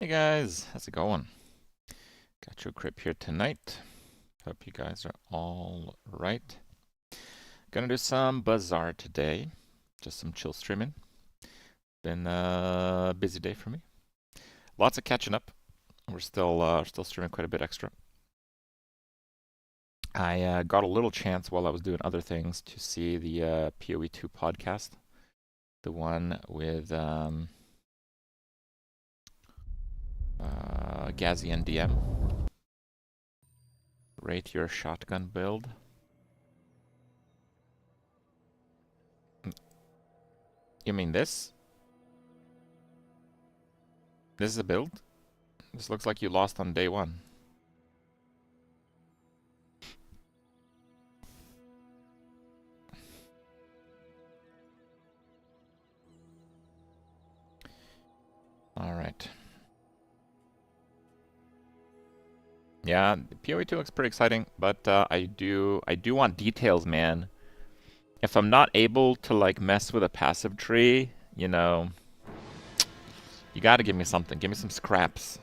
Hey guys, how's it going? Got you a crib here tonight. Hope you guys are all right. Gonna do some Bazaar today. Just some chill streaming. Been a busy day for me. Lots of catching up. We're still streaming quite a bit extra. I got a little chance while I was doing other things to see the PoE2 podcast, the one with Gazzy and DM. Rate your shotgun build. You mean this? This is a build? This looks like you lost on day one. All right. Yeah, PoE2 looks pretty exciting, but I do want details, man. If I'm not able to like mess with a passive tree, you know, you gotta give me something. Give me some scraps.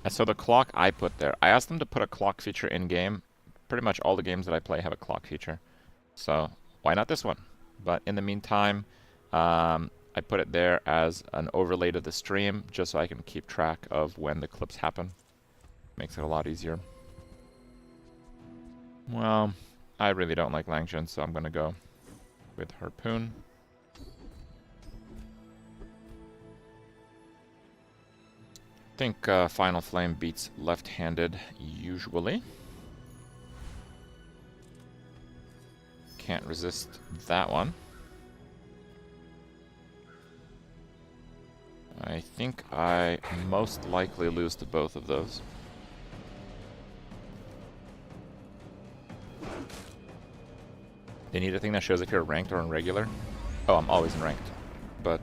So the clock I put there, I asked them to put a clock feature in game. Pretty much all the games that I play have a clock feature, so why not this one? But in the meantime, I put it there as an overlay to the stream, just so I can keep track of when the clips happen. Makes it a lot easier. Well, I really don't like Langjun, so I'm gonna go with Harpoon. I think Final Flame beats left-handed usually. Can't resist that one. I think I most likely lose to both of those. They need a thing that shows if you're ranked or in regular. Oh, I'm always in ranked. But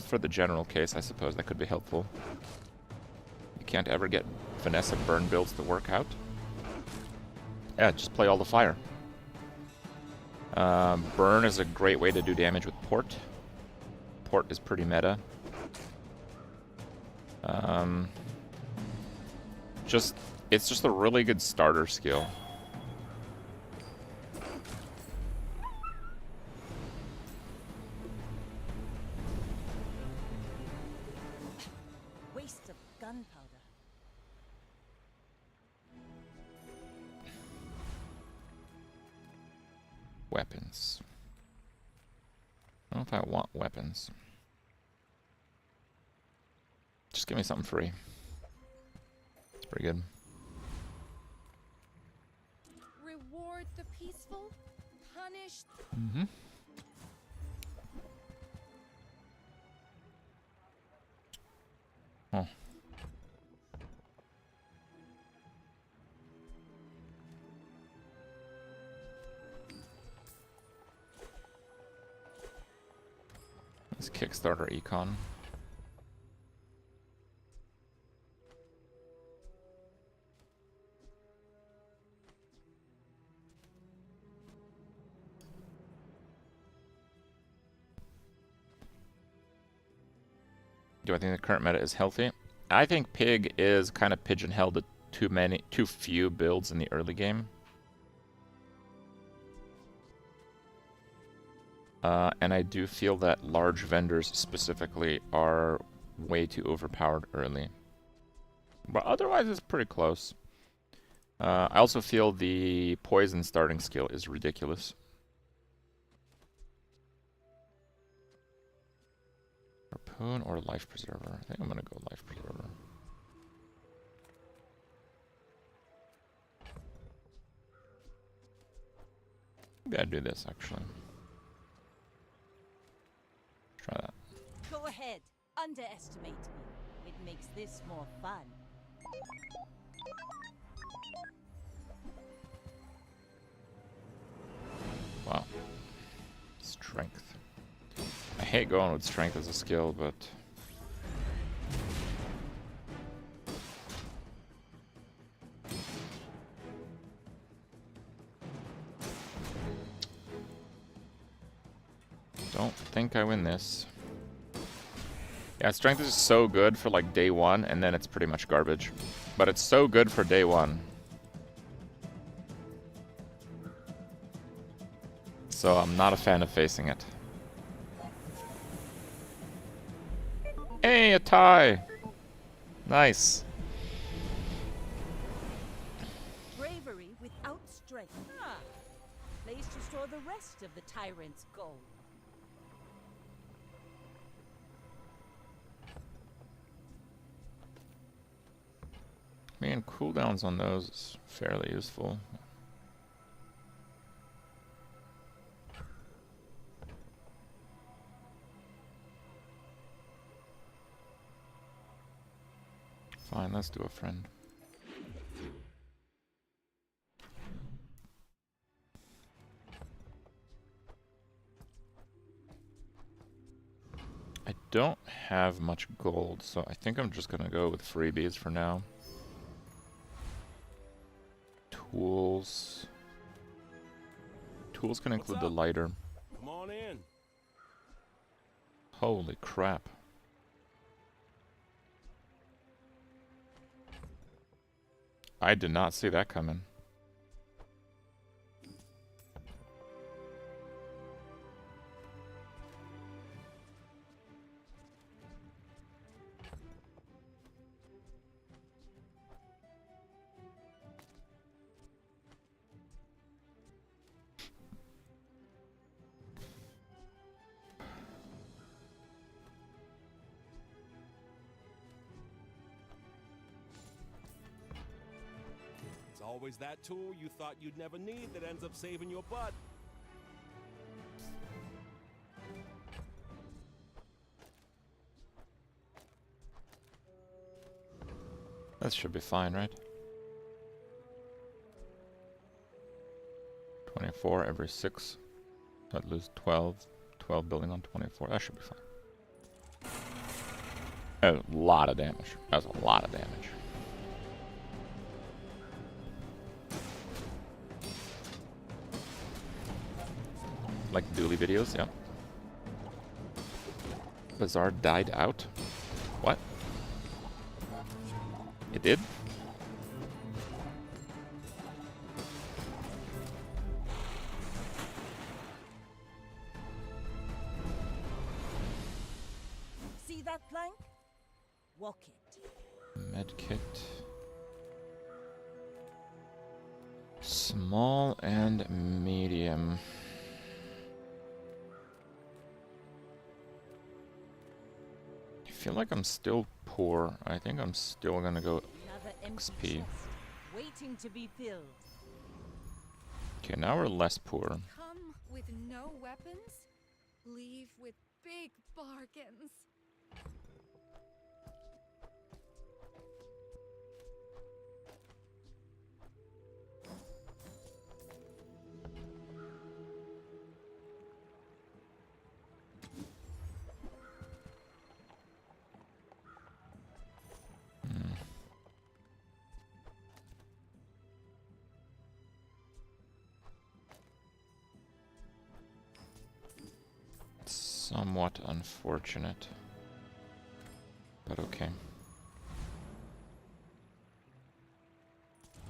for the general case, I suppose that could be helpful. You can't ever get Vanessa burn builds to work out. Yeah, just play all the fire. Burn is a great way to do damage with Port. Port is pretty meta. It's just a really good starter skill. Waste of gunpowder. Weapons. I don't know if I want weapons. Just give me something free. It's pretty good. Reward the peaceful, punish. Mm-hmm. Oh. Let's Kickstarter econ. Do I think the current meta is healthy? I think Pig is kind of pigeonholed to too few builds in the early game. And I do feel that large vendors specifically are way too overpowered early. But otherwise it's pretty close. I also feel the poison starting skill is ridiculous. Harpoon or Life Preserver? I think I'm gonna go Life Preserver. Maybe I'd do this, actually. Try that. Go ahead, underestimate me. It makes this more fun. Wow. Strength. I hate going with strength as a skill, but... Don't think I win this. Yeah, strength is so good for like day one, and then it's pretty much garbage. But it's so good for day one. So I'm not a fan of facing it. Hey, a tie! Nice. Bravery without strength. Ah, place to store the rest of the tyrant's gold. Man, cooldowns on those is fairly useful. Fine, let's do a friend. I don't have much gold, so I think I'm just gonna go with freebies for now. Tools. Tools can include the lighter. Come on in. Holy crap. I did not see that coming. It's always that tool you thought you'd never need that ends up saving your butt. That should be fine, right? 24 every 6. I'd lose 12. 12 building on 24. That should be fine. A lot of damage. That was a lot of damage. Like dually videos, yeah. Bazaar died out? What? It did? See that plank? Walk it. Medkit. Small and medium. I feel like I'm still poor. I think I'm still gonna go Another empty XP. chest, waiting to be filled. Okay, now we're less poor. Come with no weapons, leave with big bargains. Somewhat unfortunate. But okay.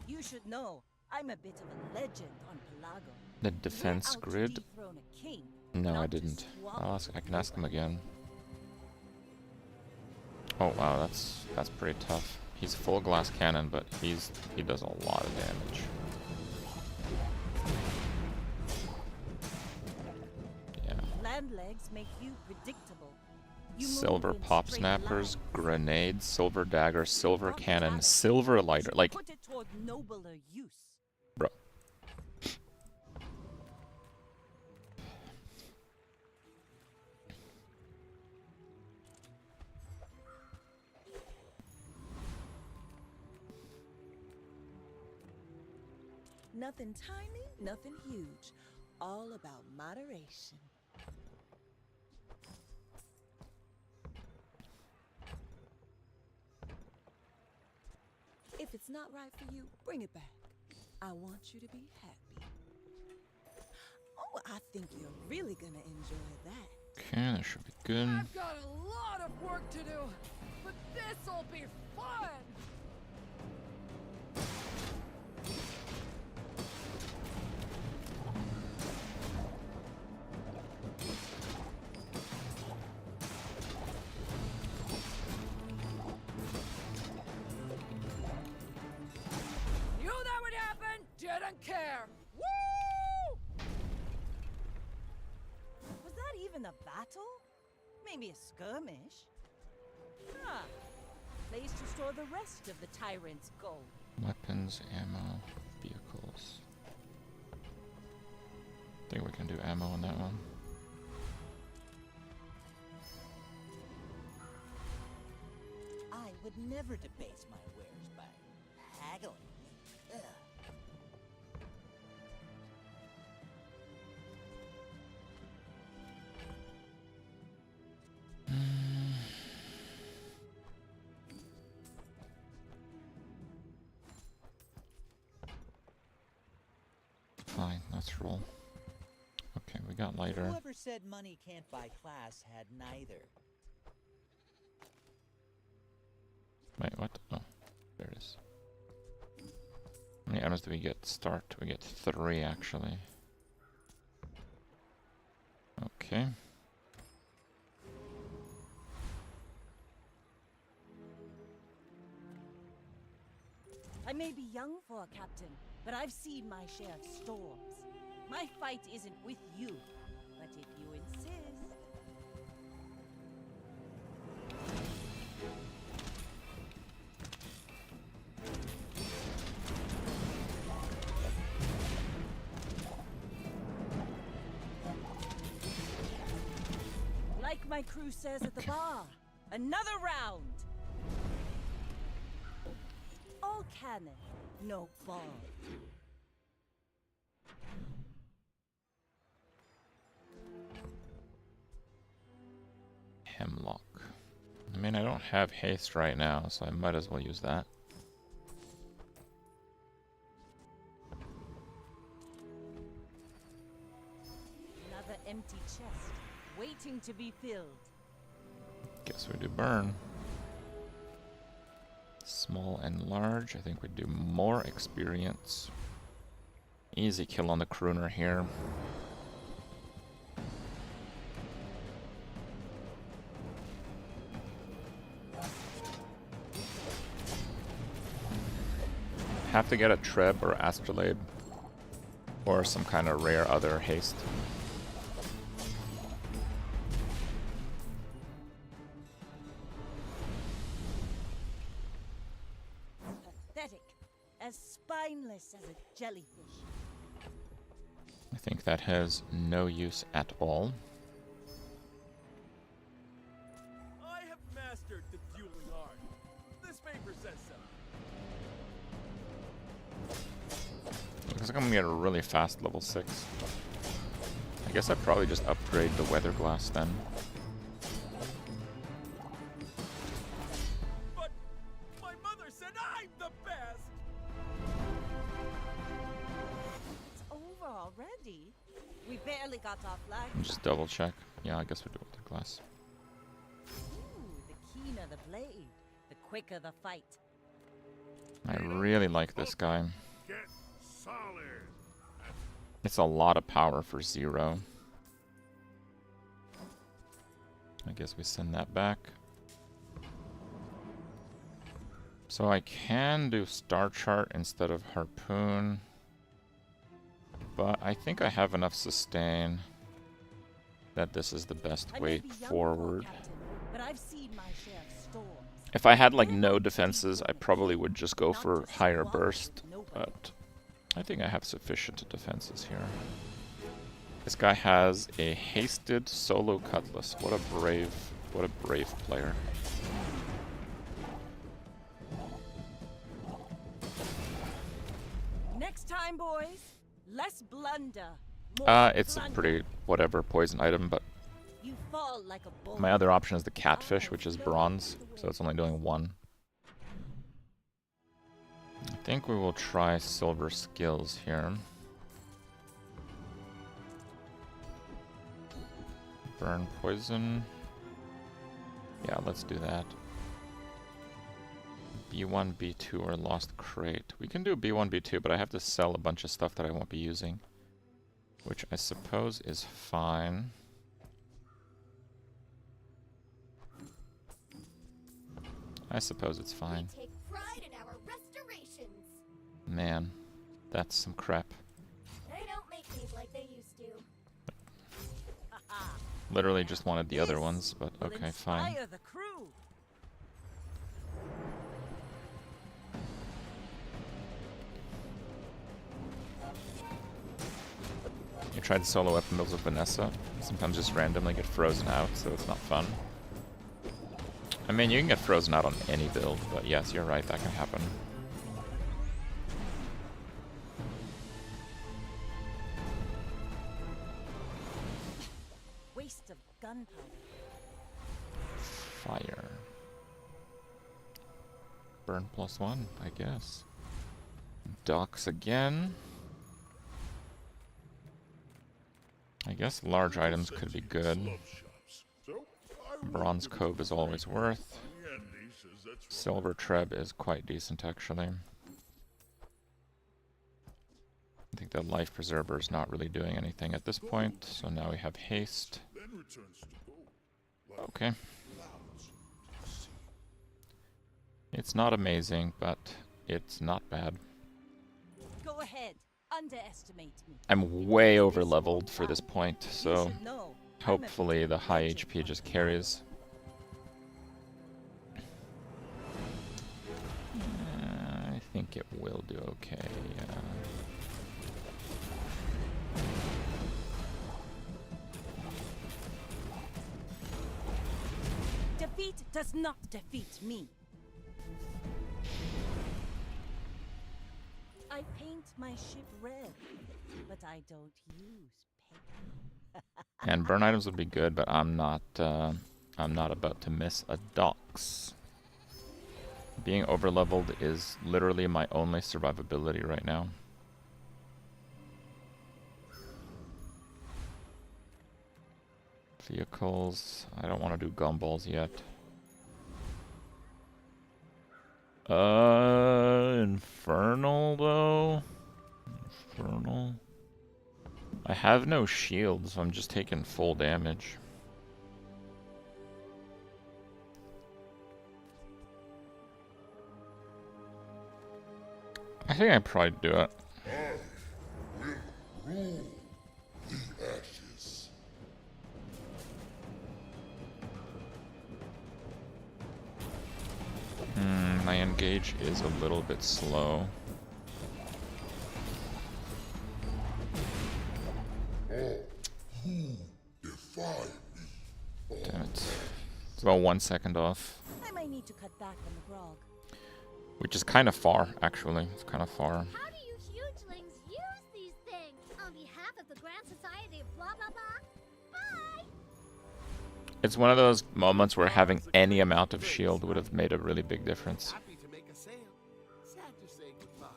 You should know, I'm a bit of a legend on Pelago. The defense We're out to grid? dethrone a king, No, not I to didn't. swallow I can ask him again. Oh wow, that's pretty tough. He's full glass cannon, but he does a lot of damage. Yeah. Land legs make you predictable. You move Silver in pop straight snappers, lines. grenades, silver dagger, silver Not cannon, talent. silver You lighter. should Like, put it toward nobler use. bro. Nothing tiny, nothing huge. All about moderation. If it's not right for you, bring it back. I want you to be happy. Oh, I think you're really gonna enjoy that. Okay, that should be good. I've got a lot of work to do, but this'll be fun. Knew that would happen. Didn't care. Woo! Was that even a battle? Maybe a skirmish? Ah, place to store the rest of the tyrant's gold. Weapons, ammo, vehicles. I think we can do ammo on that one. I would never debase my wares by haggling. Ugh. Fine, let's roll. Okay, we got lighter. Whoever said money can't buy class had neither. Wait, what? Oh, there it is. How many items do we get? Start. We get 3 actually. Okay. I may be young for a captain, but I've seen my share of storms. My fight isn't with you, but if you insist. Like my crew says at the bar, another round. All cannon, no ball. Hemlock. I mean, I don't have haste right now, so I might as well use that. Another empty chest, waiting to be filled. Guess we do burn. Small and large. I think we do more experience. Easy kill on the crooner here. Have to get a Treb or Astrolabe or some kind of rare other haste. Pathetic, as spineless as a jellyfish. I think that has no use at all. I have mastered the dueling art. This paper says so. Looks like I'm gonna get a really fast level 6. I guess I'd probably just upgrade the weather glass then. But my mother said I'm the best. It's over already. We barely got off lag. Just double check. Yeah, I guess we do weather glass. Ooh, the keener the blade, the quicker the fight. I really like this guy. Get solid. It's a lot of power for 0. I guess we send that back. So I can do Star Chart instead of Harpoon. But I think I have enough sustain that this is the best I may way be young for a forward. captain, but I've seen my share of storms. If I had like no defenses, I probably would just go for higher burst, but I think I have sufficient defenses here. This guy has a hasted solo cutlass. What a brave player. Next time, boys, less blunder. More It's a plunder. pretty whatever poison item, but You fall like a bull. my other option is the catfish, which is bronze, so it's only doing 1. I think we will try silver skills here. Burn poison. Yeah, let's do that. B1, B2, or lost crate. We can do B1, B2, but I have to sell a bunch of stuff that I won't be using. Which I suppose is fine. I suppose it's fine. We take pride in our restorations. Man, that's some crap. They don't make these like they used to. Literally just wanted the other ones, but okay, fine. Inspire the crew. You tried solo weapon builds with Vanessa. Sometimes just randomly get frozen out, so it's not fun. I mean, you can get frozen out on any build, but yes, you're right, that can happen. Waste of gunpowder. Fire. Burn +1, I guess. Docks again. I guess large items could be good. Bronze Cove is always worth. Silver Treb is quite decent, actually. I think the Life Preserver is not really doing anything at this point, so now we have Haste. Okay. It's not amazing, but it's not bad. Go ahead. Underestimate me. I'm way over leveled for this point, You so should know. hopefully the high HP just carries. I think it will do okay. Defeat does not defeat me. I paint my ship red, but I don't use paint. And burn items would be good, but I'm not about to miss a docks. Being overleveled is literally my only survivability right now. Vehicles. I don't want to do gumballs yet. Infernal though? Infernal. I have no shield, so I'm just taking full damage. I think I'd probably do it. I will rule the ashes. My engage is a little bit slow. All who defy me. Damn it. It's about 1 second off. I might need to cut back on the grog. Which is kind of far, actually. It's kind of far. How do you hugelings use these things? On behalf of the Grand Society of blah blah blah? Bye! It's one of those moments where having any amount of shield would have made a really big difference. Happy to make a sale. Sad to say goodbye.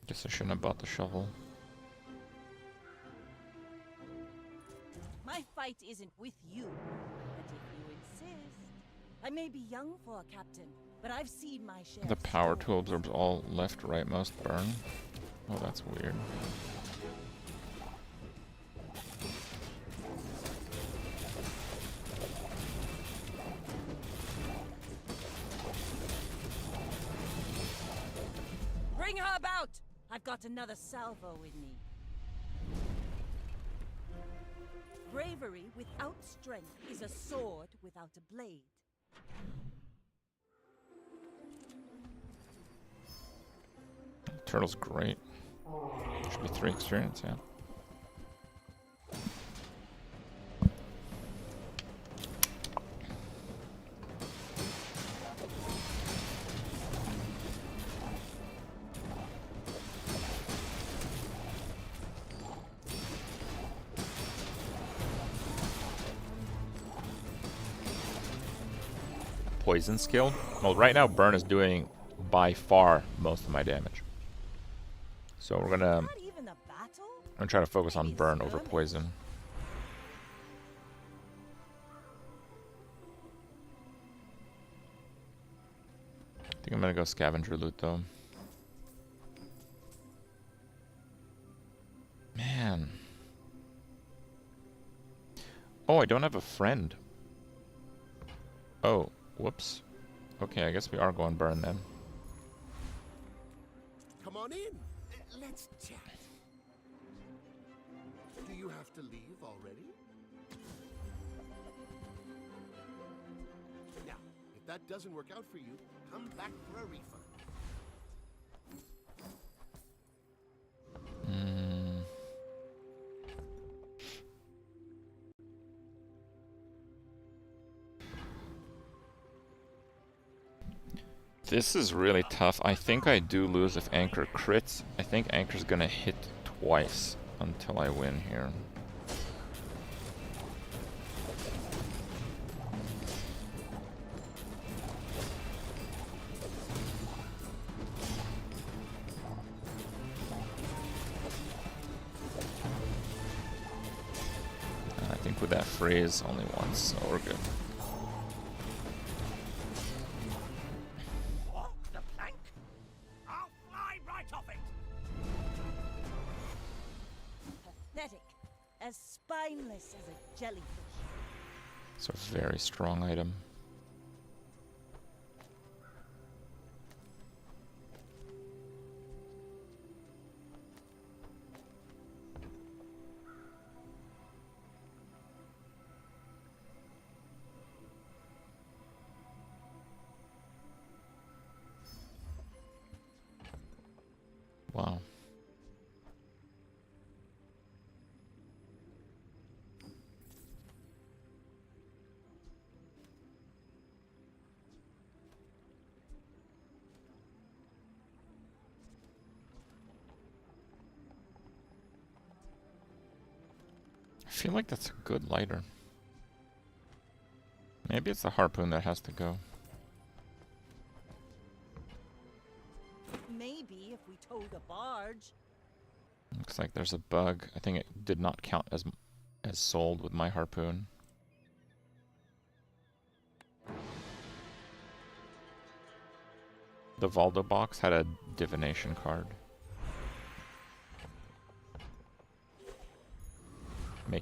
Guess I shouldn't have bought the shovel. My fight isn't with you, but if you insist. I may be young for a captain, but I've seen my share. The of power storms. tool absorbs all left, right, most burn. Oh, that's weird. Bring her about! I've got another salvo in me. Bravery without strength is a sword without a blade. Turtle's great. Should be 3 experience, yeah. poison skill. Well, right now burn is doing by far most of my damage. So we're gonna Not even a battle? I'm gonna try to focus on Maybe burn over skirmish. poison. I think I'm gonna go scavenger loot though. Man. Oh, I don't have a friend. Oh, whoops. Okay, I guess we are going burn then. Come on in. Let's chat. Do you have to leave already? Now, if that doesn't work out for you, come back for a refund. This is really tough. I think I do lose if Anchor crits. I think Anchor's gonna hit twice until I win here. I think with that freeze, only once, so we're good. The plank? I'll fly right off it. Pathetic. As spineless as a jellyfish. It's a very strong item. Wow. I feel like that's a good lighter. Maybe it's the harpoon that has to go. Maybe if we towed a barge. Looks like there's a bug. I think it did not count as sold with my harpoon. The Valdo box had a divination card.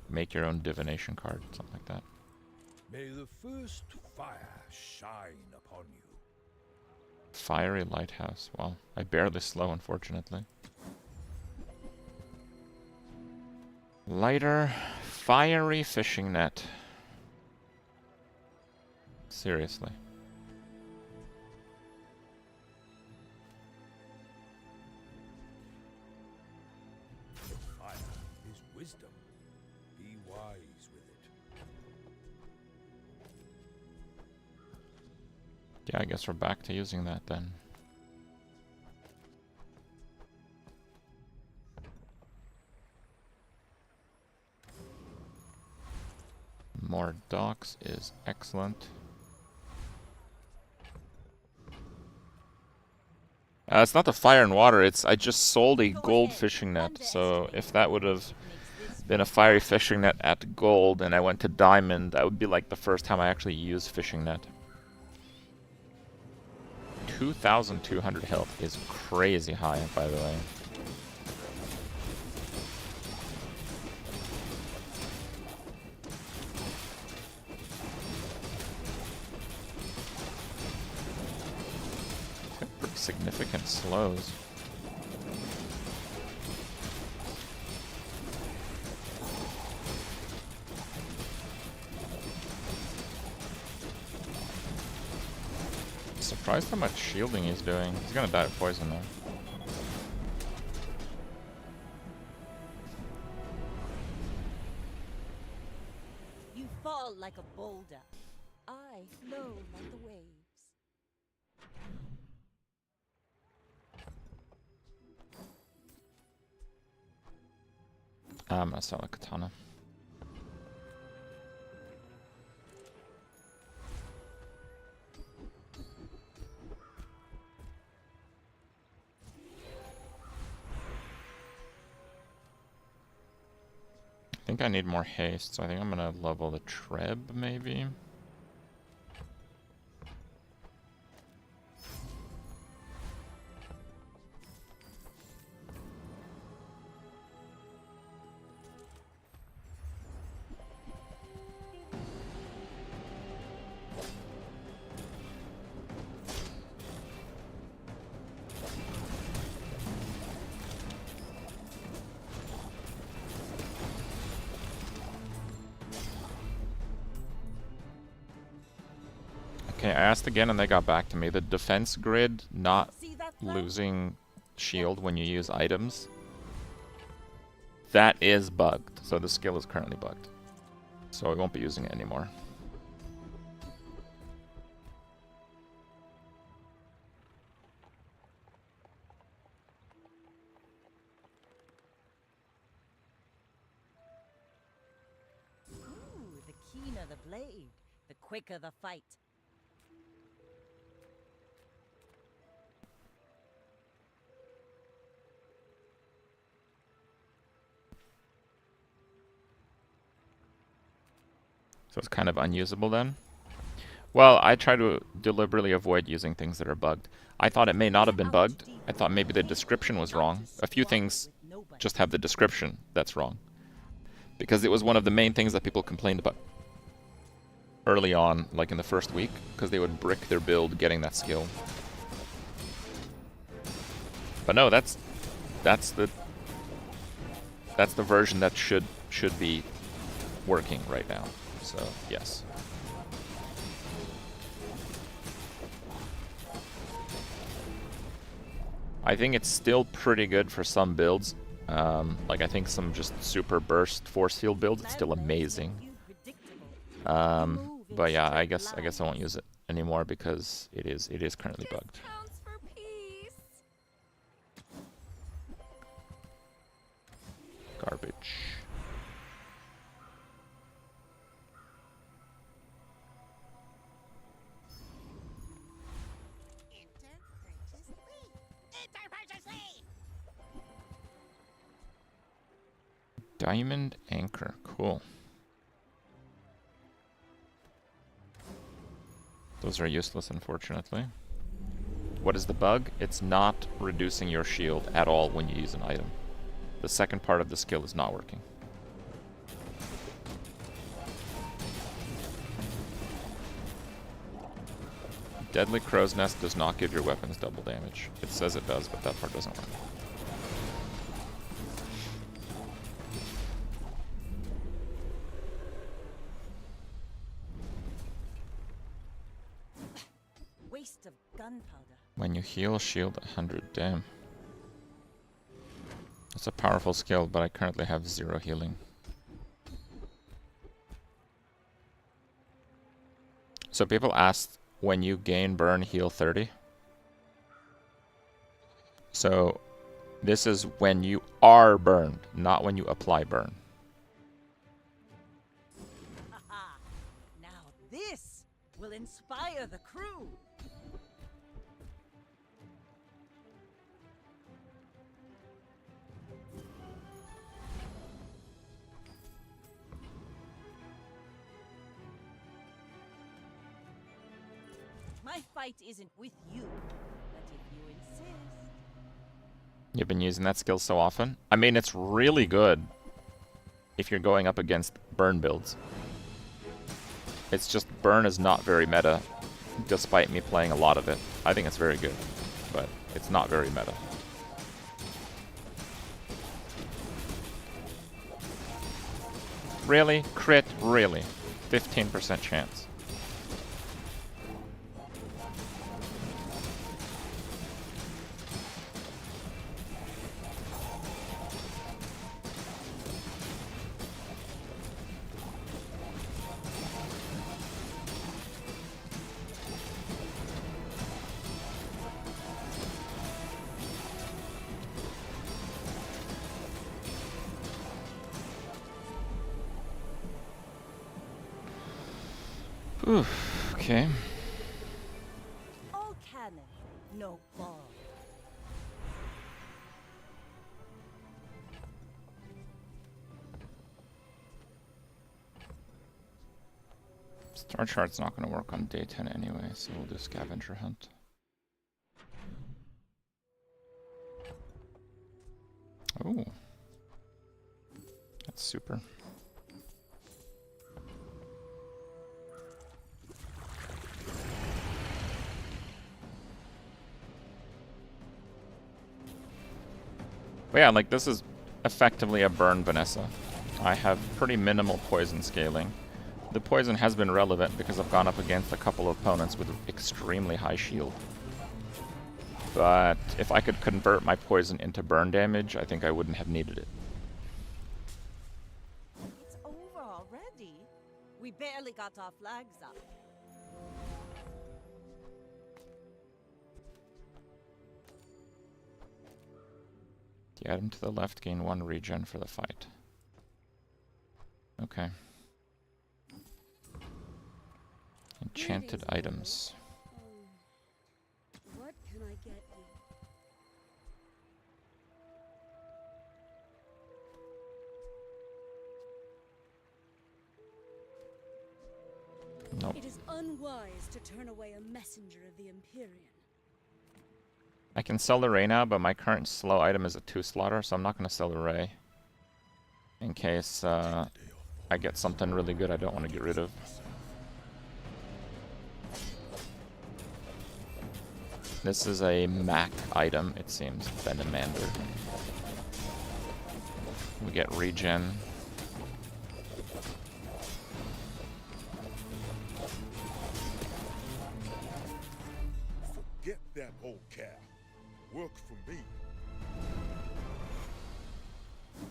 Make your own divination card, something like that. May the first fire shine upon you. Fiery lighthouse. Well, I barely slow, unfortunately. Lighter, fiery fishing net. Seriously. Fire is wisdom. Be wise with it. Yeah, I guess we're back to using that then. More docks is excellent. It's not the fire and water, it's I just sold a gold fishing net, so if that would have been a fiery fishing net at gold and I went to diamond, that would be like the first time I actually used fishing net. 2,200 health is crazy high, by the way. Pretty significant slows. Surprised how much shielding he's doing. He's gonna die of poison though. You fall like a boulder. I flow like the waves. I'm gonna sell a katana. think I need more haste, so I think I'm gonna level the Treb, maybe. Okay, I asked again and they got back to me. The defense grid not See that flow? losing shield when you use items, that is bugged. So the skill is currently bugged. So I won't be using it anymore. Ooh, the keener the blade, the quicker the fight. So it's kind of unusable then. Well, I try to deliberately avoid using things that are bugged. I thought it may not have been bugged. I thought maybe the description was wrong. A few things just have the description that's wrong. Because it was one of the main things that people complained about early on, like in the first week, because they would brick their build getting that skill. But no, that's the version that should be working right now. So, yes. I think it's still pretty good for some builds. Like I think some just super burst force field builds, it's still amazing. But yeah, I guess I won't use it anymore because it is currently bugged. Discounts for peace. Garbage. Diamond anchor, cool. Those are useless, unfortunately. What is the bug? It's not reducing your shield at all when you use an item. The second part of the skill is not working. Deadly Crow's Nest does not give your weapons double damage. It says it does, but that part doesn't work. Waste of gunpowder. When you heal, shield 100. Damn. It's a powerful skill, but I currently have 0 healing. So people asked, when you gain burn, heal 30. So this is when you are burned, not when you apply burn. Haha! Now this will inspire the crew. My fight isn't with you, but if you insist. You've been using that skill so often. I mean, it's really good if you're going up against burn builds. It's just burn is not very meta, despite me playing a lot of it. I think it's very good, but it's not very meta. Really? Crit? Really? 15% chance. Oof, okay. All cannon, no ball. Our chart's not going to work on day 10 anyway, so we'll do scavenger hunt. Ooh. That's super. But yeah, like this is effectively a burn Vanessa. I have pretty minimal poison scaling. The poison has been relevant because I've gone up against a couple of opponents with extremely high shield. But if I could convert my poison into burn damage, I think I wouldn't have needed it. It's over already. We barely got our flags up. The item to the left gain 1 regen for the fight. Okay. Enchanted items. What can I get you? Nope. It is unwise to turn away a messenger of the Empyrean. I can sell the Ray now, but my current slow item is a 2-slaughter, so I'm not going to sell the Ray. In case I get something really good I don't want to get rid of. This is a Mac item, it seems. Venomander. We get regen. Forget that old cat. Work for me.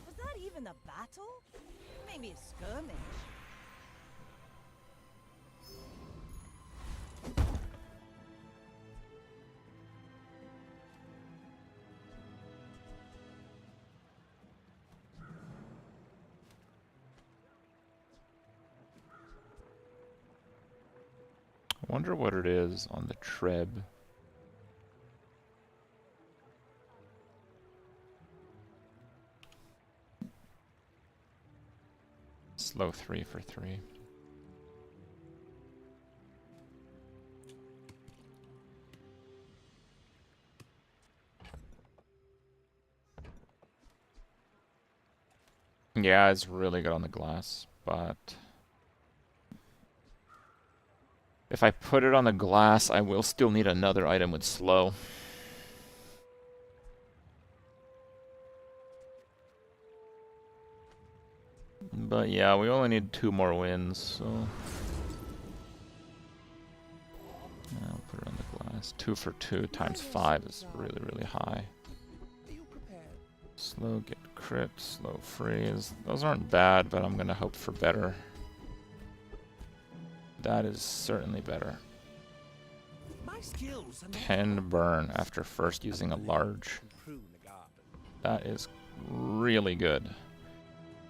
Was that even a battle? Maybe a skirmish. I wonder what it is on the Treb. Slow 3 for 3. Yeah, it's really good on the glass, but if I put it on the glass, I will still need another item with slow. But yeah, we only need 2 more wins, so I'll put it on the glass. 2 for 2 times 5 is really, really high. Slow get crit, slow freeze. Those aren't bad, but I'm gonna hope for better. That is certainly better. My skills are not 10 burn after first using a large. prune the garden. That is really good.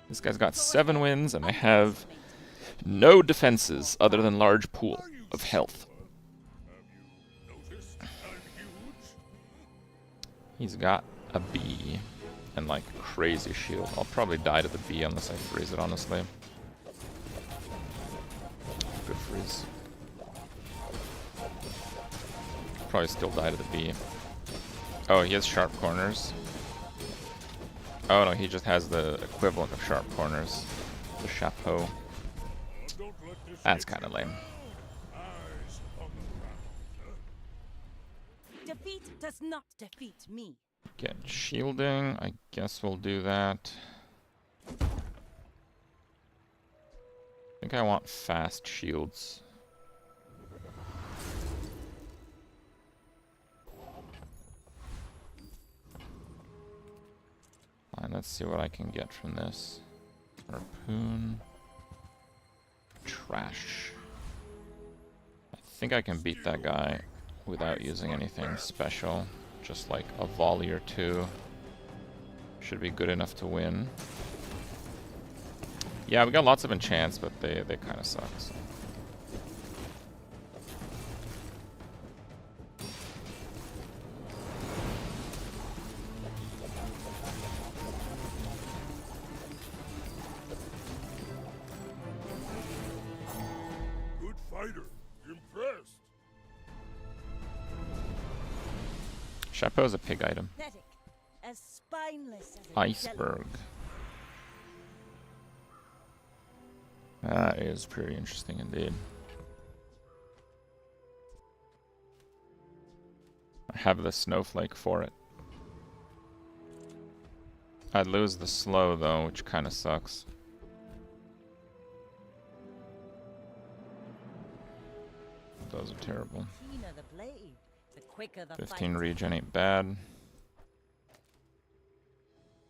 This guy's got 7 wins, and I have no defenses other than large pool of health. He's got a bee and like crazy shield. I'll probably die to the bee unless I freeze it, honestly. Good freeze. Probably still die to the bee. Oh, he has sharp corners. Oh no, he just has the equivalent of sharp corners. The chapeau. That's kind of lame. Defeat does not defeat me. Get shielding. I guess we'll do that. I think I want fast shields. Fine, let's see what I can get from this. Harpoon. Trash. I think I can beat that guy without using anything special. Just like a volley or 2. Should be good enough to win. Yeah, we got lots of enchants, but they kind of suck. So. Good fighter. Impressed. Chapeau's a pig item. Pathetic. As spineless as a Iceberg. That is pretty interesting indeed. I have the snowflake for it. I'd lose the slow though, which kind of sucks. Those are terrible. keener the blade, the quicker the 15 fight. regen ain't bad.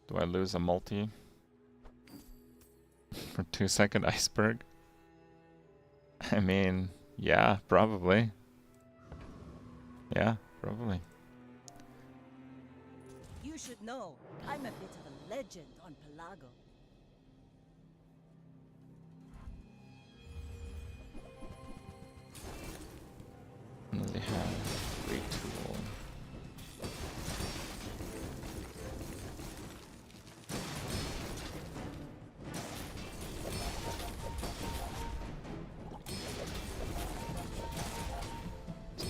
Do I lose a multi? For 2-second iceberg? I mean, yeah, probably. Yeah, probably. You should know, I'm a bit of a legend on Pelago. What do they have? Retool.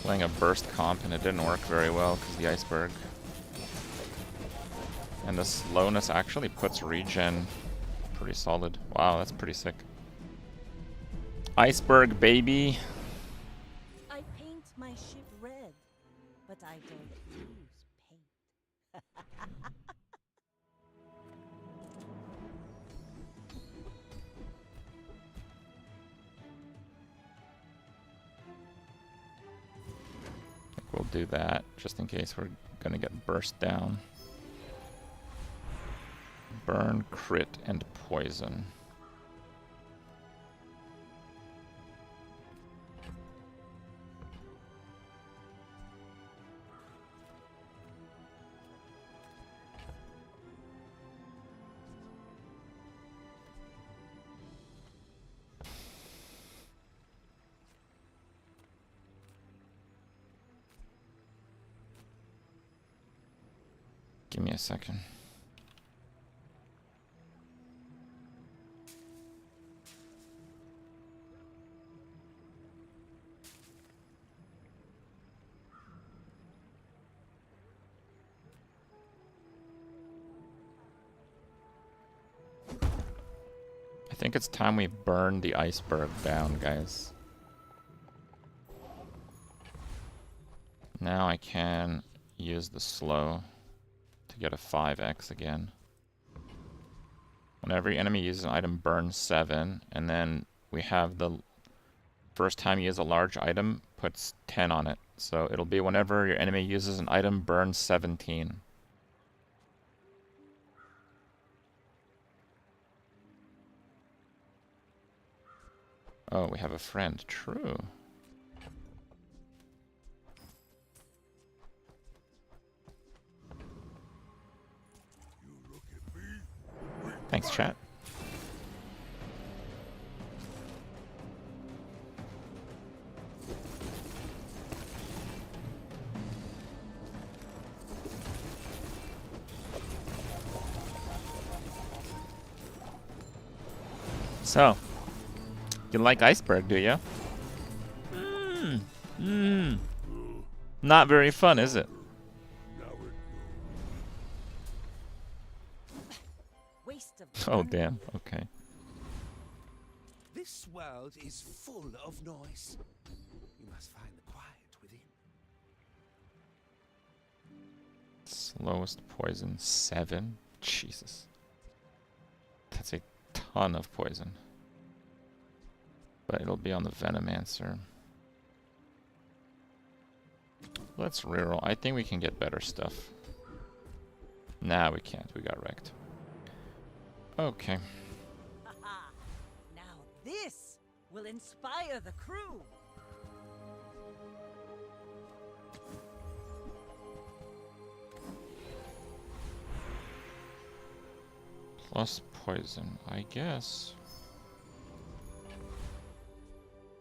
Playing a burst comp and it didn't work very well because the iceberg. And the slowness actually puts regen pretty solid. Wow, that's pretty sick. Iceberg, baby. I paint my ship red, but I don't use paint. We'll do that just in case we're gonna get burst down. Burn, crit, and poison. Give me a second. I think it's time we burn the iceberg down, guys. Now I can use the slow to get a 5x again. When every enemy uses an item, burn 7, and then we have the first time you use a large item, puts 10 on it. So it'll be whenever your enemy uses an item, burn 17. Oh, we have a friend. True. Thanks, chat. So, you like Iceberg, do you? Not very fun, is it? Waste of Oh, damn. Okay. This world is full of noise. You must find the quiet within. Slowest poison 7. Jesus. That's a ton of poison. But it'll be on the Venomancer. Let's reroll. I think we can get better stuff. Nah, we can't. We got wrecked. Okay. Haha. Now this will inspire the crew. Plus poison, I guess.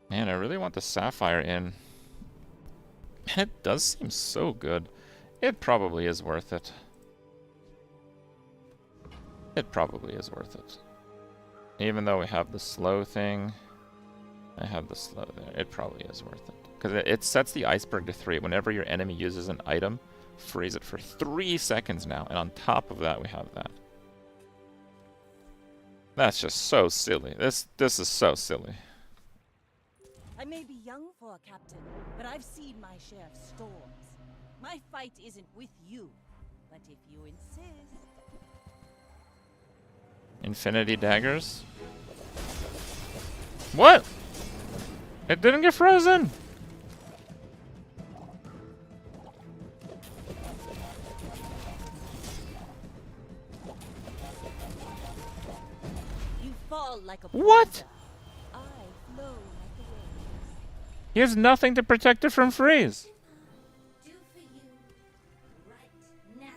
Man, I really want the Sapphire in. It does seem so good. It probably is worth it. It probably is worth it. Even though we have the slow thing, I have the slow there. It probably is worth it. Because it sets the Iceberg to 3. Whenever your enemy uses an item, freeze it for 3 seconds now. And on top of that, we have that. That's just so silly. This is so silly. I may be young for a captain, but I've seen my share of storms. My fight isn't with you, but if you insist... Infinity daggers? What? It didn't get frozen! You fall like a What? boulder. I flow like the waves. He has nothing to protect it from freeze. Do for you right now.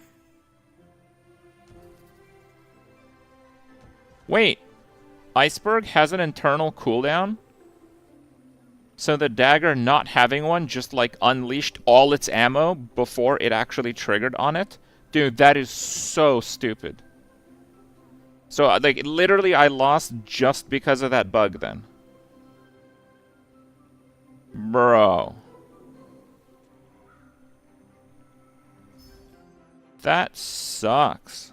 Wait. Iceberg has an internal cooldown? So the dagger not having one just like unleashed all its ammo before it actually triggered on it? Dude, that is so stupid. So like literally I lost just because of that bug then. Bro. That sucks.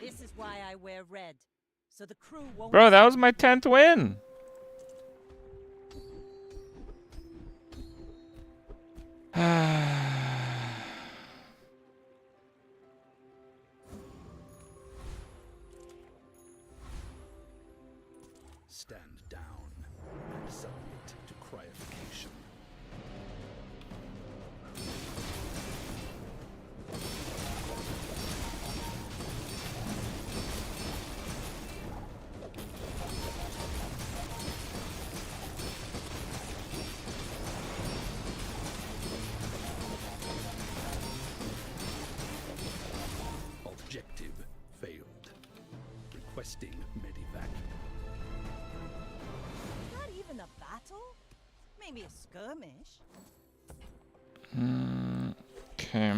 This is why I wear red, so the crew won't... Bro, that was my 10th win. Stand down and submit to cryofication. Objective failed. Requesting medivac. Not even a battle? Maybe a skirmish? Okay.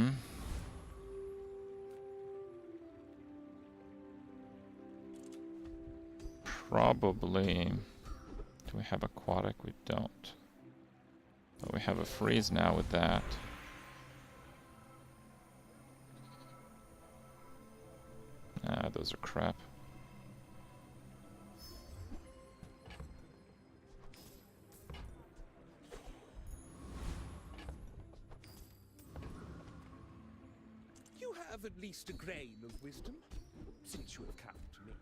Probably. Do we have aquatic? We don't. But we have a freeze now with that. Ah, those are crap. You have at least a grain of wisdom, since you have come to me.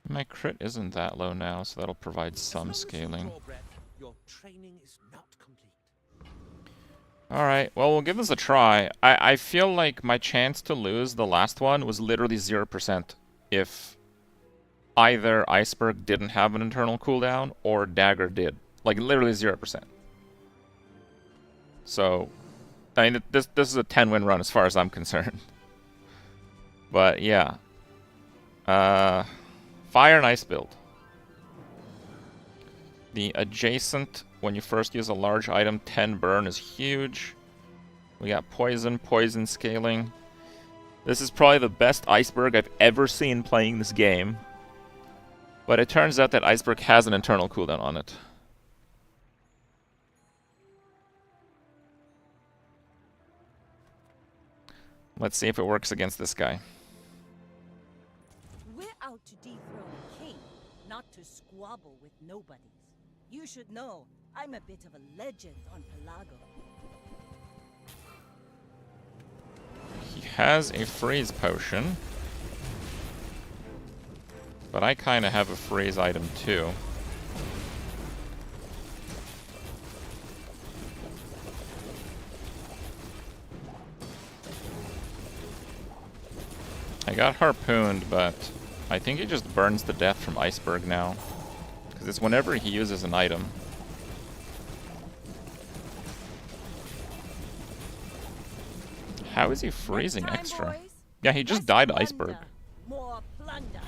My crit isn't that low now, so that'll provide some As long as you scaling. draw breath, your training is not complete. Alright, well, we'll give this a try. I feel like my chance to lose the last one was literally 0% if either Iceberg didn't have an internal cooldown or Dagger did. Like, literally 0%. So, I mean, this is a 10-win run as far as I'm concerned. But, yeah. Fire and Ice build. The adjacent, when you first use a large item, 10 burn is huge. We got poison scaling. This is probably the best Iceberg I've ever seen playing this game. But it turns out that Iceberg has an internal cooldown on it. Let's see if it works against this guy. We're out to dethrone a king, not to squabble with nobodies. You should know, I'm a bit of a legend on Pelago. He has a freeze potion. But I kind of have a freeze item too. I got harpooned, but I think he just burns to death from Iceberg now. Because it's whenever he uses an item. How is he freezing Next time, extra? boys. Yeah, he just Less died to wonder, Iceberg. More plunder.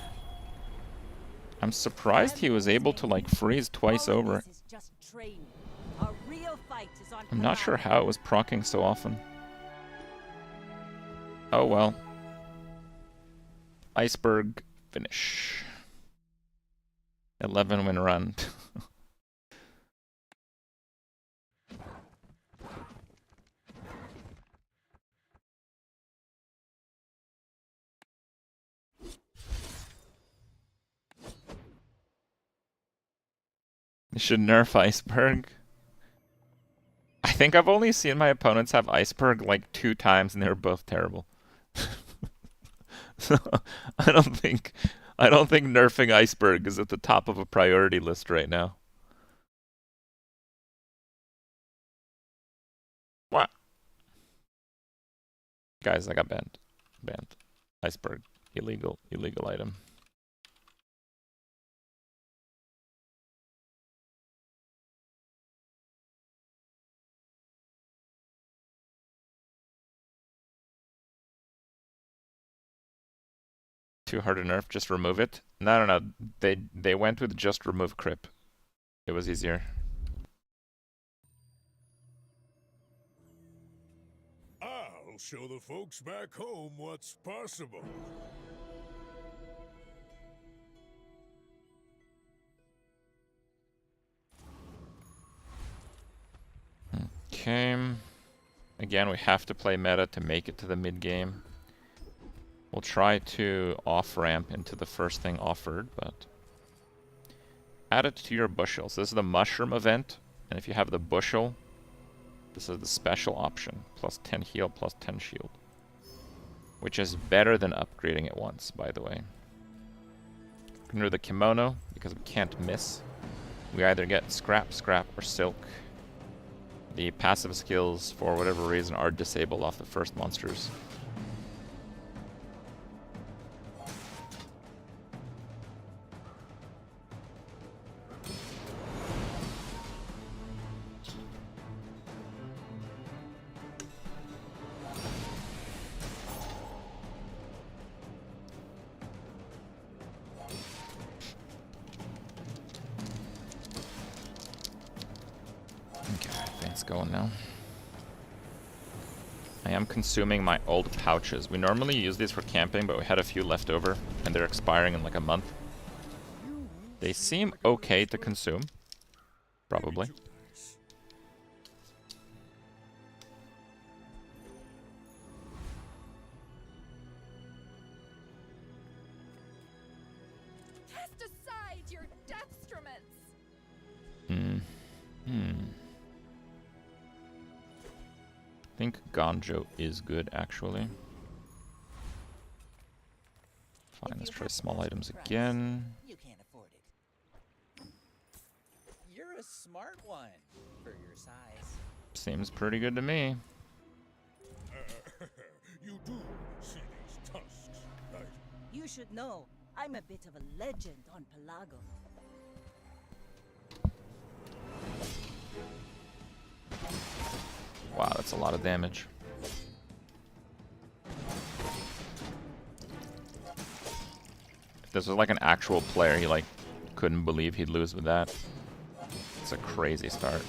I'm surprised he was able to like freeze twice All of over. this is just training. A real fight is on I'm not sure Palago. how it was proccing so often. Oh well. Iceberg finish. 11 win run. You should nerf Iceberg. I think I've only seen my opponents have Iceberg like 2 times and they were both terrible. So I don't think nerfing Iceberg is at the top of a priority list right now. What? Guys, I got banned. Banned. Iceberg. Illegal item. Too hard to nerf, just remove it. No. They went with just remove Crip. It was easier. I'll show the folks back home what's possible. Okay. Again, we have to play meta to make it to the mid game. We'll try to off-ramp into the first thing offered, but add it to your bushels. This is the mushroom event, and if you have the bushel, this is the special option. Plus 10 heal, plus 10 shield. Which is better than upgrading it once, by the way. We can do the kimono, because we can't miss. We either get scrap, or silk. The passive skills, for whatever reason, are disabled off the first monsters. Going now. I am consuming my old pouches. We normally use these for camping, but we had a few left over, and they're expiring in like a month. They seem okay to consume. Probably. Cast aside your deathstruments. I think Ganjo is good, actually. Fine, let's try small items again. You can't afford it. You're a smart one for your size. Seems pretty good to me. You do see these tusks, right? You should know, I'm a bit of a legend on Palago. Wow, that's a lot of damage. If this was like an actual player, he like couldn't believe he'd lose with that. It's a crazy start.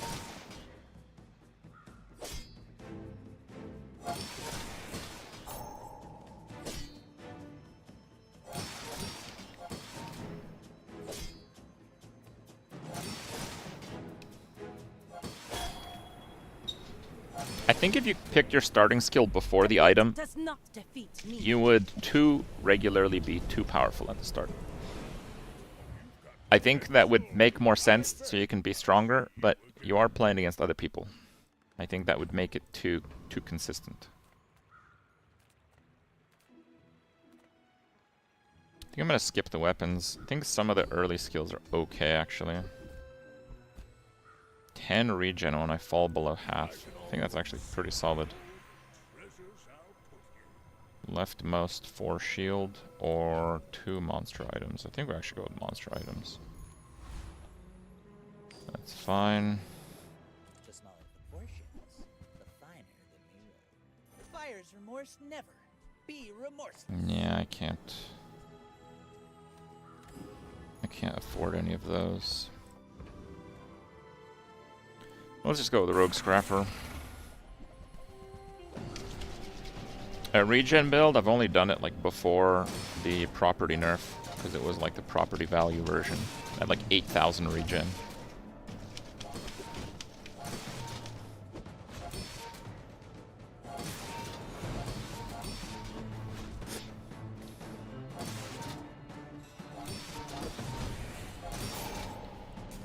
I think if you picked your starting skill before the item, Does not defeat me. you would too regularly be too powerful at the start. I think that would make more sense so you can be stronger, but you are playing against other people. I think that would make it too consistent. I think I'm gonna skip the weapons. I think some of the early skills are okay actually. 10 regen when I fall below half. I think that's actually pretty solid. Leftmost 4 shield or 2 monster items. I think we actually go with monster items. That's fine. The smaller the portions, the finer the meal. Buyer's remorse never. Be remorseful. Yeah, I can't afford any of those. Let's just go with the Rogue Scrapper. A regen build, I've only done it like before the property nerf, because it was like the property value version at like 8,000 regen.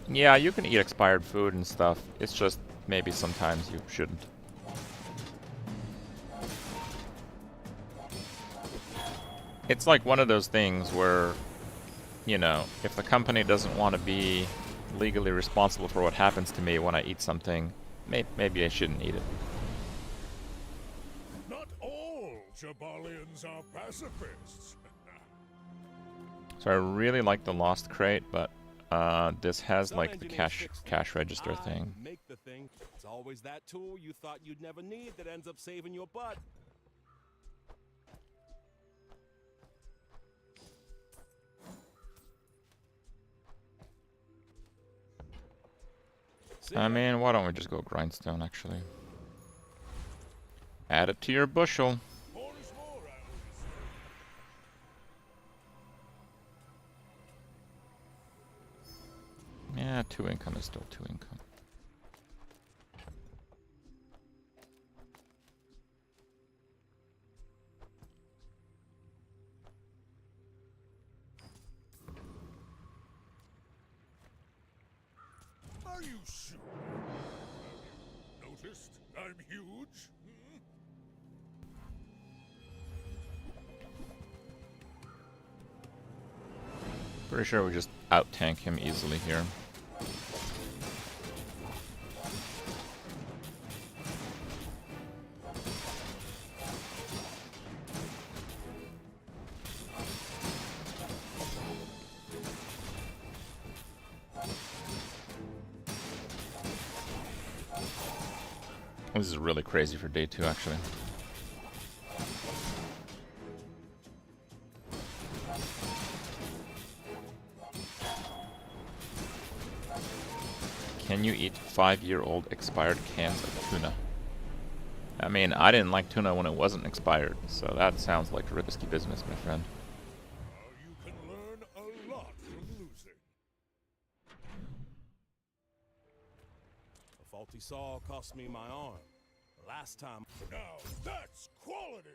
Yeah, you can eat expired food and stuff. It's just maybe sometimes you shouldn't. It's like one of those things where, you know, if the company doesn't want to be legally responsible for what happens to me when I eat something, maybe I shouldn't eat it. Not all Jabalians are pacifists. So I really like the Lost Crate, but this has Some like the engineers cash fix register I thing. Make the thing. It's always that tool you thought you'd never need that ends up saving your butt. I mean, why don't we just go grindstone, actually? Add it to your bushel. More is more, I always say. Yeah, 2 income is still 2 income. Are you sure? Have you noticed I'm huge? Hmm? Pretty sure we just out-tank him easily here. This is really crazy for day 2, actually. Can you eat 5-year-old expired cans of tuna? I mean, I didn't like tuna when it wasn't expired, so that sounds like risky business, my friend. You can learn a lot from losing. A faulty saw cost me my arm. Last time. Now that's quality.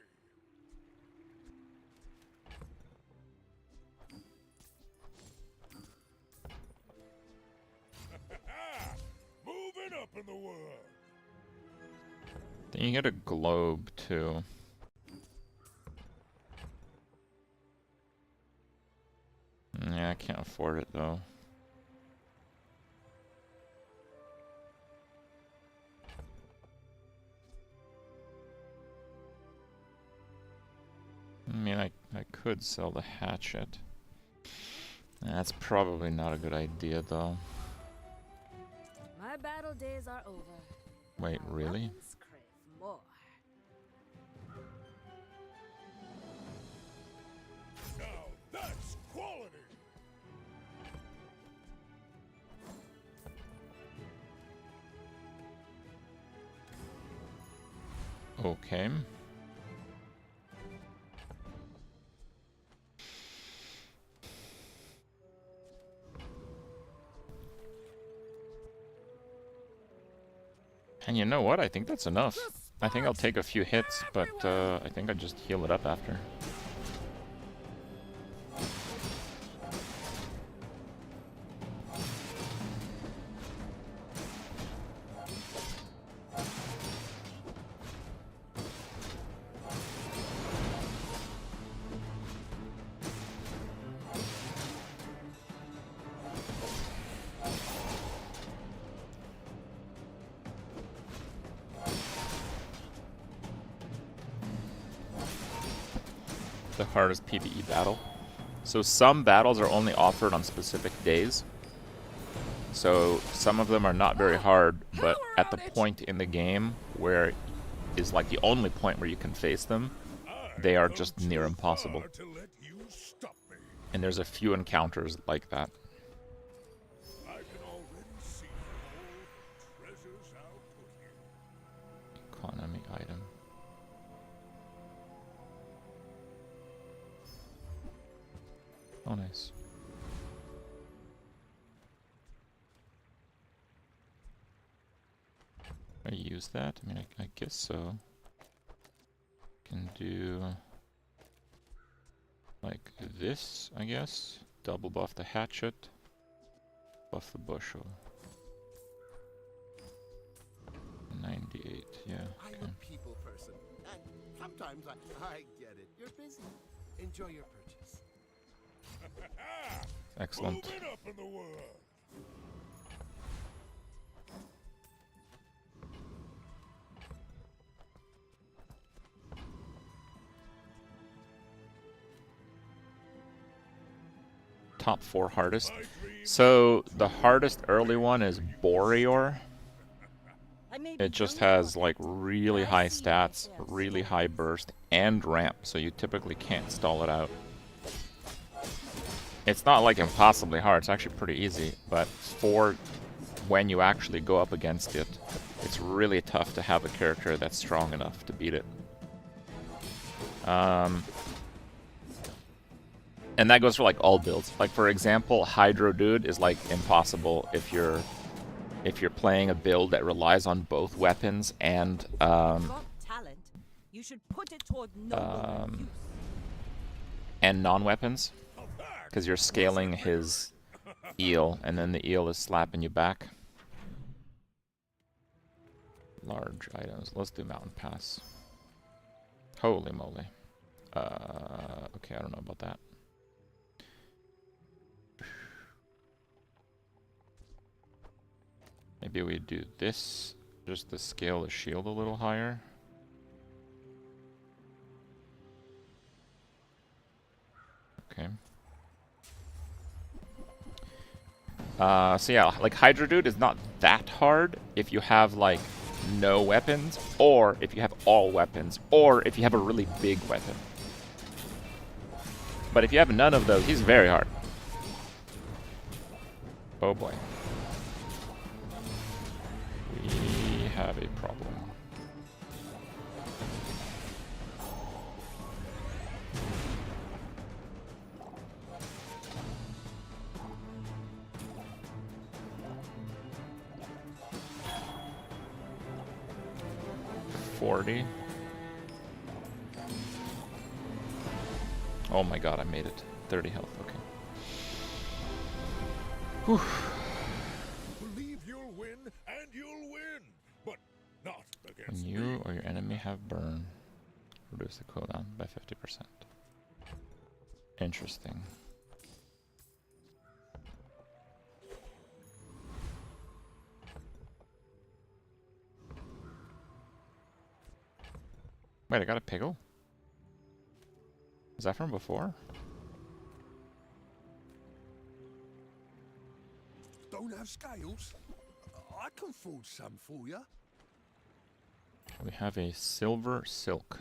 Moving up in the world. Then you get a globe, too. Yeah, I can't afford it, though. I mean, I could sell the hatchet. That's probably not a good idea, though. My battle days are over. Wait, My really? weapons crave more. Now that's quality. Okay. And you know what? I think that's enough. I think I'll take a few hits, but I think I'll just heal it up after. The hardest PvE battle. So some battles are only offered on specific days. So some of them are not very hard, but at the point in the game where is like the only point where you can face them, they are just near impossible. And there's a few encounters like that. Economy item. Oh, nice. I use that? I mean, I guess so. Can do like this, I guess. Double buff the hatchet, buff the bushel. 98, yeah. Okay. I'm a people person, and sometimes I get it. You're busy. Enjoy your purchase. Excellent. Moving up in the world. Top 4 hardest. So the hardest early one is Boreor. It just has like really high stats, really high burst, and ramp, so you typically can't stall it out. It's not like impossibly hard, it's actually pretty easy, but for when you actually go up against it, it's really tough to have a character that's strong enough to beat it. And that goes for like all builds. Like for example, Hydro Dude is like impossible if you're playing a build that relies on both weapons and and non-weapons, because you're scaling his eel, and then the eel is slapping you back. Large items. Let's do Mountain Pass. Holy moly. Okay, I don't know about that. Maybe we do this, just to scale the shield a little higher. Okay. So yeah, like Hydro Dude is not that hard if you have like no weapons, or if you have all weapons, or if you have a really big weapon. But if you have none of those, he's very hard. Oh boy. We have a problem. Oh my god, I made it. 30 health, okay. Whew. Believe you'll win, and you'll win, but not against When you or your enemy have burn, reduce the cooldown by 50%. Interesting. Wait, I got a Piggle? Is that from before? Don't have scales? I can forge some for you. We have a silver silk.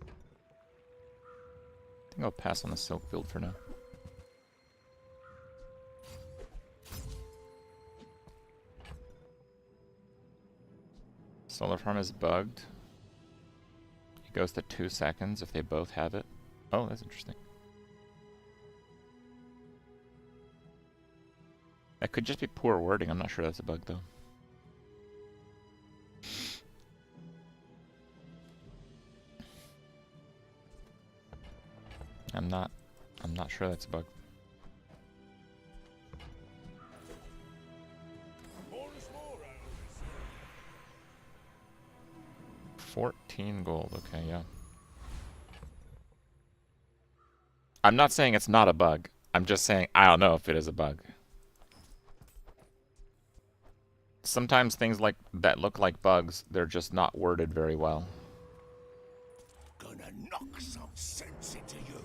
I think I'll pass on the silk build for now. Solar farm is bugged. It goes to 2 seconds if they both have it. Oh, that's interesting. That could just be poor wording. I'm not sure that's a bug though. I'm not sure that's a bug. 14 gold, okay, yeah. I'm not saying it's not a bug. I'm just saying I don't know if it is a bug. Sometimes things like that look like bugs, they're just not worded very well. Gonna knock some sense into you.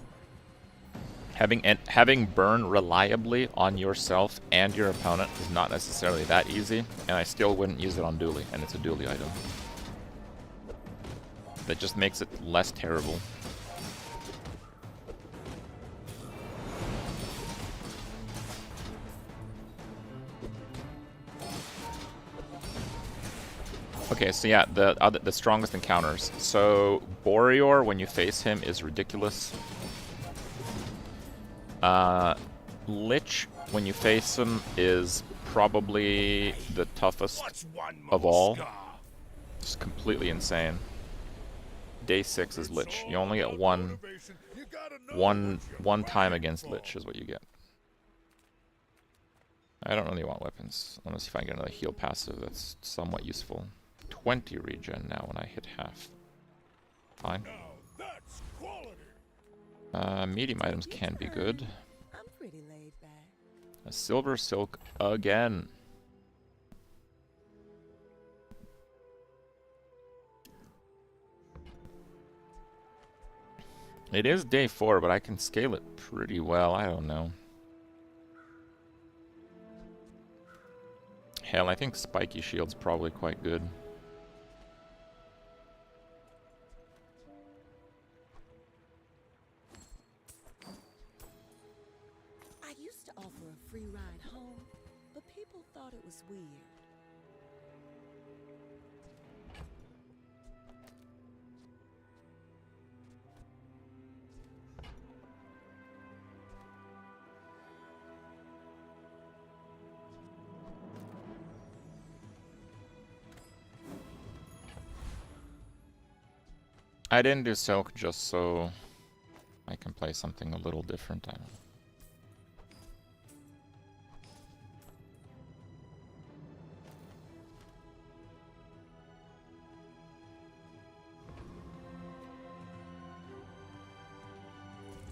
Having burn reliably on yourself and your opponent is not necessarily that easy, and I still wouldn't use it on dually, and it's a dually item. That just makes it less terrible. Okay, so yeah, the strongest encounters. So Boreor, when you face him, is ridiculous. Lich, when you face him, is probably the toughest of all. It's completely insane. Day 6 is Lich. You only get one time against Lich is what you get. I don't really want weapons, unless if I get another heal passive that's somewhat useful. 20 regen now when I hit half. Fine. Medium items can be good. I'm pretty laid back. A silver silk again. It is day 4, but I can scale it pretty well. I don't know. Hell, I think spiky shield's probably quite good. I used to offer a free ride home, but people thought it was weird. I didn't do silk just so I can play something a little different. I don't know.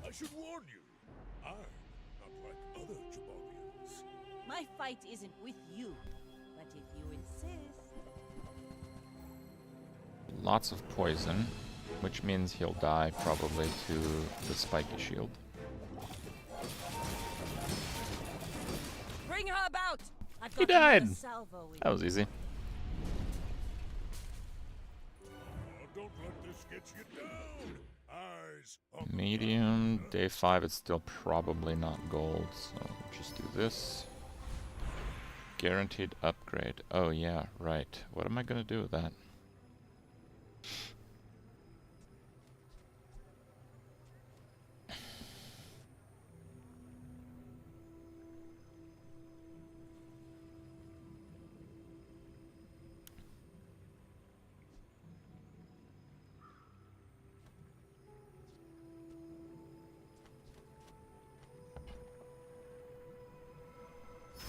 I should warn you, I'm not like other Jabarians. My fight isn't with you, but if you insist. Lots of poison, which means he'll die probably to the spiky shield. Bring her about! I've got He died! another salvo with That was easy. Now don't let this get you down. Eyes on the Medium, day 5, it's still probably not gold, so just do this. Guaranteed upgrade. Oh yeah, right. What am I gonna do with that?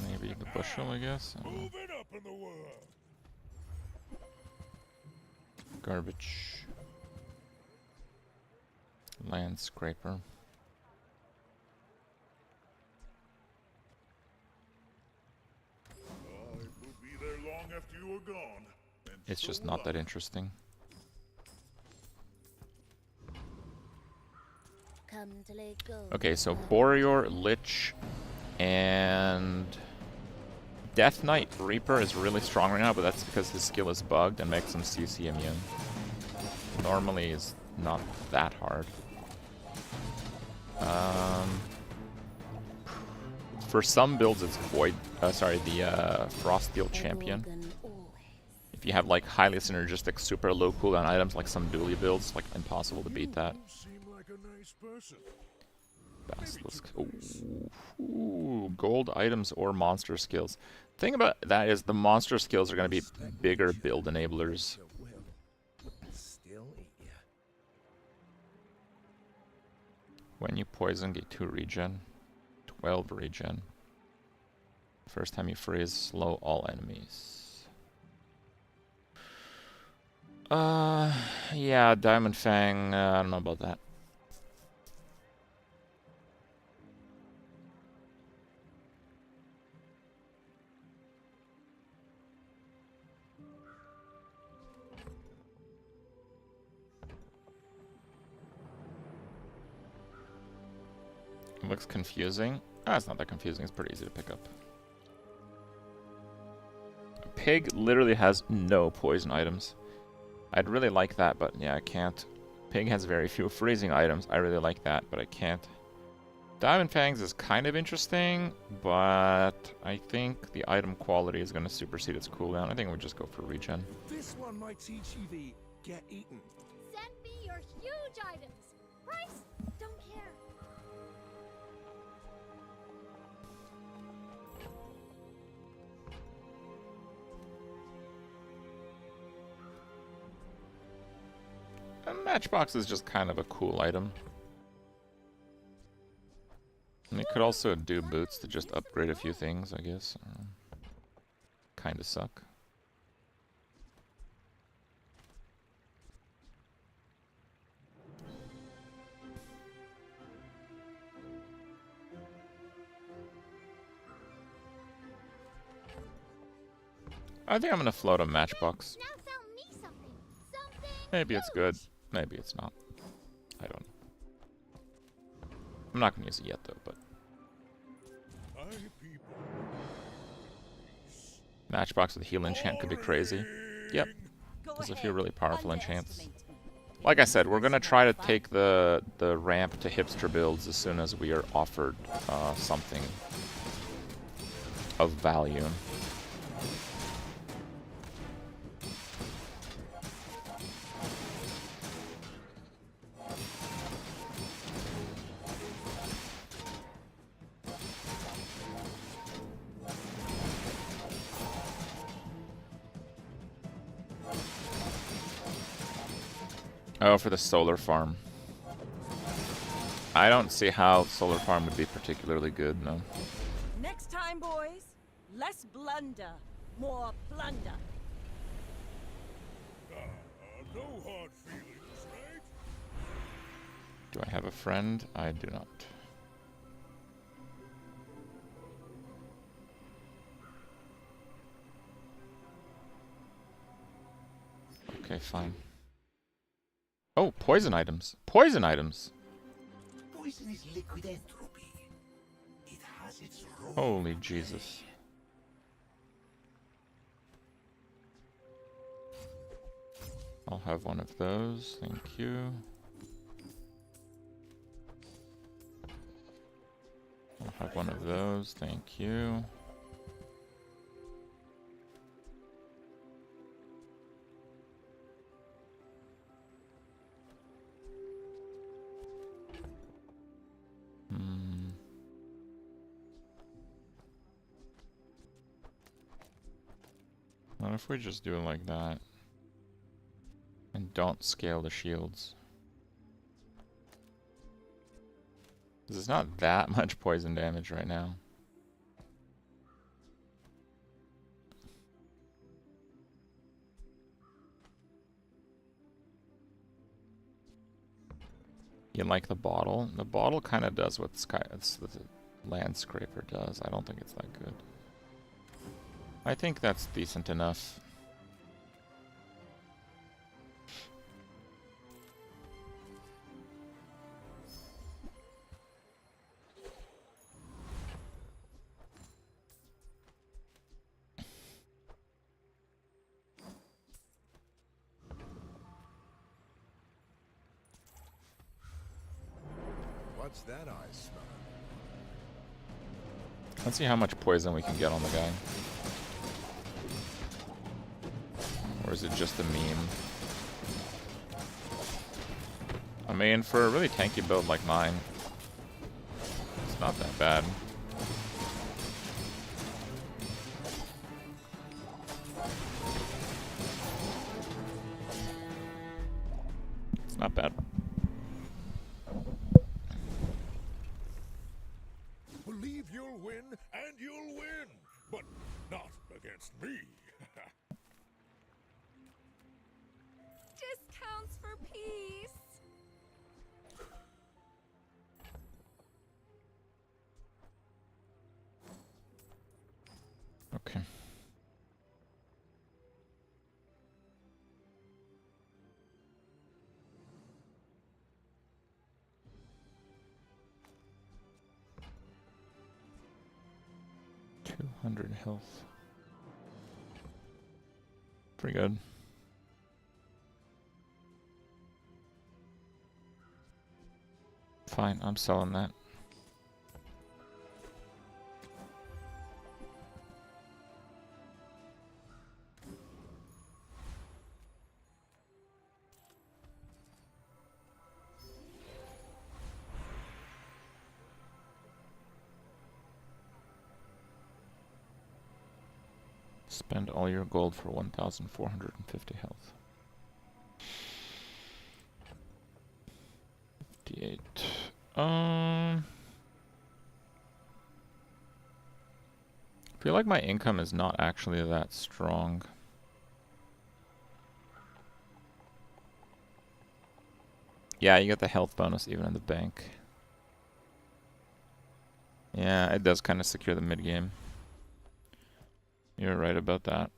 Maybe the bushel, I guess. I don't know. moving up in the world. Garbage. Land scraper. I will be there long after you are gone. And It's just so not will that I. interesting. Come to let go. Okay, so Boreor, Lich, and Death Knight Reaper is really strong right now, but that's because his skill is bugged and makes him CC immune. Normally is not that hard. For some builds, it's Void. The Froststeel Champion. If you have like highly synergistic, super low cooldown items, like some dually builds, like impossible to beat that. You seem like a nice person. Basilisk. Ooh, gold items or monster skills. Thing about that is the monster skills are going to be bigger build enablers. Still eat ya. When you poison, get 2 regen. 12 regen. First time you freeze, slow all enemies. Yeah, Diamond Fang, I don't know about that. Looks confusing. Ah, it's not that confusing. It's pretty easy to pick up. Pig literally has no poison items. I'd really like that, but yeah, I can't. Pig has very few freezing items. I really like that, but I can't. Diamond Fangs is kind of interesting, but I think the item quality is going to supersede its cooldown. I think we'll just go for regen. This one might teach you the get eaten. Send me your huge items. Price? Don't care. A matchbox is just kind of a cool item. And it could also do boots to just upgrade a few things, I guess. Kinda suck. I think I'm gonna float a matchbox. Now sell me something. Something. Maybe it's good. Maybe it's not. I don't know. I'm not gonna use it yet though, but matchbox with heal enchant could be crazy. Yep. There's a few really powerful enchants. Like I said, we're gonna try to take the ramp to hipster builds as soon as we are offered something of value. Oh, for the solar farm. I don't see how solar farm would be particularly good, no. Next time, boys, less blunder, more plunder. No hard feelings, right? Do I have a friend? I do not. Okay, fine. Oh, poison items. Poison items! Poison is liquid entropy. It has its role. Holy Jesus. I'll have one of those, thank you. I'll have one of those, thank you. What if we just do it like that? And don't scale the shields. Because it's not that much poison damage right now. You like the bottle? The bottle kind of does what the land scraper does. I don't think it's that good. I think that's decent enough. What's that I smell? Let's see how much poison we can get on the guy. Or is it just a meme? I mean, for a really tanky build like mine, it's not that bad. It's not bad. Believe you'll win, and you'll win, but not against me. Discounts for peace. Okay. 100 health. Pretty good. Fine, I'm selling that. Spend all your gold for 1,450 health. 58. I feel like my income is not actually that strong. Yeah, you get the health bonus even in the bank. Yeah, it does kind of secure the mid game. You're right about that.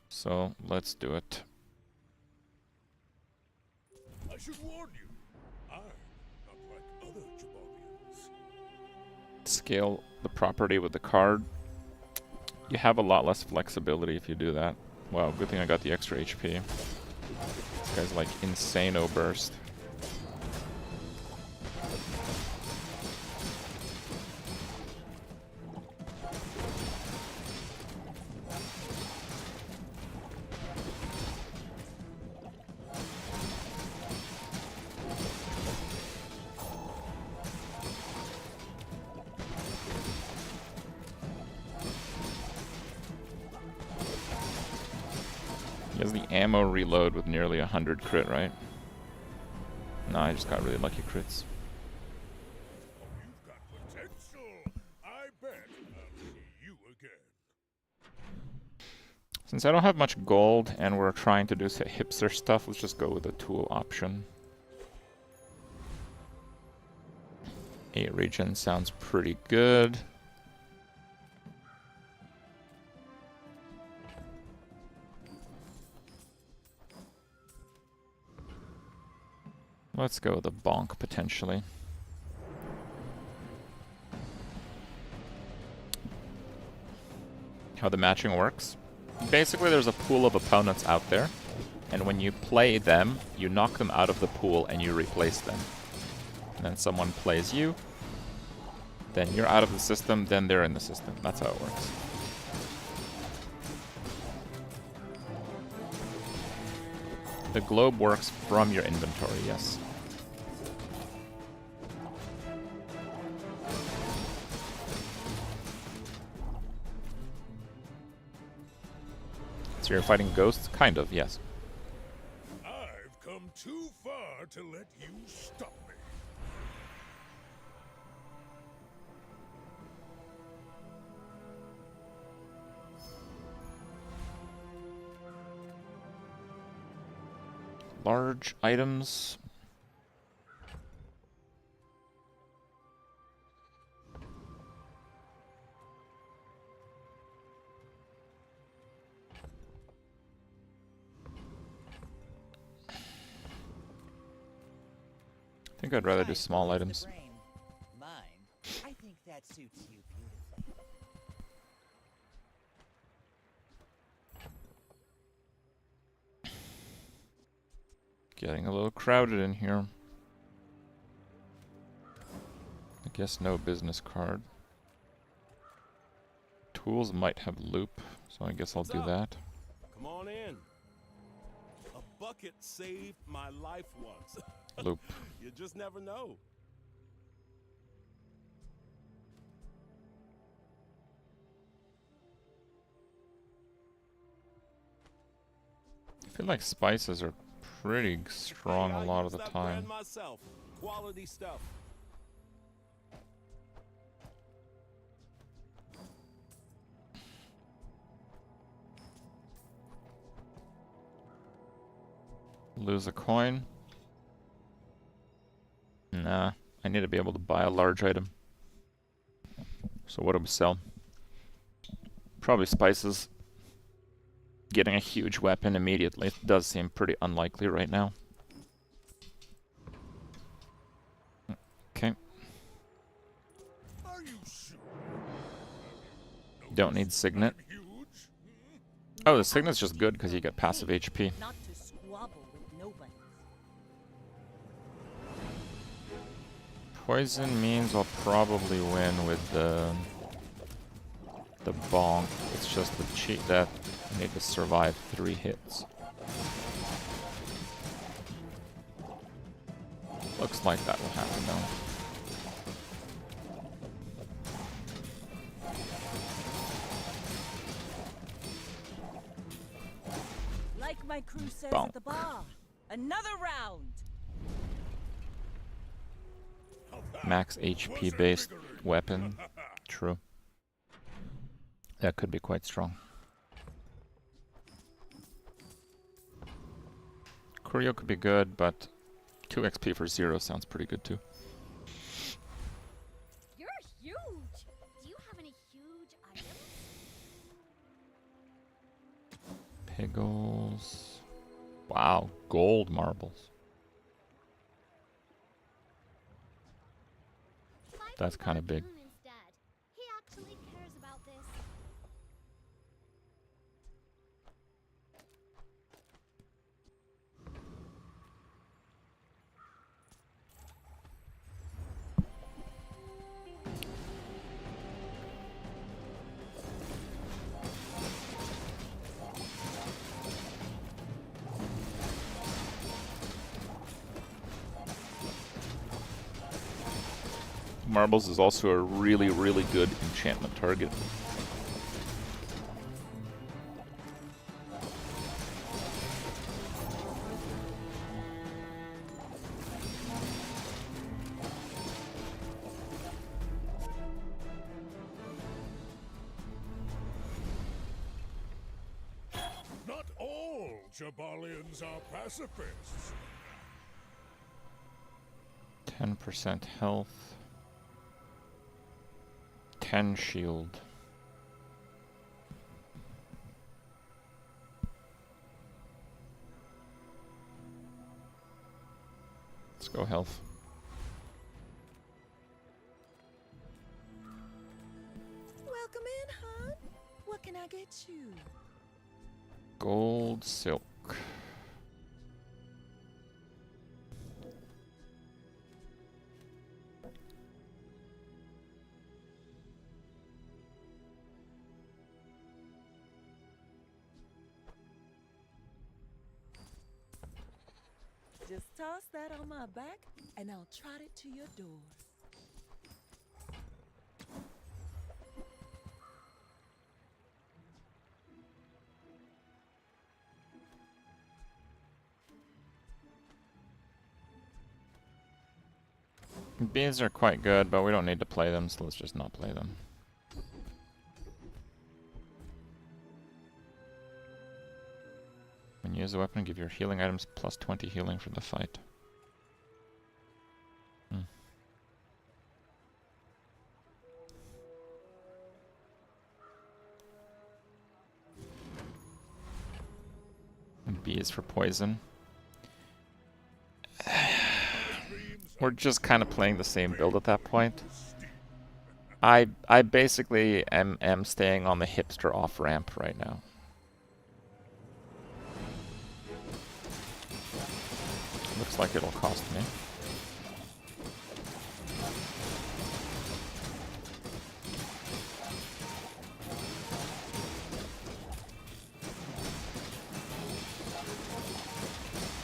So, let's do it. I should warn you, I'm not like other Jabalians. Scale the property with the card. You have a lot less flexibility if you do that. Wow, good thing I got the extra HP. This guy's like insane-o burst. He has the ammo reload with nearly 100 crit, right? No, I just got really lucky crits. Oh, you've got potential. I bet I'll see you again. Since I don't have much gold and we're trying to do some hipster stuff, let's just go with the tool option. 8 regen sounds pretty good. Let's go with a bonk, potentially. How the matching works. Basically, there's a pool of opponents out there, and when you play them, you knock them out of the pool and you replace them. And then someone plays you, then you're out of the system, then they're in the system. That's how it works. The globe works from your inventory, yes. So you're fighting ghosts? Kind of, yes. I've come too far to let you stop me. Large items. I think I'd rather do small items. Mine, I think that suits you beautifully. Getting a little crowded in here. I guess no business card. Tools might have loop, so I guess I'll do that. Come on in. A bucket saved my life once. Loop. You just never know. I feel like spices are pretty strong Hey, I a lot use of the that time. brand myself. Quality stuff. Lose a coin. Nah, I need to be able to buy a large item. So what do we sell? Probably spices. Getting a huge weapon immediately does seem pretty unlikely right now. Okay. Don't need Signet. Oh, the Signet's just good because you get passive HP. Not to squabble with nobody. Poison means I'll probably win with the bonk. It's just the cheat death. I need to survive 3 hits. Looks like that will happen though. Like my crew says Bonk. at the bar. Another round. Max HP based weapon. True. That could be quite strong. Curio could be good, but 2 XP for 0 sounds pretty good too. You're huge! Do you have any huge items? Piggles. Wow, gold marbles. That's kind of big. Instead. He actually cares about this. Marbles is also a really, really good enchantment target. Not all Jabalians are pacifists. 10% health. 10 shield. Let's go health. Welcome in, hon. What can I get you? Gold silk. Just toss that on my back, and I'll trot it to your door. Bees are quite good, but we don't need to play them, so let's just not play them. When you use a weapon, give your healing items plus 20 healing for the fight. B is for poison. We're just kind of playing the same build at that point. I basically am staying on the hipster off-ramp right now. Looks like it'll cost me.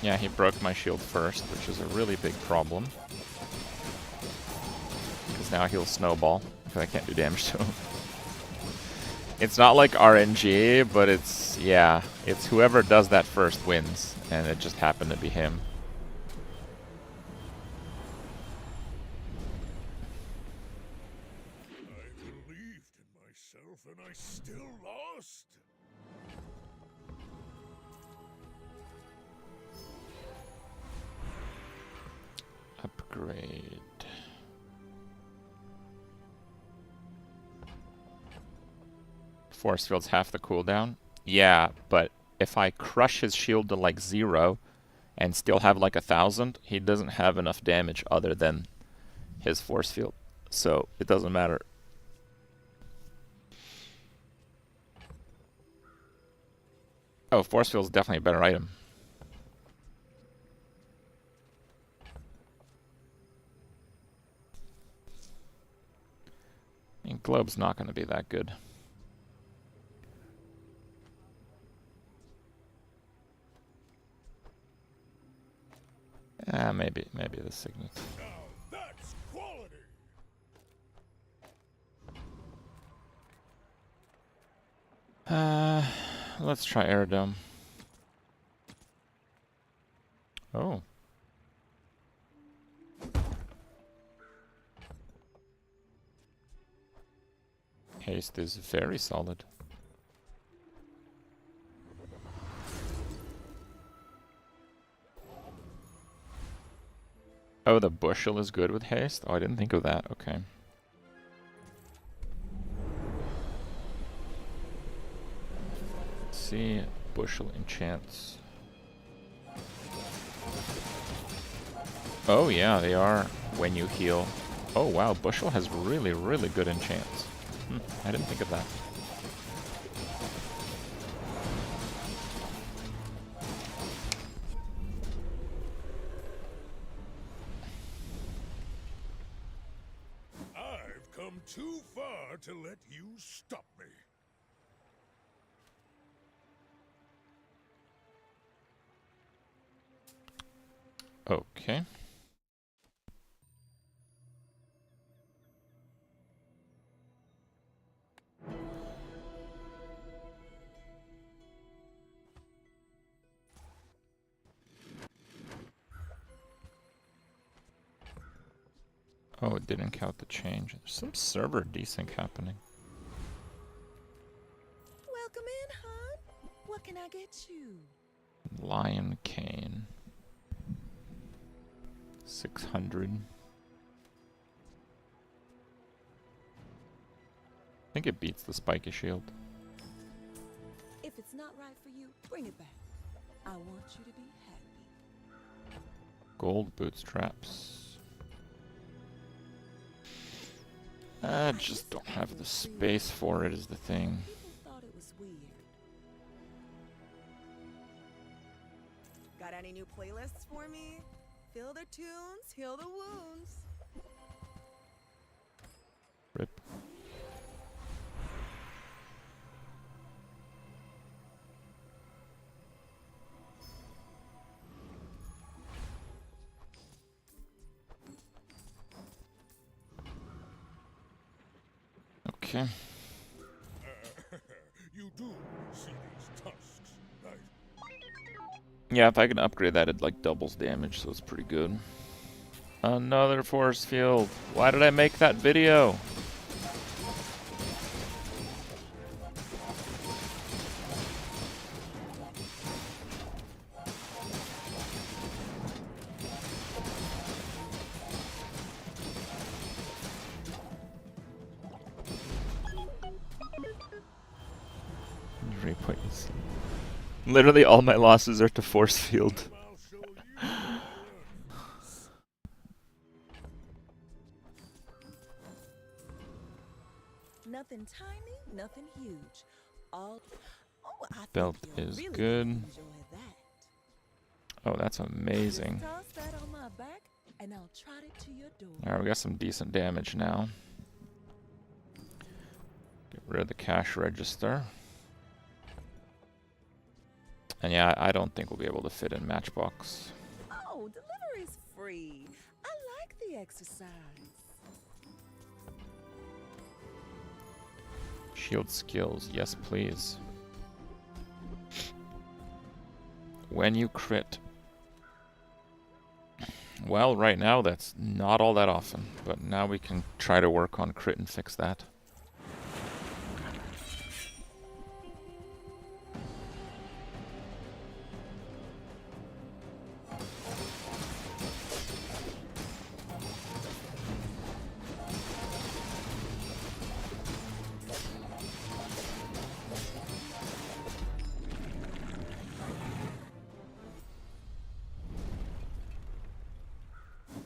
Yeah, he broke my shield first, which is a really big problem. Because now he'll snowball, because I can't do damage to him. It's not like RNG, but it's, yeah, it's whoever does that first wins, and it just happened to be him. I believed in myself and I still lost. Upgrade. Force field's half the cooldown. Yeah, but if I crush his shield to like 0 and still have like 1,000, he doesn't have enough damage other than his force field. So it doesn't matter. Oh, force field is definitely a better item. I mean, globe's not going to be that good. Maybe the signet. Now that's quality. Let's try aerodome. Oh. Haste is very solid. Oh, the bushel is good with haste? Oh, I didn't think of that. Okay. Let's see. Bushel enchants. Oh, yeah, they are when you heal. Oh, wow. Bushel has really, really good enchants. I didn't think of that. I've come too far to let you stop me. Okay. Oh, it didn't count the change. There's some server desync happening. Welcome in, hon. What can I get you? Lion Cane. 600. I think it beats the spiky shield. If it's not right for you, bring it back. I want you to be happy. Gold bootstraps. I just don't have the space for it is the thing. People thought it was weird. Got any new playlists for me? Fill the tunes, heal the wounds. Rip. Okay. You do see these tusks, right? Yeah, if I can upgrade that, it like doubles damage, so it's pretty good. Another force field. Why did I make that video? Replays. Literally all my losses are to force field. I'll show you what you learn. Nothing tiny, nothing huge. All. Oh, I Belt think you'll is really good. enjoy that. Oh, that's amazing. Just toss that on my back, and I'll trot it to your door. Alright, we got some decent damage now. Get rid of the cash register. And yeah, I don't think we'll be able to fit in Matchbox. Oh, delivery's free. I like the exercise. Shield skills, yes please. When you crit. Well, right now that's not all that often, but now we can try to work on crit and fix that.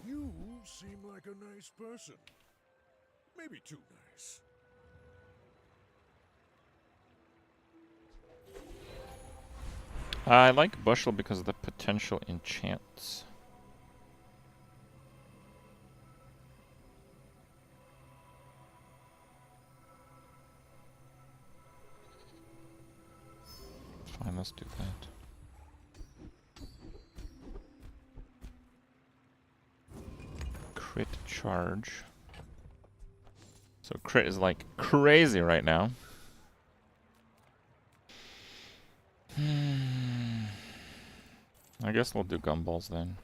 You seem like a nice person. Maybe too nice. I like Bushel because of the potential enchants. Fine, let's do that. Crit charge. So crit is like crazy right now. I guess we'll do gumballs then.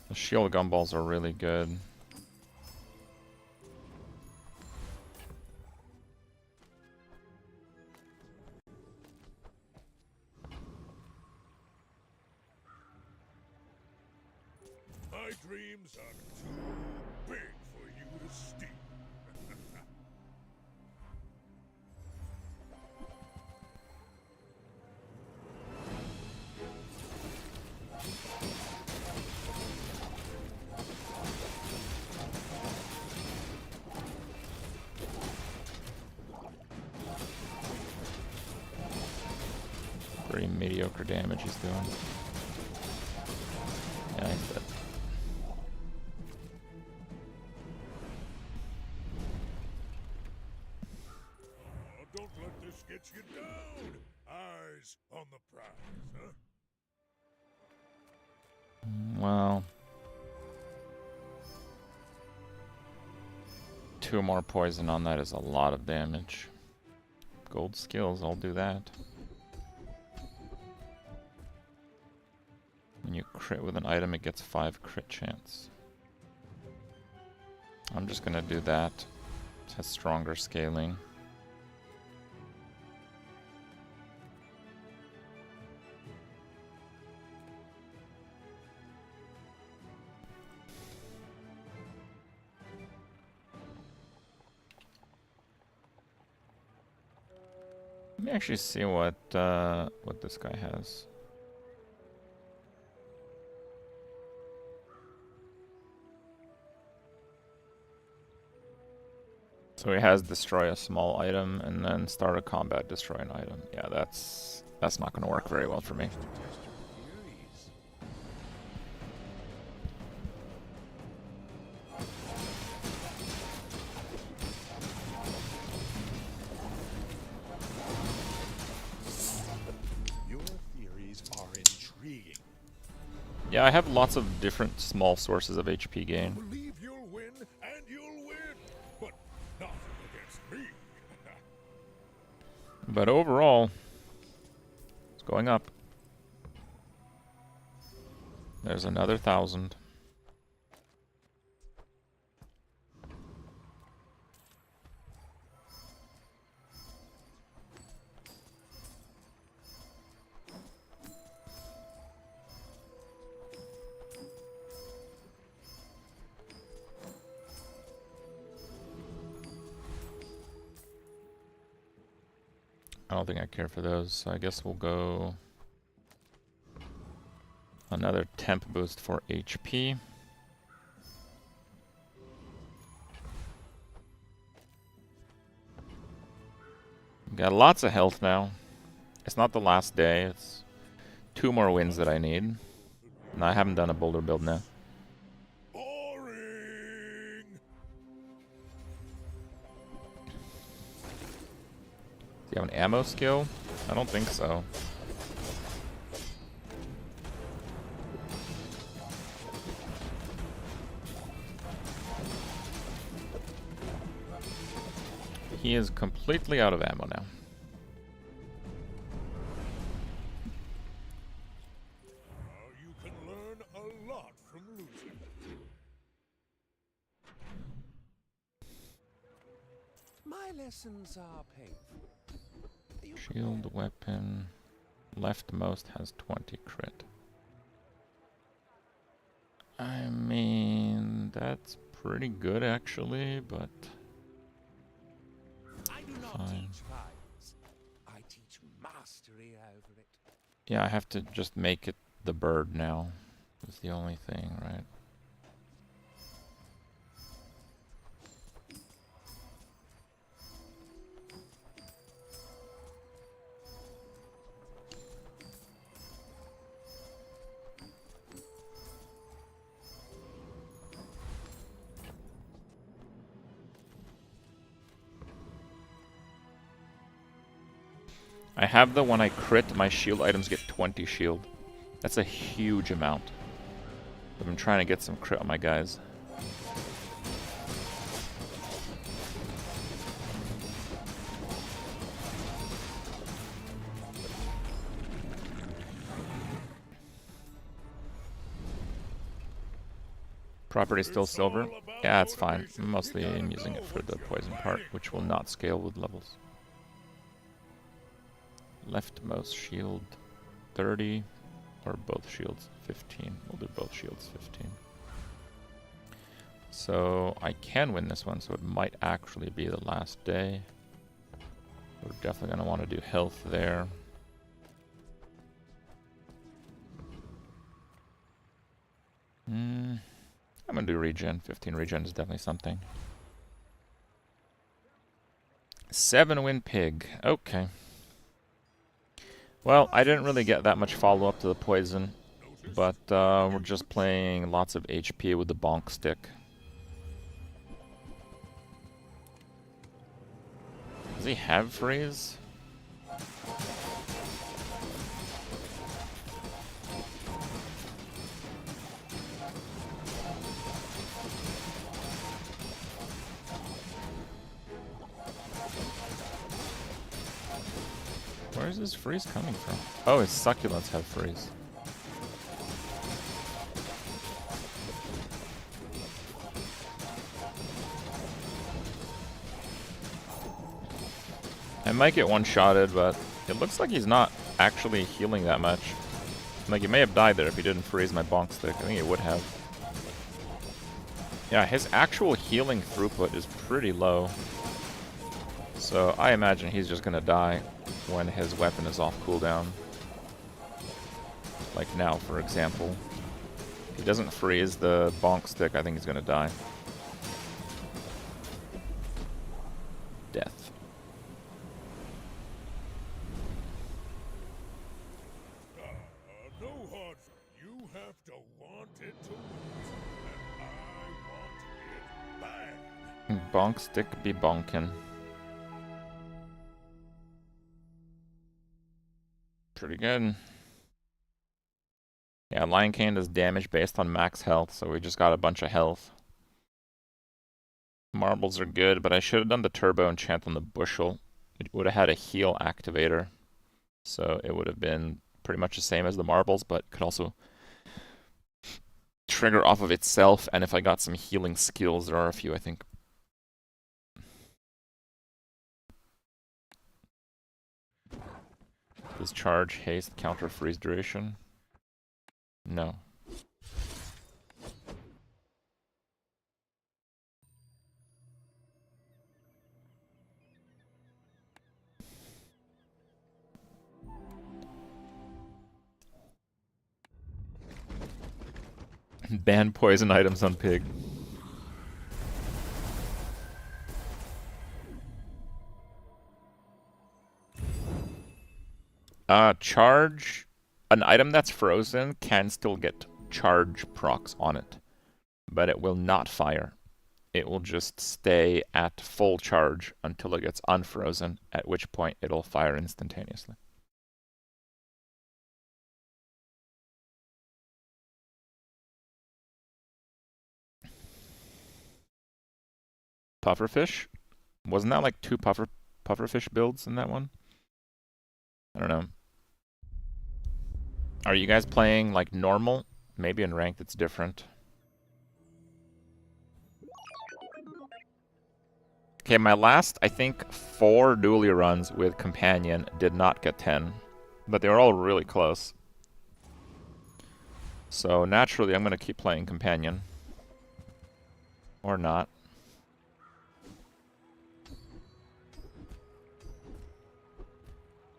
The shield gumballs are really good. My dreams are too big for you to steal. 'Pretty mediocre damage he's doing. Yeah, he's dead. Oh, don't let this get you down. Eyes on the prize, huh? Well, 2 more poison on that is a lot of damage. Gold skills, I'll do that. When you crit with an item, it gets 5 crit chance. I'm just gonna do that. It has stronger scaling. Let me actually see what this guy has. So he has destroy a small item and then start a combat, destroy an item. Yeah, that's not going to work very well for me. Your theories are intriguing. Yeah, I have lots of different small sources of HP gain. Believe you'll win, and you'll win, but not against me. But overall, it's going up. There's another 1,000. I don't think I care for those, so I guess we'll go another temp boost for HP. Got lots of health now. It's not the last day, it's 2 more wins that I need. And I haven't done a boulder build now. Boring. Do you have an ammo skill? I don't think so. He is completely out of ammo now. You can learn a lot from losing. My lessons are painful. Shield weapon. Leftmost has 20 crit. I mean, that's pretty good actually, but I do not fine. teach violence. I teach mastery over it. Yeah, I have to just make it the bird now. is the only thing, right? I have the when I crit, my shield items get 20 shield. That's a huge amount. But I'm trying to get some crit on my guys. Property still silver? Yeah, it's fine. Mostly I'm using it for the poison part, which will not scale with levels. Leftmost shield 30, or both shields 15. We'll do both shields 15. So I can win this one, so it might actually be the last day. We're definitely going to want to do health there. I'm going to do regen. 15 regen is definitely something. 7 win pig. Okay. Well, I didn't really get that much follow-up to the poison, but we're just playing lots of HP with the bonk stick. Does he have freeze? Where's his freeze coming from? Oh, his succulents have freeze. I might get one-shotted, but it looks like he's not actually healing that much. Like, he may have died there if he didn't freeze my bonk stick. I think he would have. Yeah, his actual healing throughput is pretty low. So I imagine he's just gonna die when his weapon is off cooldown. Like now, for example. If he doesn't freeze the bonk stick, I think he's gonna die. Death. No hard feelings. You have to want it to lose, and I want it bad. Bonk stick be bonkin'. Pretty good. Yeah, Lion Cane does damage based on max health, so we just got a bunch of health. Marbles are good, but I should have done the turbo enchant on the bushel. It would have had a heal activator, so it would have been pretty much the same as the marbles, but could also trigger off of itself, and if I got some healing skills, there are a few, I think. Does charge, haste, counter freeze duration? No. Ban poison items on pig. Charge. An item that's frozen can still get charge procs on it, but it will not fire. It will just stay at full charge until it gets unfrozen, at which point it'll fire instantaneously. Pufferfish? Wasn't that like 2 pufferfish builds in that one? I don't know. Are you guys playing like normal? Maybe in ranked it's different. Okay, my last, I think, 4 dually runs with Companion did not get 10. But they were all really close. So naturally I'm going to keep playing Companion. Or not.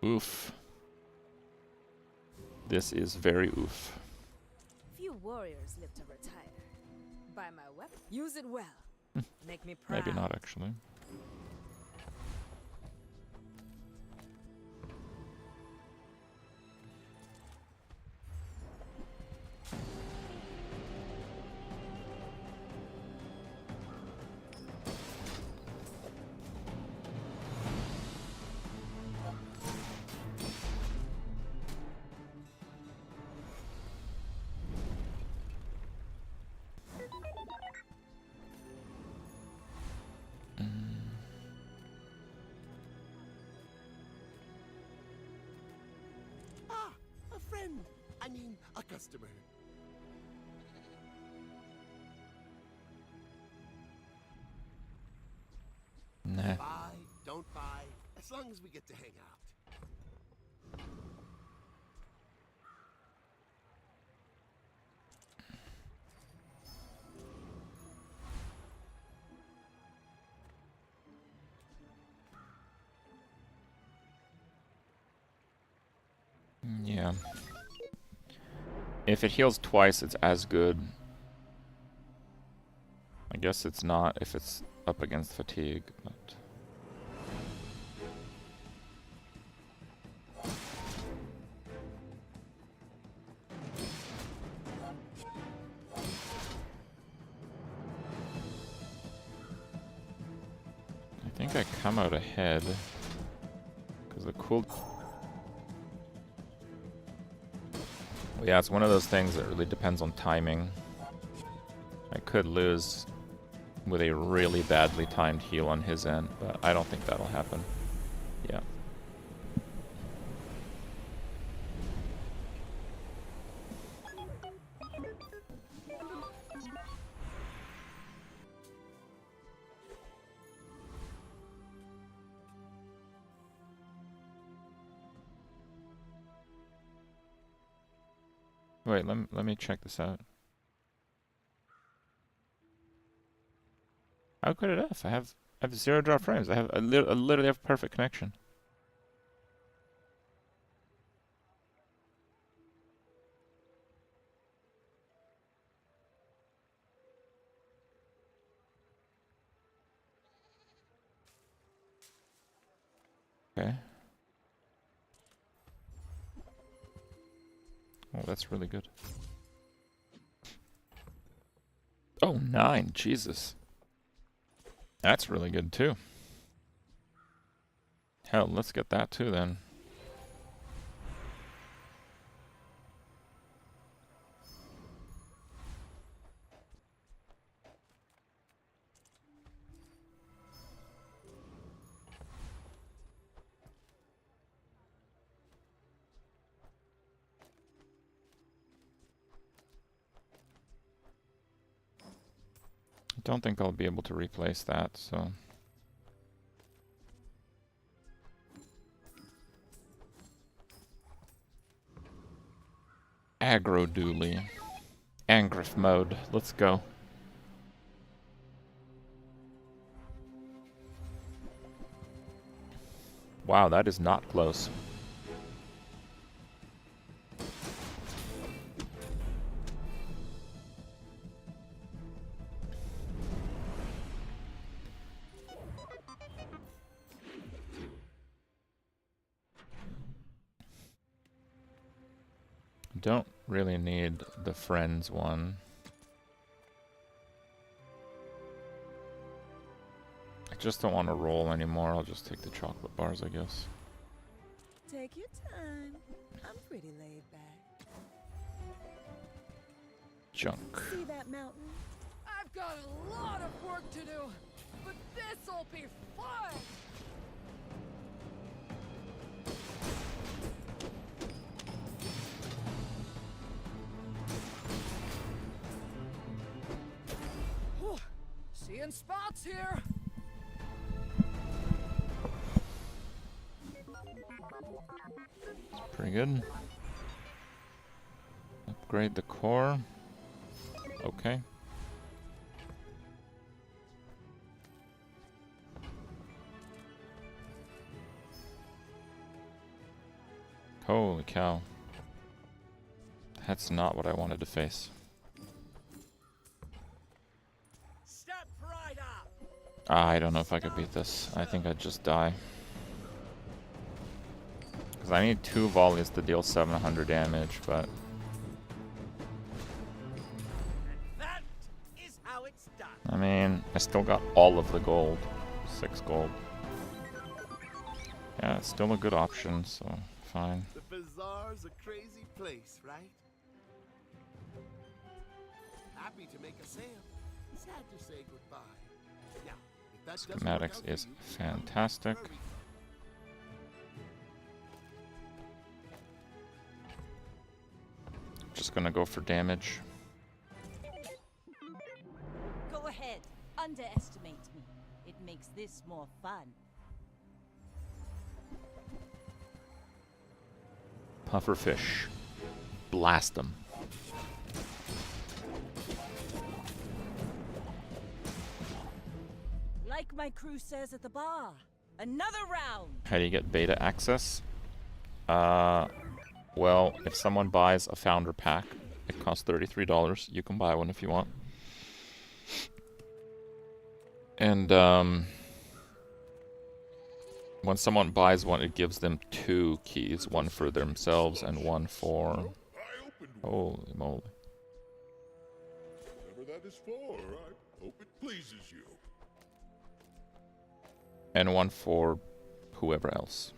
Oof. This is very oof. Few warriors live to retire. Buy my weapon. Use it well. Make me proud. Maybe not, actually. Ah, a friend. I mean, a customer. Nah. Buy, don't buy, as long as we get to hang out. Yeah. If it heals twice, it's as good. I guess it's not if it's up against fatigue, but... I think I come out ahead, because the cool... Well, yeah, it's one of those things that really depends on timing. I could lose with a really badly timed heal on his end, but I don't think that'll happen. Yeah. Wait, let me check this out. How could it have? I have 0 drop frames. I literally have perfect connection. Okay. Oh, that's really good. Oh, 9. Jesus. That's really good, too. Hell, let's get that, too, then. Don't think I'll be able to replace that, so... Aggro Dooley. Angriff mode. Let's go. Wow, that is not close. Don't really need the friends one. I just don't want to roll anymore. I'll just take the chocolate bars, I guess. Take your time. I'm pretty laid back. Junk. See that mountain? I've got a lot of work to do, but this'll be fun! Whew. Seeing spots here. Pretty good. Upgrade the core. Okay. Holy cow. That's not what I wanted to face. I don't know if I could beat this. I think I'd just die. Because I need 2 volleys to deal 700 damage, but... That is how it's done. I mean, I still got all of the gold. 6 gold. Yeah, it's still a good option, so fine. The Bazaar's a crazy place, right? Happy to make a sale. Sad to say goodbye. Now, if that doesn't work Schematics out for is you, fantastic. hurry. Just gonna go for damage. Go ahead, underestimate me. It makes this more fun. Pufferfish. Blast them. Like my crew says at the bar, another round. How do you get beta access? Well, if someone buys a founder pack, it costs $33. You can buy one if you want. And when someone buys one, it gives them 2 keys, one for themselves and one for... Holy moly. Whatever that is for, I hope it pleases you. And one for whoever else.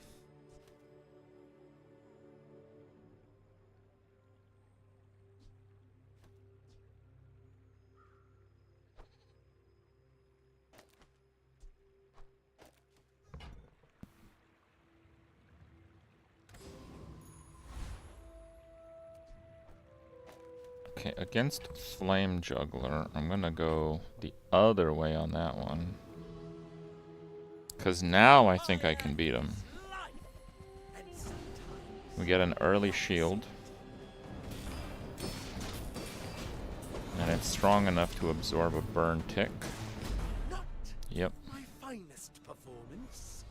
Okay, against Flame Juggler, I'm gonna go the other way on that one. Because now I think I can beat him. We get an early shield. And it's strong enough to absorb a burn tick. Not Yep. my finest performance.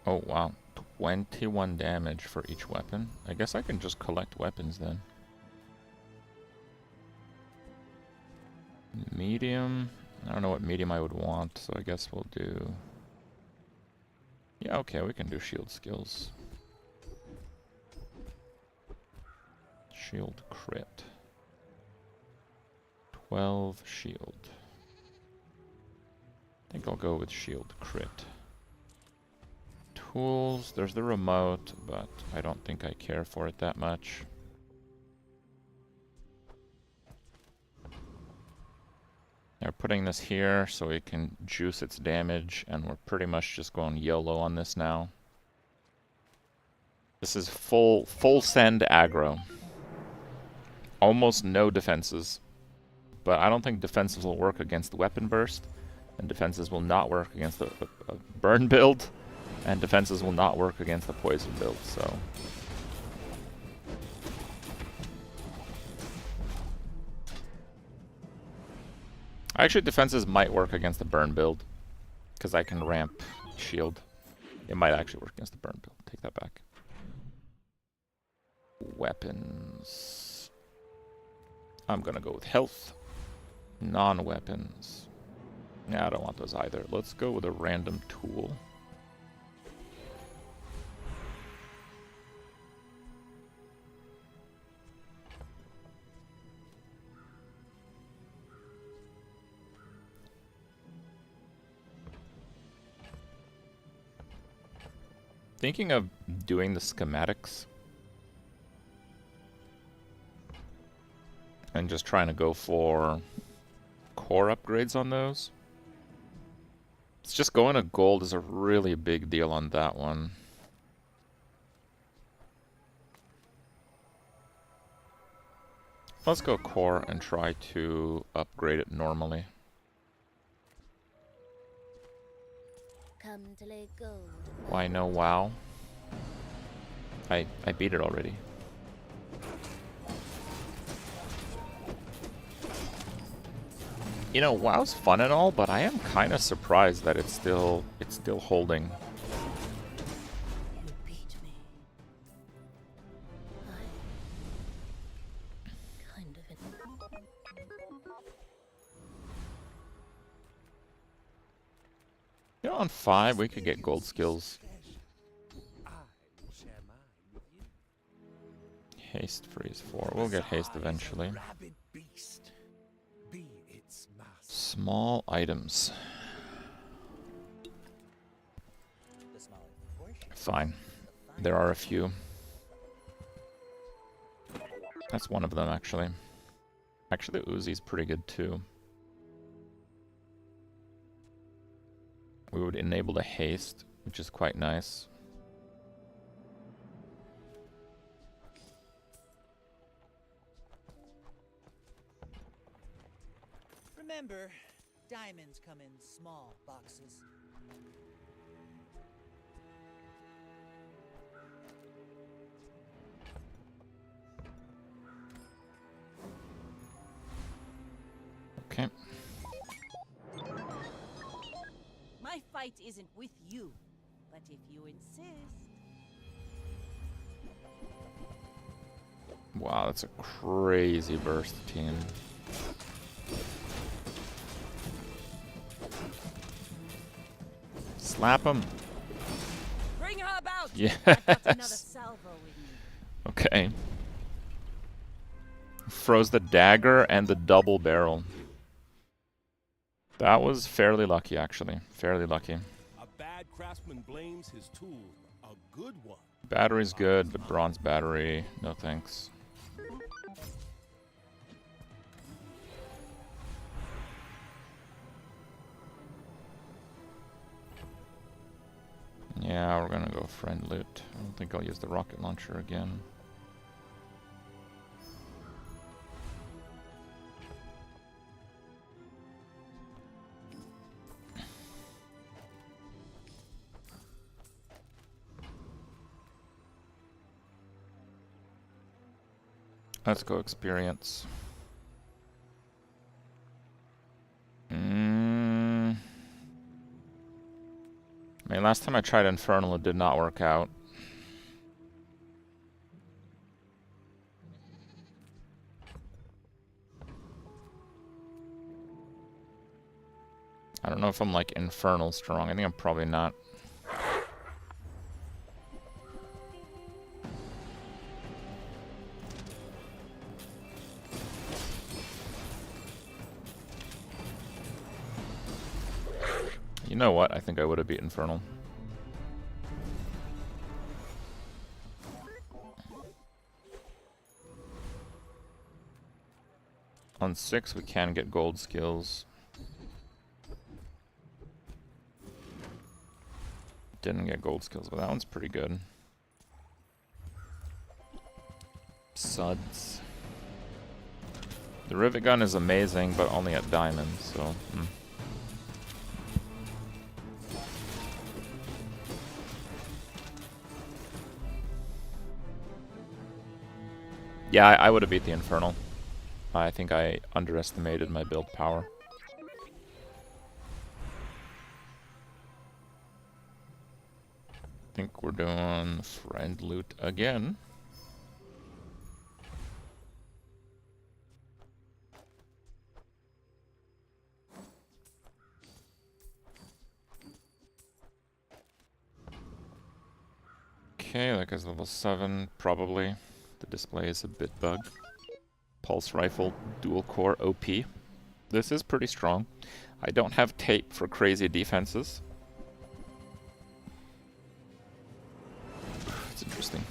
Oh wow. 21 damage for each weapon. I guess I can just collect weapons then. Medium. I don't know what medium I would want, so I guess we'll do... Yeah, okay, we can do shield skills. Shield crit. 12 shield. I think I'll go with shield crit. Tools, there's the remote, but I don't think I care for it that much. They're putting this here so we can juice its damage, and we're pretty much just going YOLO on this now. This is full send aggro. Almost no defenses. But I don't think defenses will work against the weapon burst, and defenses will not work against a burn build. And defenses will not work against the poison build, so... Actually, defenses might work against the burn build, because I can ramp shield. It might actually work against the burn build. Take that back. Weapons. I'm gonna go with health. Non-weapons. Nah, I don't want those either. Let's go with a random tool. Thinking of doing the schematics and just trying to go for core upgrades on those. It's just going to gold is a really big deal on that one. Let's go core and try to upgrade it normally. Come to lay gold. Why no WoW? I beat it already. You know, WoW's fun and all, but I am kind of surprised that it's still holding. know, on 5 we could get gold skills. I will share mine with you. Haste freeze 4. We'll get haste eventually. Rabid beast. Be its master. Small items. The smaller the portion, Fine. the finer There are the a few. That's one of them, actually. Actually, Uzi's pretty good, too. We would enable the haste, which is quite nice. Remember, diamonds come in small boxes. Okay. My fight isn't with you, but if you insist. Wow, that's a crazy burst team. Slap him. Bring her about. Yes. I've got another salvo with me. Okay. Froze the dagger and the double barrel. That was fairly lucky, actually. Fairly lucky. A bad craftsman blames his tool. A good one. Battery's good, but bronze battery, no thanks. Yeah, we're gonna go friend loot. I don't think I'll use the rocket launcher again. Let's go experience. I mean, last time I tried Infernal, it did not work out. I don't know if I'm like Infernal strong. I think I'm probably not. You know what? I think I would have beat Infernal. On 6, we can get gold skills. Didn't get gold skills, but that one's pretty good. Suds. The rivet gun is amazing, but only at diamond, so... Yeah, I would have beat the Infernal. I think I underestimated my build power. I think we're doing friend loot again. Okay, that guy's level 7, probably. The display is a bit bugged. Pulse rifle, dual core, OP. This is pretty strong. I don't have tape for crazy defenses. It's interesting.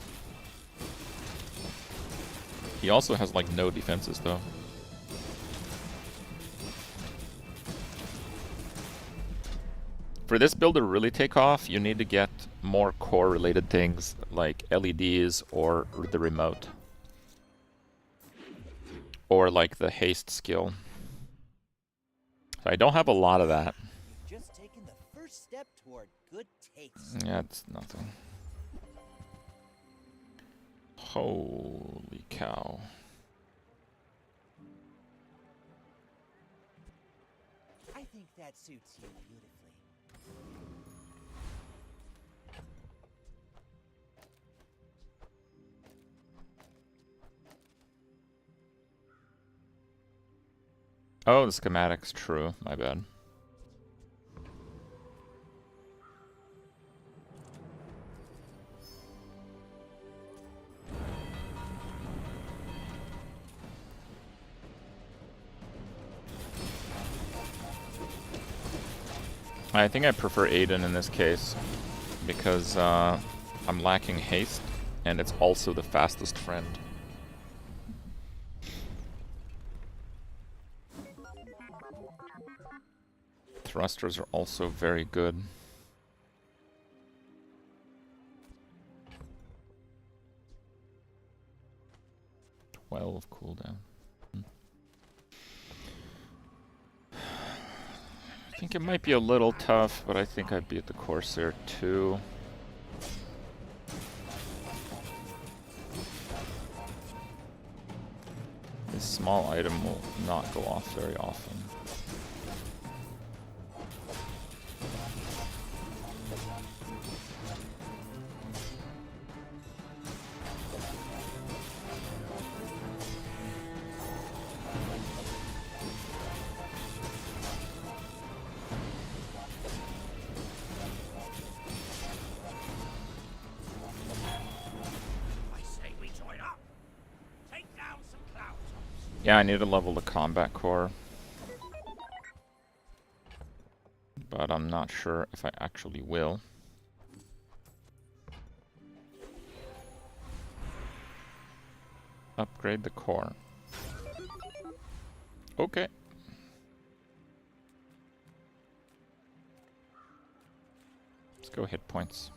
He also has like no defenses though. For this build to really take off, you need to get more core related things like LEDs or the remote. Or like the haste skill. So I don't have a lot of that. You've just taken the first step toward good taste. Yeah, it's nothing. Holy cow. I think that suits you beautifully. Oh, the schematic's true. My bad. I think I prefer Aiden in this case because I'm lacking haste and it's also the fastest friend. Thrusters are also very good. 12 cooldown. I think it might be a little tough, but I think I beat the Corsair too. This small item will not go off very often. Yeah, I need to level the combat core. But I'm not sure if I actually will. Upgrade the core. Okay. Let's go hit points.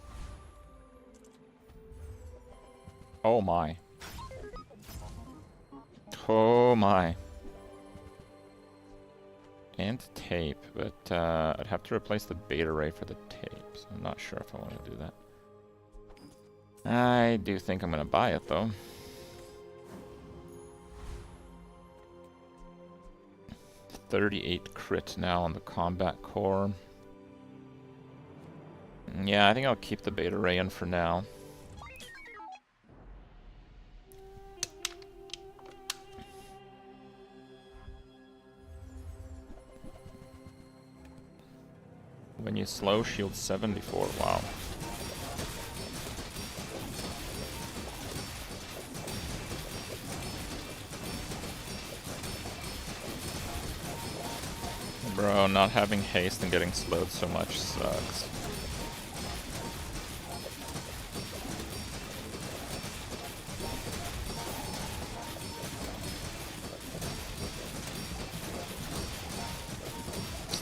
Oh my. Oh my. And tape, but I'd have to replace the beta ray for the tape, so I'm not sure if I want to do that. I do think I'm going to buy it though. $38 crit now on the combat core. Yeah, I think I'll keep the beta ray in for now. When you slow, shield 74. Wow. Bro, not having haste and getting slowed so much sucks.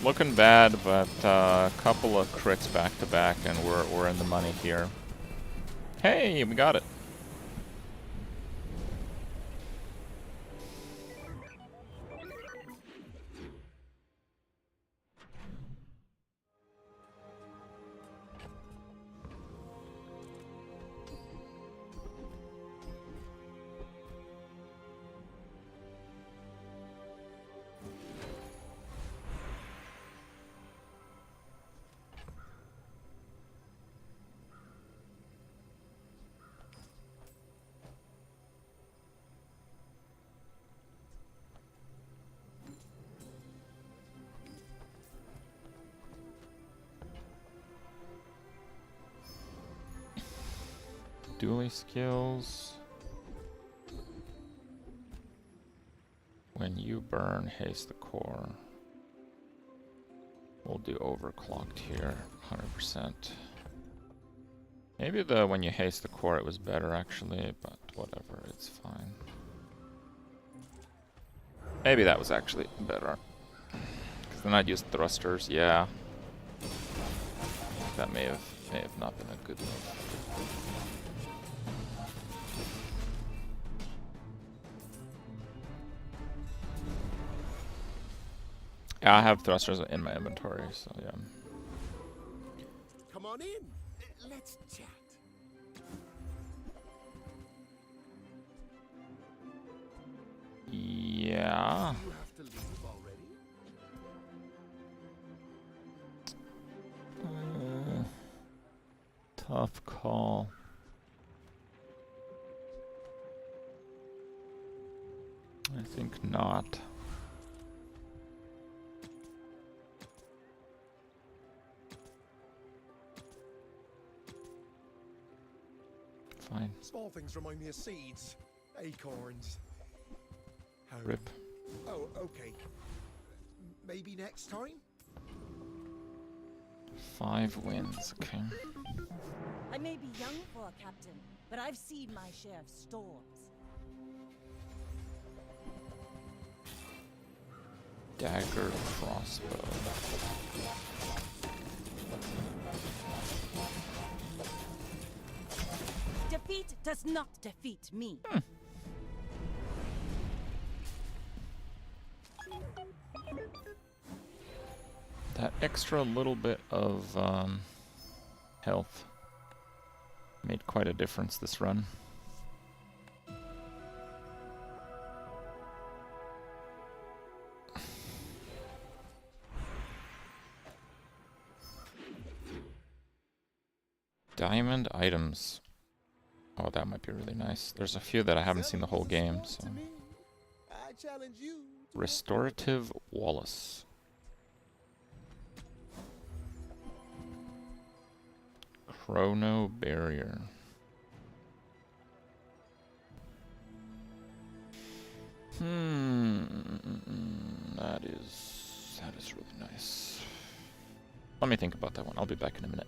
Looking bad, but a couple of crits back to back, and we're in the money here. Hey, we got it. Dually skills. When you burn, haste the core. We'll do overclocked here, 100%. Maybe the when you haste the core it was better actually, but whatever, it's fine. Maybe that was actually better. Because then I'd use thrusters, yeah. That may have not been a good move. Yeah, I have thrusters in my inventory, so yeah. Come on in. Let's chat. Yeah. You have to leave already? Tough call. I think not. Fine. Small things remind me of seeds, acorns. How Rip. Oh, okay. Maybe next time? 5 wins, okay. I may be young for a captain, but I've seen my share of storms. Dagger crossbow. Defeat does not defeat me. That extra little bit of health made quite a difference this run. Diamond items. Oh, that might be really nice. There's a few that I haven't seen the whole game, so. I challenge you. Restorative Wallace. Chrono Barrier. That is really nice. Let me think about that one. I'll be back in a minute.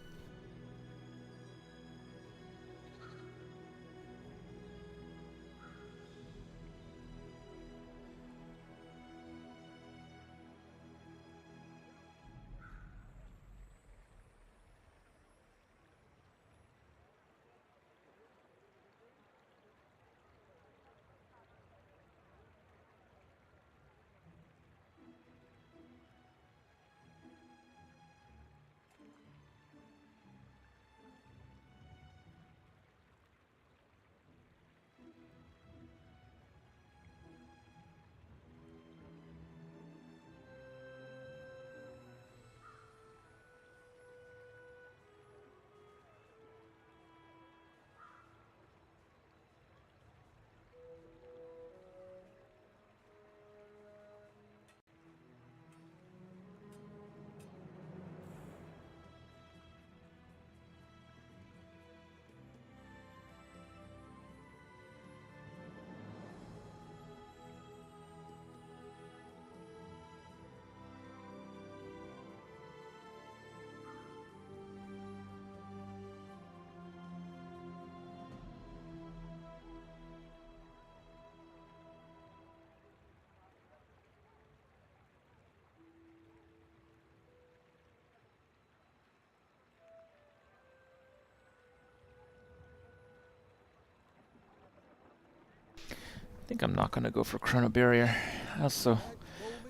I think I'm not going to go for Chrono Barrier. Also,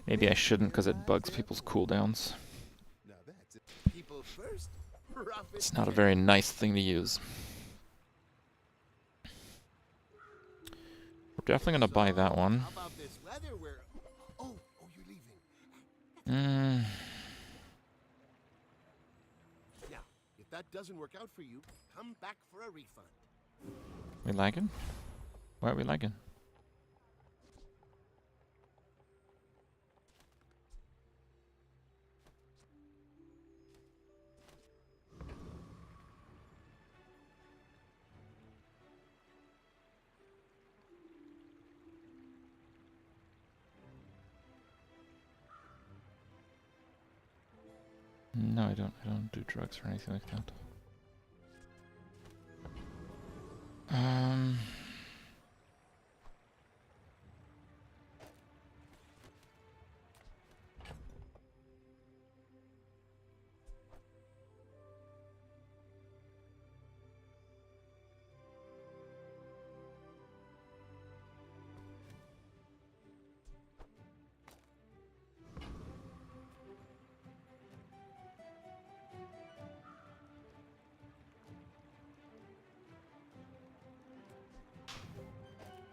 maybe I shouldn't because it bugs people's cooldowns. It's not a very nice thing to use. We're definitely going to buy that one. Now, if that doesn't work out for you, come back for a refund. We lagging? Why are we lagging? No, I don't do drugs or anything like that.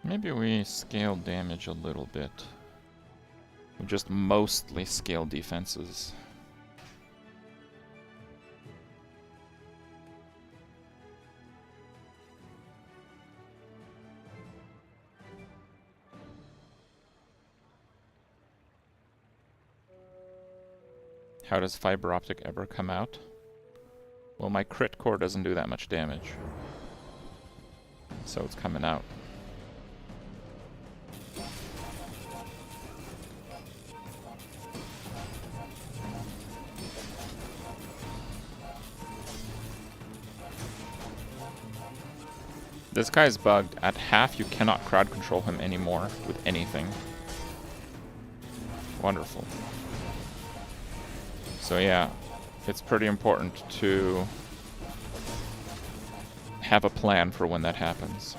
Maybe we scale damage a little bit. We just mostly scale defenses. How does fiber optic ever come out? Well, my crit core doesn't do that much damage, so it's coming out. This guy's bugged. At half, you cannot crowd control him anymore with anything. Wonderful. So yeah, it's pretty important to have a plan for when that happens.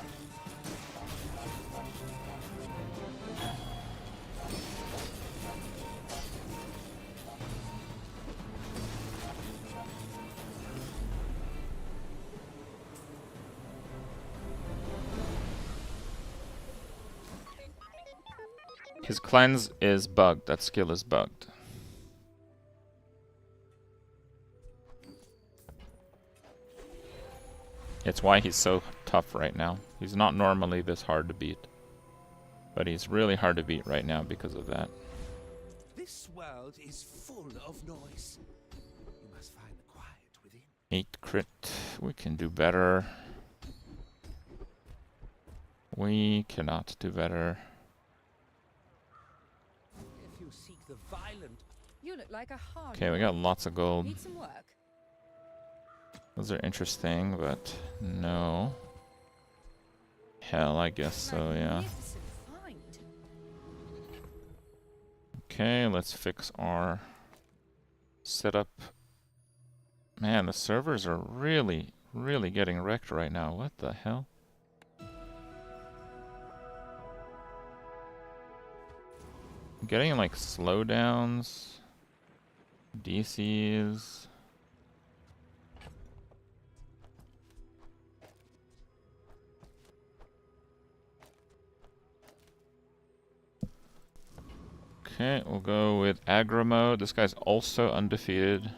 His cleanse is bugged. That skill is bugged. It's why he's so tough right now. He's not normally this hard to beat. But he's really hard to beat right now because of that. This world is full of noise. You must find the quiet within. 8 crit. We can do better. We cannot do better. If you seek the violent, You look like a hard. Okay, we got lots of gold. Need some work. Those are interesting, but no. Hell, I guess so, yeah. Magnificent find. Okay, let's fix our setup. Man, the servers are really, really getting wrecked right now. What the hell? I'm getting like slowdowns, DCs. Okay, we'll go with aggro mode. This guy's also undefeated.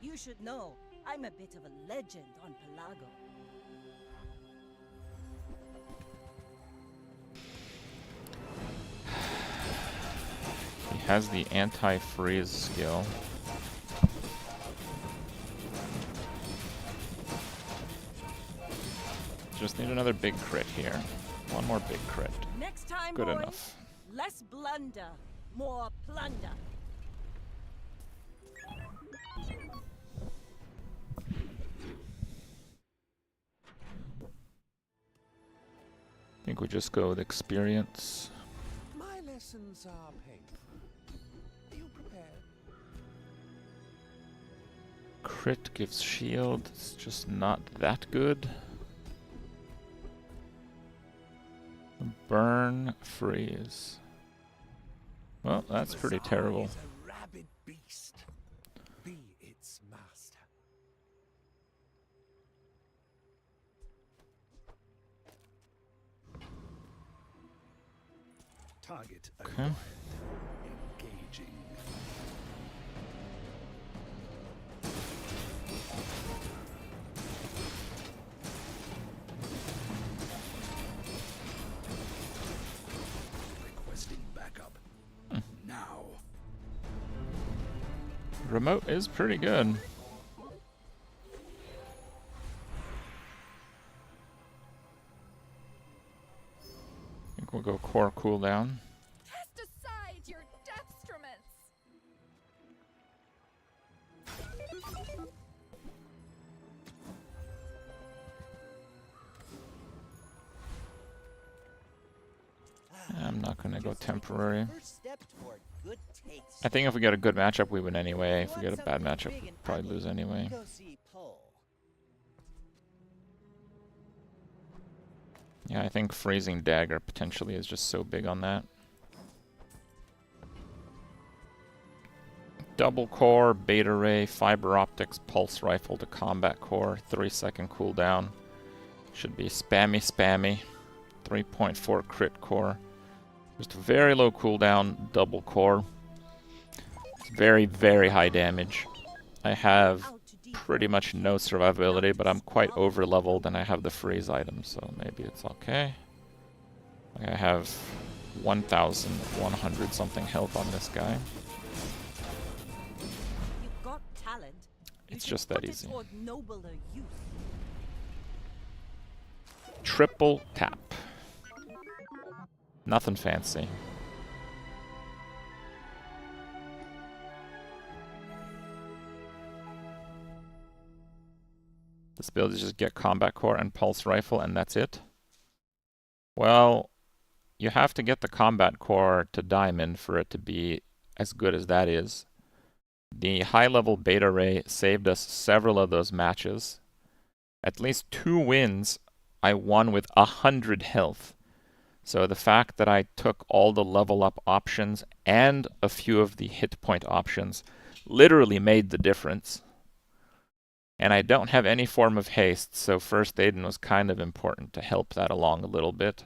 You should know, I'm a bit of a legend on Pelago. He has the anti-freeze skill. Just need another big crit here. One more big crit. Next time, Good boys, enough. less blunder, more plunder. I think we just go with experience. my lessons are painful. Are you prepared? Crit gives shield. It's just not that good. Burn, freeze. Well, that's pretty Bazaar terrible. is a rabid beast. Be its master. Target Okay. acquired. Engaging. Requesting backup. Now. Remote is pretty good. I think we'll go core cooldown. Cast aside your deathstruments. I'm not gonna go temporary. First step toward good taste. I think if we get a good matchup, we win anyway. If we Want get a bad something matchup, big we'll and probably ugly? lose anyway. Go see Pole. Yeah, I think freezing dagger potentially is just so big on that. Double core, beta ray, fiber optics, pulse rifle to combat core, 3-second cooldown. Should be spammy. 3.4 crit core. Just very low cooldown, double core. It's very, very high damage. I have pretty much no survivability, but I'm quite over leveled and I have the freeze item, so maybe it's okay. I have 1,100 something health on this guy. You've got talent. You It's should just that put it easy. toward nobler use. Triple tap. Nothing fancy. This build is just get combat core and pulse rifle, and that's it. Well, you have to get the combat core to diamond for it to be as good as that is. The high-level beta ray saved us several of those matches. At least 2 wins I won with 100 health. So the fact that I took all the level up options and a few of the hit point options literally made the difference. And I don't have any form of haste, so first aid was kind of important to help that along a little bit.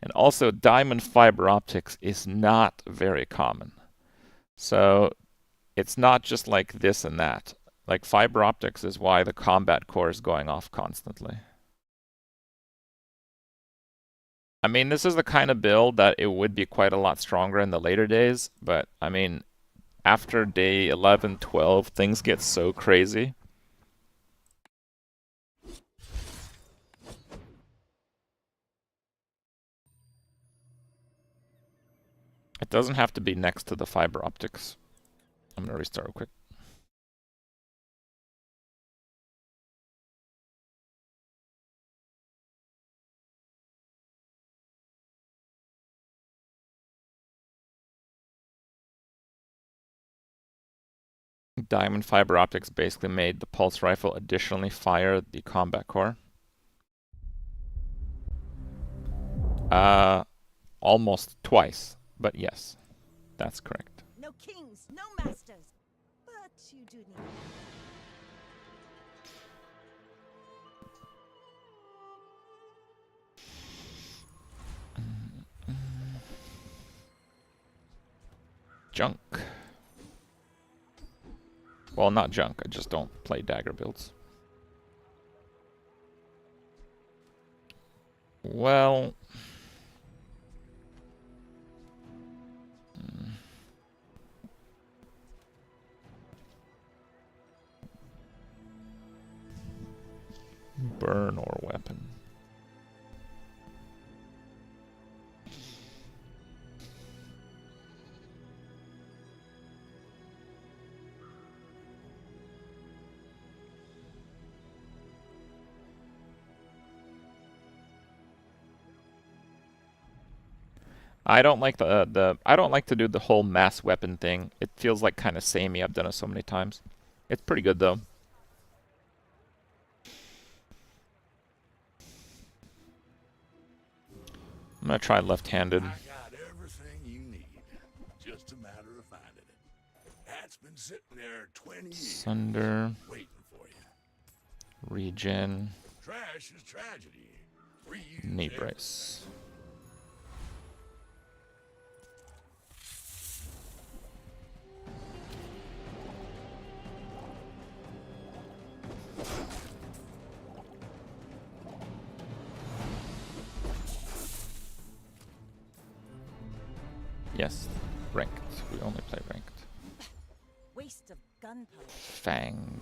And also, diamond fiber optics is not very common. So it's not just like this and that. Like, fiber optics is why the combat core is going off constantly. I mean, this is the kind of build that it would be quite a lot stronger in the later days, but I mean, after day 11, 12, things get so crazy. It doesn't have to be next to the fiber optics. I'm gonna restart real quick. Diamond fiber optics basically made the pulse rifle additionally fire the combat core. Almost twice, but yes, that's correct. No kings, no masters. But you do need. Junk. Well, not junk, I just don't play dagger builds. Well... burn or weapon. I don't like I don't like to do the whole mass weapon thing. It feels like kind of samey. I've done it so many times. It's pretty good though. I'm gonna try left-handed. I got everything you need. Just a matter of finding it. That's been sitting there 20 years. Sunder. Waiting for you. Regen. Trash is tragedy. Reuse Knee everything. brace. Yes, ranked. We only play ranked. Waste of gunpowder. Fang.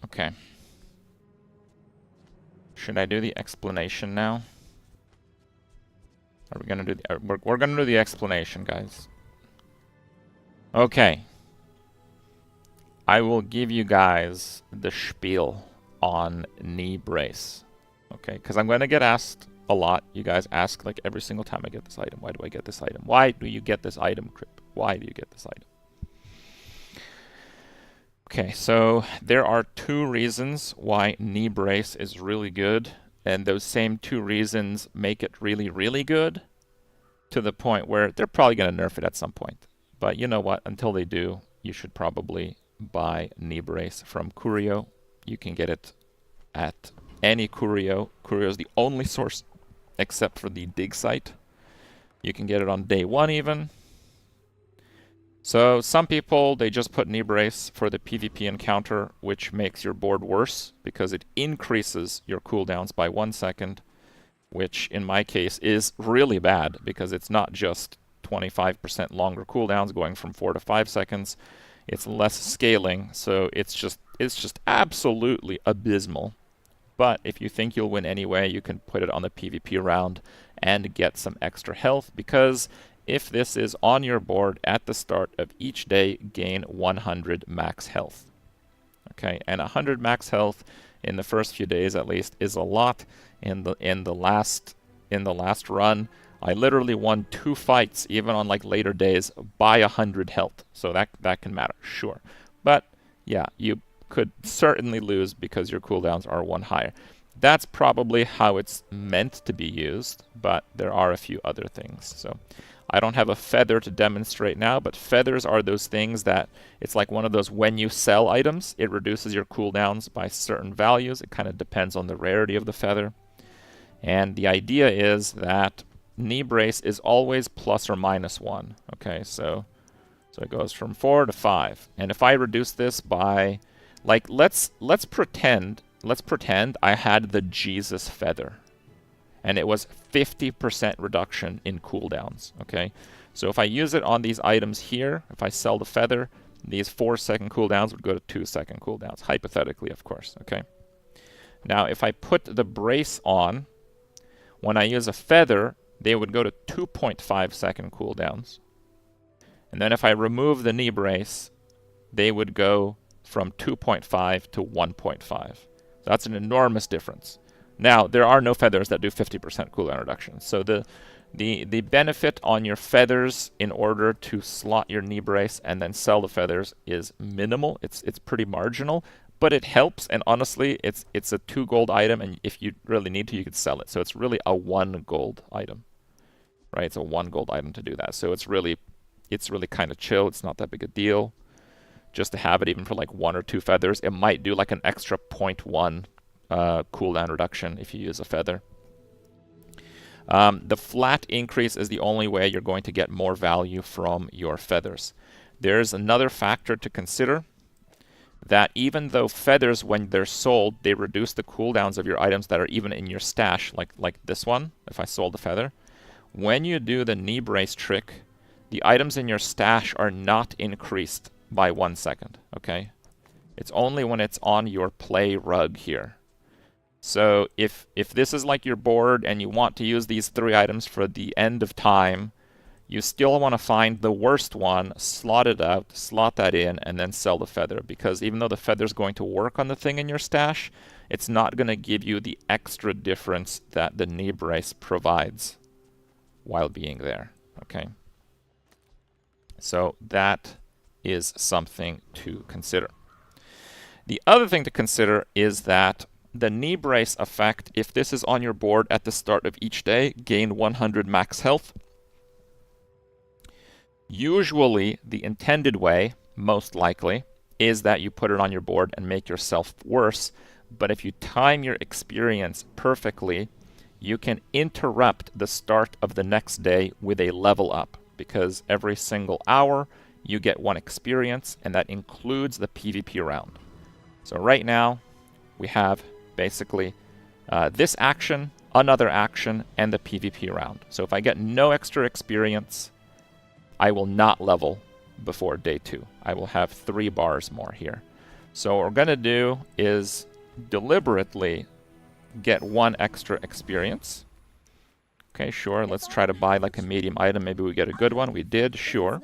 Okay. Should I do the explanation now? Are we gonna do the... we're gonna do the explanation, guys. Okay. I will give you guys the spiel on knee brace. Okay, because I'm going to get asked a lot. You guys ask like every single time I get this item. Why do I get this item? Why do you get this item, Crip? Why do you get this item? Okay, so there are 2 reasons why knee brace is really good. And those same 2 reasons make it really, really good. To the point where they're probably going to nerf it at some point. But you know what? Until they do, you should probably buy knee brace from Curio. You can get it at any Curio. Curio is the only source except for the dig site. You can get it on day 1 even. So some people, they just put knee brace for the PvP encounter, which makes your board worse because it increases your cooldowns by 1 second, which in my case is really bad because it's not just 25% longer cooldowns going from 4 to 5 seconds. It's less scaling, so it's just absolutely abysmal. but if you think you'll win anyway, you can put it on the PvP round and get some extra health, because if this is on your board at the start of each day, gain 100 max health. Okay, and 100 max health in the first few days at least is a lot. In the last run, I literally won 2 fights, even on like later days, by 100 health. So that can matter, sure. But yeah, you could certainly lose because your cooldowns are 1 higher. That's probably how it's meant to be used, but there are a few other things. So I don't have a feather to demonstrate now, but feathers are those things that it's like one of those when you sell items, it reduces your cooldowns by certain values. It kind of depends on the rarity of the feather. And the idea is that knee brace is always plus or minus 1. Okay, so it goes from 4 to 5. And if I reduce this by, like, let's pretend I had the Jesus feather, and it was 50% reduction in cooldowns. Okay, so if I use it on these items here, if I sell the feather, these 4-second cooldowns would go to 2-second cooldowns, hypothetically, of course. Okay, now if I put the brace on, when I use a feather, they would go to 2.5-second cooldowns. And then if I remove the knee brace, they would go from 2.5 to 1.5. That's an enormous difference. Now, there are no feathers that do 50% cooldown reduction. So the benefit on your feathers in order to slot your knee brace and then sell the feathers is minimal. It's pretty marginal, but it helps. And honestly, it's a 2 gold item, and if you really need to, you could sell it. So it's really a 1 gold item, right? It's a 1 gold item to do that. So it's really kind of chill. It's not that big a deal. Just to have it even for like 1 or 2 feathers, it might do like an extra 0.1 cooldown reduction if you use a feather. The flat increase is the only way you're going to get more value from your feathers. There's another factor to consider, that even though feathers, when they're sold, they reduce the cooldowns of your items that are even in your stash, like this one, if I sold a feather. When you do the knee brace trick, the items in your stash are not increased by 1 second, okay? It's only when it's on your play rug here. So if this is like your board and you want to use these 3 items for the end of time, you still want to find the worst one, slot it out, slot that in, and then sell the feather. Because even though the feather is going to work on the thing in your stash, it's not going to give you the extra difference that the knee brace provides while being there. Okay. So that is something to consider. The other thing to consider is that the knee brace effect, if this is on your board at the start of each day, gain 100 max health. Usually, the intended way, most likely, is that you put it on your board and make yourself worse. But if you time your experience perfectly, you can interrupt the start of the next day with a level up, because every single hour you get 1 experience, and that includes the PvP round. So right now, we have basically this action, another action, and the PvP round. So if I get no extra experience, I will not level before day 2. I will have 3 bars more here. So what we're going to do is deliberately get 1 extra experience. Okay, sure, let's try to buy like a medium item. Maybe we get a good one. We did, sure.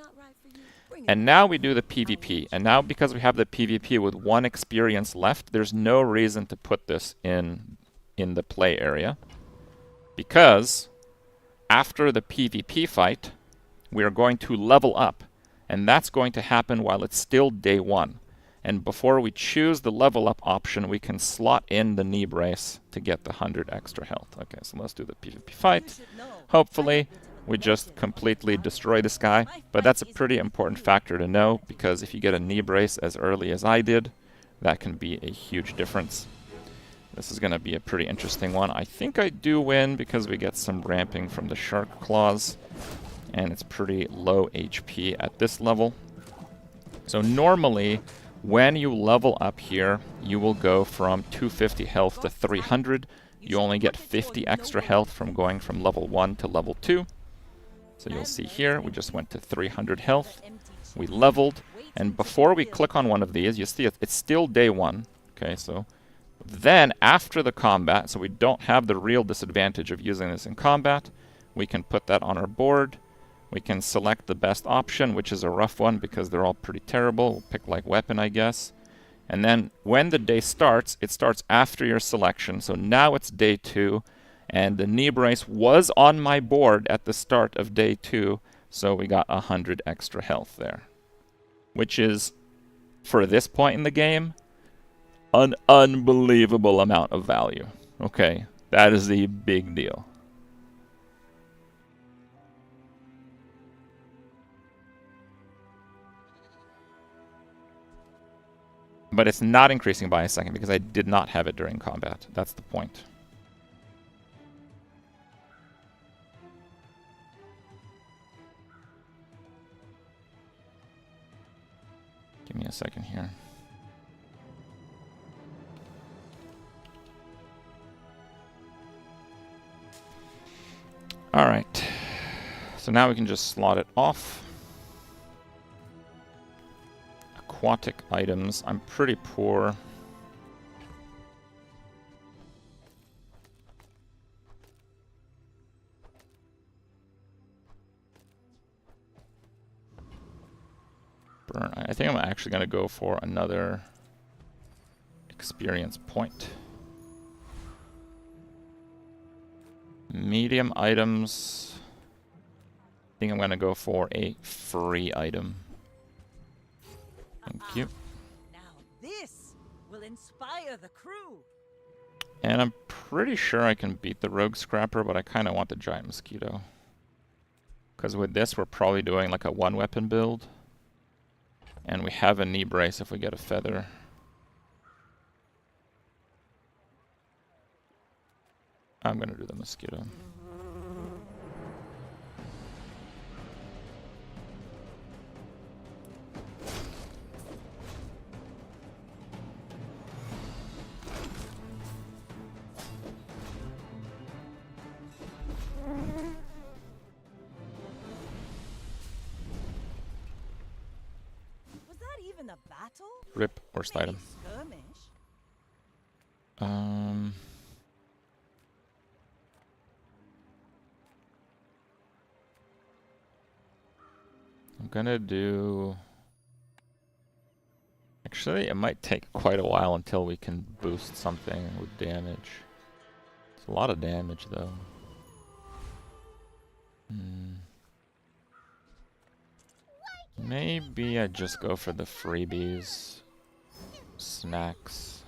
And now we do the PvP. And now because we have the PvP with 1 experience left, there's no reason to put this in the play area. Because after the PvP fight, we are going to level up. And that's going to happen while it's still day 1. And before we choose the level up option, we can slot in the knee brace to get the 100 extra health. Okay, so let's do the PvP fight. Hopefully, we just completely destroy this guy. But that's a pretty important factor to know, because if you get a knee brace as early as I did, that can be a huge difference. This is going to be a pretty interesting one. I think I do win because we get some ramping from the shark claws. And it's pretty low HP at this level. So normally, when you level up here, you will go from 250 health to 300. You only get 50 extra health from going from level 1 to level 2. So you'll see here, we just went to 300 health. We leveled. And before we click on one of these, you see it's still day 1. Okay, so then after the combat, so we don't have the real disadvantage of using this in combat, we can put that on our board. We can select the best option, which is a rough one because they're all pretty terrible. We'll pick like weapon, I guess. And then when the day starts, it starts after your selection. So now it's day 2, and the knee brace was on my board at the start of day 2, so we got 100 extra health there. Which is, for this point in the game, an unbelievable amount of value. Okay, that is a big deal. But it's not increasing by a second because I did not have it during combat. That's the point. Give me a second here. Alright. So now we can just slot it off. Aquatic items. I'm pretty poor. Burn. I think I'm actually going to go for another experience point. Medium items. I think I'm going to go for a free item. Thank you. Now this will inspire the crew. And I'm pretty sure I can beat the Rogue Scrapper, but I kind of want the Giant Mosquito. Because with this, we're probably doing like a one-weapon build. And we have a knee brace if we get a feather. I'm going to do the Mosquito. A battle? Rip, worst item. Skirmish? I'm gonna do... Actually, it might take quite a while until we can boost something with damage. It's a lot of damage, though. Maybe I just go for the freebies. Snacks.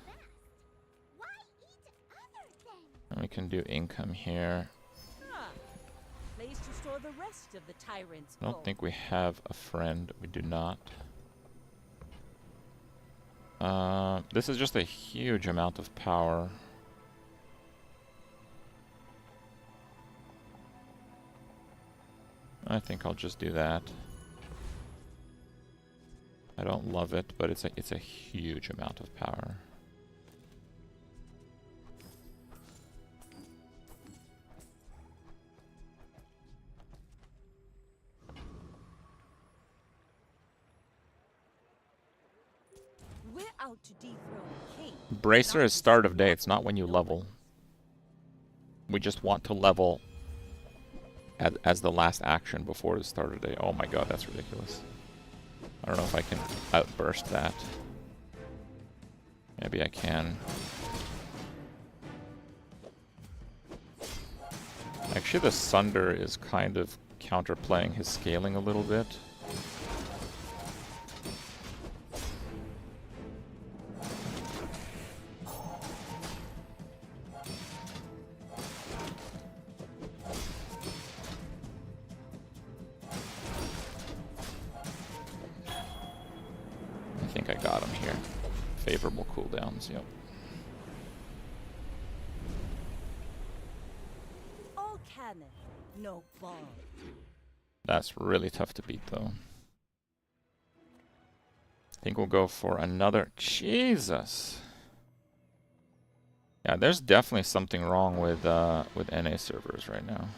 And we can do income here. Place to store the rest of the tyrant's I don't think we have a friend. We do not. This is just a huge amount of power. I think I'll just do that. I don't love it, but it's a huge amount of power. We're out to dethrone a king. Bracer is start of day, it's not when you level. We just want to level as the last action before the start of day. Oh my god, that's ridiculous. I don't know if I can outburst that. Maybe I can. Actually, the Sunder is kind of counterplaying his scaling a little bit. I think I got him here. Favorable cooldowns, yep. All cannon, no ball. That's really tough to beat, though. I think we'll go for another... Jesus! Yeah, there's definitely something wrong with NA servers right now.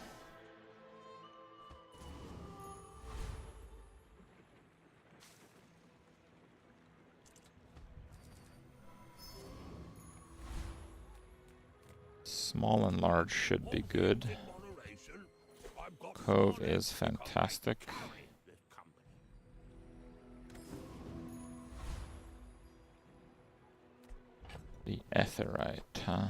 Small and large should be good. Cove is fantastic. The Etherite, huh?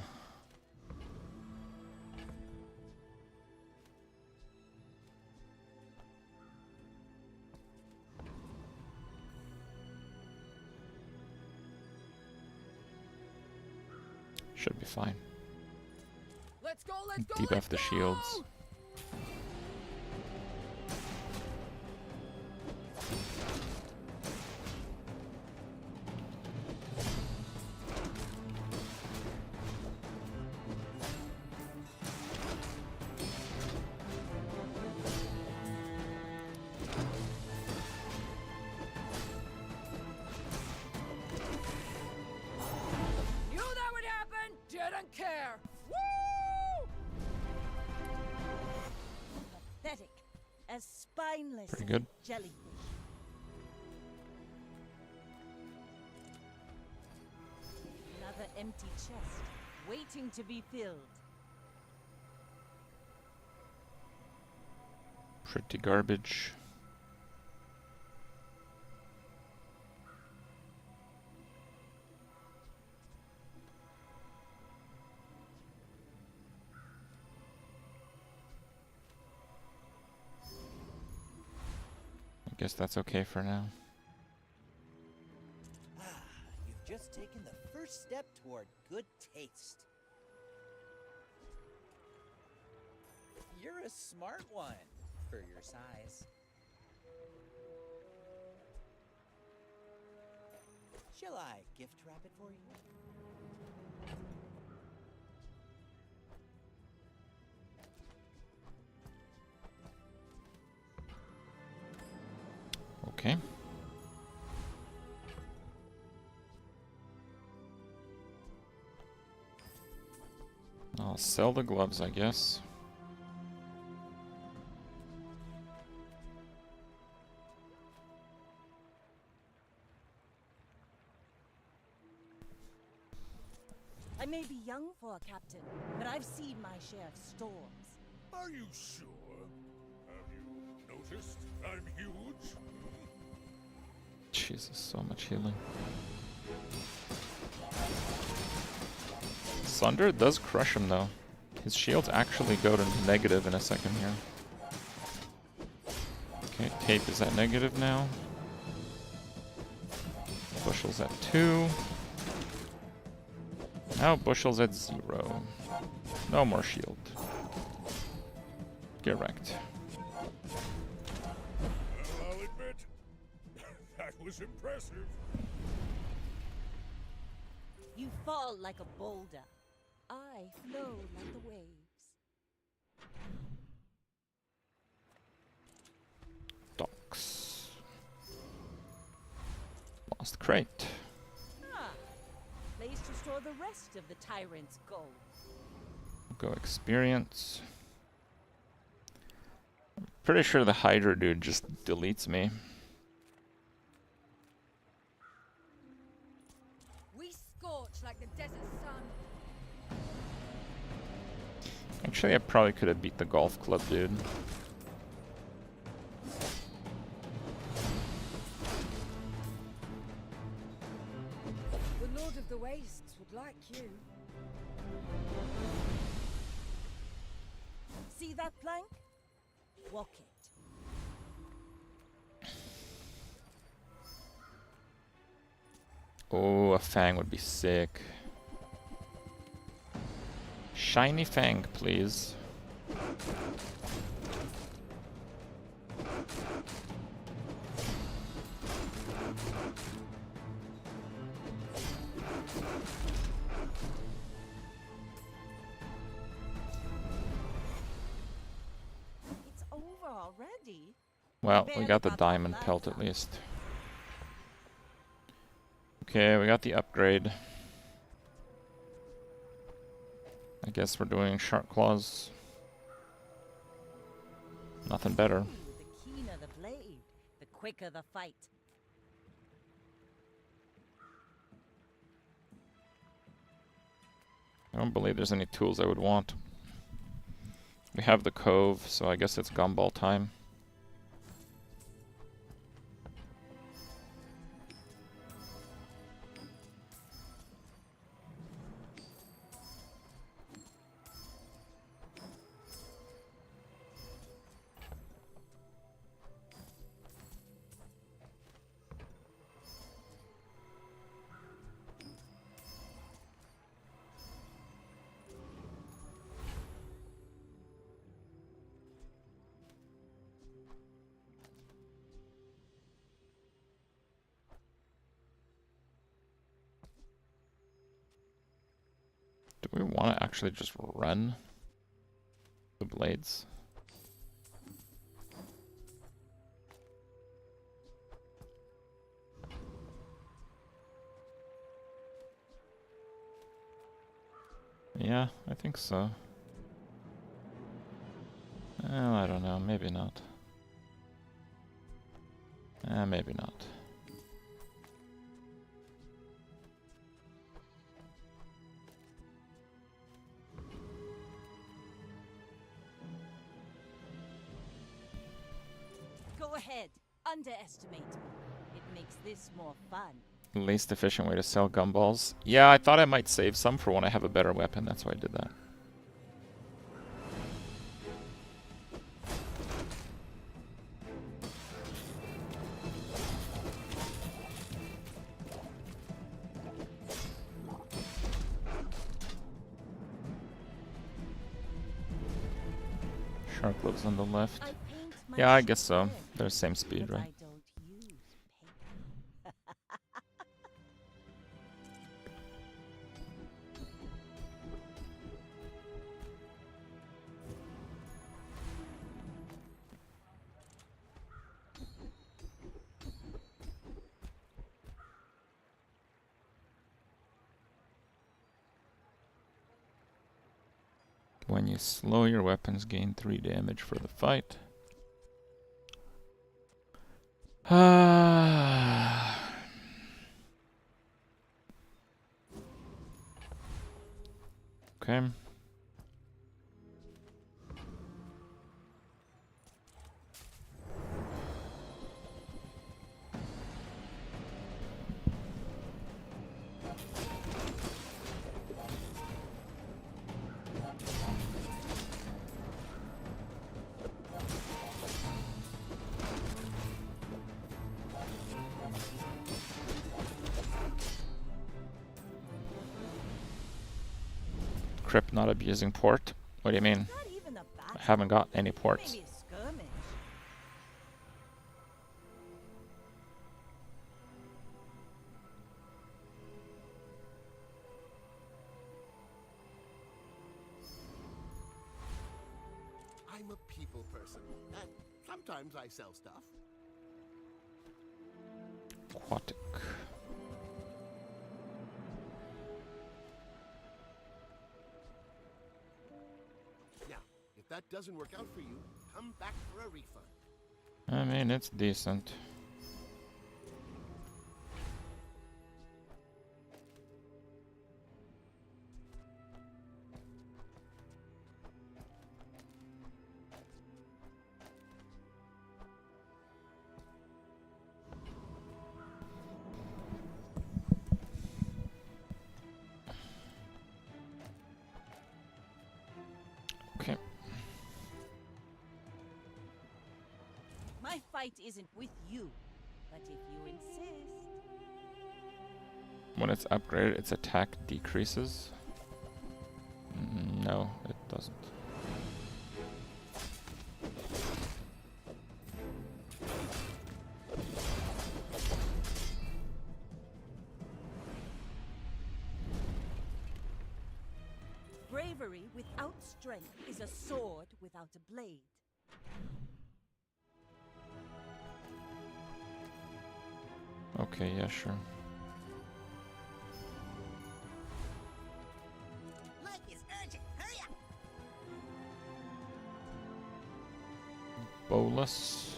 Should be fine. Let's go, let's go, Debuff the shields. Knew that would happen! Didn't care! Woo! Pathetic. As spineless Pretty as good. a jellyfish. Another empty chest, waiting to be filled. Pretty garbage. I guess that's okay for now. Ah, you've just taken the first step toward good taste. You're a smart one for your size. Shall I gift wrap it for you? Okay. I'll sell the gloves, I guess. I may be young for a captain, but I've seen my share of storms. Are you sure? Have you noticed I'm huge? Jesus, so much healing. Sunder does crush him though. His shields actually go to negative in a second here. Okay, tape is at negative now. Bushel's at 2. Now Bushel's at 0. No more shield. Get wrecked. Well, I'll admit, that was impressive. You fall like a boulder. I flow like the waves. Docks. Lost crate. Ah, place to store the rest of the tyrant's gold. Go experience. Pretty sure the Hydra dude just deletes me. We scorch like the desert sun. Actually, I probably could have beat the golf club dude. The Lord of the Wastes would like you. See that plank? Walk it. Oh, a Fang would be sick. Shiny Fang, please. It's over already. Well, we got the diamond pelt at least. Okay, we got the upgrade. I guess we're doing shark claws. Nothing better. The keener the blade, the quicker the fight. don't believe there's any tools I would want. We have the cove, so I guess it's gumball time. Do we want to actually just run the blades? Yeah, I think so. Well, I don't know, maybe not. Maybe not. Go ahead. Underestimate me. It makes this more fun. Least efficient way to sell gumballs. Yeah, I thought I might save some for when I have a better weapon. That's why I did that. Shark gloves on the left. Yeah, I guess so. They're the same speed, right? When you slow, your weapons gain 3 damage for the fight. Okay. Crypt not abusing port? What do you mean? I haven't got any ports. Maybe a skirmish. I'm a people person, and sometimes I sell stuff. Aquatic. Now, if that doesn't work out for you, come back for a refund. I mean, it's decent. Okay. My fight isn't with you, but if you insist. When it's upgraded, its attack decreases? No, it doesn't. Bravery without strength is a sword without a blade. Okay, yeah, sure. Life is urgent. Hurry up! Bolus.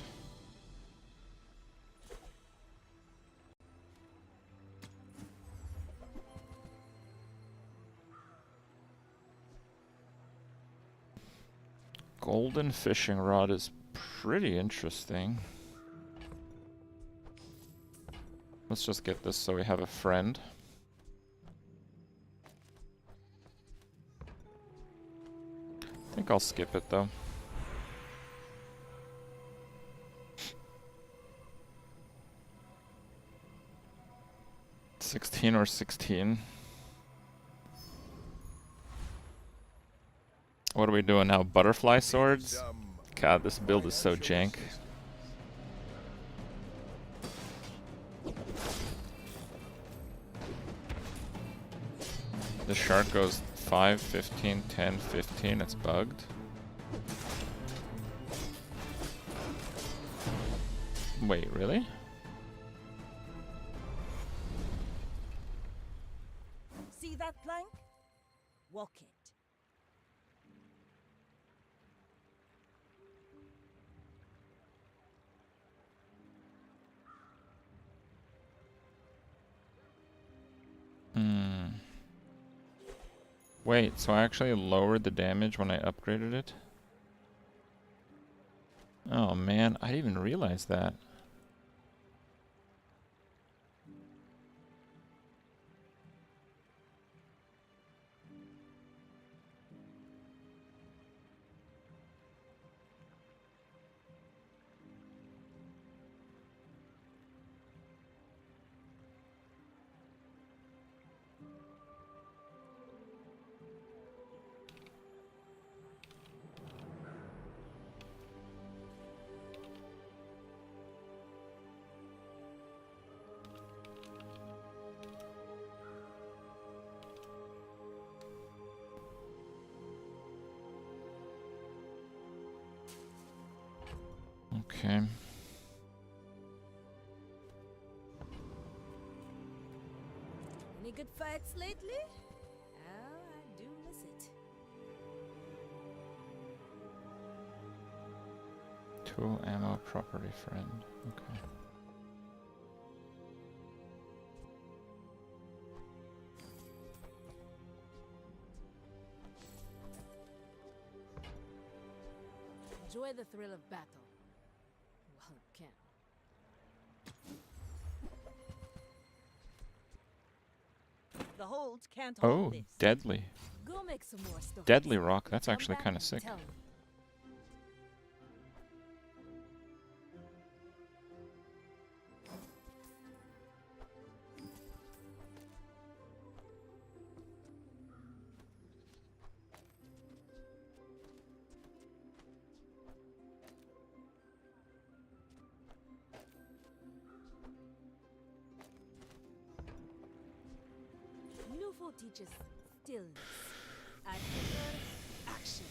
Golden fishing rod is pretty interesting. Let's just get this so we have a friend. I think I'll skip it though. $16 or $16. What are we doing now? Butterfly swords? God, this build is so jank. The shark goes 5, 15, 10, 15. It's bugged. Wait, really? See that plank? Walk it. Wait, so I actually lowered the damage when I upgraded it? Oh man, I didn't even realize that. Okay. Any good fights lately? Oh, I do miss it. 2 ammo property friend. Okay. Enjoy the thrill of battle. Well, you can. The holds can't hold Oh, this. deadly. Go make some more stories. Deadly rock. That's Come actually back kind of and sick. tell me. Newful teaches stillness. I prefer action.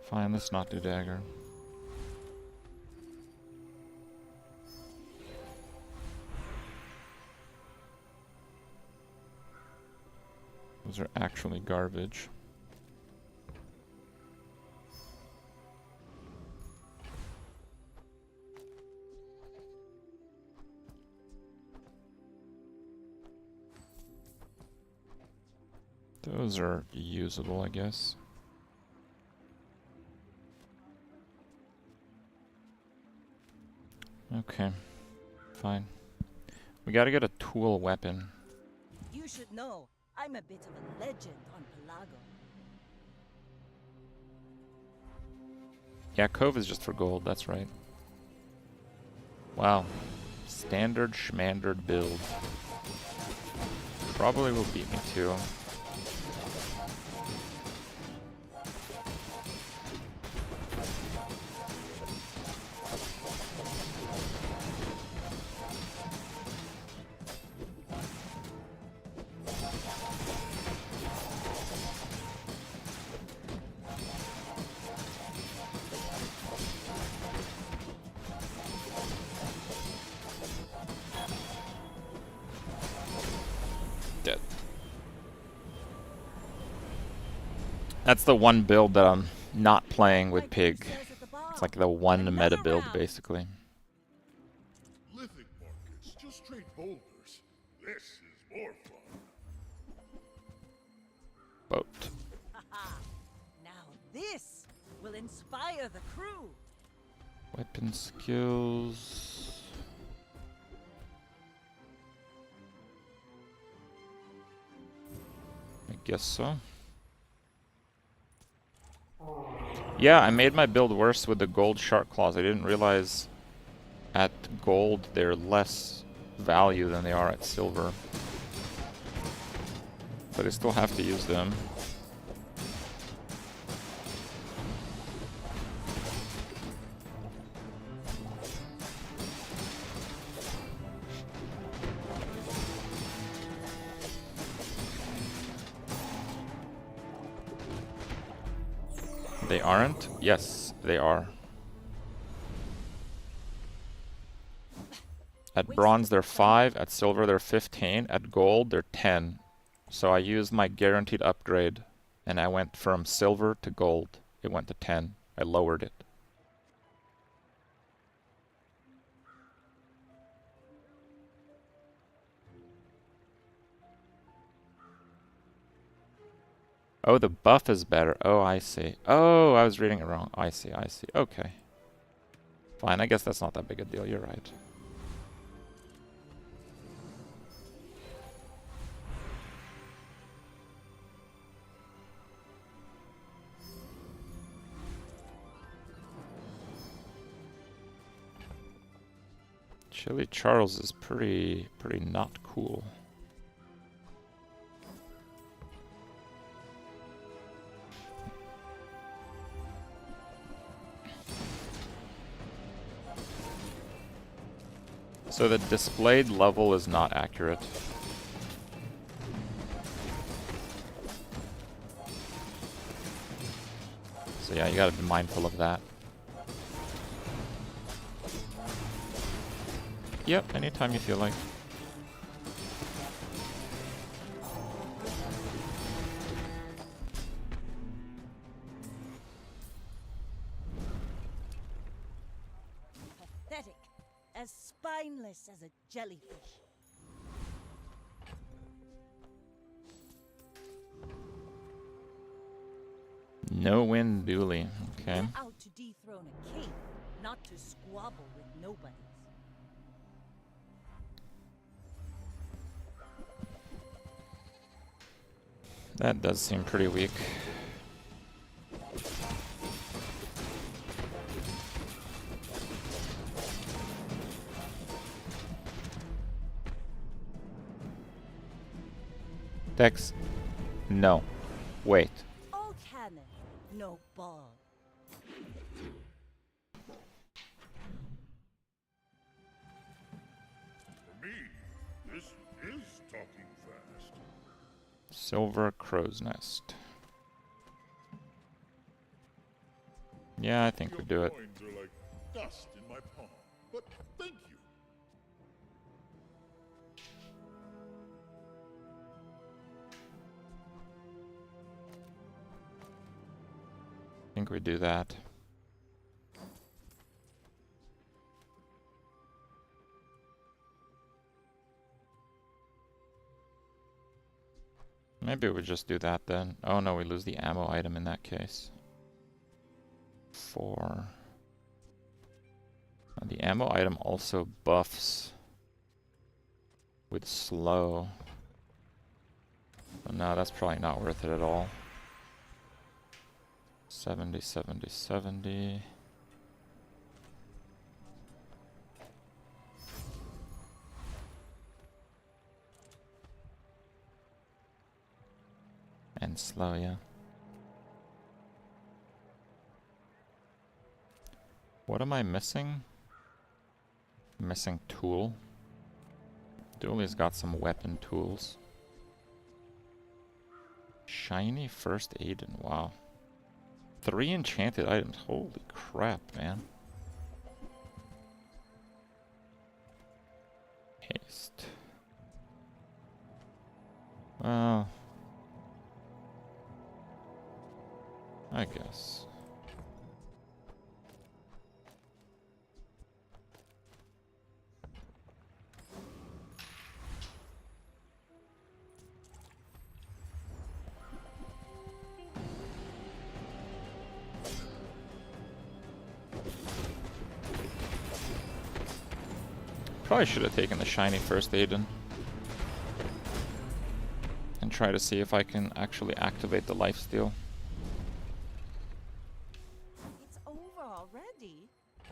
Fine, let's not do dagger. Those are actually garbage. Those are usable, I guess. Okay, fine. We gotta get a tool weapon. You should know, I'm a bit of a legend on Pelago. Yeah, Cove is just for gold, that's right. Wow. Standard schmandard build. Probably will beat me too. Dead. That's the one build that I'm not playing with Like Pig. says at the bar. It's like the one Another meta build, round. basically. Lithic markets, just straight boulders. This is more fun. Boat. Haha. Now this will inspire the crew. Weapon skills. I guess so. Yeah, I made my build worse with the gold shark claws. I didn't realize at gold they're less value than they are at silver. But I still have to use them. They aren't? Yes, they are. At bronze they're 5, at silver they're 15, at gold they're 10. So I used my guaranteed upgrade and I went from silver to gold. It went to 10. I lowered it. Oh, the buff is better. Oh, I see. Oh, I was reading it wrong. I see, I see. Okay. Fine, I guess that's not that big a deal. You're right. Chili Charles is pretty not cool. So the displayed level is not accurate. So yeah, you gotta be mindful of that. Yep, anytime you feel like. Pathetic. As spineless as a jellyfish. No win dually. Okay. We're out to dethrone a king, not to squabble with nobodies. That does seem pretty weak. Dex. No. Wait. All cannon, no ball. For me, this is talking fast. Silver crow's nest. Yeah, I think we do it. Your coins are like dust in my palm, but thank you. I think we do that. Maybe we just do that then. Oh no, we lose the ammo item in that case. 4. And the ammo item also buffs with slow. So no, that's probably not worth it at all. 70, 70, 70. And slow, yeah. What am I missing? Missing tool. Dooley's got some weapon tools. Shiny first aid and wow. 3 enchanted items. Holy crap, man. Haste. I guess. Probably should have taken the shiny first, Aiden. And try to see if I can actually activate the lifesteal. It's over already.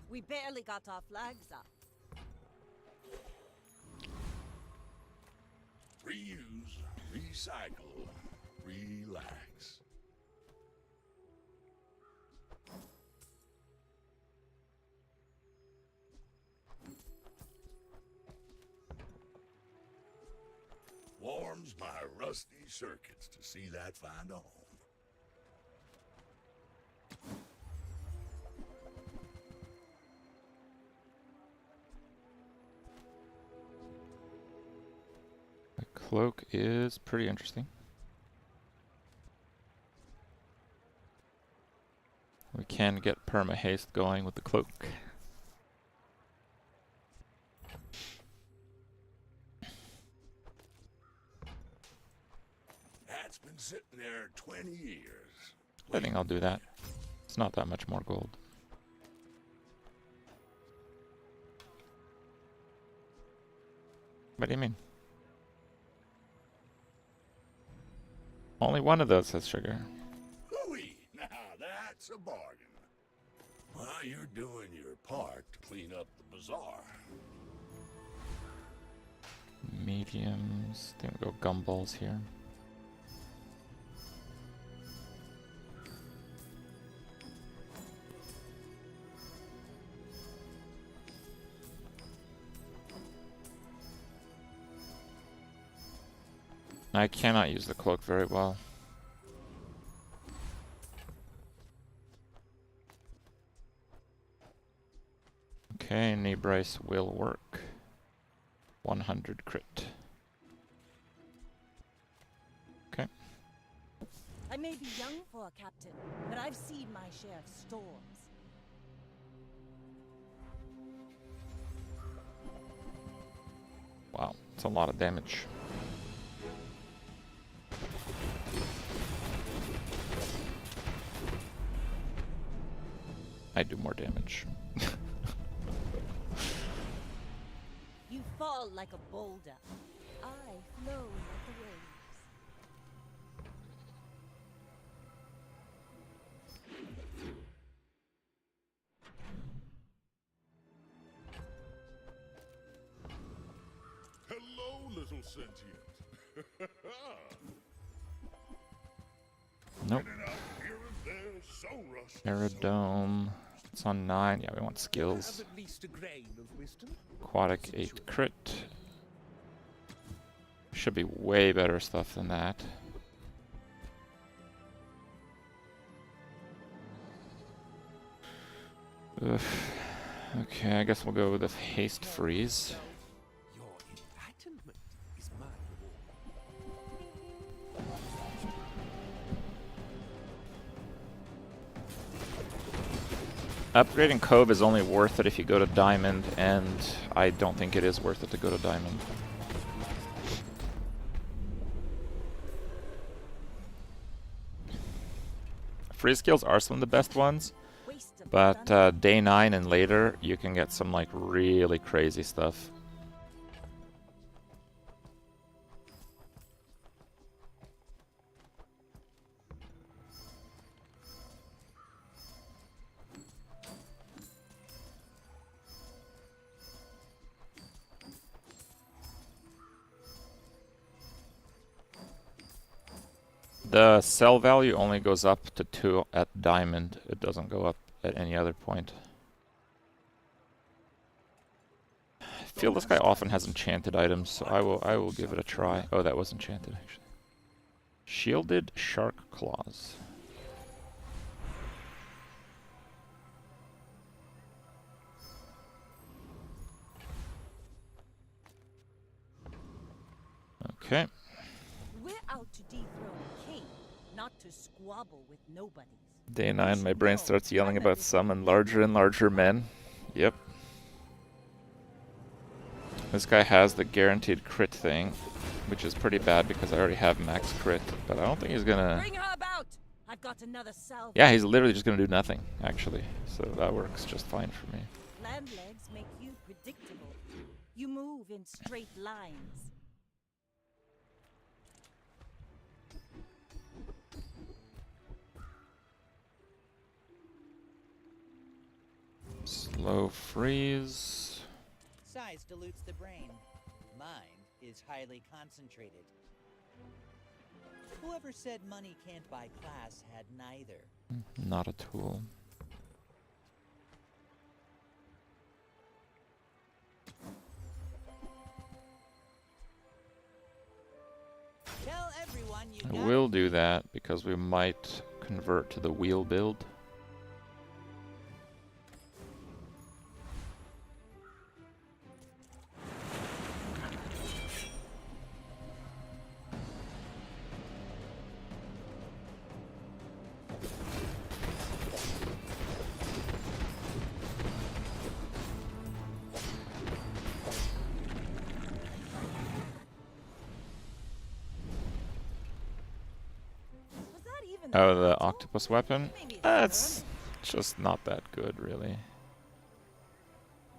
We barely got our flags up. Reuse, recycle, relax. Warms my rusty circuits to see that find a home. The cloak is pretty interesting. We can get perma haste going with the cloak. That's been sitting there 20 years. I think I'll do that. It's not that much more gold. What do you mean? Only one of those has sugar. Hooey! Now that's a bargain. Well, you're doing your part to clean up the bazaar. Mediums. I think we'll go gumballs here. I cannot use the cloak very well. Okay, knee brace will work. 100 crit. Okay. I may be young for a captain, but I've seen my share of storms. Wow, it's a lot of damage. I do more damage. You fall like a boulder. I flow like the waves. Hello, little sentient. Nope. Getting out here and there, so rusty. Aerodome. It's on 9. Yeah, we want skills. Have at least a grain of wisdom. Aquatic 8 crit. Should be way better stuff than that. Ugh. Okay, I guess we'll go with the haste freeze. Your enlightenment is my reward. Upgrading Cove is only worth it if you go to Diamond, and I don't think it is worth it to go to Diamond. Freeze skills are some of the best ones, but day 9 and later you can get some like really crazy stuff. The sell value only goes up to 2 at Diamond. It doesn't go up at any other point. I feel this guy often has enchanted items, so I will give it a try. Oh, that was enchanted actually. Shielded Shark Claws. Okay. We're out to dethrone a king, not to squabble with nobodies. Day 9, my brain starts yelling about summon larger and larger men. Yep. This guy has the guaranteed crit thing, which is pretty bad because I already have max crit, but I don't think he's gonna... Bring her about. I've got another salve. Yeah, he's literally just gonna do nothing, actually. So that works just fine for me. Land legs make you predictable. You move in straight lines. Slow freeze. Size dilutes the brain. Mind is highly concentrated. Whoever said money can't buy class had neither. Not a tool. Tell everyone you I got will do that because we might convert to the wheel build. Was that even Oh, the battle? octopus weapon? Maybe it's That's just not that good, really.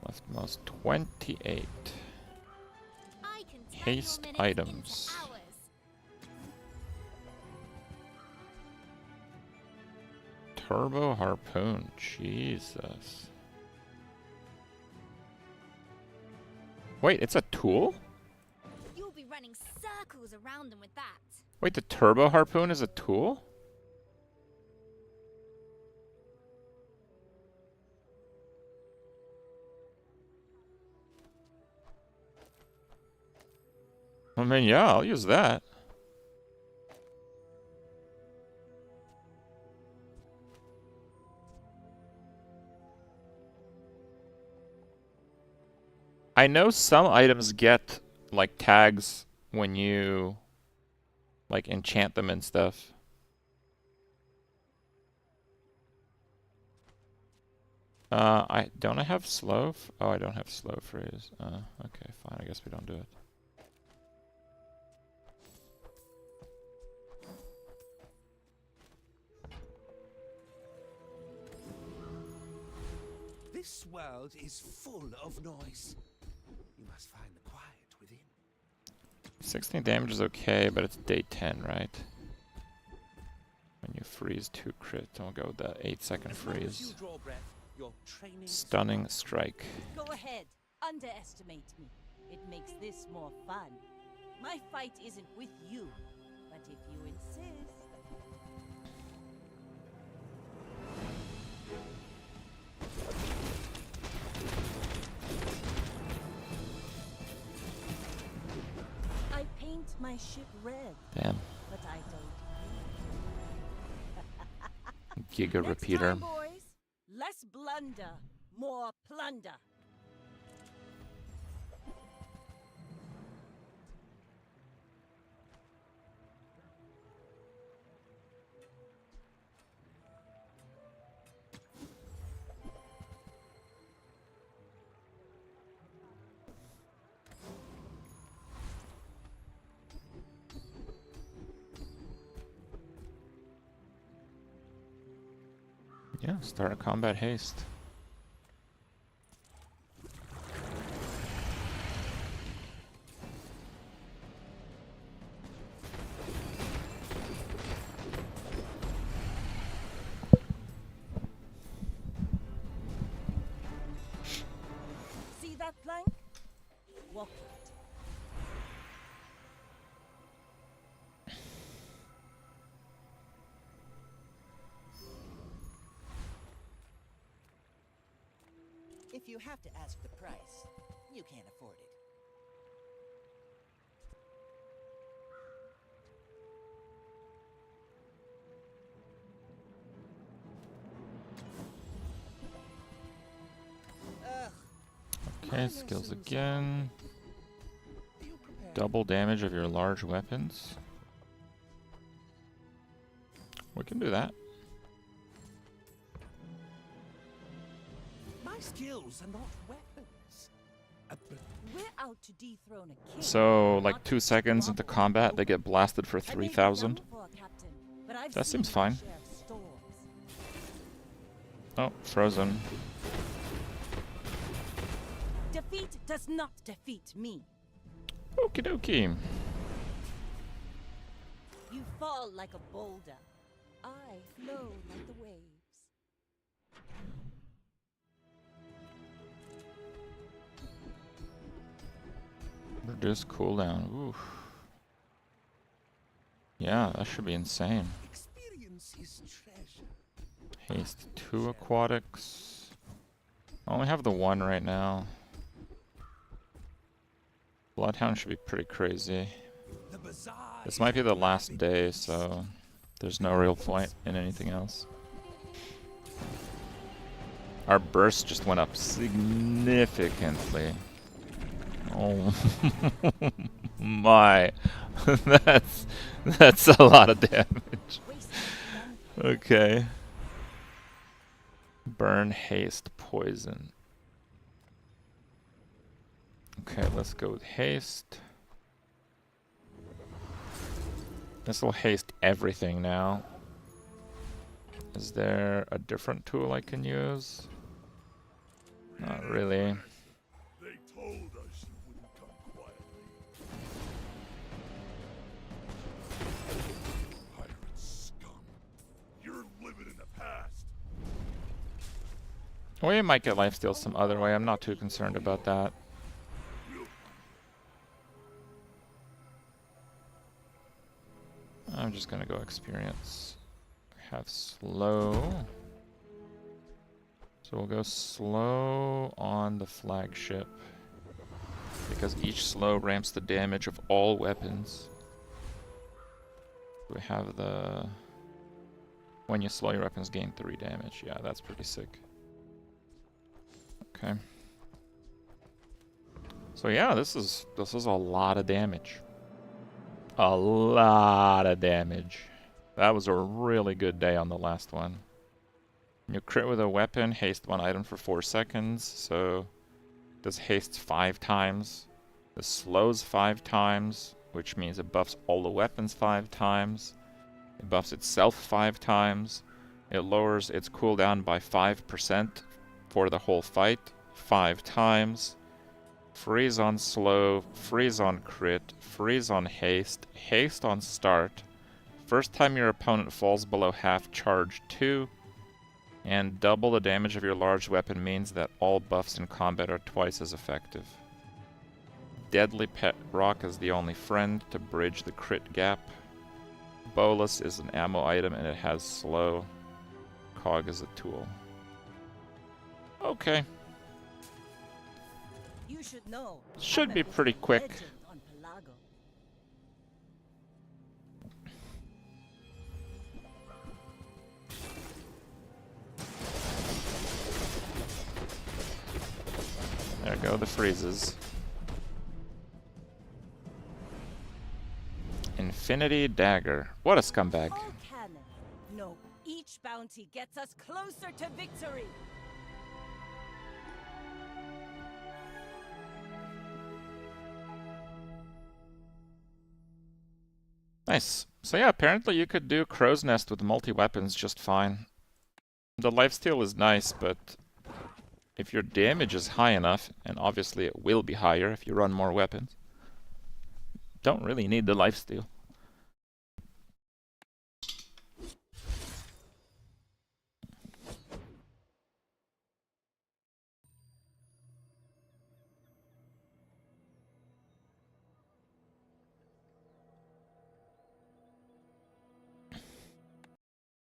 Leftmost 28. I can turn your Haste minutes items. into hours. Turbo harpoon. Jesus. Wait, it's a tool? You'll be running circles around them with that. Wait, the turbo harpoon is a tool? I mean, yeah, I'll use that. I know some items get, like, tags when you, like, enchant them and stuff. Don't I have slow? Oh, I don't have slow freeze. Okay, fine. I guess we don't do it. This world is full of noise. You must find the quiet within. 16 damage is okay, but it's day 10, right? When you freeze 2 crit, I'll go with the 8-second As long as you freeze. draw breath, your training Stunning strike. Go ahead. Underestimate me. It makes this more fun. My fight isn't with you, but if you insist... I paint my ship red, Damn. but I don't. Giga Next repeater. time, boys. Less blunder, more plunder. Yeah, start a combat haste. See that plank? Walk it. If you have to ask the price, you can't afford it. Ugh. Okay, skills again. Double damage of your large weapons. We can do that. skills are not weapons. We're out to dethrone a king. So, like not 2 to seconds squabble into with combat, they nobles. get blasted for I may be 3,000. young for a captain, but I've That seen seems my fine. share of storms. Oh, frozen. Defeat does not defeat me. Okie dokie. You fall like a boulder. I flow like the waves. Reduce cooldown. Oof. Yeah, that should be insane. Experience is treasure. Haste 2 aquatics. I only have the 1 right now. Bloodhound should be pretty crazy. The Bazaar This might be the last day, so there's no real point in anything else. Our burst just went up significantly. Oh my. that's a lot of damage. Okay. Burn, haste, poison. Okay, let's go with haste. This will haste everything now. Is there a different tool I can use? Not really. They told us you wouldn't come quietly. Pirate scum. You're living in the past. We might get lifesteal some other way. I'm not too concerned about that. I'm just gonna go experience. Have slow. So we'll go slow on the flagship. Because each slow ramps the damage of all weapons. We have the... When you slow your weapons gain 3 damage. Yeah, that's pretty sick. Okay. So yeah, this is a lot of damage. A lot of damage. That was a really good day on the last one. You crit with a weapon, haste 1 item for 4 seconds, so this hastes 5 times. This slows 5 times, which means it buffs all the weapons 5 times. It buffs itself 5 times. It lowers its cooldown by 5% for the whole fight 5 times. Freeze on slow, freeze on crit, freeze on haste, haste on start. First time your opponent falls below half charge 2. And double the damage of your large weapon means that all buffs in combat are twice as effective. Deadly Pet Rock is the only friend to bridge the crit gap. Bolus is an ammo item and it has slow. Cog is a tool. Okay. You should know. Should be Ahmed was pretty a quick. legend on Pelago. There go the freezes. Infinity Dagger. What a scumbag. All cannon. No, each bounty gets us closer to victory. Nice. So yeah, apparently you could do Crow's Nest with multi-weapons just fine. The lifesteal is nice, but if your damage is high enough, and obviously it will be higher if you run more weapons, don't really need the lifesteal.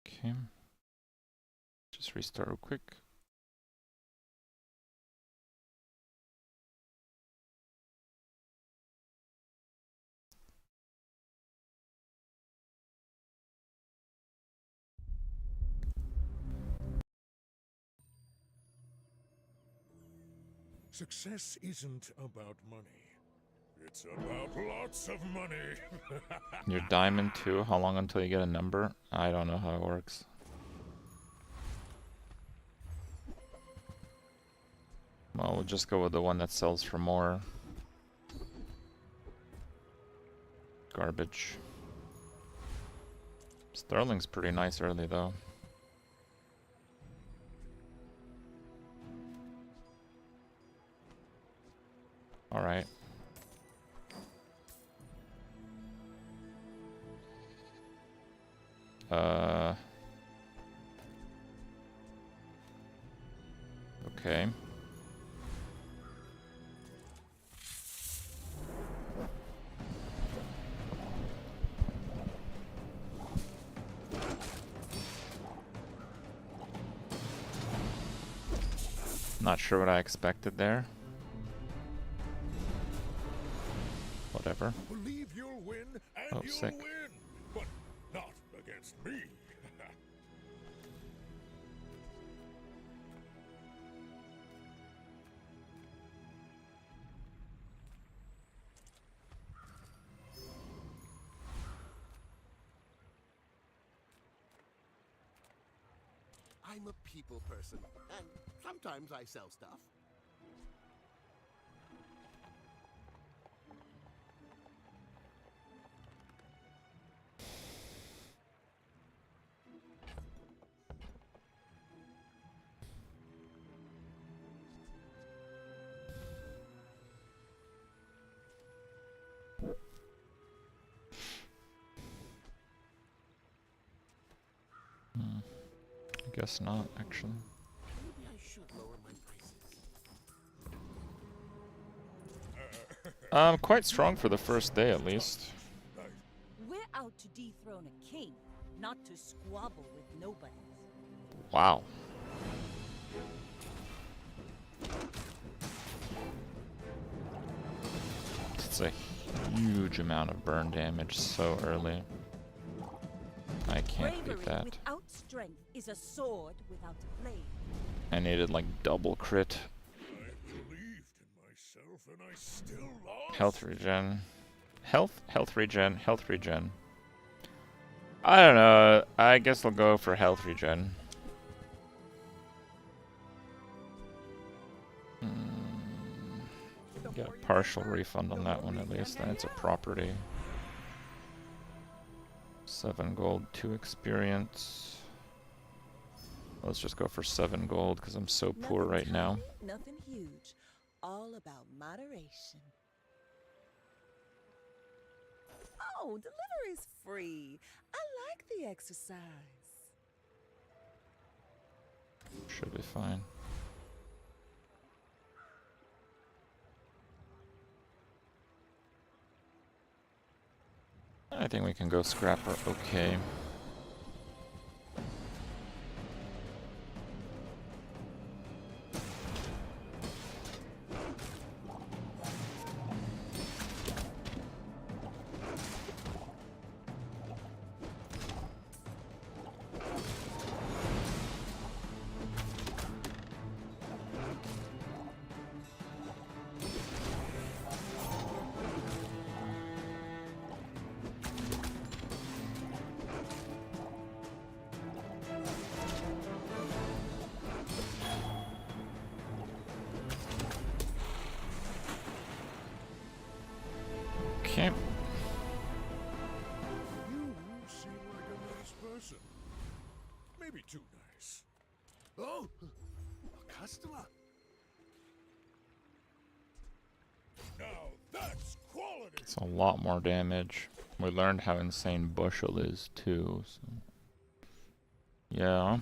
Okay. Just restart real quick. Success isn't about money. It's about lots of money. Your diamond too. How long until you get a number? I don't know how it works. Well, we'll just go with the one that sells for more. Garbage. Sterling's pretty nice early, though. Alright. Okay. Not sure what I expected there. Whatever. Believe you'll win, and Oh, you'll sick. win, but not against me. I'm a people person, and sometimes I sell stuff. Guess not, actually. Maybe I should lower my prices. Quite strong for the first day, at least. We're out to dethrone a king, not to squabble with nobodies. Wow. It's a huge amount of burn damage so early. I can't beat Bravery that. without strength is a sword without a blade. I needed like double crit. I believed in myself, and I still lost. Health regen. Health regen, health regen. I don't know. I guess I'll go for health regen. Get a partial refund on that one at least, and it's a property. 7 gold, 2 experience. Let's just go for 7 gold because I'm so poor right now. Nothing huge. All about moderation. Oh, delivery's free. I like the exercise. Should be fine. I think we can go scrapper. Okay. Okay. You seem like a nice person. Maybe too nice. Oh, a customer. Now that's quality. It's a lot more damage. We learned how insane Bushel is too, so. Yeah.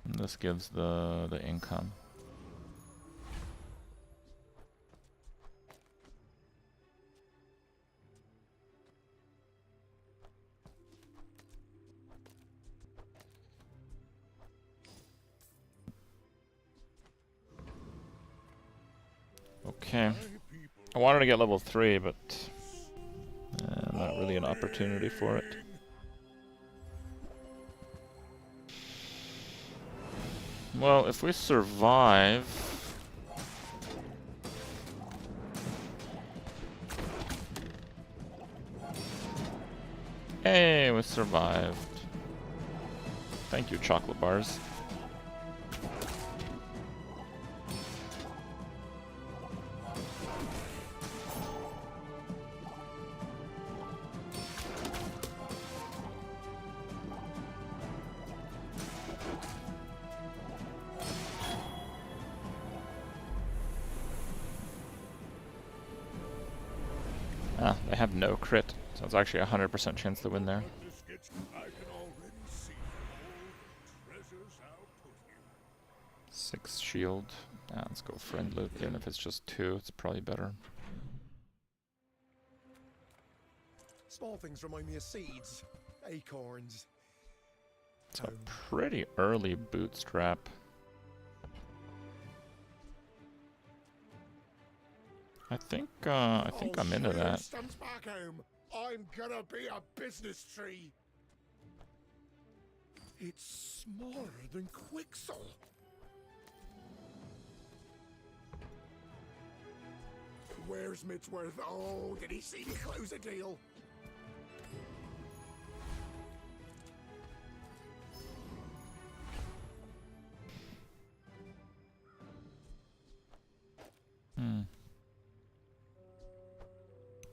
And this gives the income. Okay. I wanted to get level 3, but not really an opportunity for it. Well, if we survive... Hey, we survived. Thank you, chocolate bars. Ah, they have no crit, so it's actually a 100% chance to win there. I can already see all the treasures I'll put here. 6 shield. Ah, let's go friend loot. Even if it's just 2, it's probably better. Small things remind me of seeds, acorns. It's a pretty early bootstrap. I think I'm into that. Stumps back home. I'm gonna be a business tree. It's smaller than Quixel. Where's Midsworth? Oh, did he see me close a deal?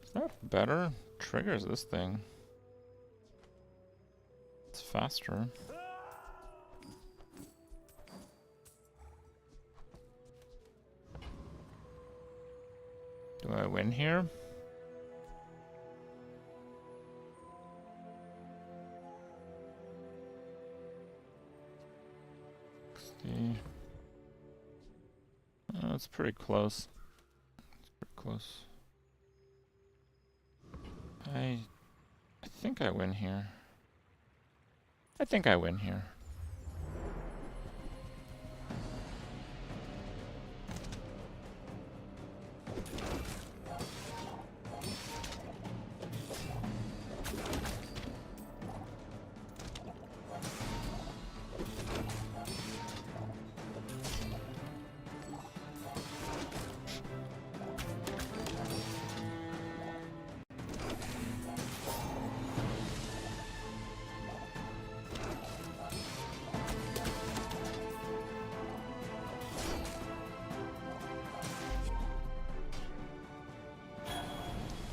Is that better? Triggers this thing. It's faster. Do I win here? It's pretty close. It's pretty close. I think I win here. I think I win here.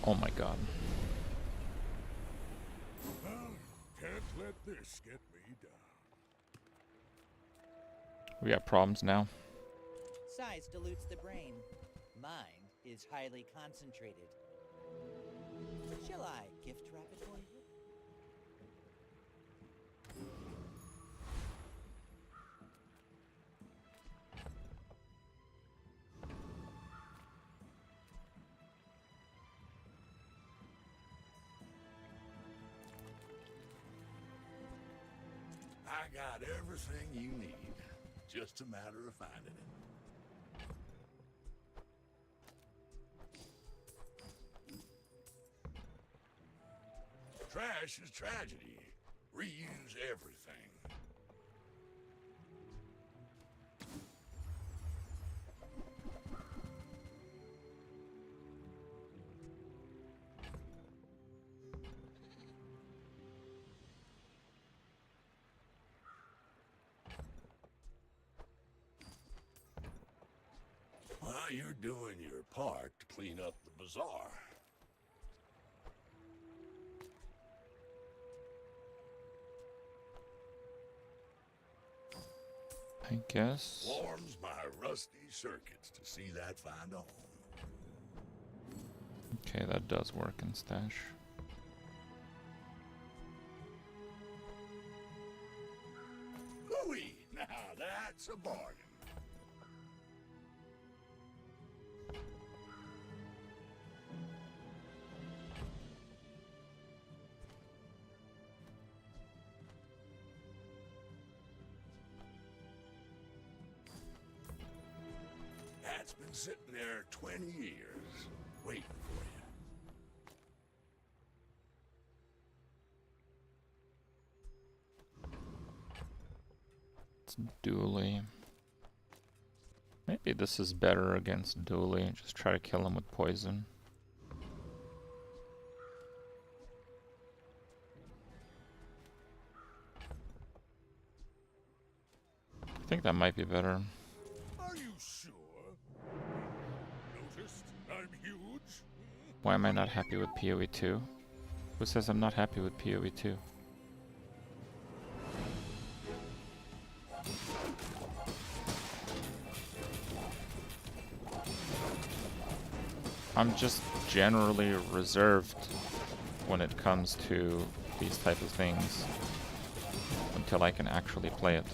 Oh my god. Well, can't let this get me down. We got problems now. Size dilutes the brain. Mind is highly concentrated. Shall I gift wrap it for you? I got everything you need. Just a matter of finding it. Trash is tragedy. Reuse everything. Well, you're doing your part to clean up the bazaar. I guess. Warms my rusty circuits to see that find a home. Okay, that does work in stash. Hooey! Now that's a bargain. That's been sitting there 20 years, waiting for you. It's Dooley. Maybe this is better against Dooley. Just try to kill him with poison. I think that might be better. Are you sure? Noticed I'm huge? Why am I not happy with PoE 2? Who says I'm not happy with PoE 2? I'm just generally reserved when it comes to these type of things until I can actually play it.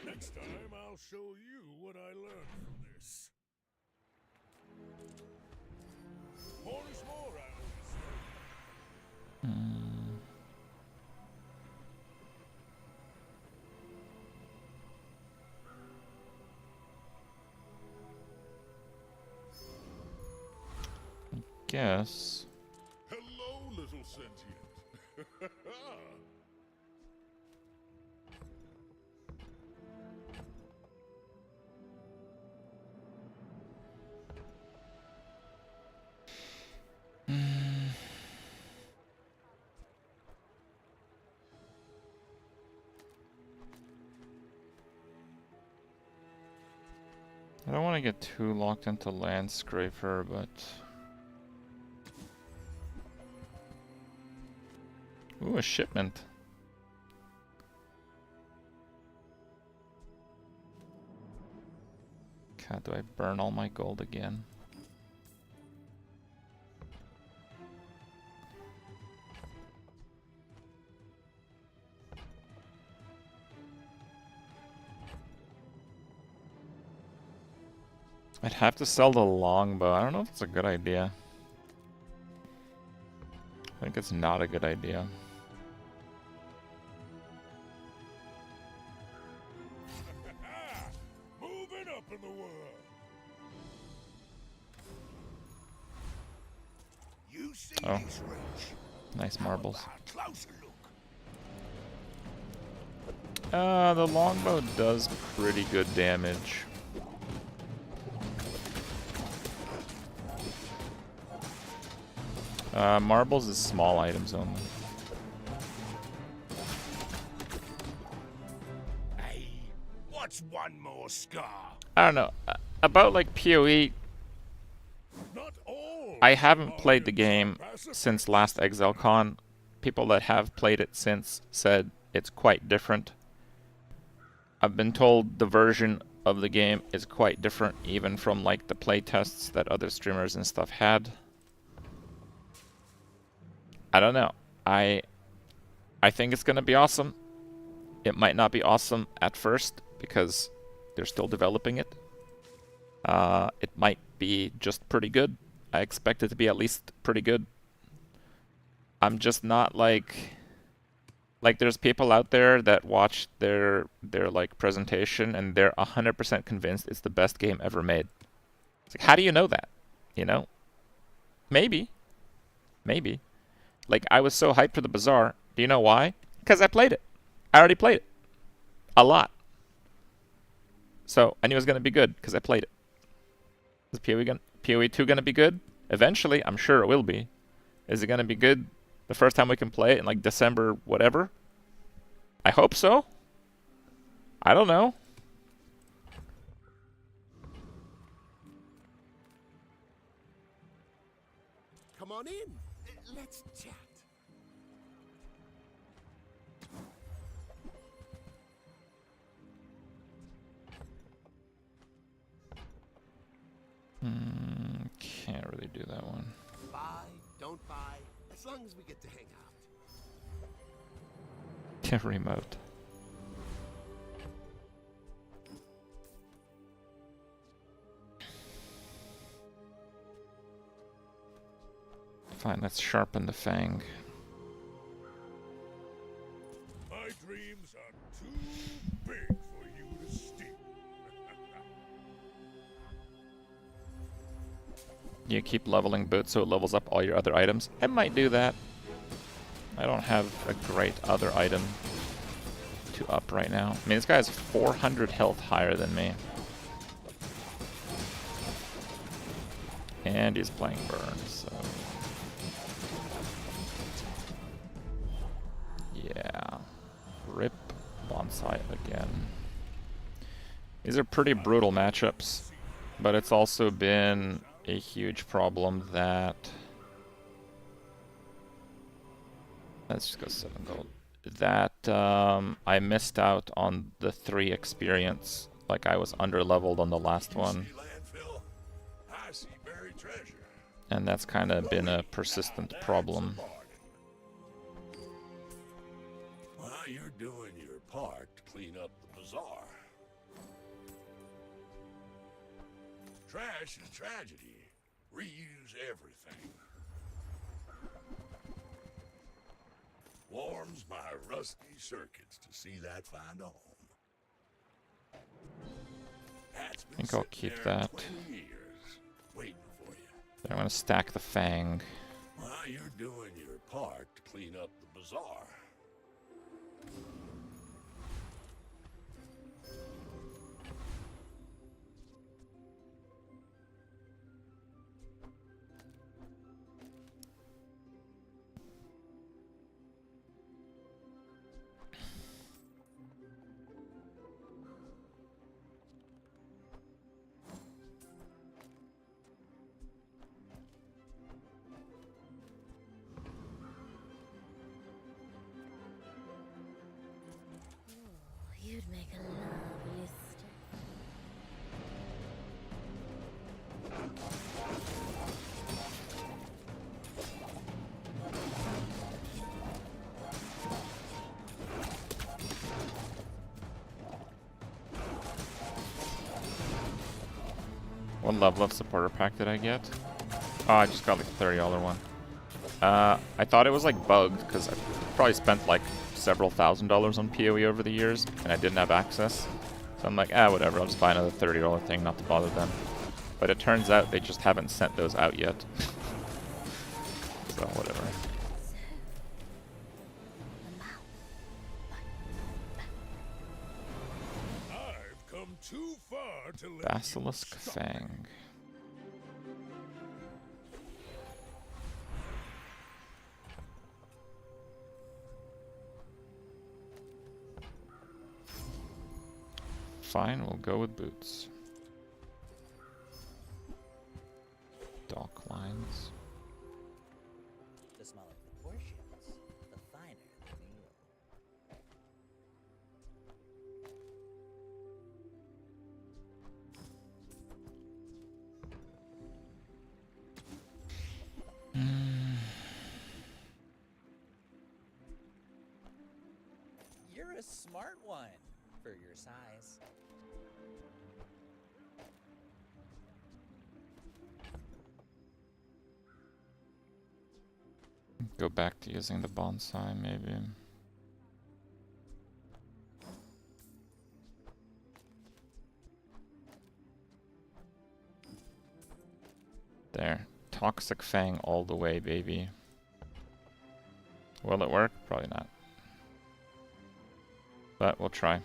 Next time I'll show you what I learned from this. More is more, I always say. Guess. Hello, little sentient. I don't want to get too locked into Land Scraper, but... Ooh, a shipment. God, do I burn all my gold again? I'd have to sell the longbow. I don't know if it's a good idea. I think it's not a good idea. Moving up in the world. You see Oh. this ridge? Nice marbles. Closer look. The longbow does pretty good damage. Marbles is small items only. Hey, what's one more scar? I don't know. About like PoE, Not all. I haven't played the game since last ExileCon. People that have played it since said it's quite different. I've been told the version of the game is quite different even from like the playtests that other streamers and stuff had. I don't know. I think it's gonna be awesome. It might not be awesome at first because they're still developing it. It might be just pretty good. I expect it to be at least pretty good. I'm just not like there's people out there that watch their like presentation and they're 100% convinced it's the best game ever made. It's like, how do you know that? You know? Maybe. Like, I was so hyped for the Bazaar. Do you know why? Because I played it. I already played it. A lot. So, I knew it was going to be good because I played it. Is PoE 2 going to be good? Eventually, I'm sure it will be. Is it going to be good the first time we can play it in, like, December whatever? I hope so. I don't know. Come on in. Let's chat. Can't really do that one. Buy, don't buy, as long as we get to hang out. Remote. Fine, let's sharpen the fang. My dreams are too big for you to steal. You keep leveling boots so it levels up all your other items. I might do that. I don't have a great other item to up right now. I mean, this guy has 400 health higher than me. And he's playing burn, so... Yeah. Rip Bonsai again. These are pretty brutal matchups, but it's also been a huge problem that... Let's just go 7 gold. That I missed out on the 3 experience. Like I was under-leveled on the last one. And that's kind of been a persistent problem. Well, you're doing your part to clean up the bazaar. Trash is tragedy. Reuse everything. Warms my rusty circuits to see that find a home. I think I'll keep that. 20 years, waiting for you. Then I'm gonna stack the Fang. Well, you're doing your part to clean up the bazaar. You'd make a lovely stick. What level of supporter pack did I get? Oh, I just got like a $30 one. I thought it was like bugged because I probably spent like several $1,000s on PoE over the years and I didn't have access. So I'm like, whatever, I'll just buy another $30 thing, not to bother them. But it turns out they just haven't sent those out yet. So whatever. I've come too far to let Basilisk Fang. Fine, we'll go with boots. Dock lines. The smaller the portions, the finer the meal. You're a smart one for your size. Go back to using the bonsai, maybe. There. Toxic Fang all the way, baby. Will it work? Probably not. But we'll try.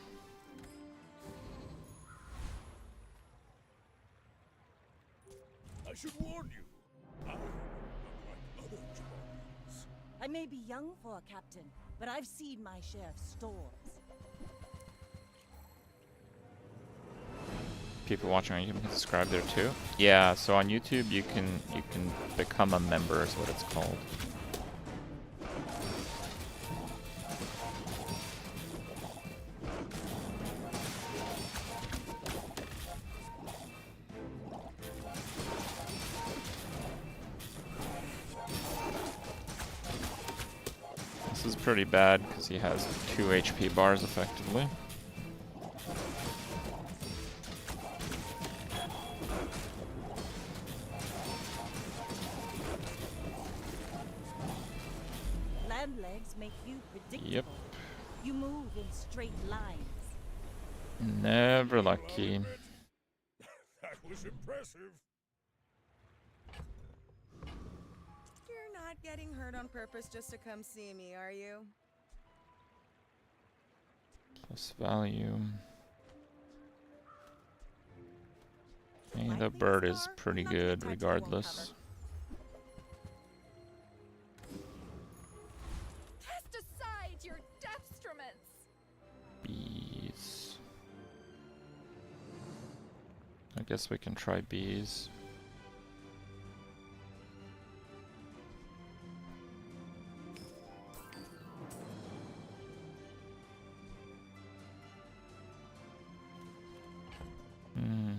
I should warn you. I am like other trolls. I may be young for a captain, but I've seen my share of storms. People watching on YouTube can subscribe there too. Yeah, so on YouTube you can become a member is what it's called. This is pretty bad because he has 2 HP bars effectively. Land legs make you predictable. Yep. You move in straight lines. Never lucky. That was impressive. You're not getting hurt on purpose just to come see me, are you? Plus value. Hey, the Likely bird is star, pretty nothing a good tattoo won't regardless. Cast aside your destruments. Bees. I guess we can try bees. Hmm.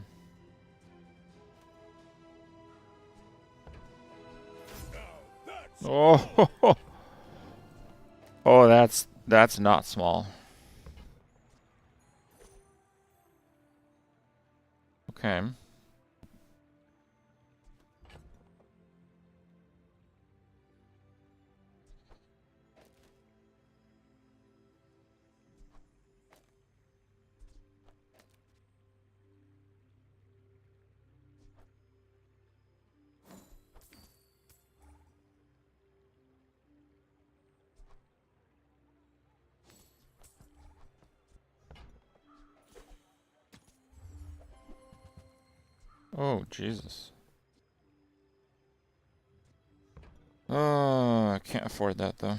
Oh, oh, that's not small. Okay. Oh, Jesus. Oh, I can't afford that though.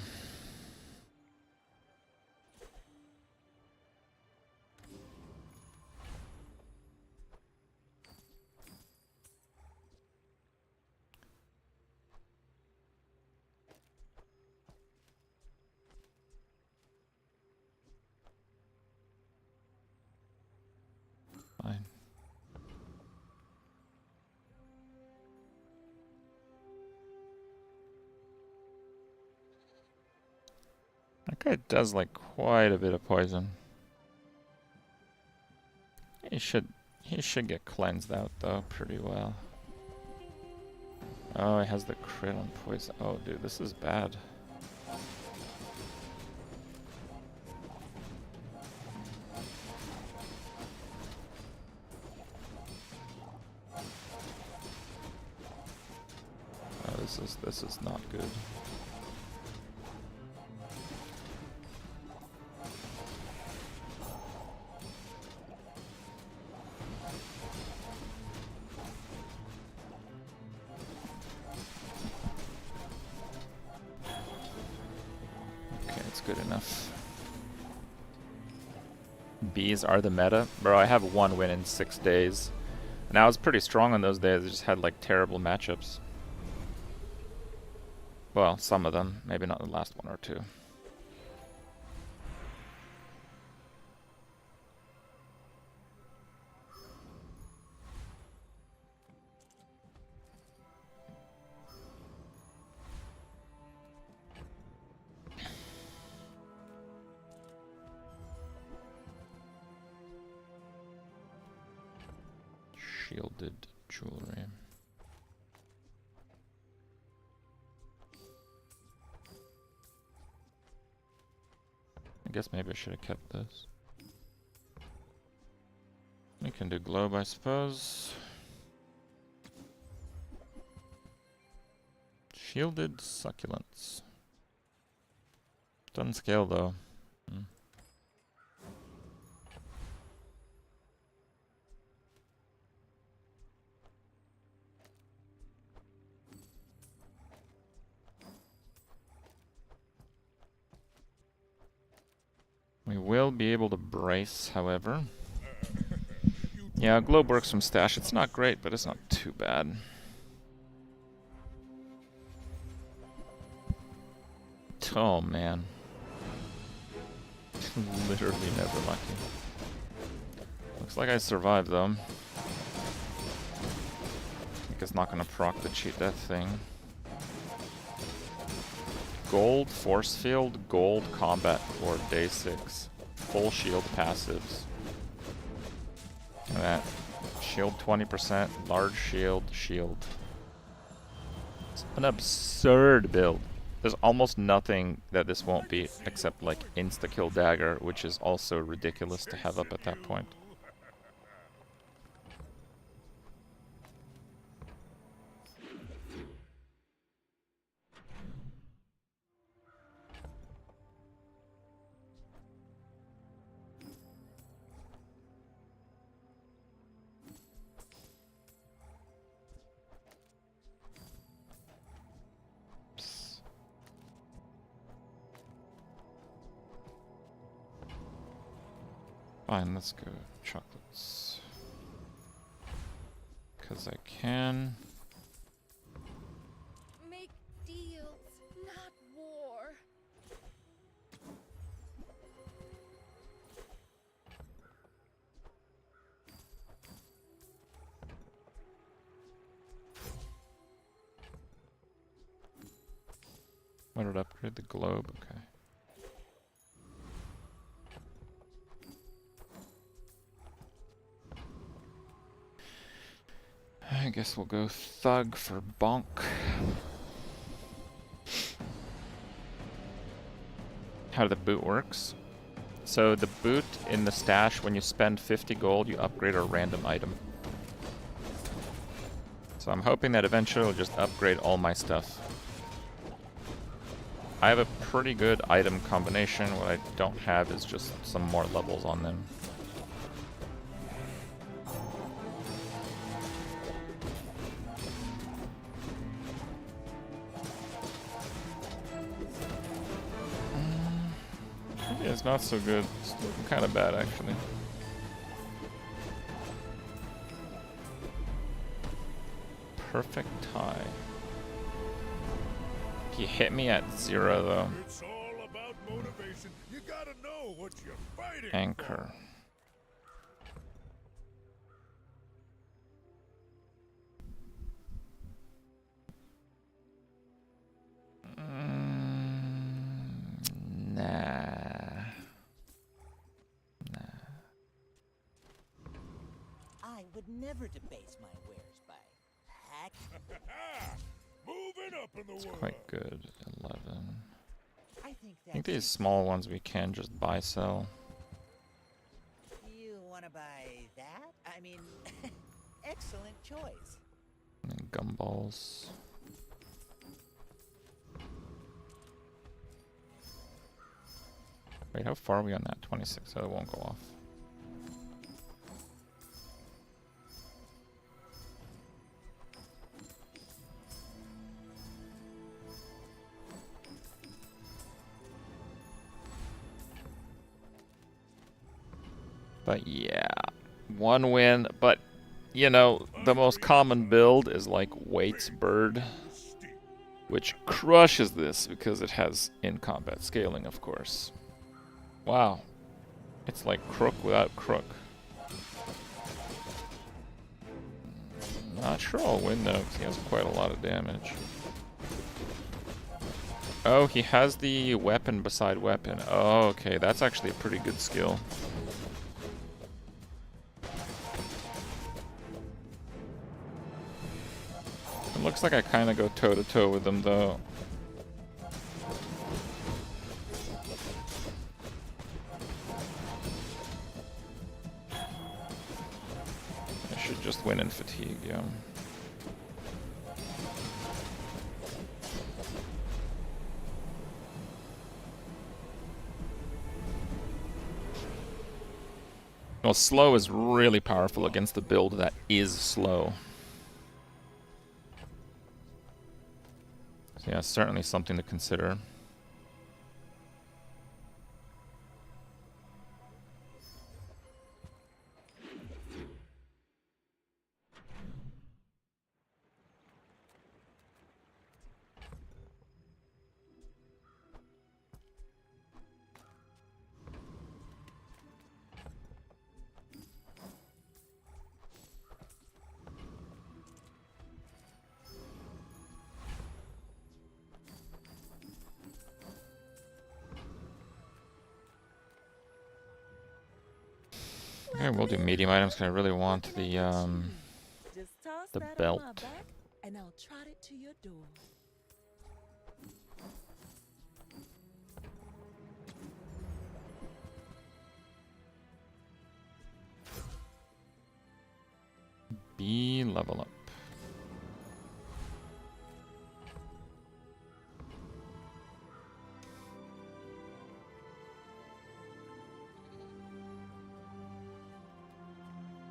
Fine. That guy does like quite a bit of poison. He should get cleansed out though pretty well. Oh, he has the crit on poison. Oh, dude, this is bad. Oh, this is not good. Okay, it's good enough. Bees are the meta. Bro, I have 1 win in 6 days. And I was pretty strong on those days. I just had like terrible matchups. Well, some of them. Maybe not the last 1 or 2. Shielded jewelry. I guess maybe I should have kept this. We can do globe, I suppose. Shielded succulents. Doesn't scale though. Hmm. We will be able to brace, however. Yeah, globe works from stash. It's not great, but it's not too bad. Oh man. Literally never lucky. Looks like I survived though. I think it's not gonna proc the cheat death thing. Gold force field, gold combat for day 6. Full shield passives. Look at that. Shield 20%, large shield, shield. It's an absurd build. There's almost nothing that this won't beat except like insta-kill dagger, which is also ridiculous to have up at that point. Fine, let's go chocolates. Because I can. Make deals, not war. What did upgrade? The globe? Okay. I guess we'll go thug for bonk. How the boot works. So the boot in the stash, when you spend 50 gold, you upgrade a random item. So I'm hoping that eventually it'll just upgrade all my stuff. I have a pretty good item combination. What I don't have is just some more levels on them. Yeah, it's not so good. It's looking kind of bad, actually. Perfect tie. He hit me at 0, though. It's all about motivation. You gotta know what you're fighting Anchor. Nah. I would never debase my wares by hack. Moving up in the It's world. quite good. 11. I I think these small ones we can just buy, sell. You want to buy that? I mean, excellent choice. And then gumballs. Wait, how far are we on that? 26, so it won't go off. But yeah, one win. But, you know, the most common build is like Waits Bird, which crushes this because it has in-combat scaling, of course. Wow. It's like Crook without Crook. Not sure I'll win though, because he has quite a lot of damage. Oh, he has the weapon beside weapon. Oh, okay, that's actually a pretty good skill. It looks like I kind of go toe-to-toe with them, though. I should just win in fatigue, yeah. Well, slow is really powerful against the build that is slow. So yeah, certainly something to consider. Okay, we'll do medium items because I really want the Just toss the that belt. on my back, and I'll trot it to your door. B level up.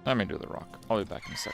Let me do the rock. I'll be back in a sec.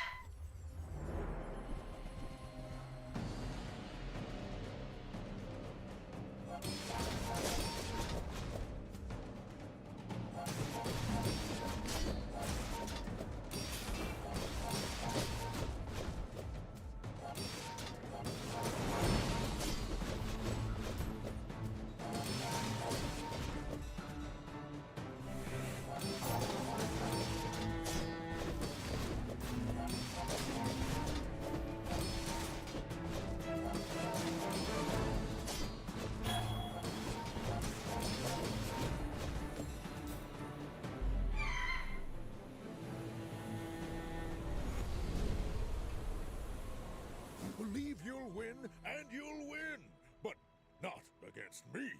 That's me.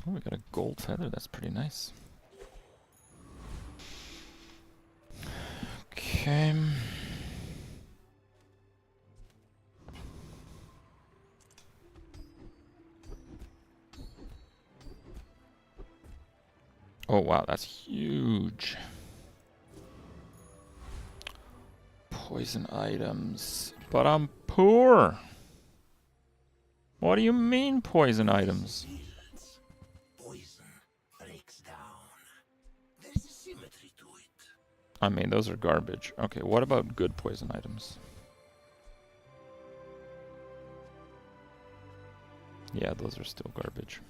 Oh, we got a gold feather. That's pretty nice. Okay. Oh wow, that's huge. Poison items. But I'm poor. What do you mean poison items? Poison breaks down. There's a symmetry to it. I mean, those are garbage. Okay, what about good poison items? Yeah, those are still garbage.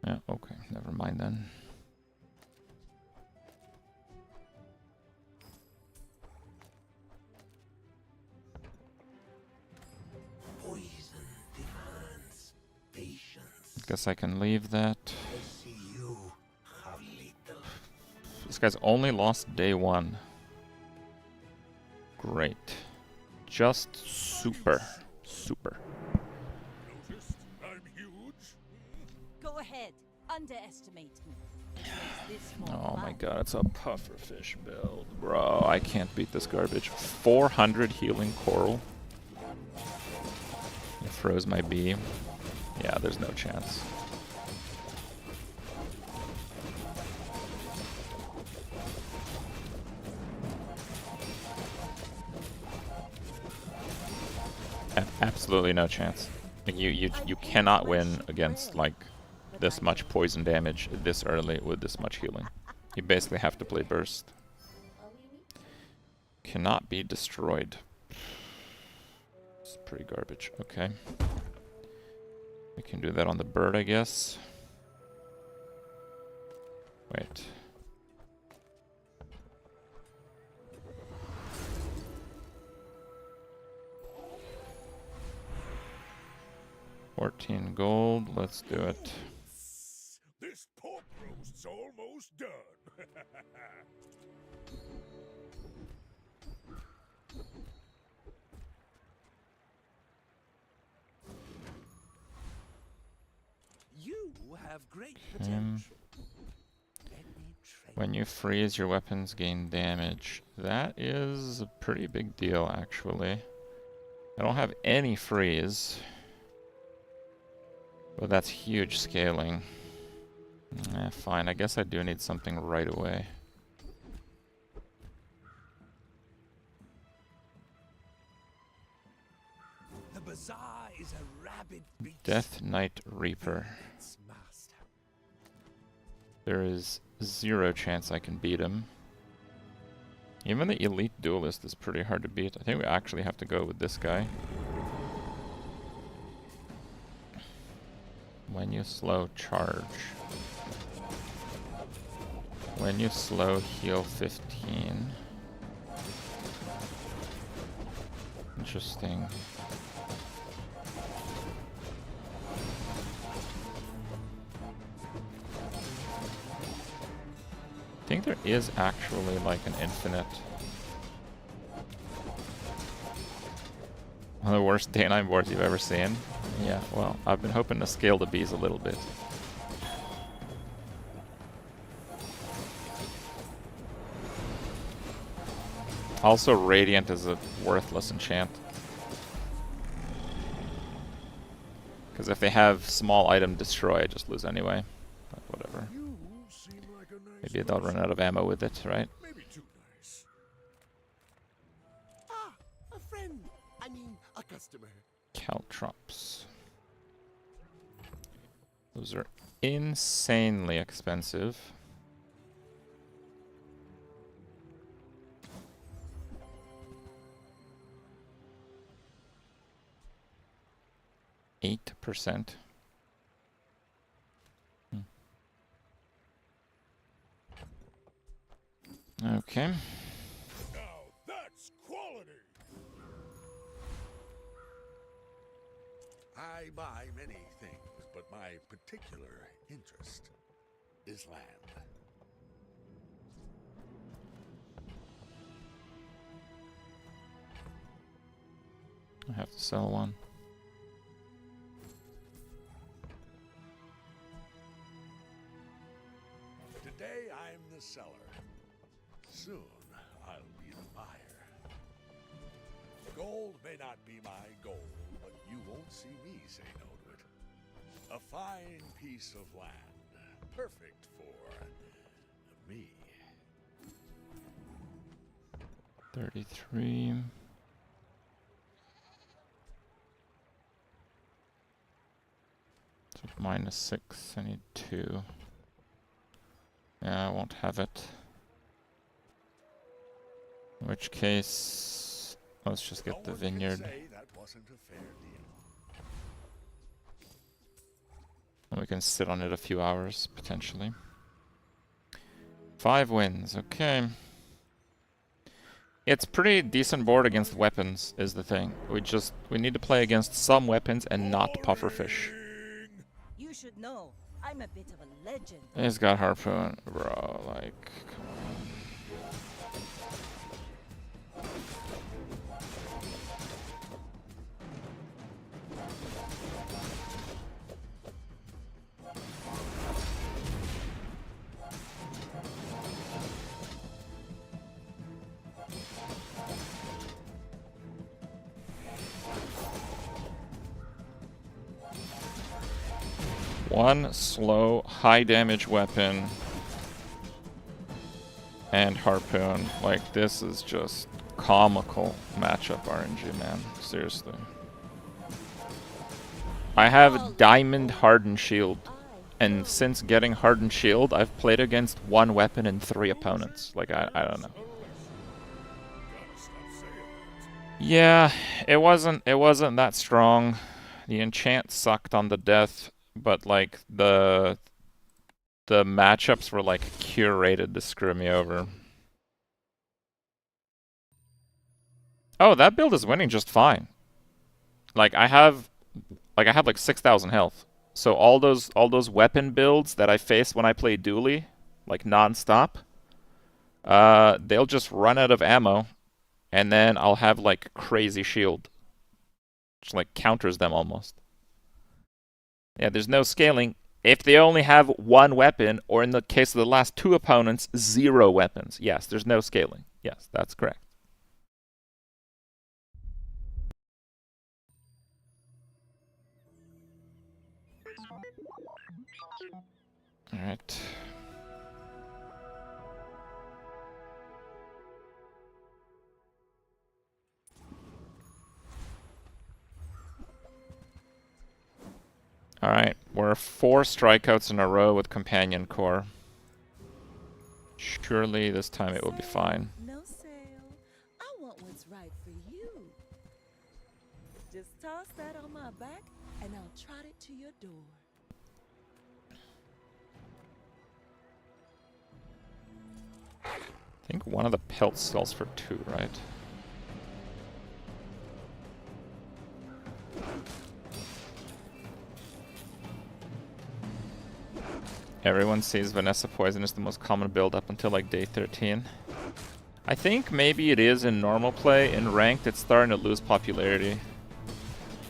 Yeah, okay, never mind then. Poison demands patience. Guess I can leave that. I see you have little. This guy's only lost day 1. Great. Just super. Super. Noticed I'm huge? Go ahead, underestimate me. It makes this more Oh my fun. god, it's a pufferfish build. Bro, I can't beat this garbage. 400 healing coral. It froze my bee. Yeah, there's no chance. Absolutely no chance. Like, you cannot win against like this much poison damage this early with this much healing. You basically have to play burst. Cannot be destroyed. It's pretty garbage. Okay. We can do that on the bird, I guess. Wait. $14 gold. Let's do it. This pork roast's almost done. You have great potential. Let me train. When you freeze, your weapons gain damage. That is a pretty big deal, actually. I don't have any freeze. But that's huge scaling. Fine, I guess I do need something right away. The Bazaar is a rabid beast. Death Knight Reaper. Its master. There is 0 chance I can beat him. Even the Elite Duelist is pretty hard to beat. I think we actually have to go with this guy. When you slow, charge. When you slow, heal 15. Interesting. I think there is actually like an infinite. One of the worst day 9 boards you've ever seen. Yeah, well, I've been hoping to scale the bees a little bit. Also, Radiant is a worthless enchant. Because if they have small item destroy, I just lose anyway. But whatever. You seem like a nice Maybe they'll run out of ammo with it, right? Maybe too nice. Ah, a friend. I mean, a customer. Caltrops. Those are insanely expensive. %. Okay. Now that's quality. I buy many things, but my particular interest is land. I have to sell one. Today I'm the seller. Soon I'll be the buyer. Gold may not be my goal, but you won't see me say no to it. A fine piece of land. Perfect for me. 33. So -6, I need 2. Yeah, I won't have it. In which case, let's just get the vineyard. That wasn't a fair deal. And we can sit on it a few hours, potentially. 5 wins, okay. It's pretty decent board against weapons, is the thing. We need to play against some weapons and not pufferfish. You should know, I'm a bit of a legend. He's got harpoon, bro, like, come on. One slow, high damage weapon and harpoon. Like, this is just comical matchup RNG, man. Seriously. I have diamond hardened shield. And since getting hardened shield, I've played against 1 weapon and 3 opponents. Like, I don't know. Yeah, it wasn't that strong. The enchant sucked on the death. But like the matchups were like curated to screw me over. Oh, that build is winning just fine. Like I have like 6,000 health. So all those weapon builds that I face when I play dually, like non-stop, they'll just run out of ammo, and then I'll have like crazy shield, which like counters them almost. Yeah, there's no scaling. If they only have 1 weapon, or in the case of the last 2 opponents, 0 weapons. Yes, there's no scaling. Yes, that's correct. Alright. Alright, we're 4 strikeouts in a row with Companion Core. Surely this time it will be fine. No sale. I want what's right for you. Just toss that on my back and I'll trot it to your door. I think one of the pelts sells for 2, right? Everyone sees Vanessa Poison is the most common build up until like day 13. I think maybe it is in normal play. In ranked, it's starting to lose popularity.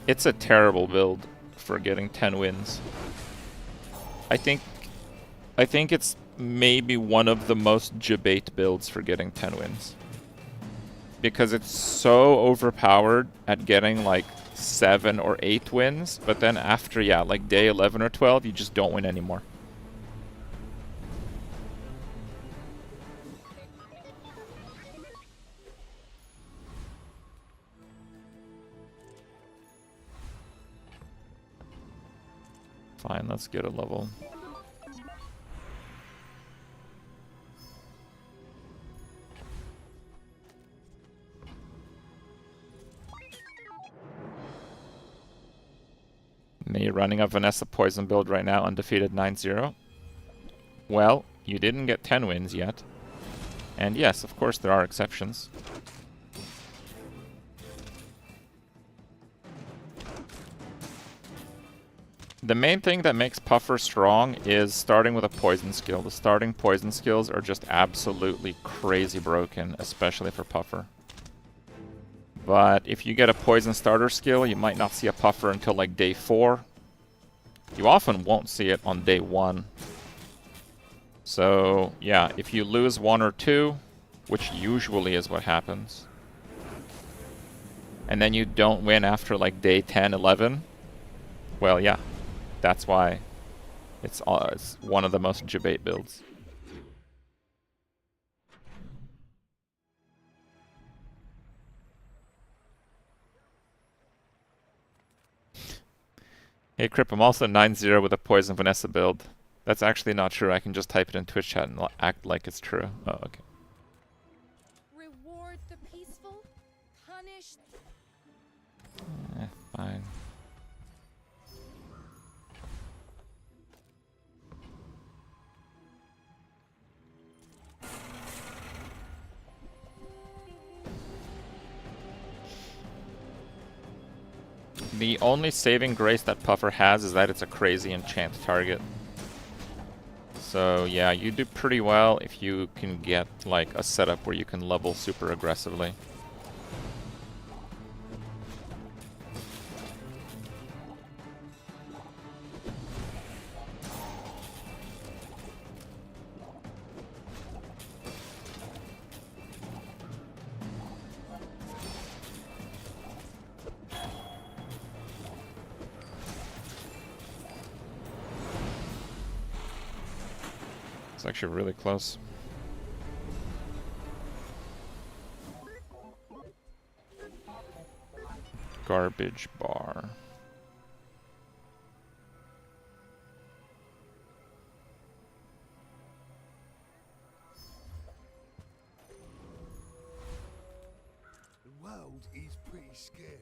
It's a terrible build for getting 10 wins. I think it's maybe one of the most debate builds for getting 10 wins. Because it's so overpowered at getting like 7 or 8 wins, but then after, yeah, like day 11 or 12, you just don't win anymore. Fine, let's get a level. Me running a Vanessa Poison build right now, undefeated 9-0. Well, you didn't get 10 wins yet. And yes, of course there are exceptions. The main thing that makes Puffer strong is starting with a poison skill. The starting poison skills are just absolutely crazy broken, especially for Puffer. But if you get a poison starter skill, you might not see a Puffer until like day 4. You often won't see it on day 1. So yeah, if you lose 1 or 2, which usually is what happens, and then you don't win after like day 10, 11, well yeah, that's why it's one of the most debate builds. Hey Crip, I'm also 9-0 with a Poison Vanessa build. That's actually not true. I can just type it in Twitch chat and act like it's true. Oh, okay. Reward the peaceful, punish. Fine. The only saving grace that Puffer has is that it's a crazy enchant target. So yeah, you do pretty well if you can get like a setup where you can level super aggressively. It's actually really close. Garbage bar. The world is pretty scary.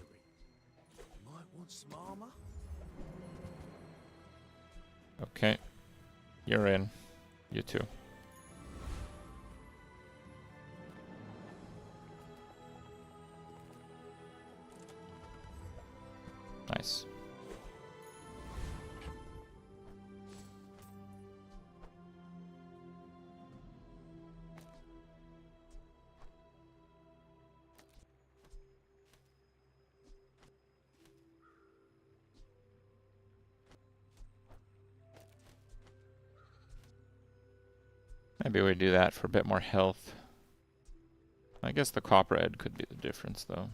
Might want some armor? Okay. You're in. You too. Nice. Maybe we do that for a bit more health. I guess the copperhead could be the difference, though.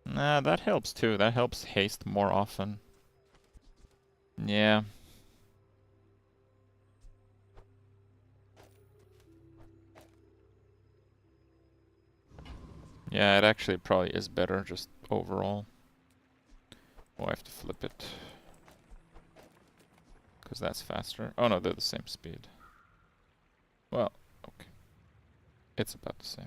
Nah, that helps too. That helps haste more often. Yeah. Yeah, it actually probably is better just overall. Oh, I have to flip it. Because that's faster. Oh no, they're the same speed. Well, okay. It's about the same.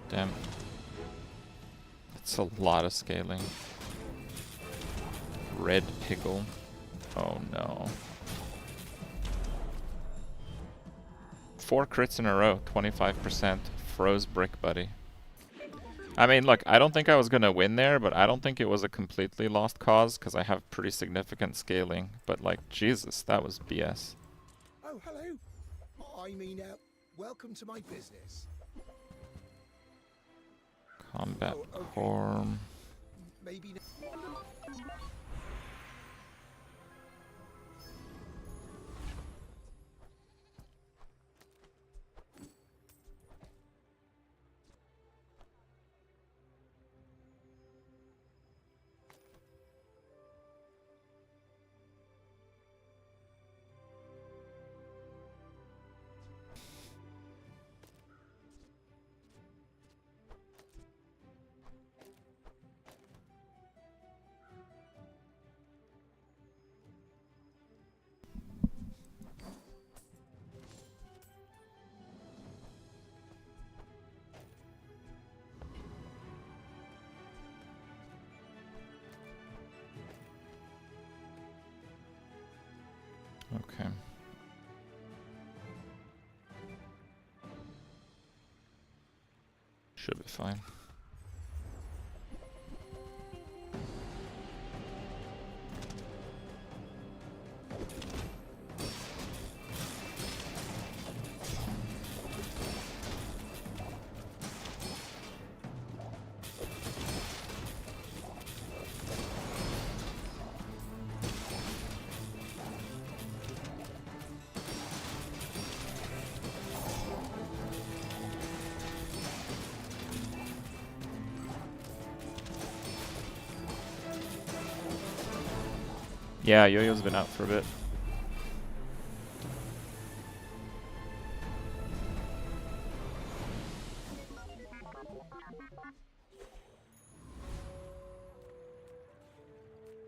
Damn. That's a lot of scaling. Red pickle. Oh no. 4 crits in a row, 25%. Froze brick, buddy. I mean, look, I don't think I was gonna win there, but I don't think it was a completely lost cause, because I have pretty significant scaling. But like, Jesus, that was BS. Oh, hello. I mean, welcome to my business. Combat Oh, okay. form. Maybe. Should be fine. Yeah, Yo-Yo's been out for a bit.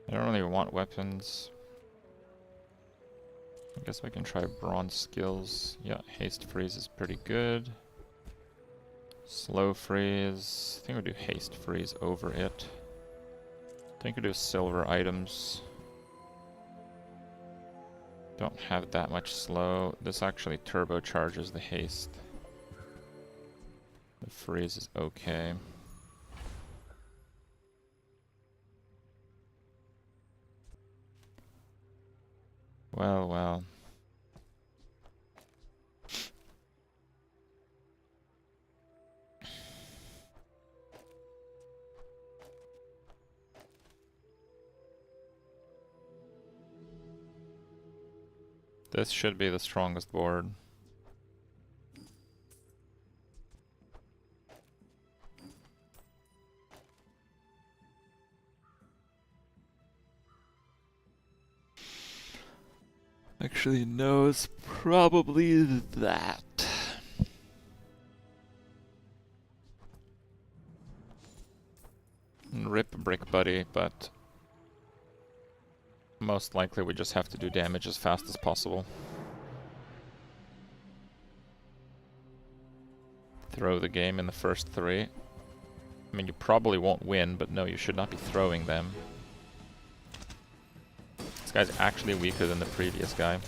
I don't really want weapons. I guess I can try bronze skills. Yeah, haste freeze is pretty good. Slow freeze. I think we'll do haste freeze over it. I think we'll do silver items. Don't have that much slow. This actually turbocharges the haste. The freeze is okay. Well, well. This should be the strongest board. Actually, no, it's probably that. Rip Brick Buddy, but most likely we just have to do damage as fast as possible. Throw the game in the first 3. I mean, you probably won't win, but no, you should not be throwing them. This guy's actually weaker than the previous guy.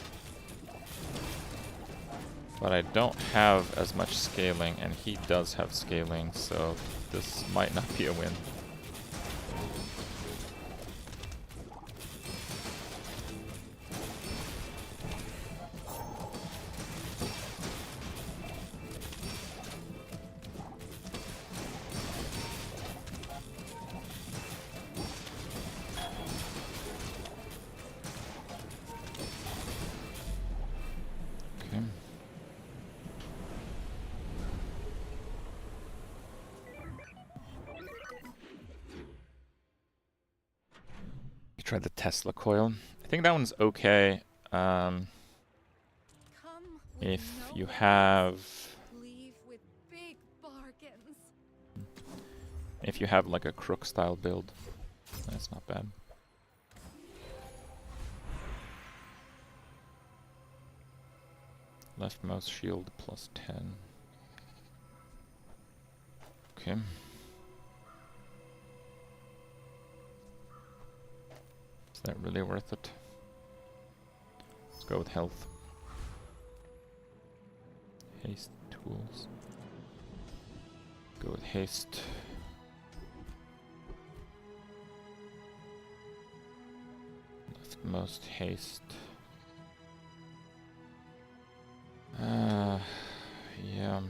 But I don't have as much scaling, and he does have scaling, so this might not be a win. Try the Tesla coil. I think that one's okay. If you have, if you have like a crook style build, that's not bad. Left mouse shield plus 10. Okay. Is that really worth it? Let's go with health. Haste tools. Go with haste. Leftmost haste. Yeah.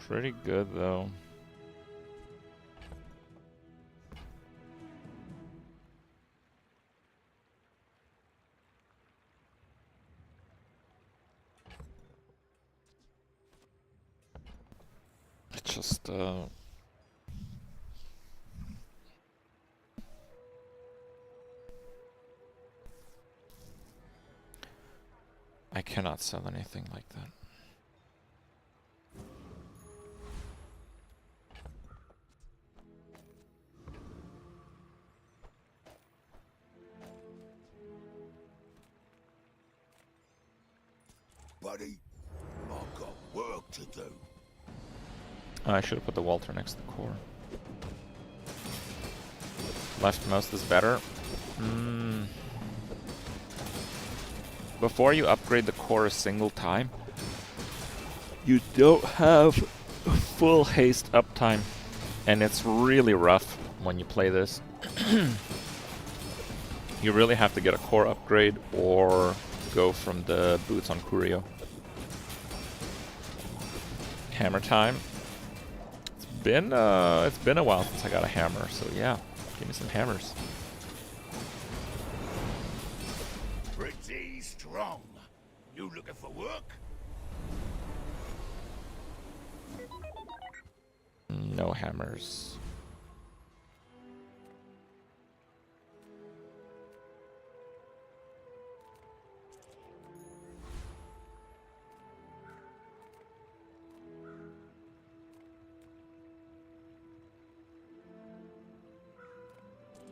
Pretty good though. It's just I cannot sell anything like that. Buddy, I've got work to do. I should have put the Walter next to the core. Leftmost is better. Before you upgrade the core a single time, you don't have full haste uptime. And it's really rough when you play this. You really have to get a core upgrade or go from the boots on Curio. Hammer time. It's been a while since I got a hammer, so yeah, give me some hammers. Pretty strong. You looking for work? No hammers.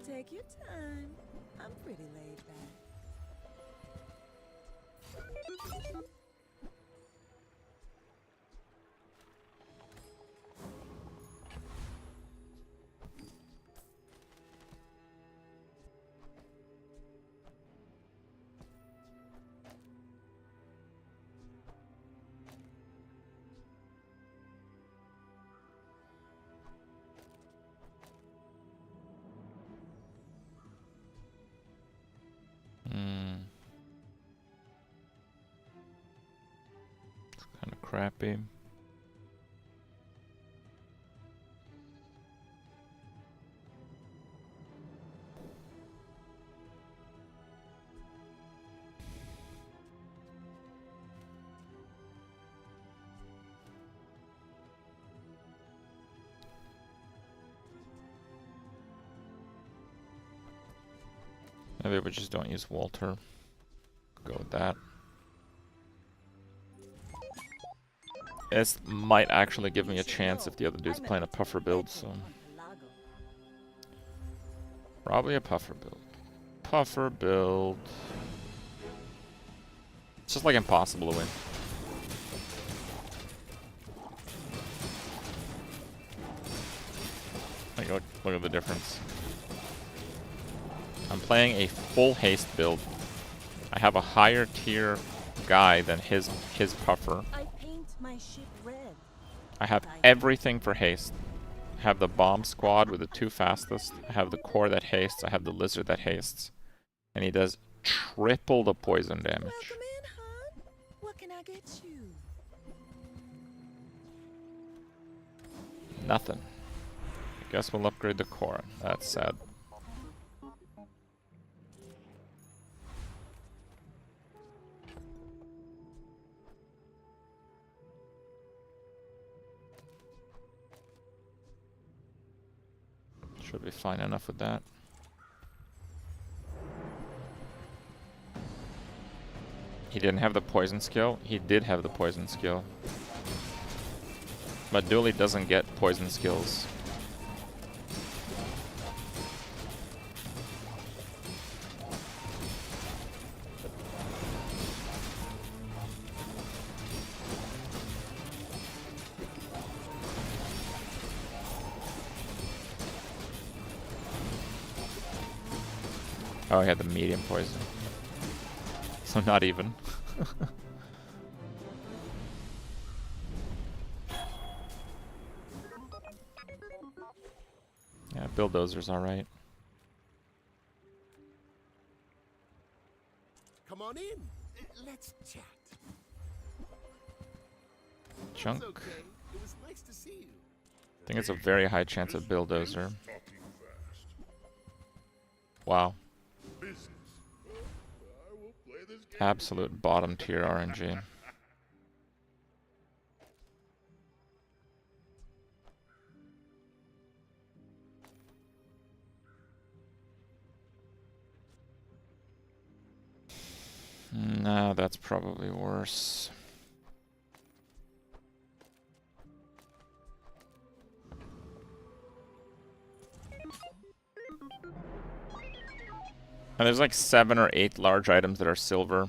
Take your time. I'm pretty laid back. It's kind of crappy. Maybe we just don't use Walter. Go with that. This might actually give me a chance if the other dude's playing a puffer build, so... Probably a puffer build. Puffer build. It's just like impossible to win. Like, look at the difference. I'm playing a full haste build. I have a higher tier guy than his puffer. I paint my ship red. I have everything for haste. I have the bomb squad with the 2 fastest. I have the core that hastes. I have the lizard that hastes. And he does triple the poison damage. Welcome in, hon. What can I get you? Nothing. I guess we'll upgrade the core. That's sad. Should be fine enough with that. He didn't have the poison skill. He did have the poison skill. But Dooley doesn't get poison skills. Oh, he had the medium poison. So not even. Yeah, Bulldozer's alright. Come on in. Let's chat. Chunk. It's okay. It was nice to see you. I think it's a very high chance of Bulldozer. Wow. Absolute bottom tier RNG. No, that's probably worse. And there's like 7 or 8 large items that are silver.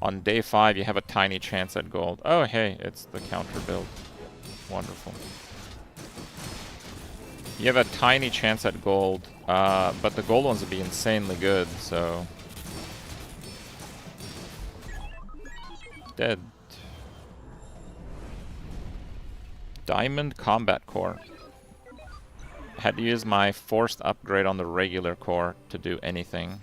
On day 5, you have a tiny chance at gold. Oh, hey, it's the counter build. Wonderful. You have a tiny chance at gold, but the gold ones would be insanely good, so... Dead. Diamond Combat Core. Had to use my forced upgrade on the regular core to do anything.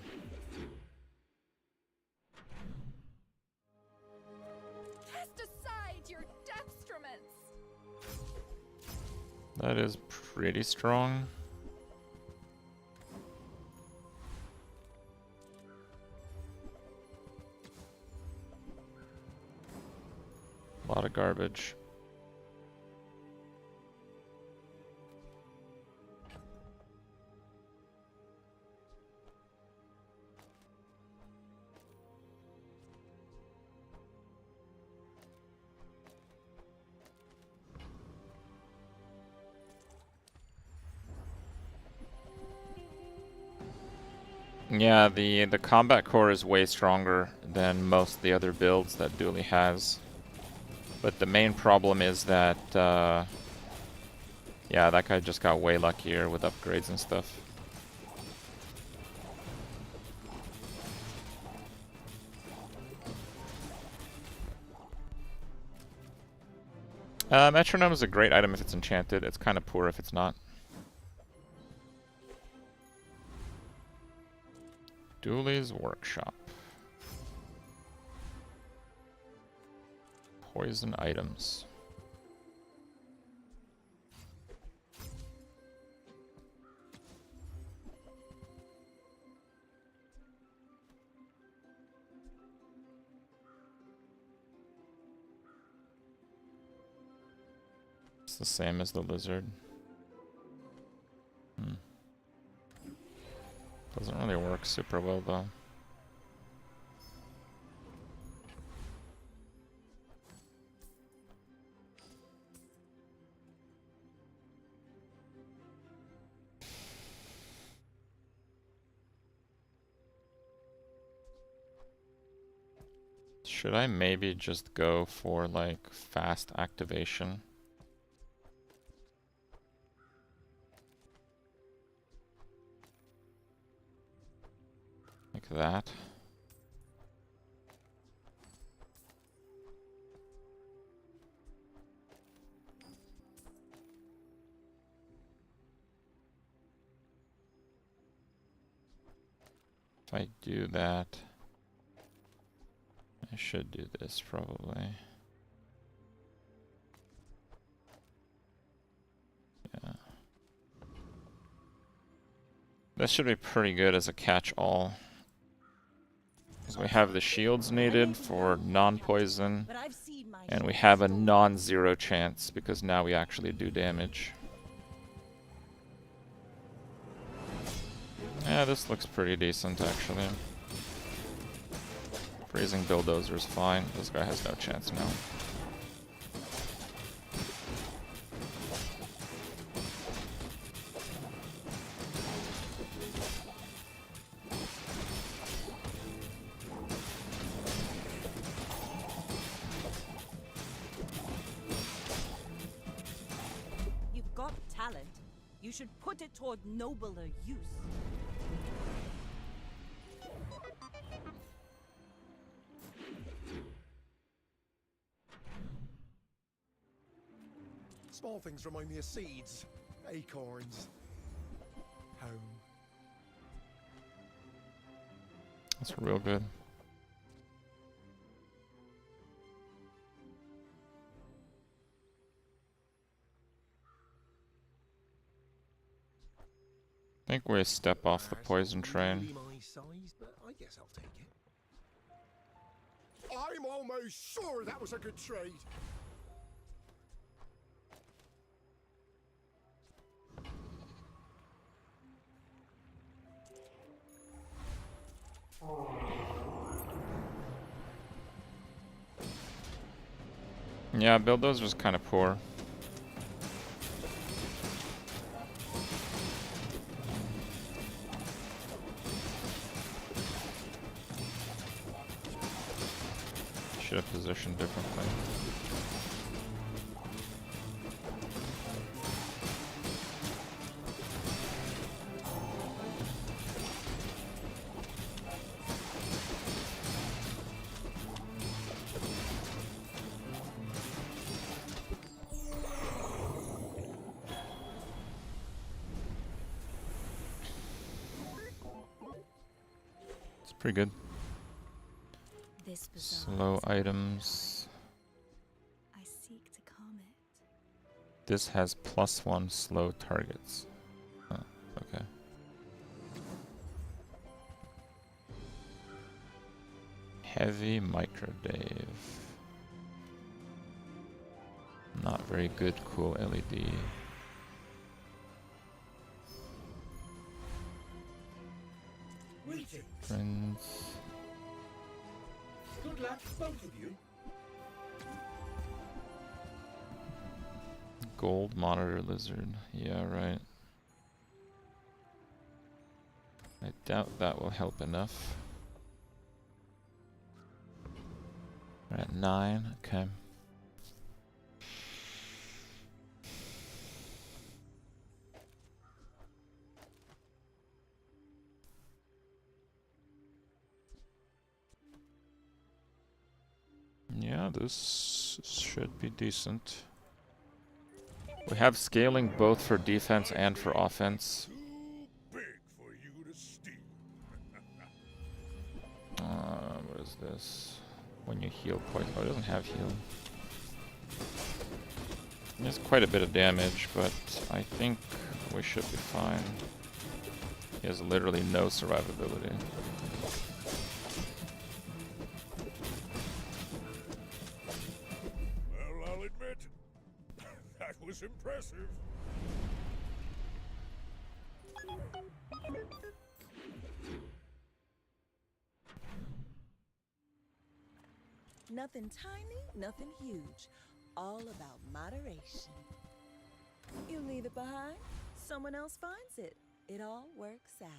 Cast aside your destruments. That is pretty strong. A lot of garbage. Yeah, the combat core is way stronger than most of the other builds that Dooley has. But the main problem is that, yeah, that guy just got way luckier with upgrades and stuff. Metronome is a great item if it's enchanted. It's kind of poor if it's not. Dooley's Workshop. Poison items. It's the same as the lizard. Doesn't really work super well though. Should I maybe just go for like fast activation? Like that. If I do that, I should do this probably. Yeah. This should be pretty good as a catch-all. So we have the shields needed for non-poison, and we have a non-zero chance because now we actually do damage. Yeah, this looks pretty decent actually. Freezing Bulldozer is fine. This guy has no chance now. You've got talent. You should put it toward nobler use. Small things remind me of seeds, acorns, home. That's real good. I think we step off the poison train. My size, but I guess I'll take it. I'm almost sure that was a good trade. Yeah, Bulldozer's kind of poor. Should have positioned differently. Pretty good. This bazaar Slow is items. I seek to calm it. This has +1 slow targets. Huh, okay. Heavy microdave. Not very good, cool LED. Friends. Good luck, both of you. Gold monitor lizard. Yeah, right. I doubt that will help enough. We're at 9, okay. Yeah, this should be decent. We have scaling both for defense and for offense. Too big for you to steal. What is this? When you heal poison. Oh, it doesn't have heal. There's quite a bit of damage, but I think we should be fine. He has literally no survivability. Well, I'll admit, that was impressive. Nothing tiny, nothing huge. All about moderation. You leave it behind, someone else finds it. It all works out.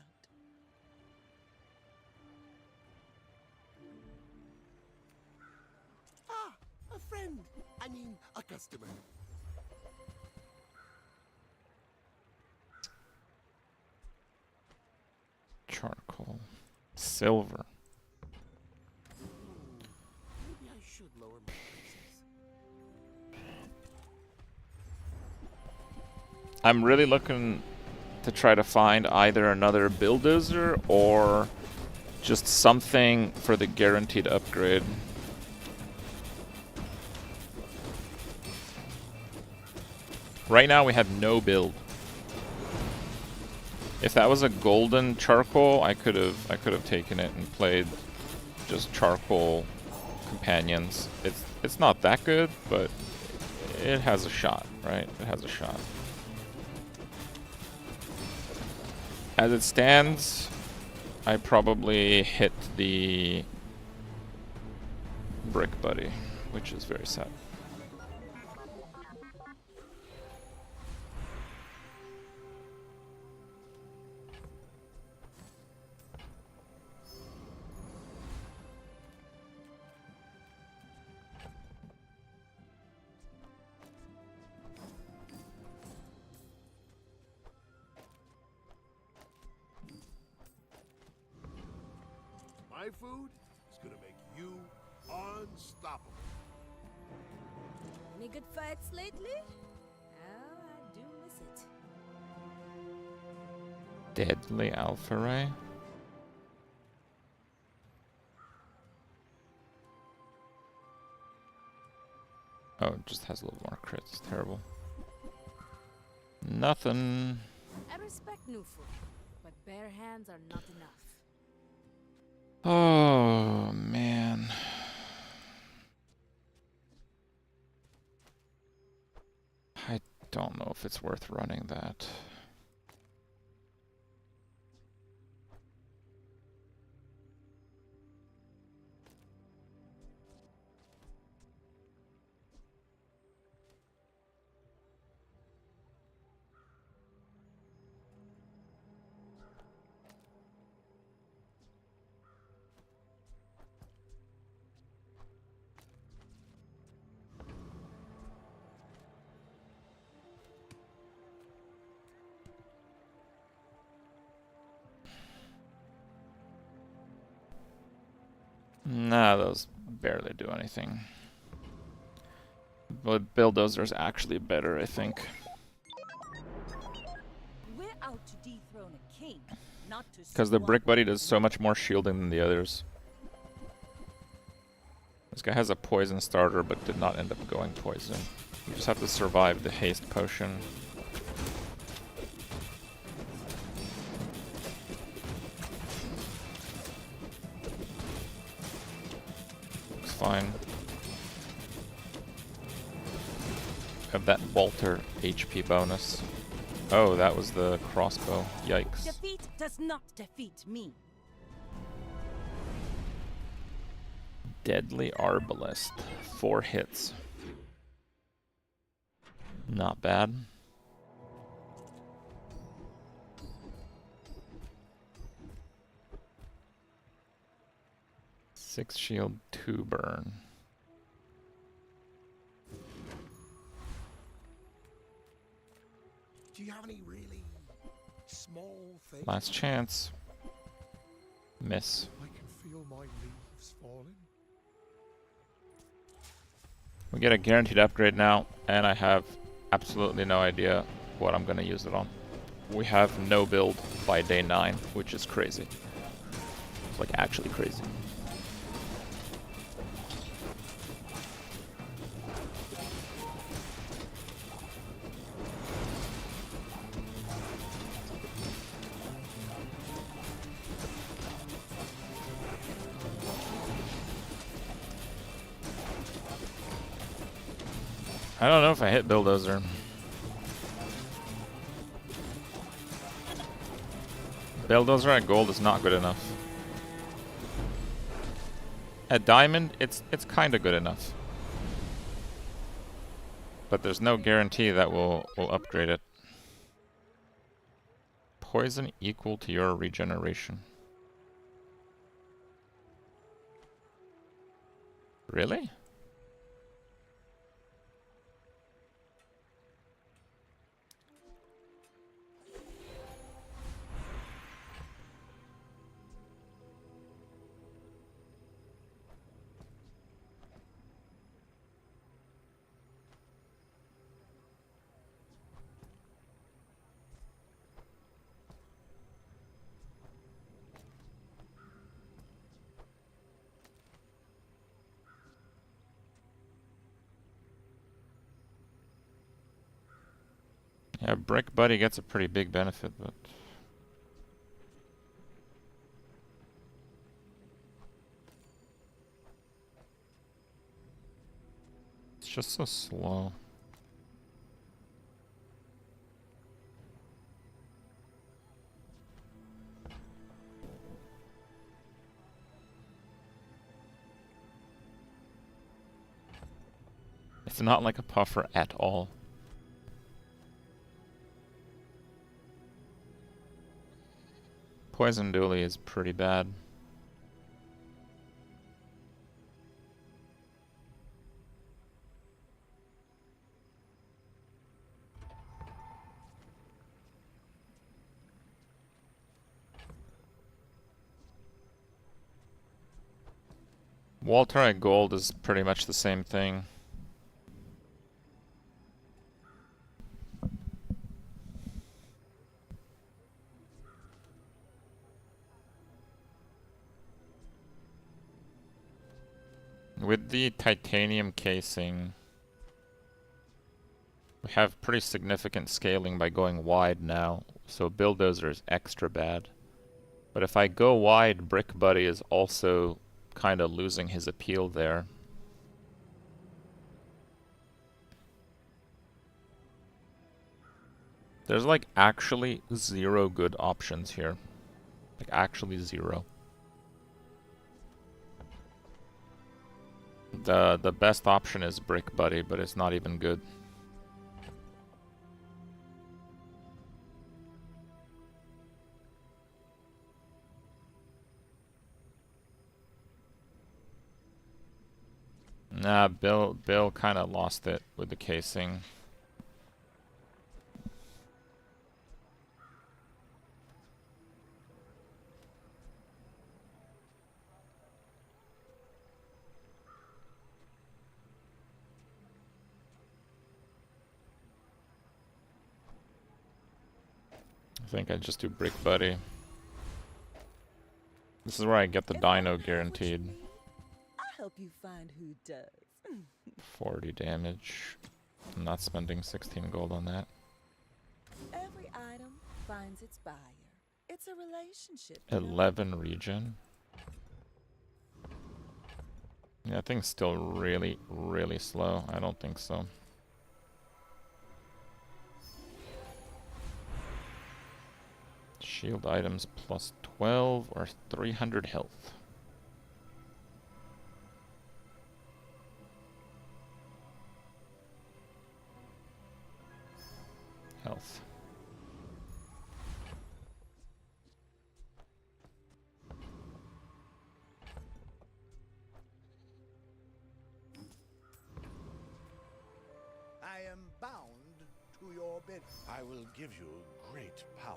Ah, a friend. I mean, a customer. Charcoal. Silver. Maybe I should lower my prices. I'm really looking to try to find either another bulldozer or just something for the guaranteed upgrade. Right now we have no build. If that was a golden charcoal, I could have taken it and played just charcoal companions. It's not that good, but it has a shot, right? It has a shot. As it stands, I probably hit the brick buddy, which is very sad. My food is gonna make you unstoppable. Any good fights lately? Oh, I do miss it. Deadly Alpha Ray. Oh, it just has a little more crits. Terrible. Nothing. I respect new food, but bare hands are not enough. Oh, man. I don't know if it's worth running that. Nah, those barely do anything. But bulldozer's actually better, I think. We're out to dethrone a king, not to Because the swallow Brick Buddy does so much more shielding than the others. This guy has a poison starter but did not end up going poison. You just have to survive the haste potion. Looks fine. Have that Walter HP bonus. Oh, that was the crossbow. Yikes. Defeat does not defeat me. Deadly Arbalest. 4 hits. Not bad. Six shield, 2 burn. Do you have any really small things? Last chance. Miss. I can feel my leaves falling. We get a guaranteed upgrade now, and I have absolutely no idea what I'm going to use it on. We have no build by day 9, which is crazy. It's like actually crazy. I don't know if I hit Bulldozer. Bulldozer at gold is not good enough. At diamond, it's kind of good enough. But there's no guarantee that we'll upgrade it. Poison equal to your regeneration. Really? Yeah, Brick Buddy gets a pretty big benefit, but... it's just so slow. It's not like a puffer at all. Poison Dooley is pretty bad. Walter at gold is pretty much the same thing. With the titanium casing, we have pretty significant scaling by going wide now, so Bulldozer is extra bad. But if I go wide, Brick Buddy is also kind of losing his appeal there. There's like actually 0 good options here. Like actually 0. The best option is Brick Buddy, but it's not even good. Nah, Bill kind of lost it with the casing. I think I just do Brick Buddy. This is where I get the If I dino have what you guaranteed. need, I'll help you find who does. 40 damage. I'm not spending 16 gold on that. Every item finds its buyer. It's a relationship. You know? 11 regen. Yeah, that thing's still really, really slow. I don't think so. Shield items plus 12 or 300 health. Health. I am bound to your bid. I will give you great power,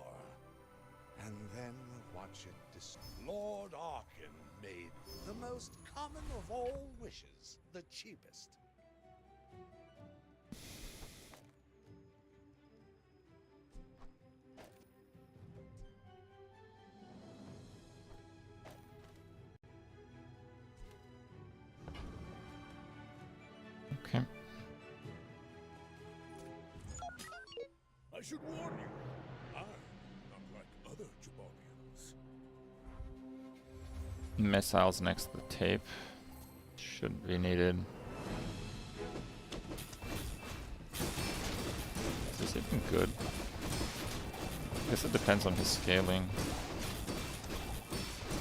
and then watch it Lord Arkin made the most common of all wishes, the cheapest. Okay. I should warn you, I'm not like other Jabarians. Missiles next to the tape. Shouldn't be needed. Is this even good? I guess it depends on his scaling.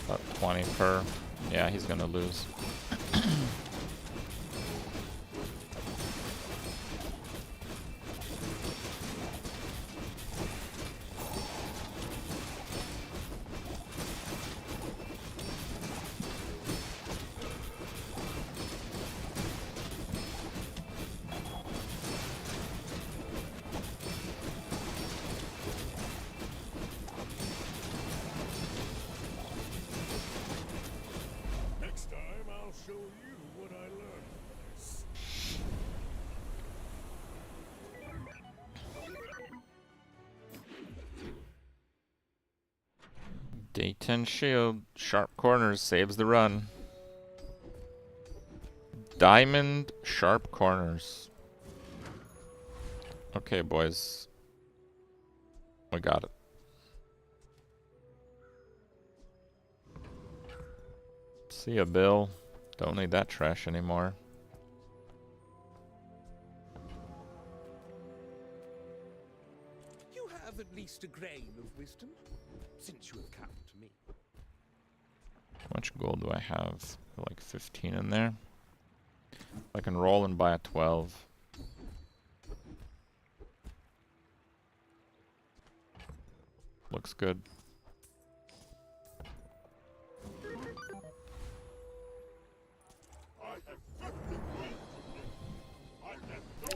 About 20 per. Yeah, he's gonna lose. Next time I'll show you what I learned from this. Day 10 shield. Sharp corners saves the run. Diamond sharp corners. Okay, boys. We got it. See ya, Bill. Don't need that trash anymore. You have at least a grain of wisdom, since you have come to me. How much gold do I have? Like 15 in there. I can roll and buy a 12. Looks good.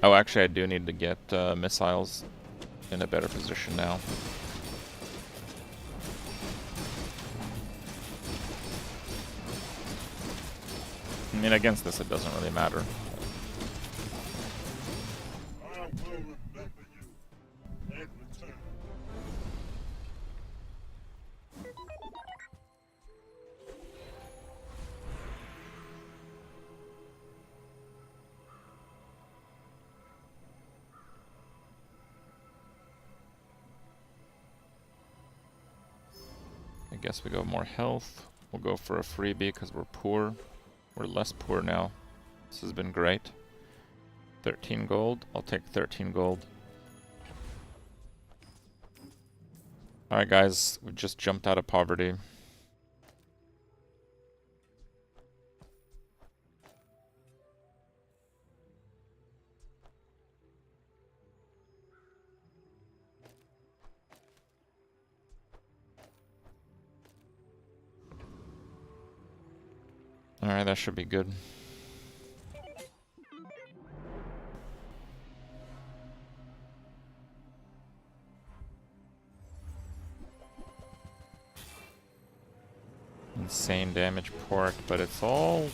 Oh, actually, I do need to get missiles in a better position now. I mean, against this, it doesn't really matter. I will remember you and return. I guess we go more health. We'll go for a freebie because we're poor. We're less poor now. This has been great. 13 gold. I'll take 13 gold. Alright guys, we just jumped out of poverty. Alright, that should be good. Insane damage port, but it's all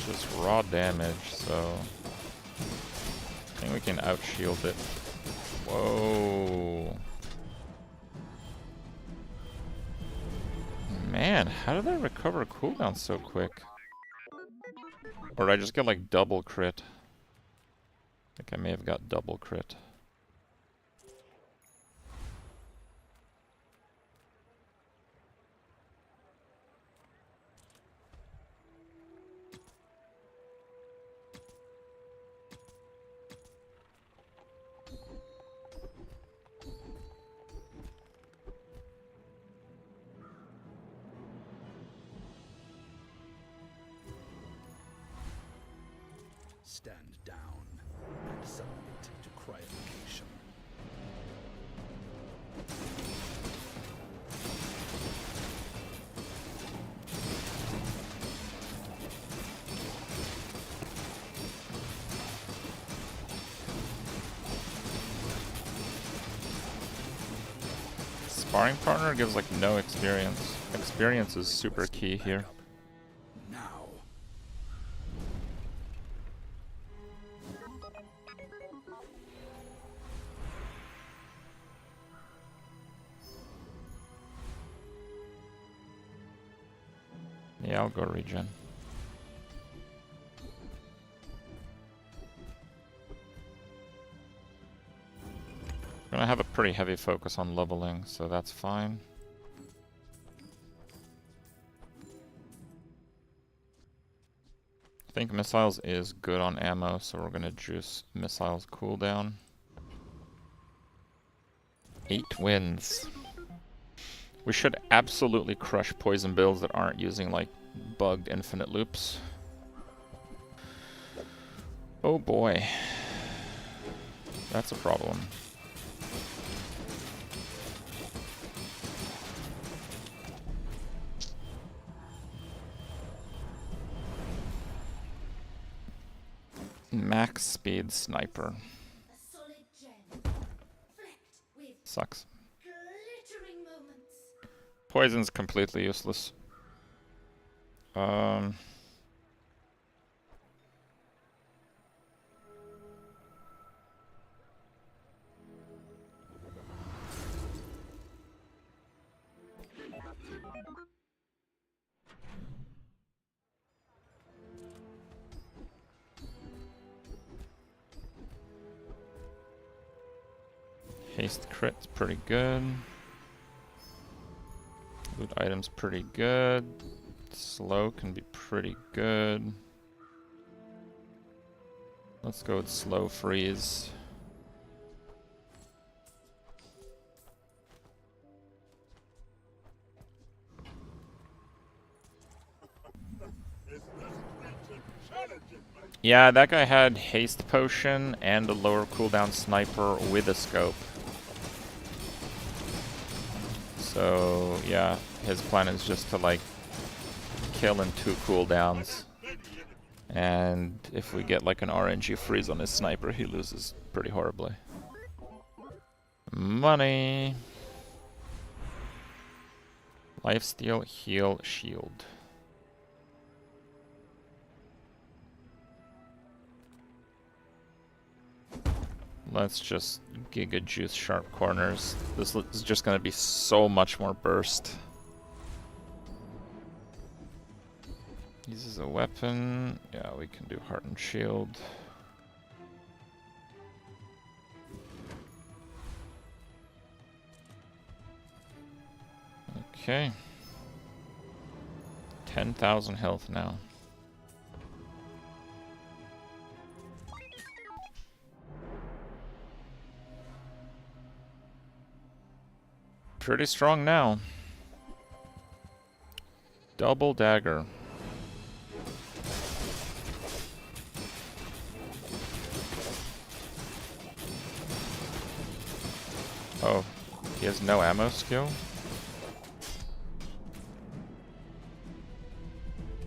just raw damage, so I think we can outshield it. Whoa. Man, How did I recover cooldown so quick? Or did I just get like double crit? I think I may have got double crit. Stand down and submit to cryocation. Sparring partner gives like no experience. Experience is super key here. Now. Yeah, I'll go regen. I'm gonna have a pretty heavy focus on leveling, so that's fine. I think missiles is good on ammo, so we're gonna juice missiles cooldown. 8 wins. We should absolutely crush poison builds that aren't using like bugged infinite loops. Oh boy. That's a problem. Max speed sniper. Sucks. Poison's completely useless. Haste crit's pretty good. Loot items pretty good. Slow can be pretty good. Let's go with slow freeze. Yeah, that guy had haste potion and a lower cooldown sniper with a scope. So, yeah, his plan is just to, like, kill in 2 cooldowns. And if we get, like, an RNG freeze on his sniper, he loses pretty horribly. Money! Lifesteal, heal, shield. Let's just Giga Juice Sharp Corners. This is just going to be so much more burst. Uses a weapon. Yeah, we can do Heart and Shield. Okay. 10,000 health now. Pretty strong now. Double dagger. Oh, he has no ammo skill?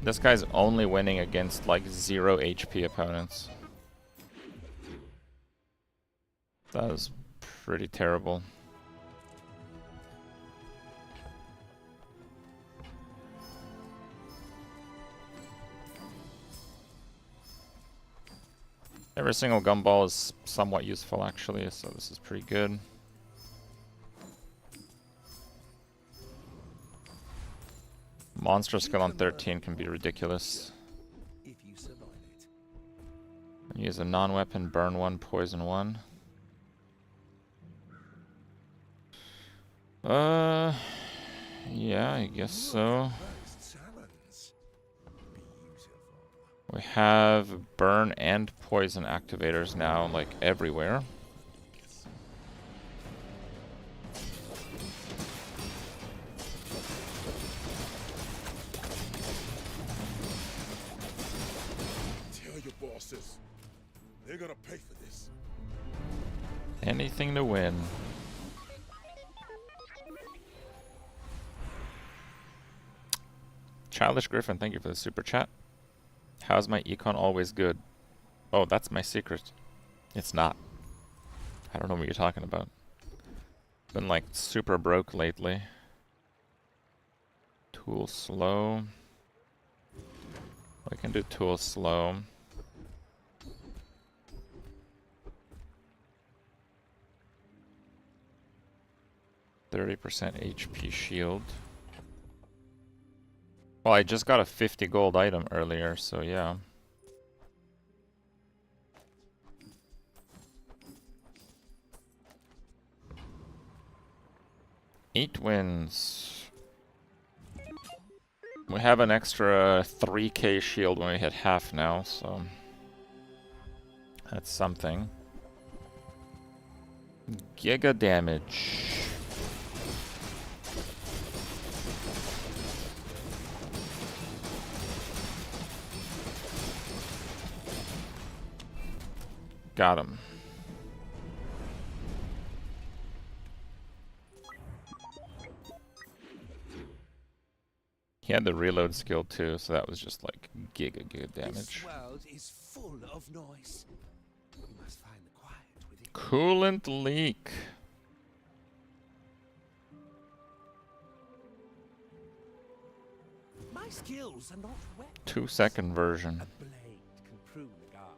This guy's only winning against like 0 HP opponents. That is pretty terrible. Every single gumball is somewhat useful actually, so this is pretty good. Monster skill on 13 can be ridiculous. If you survive it. Use a non-weapon, burn 1, poison 1. Yeah, I guess so. We have burn and poison activators now, like, everywhere. Tell your bosses. They're gonna pay for this. Anything to win. Childish Griffin, thank you for the super chat. How's my econ always good? Oh, that's my secret. It's not. I don't know what you're talking about. Been like super broke lately. Tool slow. We can do tool slow. %30 HP shield. Well, I just got a 50 gold item earlier, so yeah. Eight wins. We have an extra 3k shield when we hit half now, so that's something. Giga damage. Got him. He had the reload skill too, so that was just like giga damage. This world is full of noise. You must find the quiet within. Coolant leak. My skills are not weapons. 2-second version. A blade can prune the garden.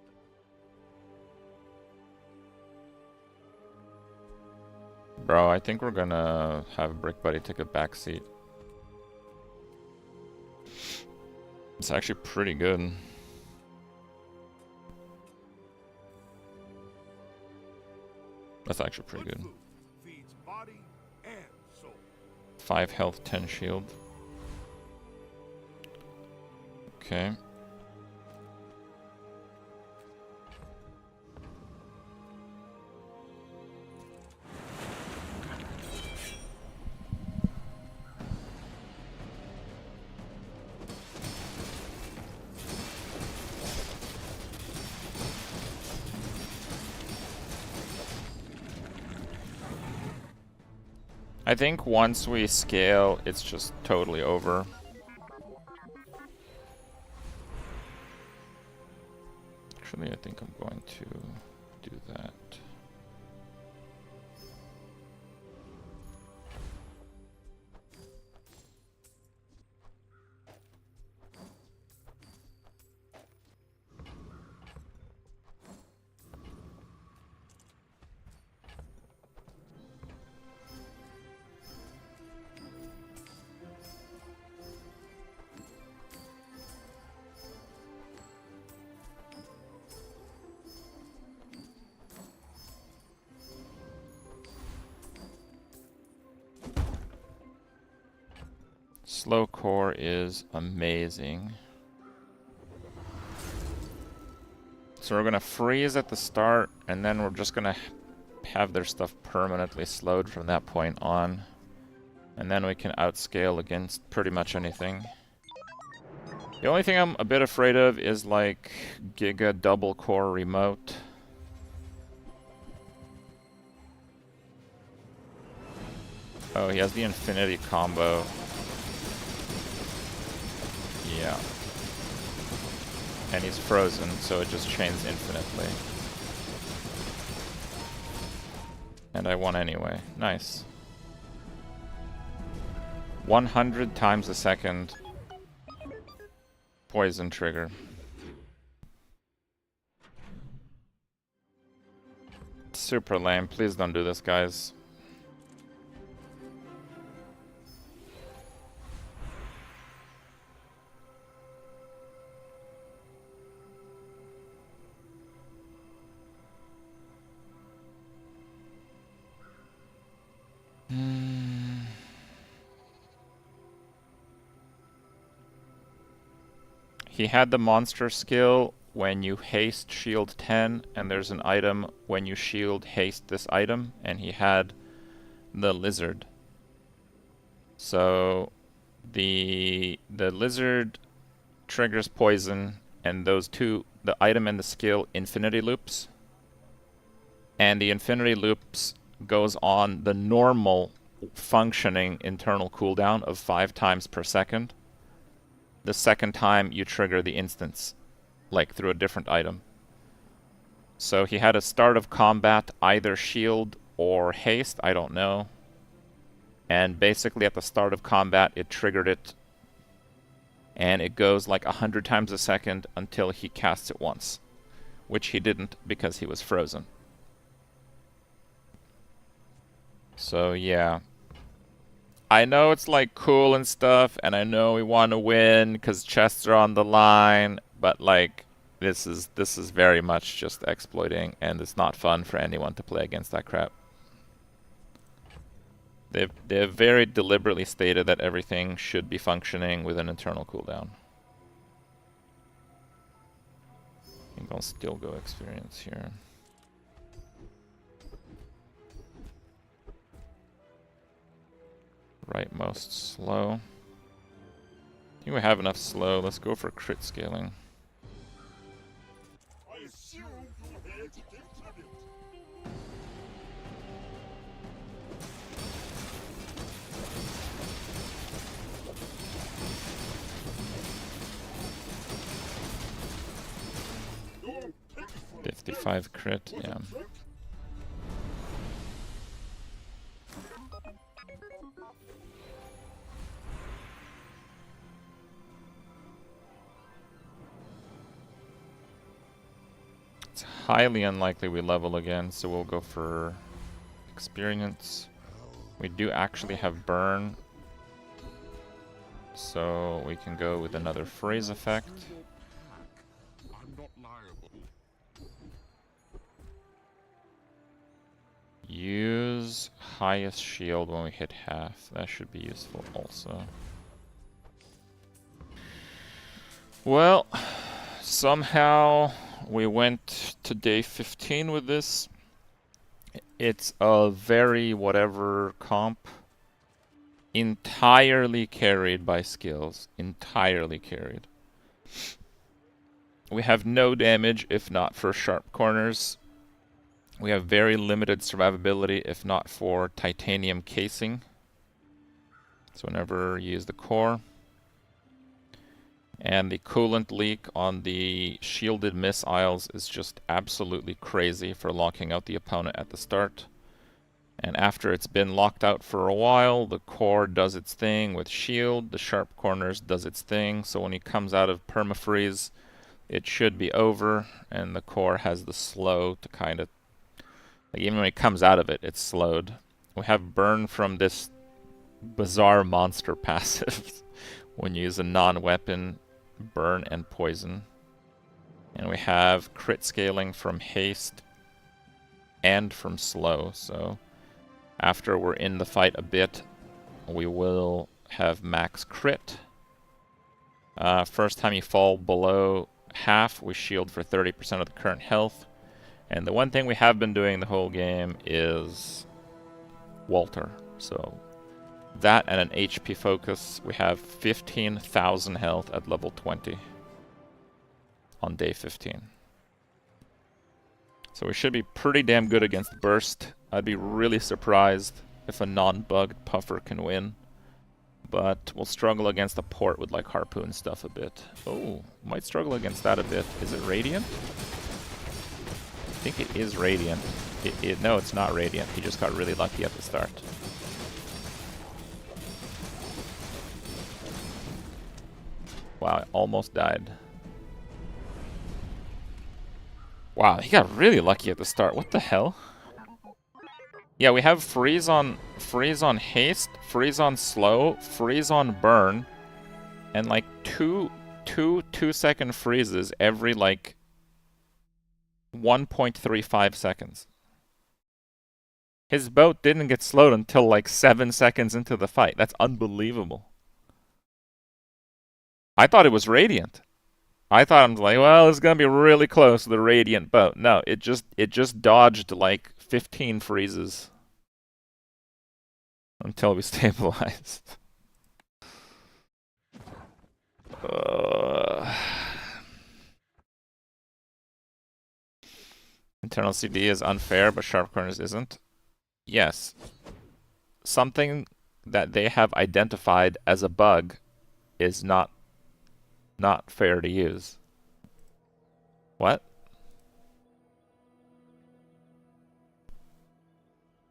Bro, I think we're gonna have Brick Buddy take a backseat. It's actually pretty good. That's actually pretty good. Feeds body and soul. 5 health, 10 shield. Okay. I think once we scale, it's just totally over. Actually, I think I'm going to do that. Slow core is amazing. So we're gonna freeze at the start, and then we're just gonna have their stuff permanently slowed from that point on. And then we can outscale against pretty much anything. The only thing I'm a bit afraid of is like Giga double core remote. Oh, he has the infinity combo. Yeah. And he's frozen, so it just chains infinitely. And I won anyway. Nice. 100 times a second. Poison trigger. Super lame. Please don't do this, guys. He had the monster skill when you haste shield 10, and there's an item when you shield haste this item, and he had the lizard. So the lizard triggers poison, and those two, the item and the skill, infinity loops. And the infinity loops goes on the normal functioning internal cooldown of 5 times per second. The second time you trigger the instance, like through a different item. So he had a start of combat, either shield or haste, I don't know. And basically at the start of combat it triggered it, and it goes like 100 times a second until he casts it once, which he didn't because he was frozen. So yeah, I know it's like cool and stuff, and I know we want to win because chests are on the line, but like this is very much just exploiting, and it's not fun for anyone to play against that crap. They've very deliberately stated that everything should be functioning with an internal cooldown. I think I'll still go experience here. Rightmost slow. I think we have enough slow. Let's go for crit scaling. I assume you're here to give tribute. 55 crit, yeah. It's highly unlikely we level again, so we'll go for experience. We do actually have burn, so we can go with another phrase effect. I'm not liable. Use highest shield when we hit half. That should be useful also. Well, somehow we went to day 15 with this. It's a very whatever comp. Entirely carried by skills. Entirely carried. We have no damage if not for sharp corners. We have very limited survivability if not for titanium casing. So whenever you use the core. And the coolant leak on the shielded missiles is just absolutely crazy for locking out the opponent at the start. And after it's been locked out for a while, the core does its thing with shield, the sharp corners does its thing, so when he comes out of permafreeze, it should be over, and the core has the slow to kind of, like even when he comes out of it, it's slowed. We have burn from this Bazaar monster passive when you use a non-weapon, burn and poison. And we have crit scaling from haste and from slow, so after we're in the fight a bit, we will have max crit. First time you fall below half, we shield for 30% of the current health. And the one thing we have been doing the whole game is Walter. So that and an HP focus, we have 15,000 health at level 20 on day 15. So we should be pretty damn good against Burst. I'd be really surprised if a non-bugged puffer can win. But we'll struggle against the port with like harpoon stuff a bit. Oh, might struggle against that a bit. Is it Radiant? I think it is Radiant. No, it's not Radiant. He just got really lucky at the start. Wow, I almost died. Wow, he got really lucky at the start. What the hell? Yeah, we have freeze on haste, freeze on slow, freeze on burn, and like two 2-second freezes every like 1.35 seconds. His boat didn't get slowed until like 7 seconds into the fight. That's unbelievable. I thought it was Radiant. I thought I'm like, well, it's gonna be really close to the radiant boat. No, it just dodged like 15 freezes until we stabilized. Internal CD is unfair, but sharp corners isn't. Yes. Something that they have identified as a bug is not fair to use. What?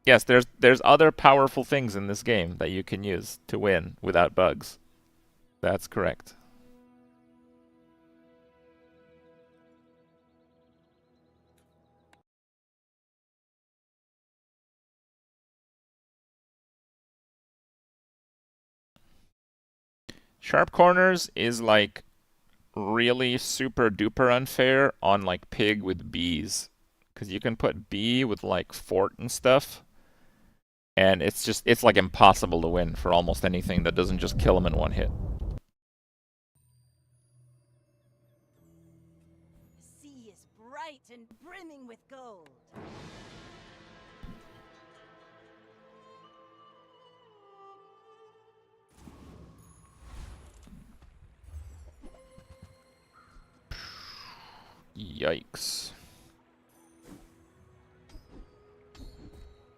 Yes, there's other powerful things in this game that you can use to win without bugs. That's correct. Sharp corners is like really super duper unfair on like pig with bees. Because you can put bee with like fort and stuff. And it's like impossible to win for almost anything that doesn't just kill them in one hit. The sea is bright and brimming with gold. Yikes.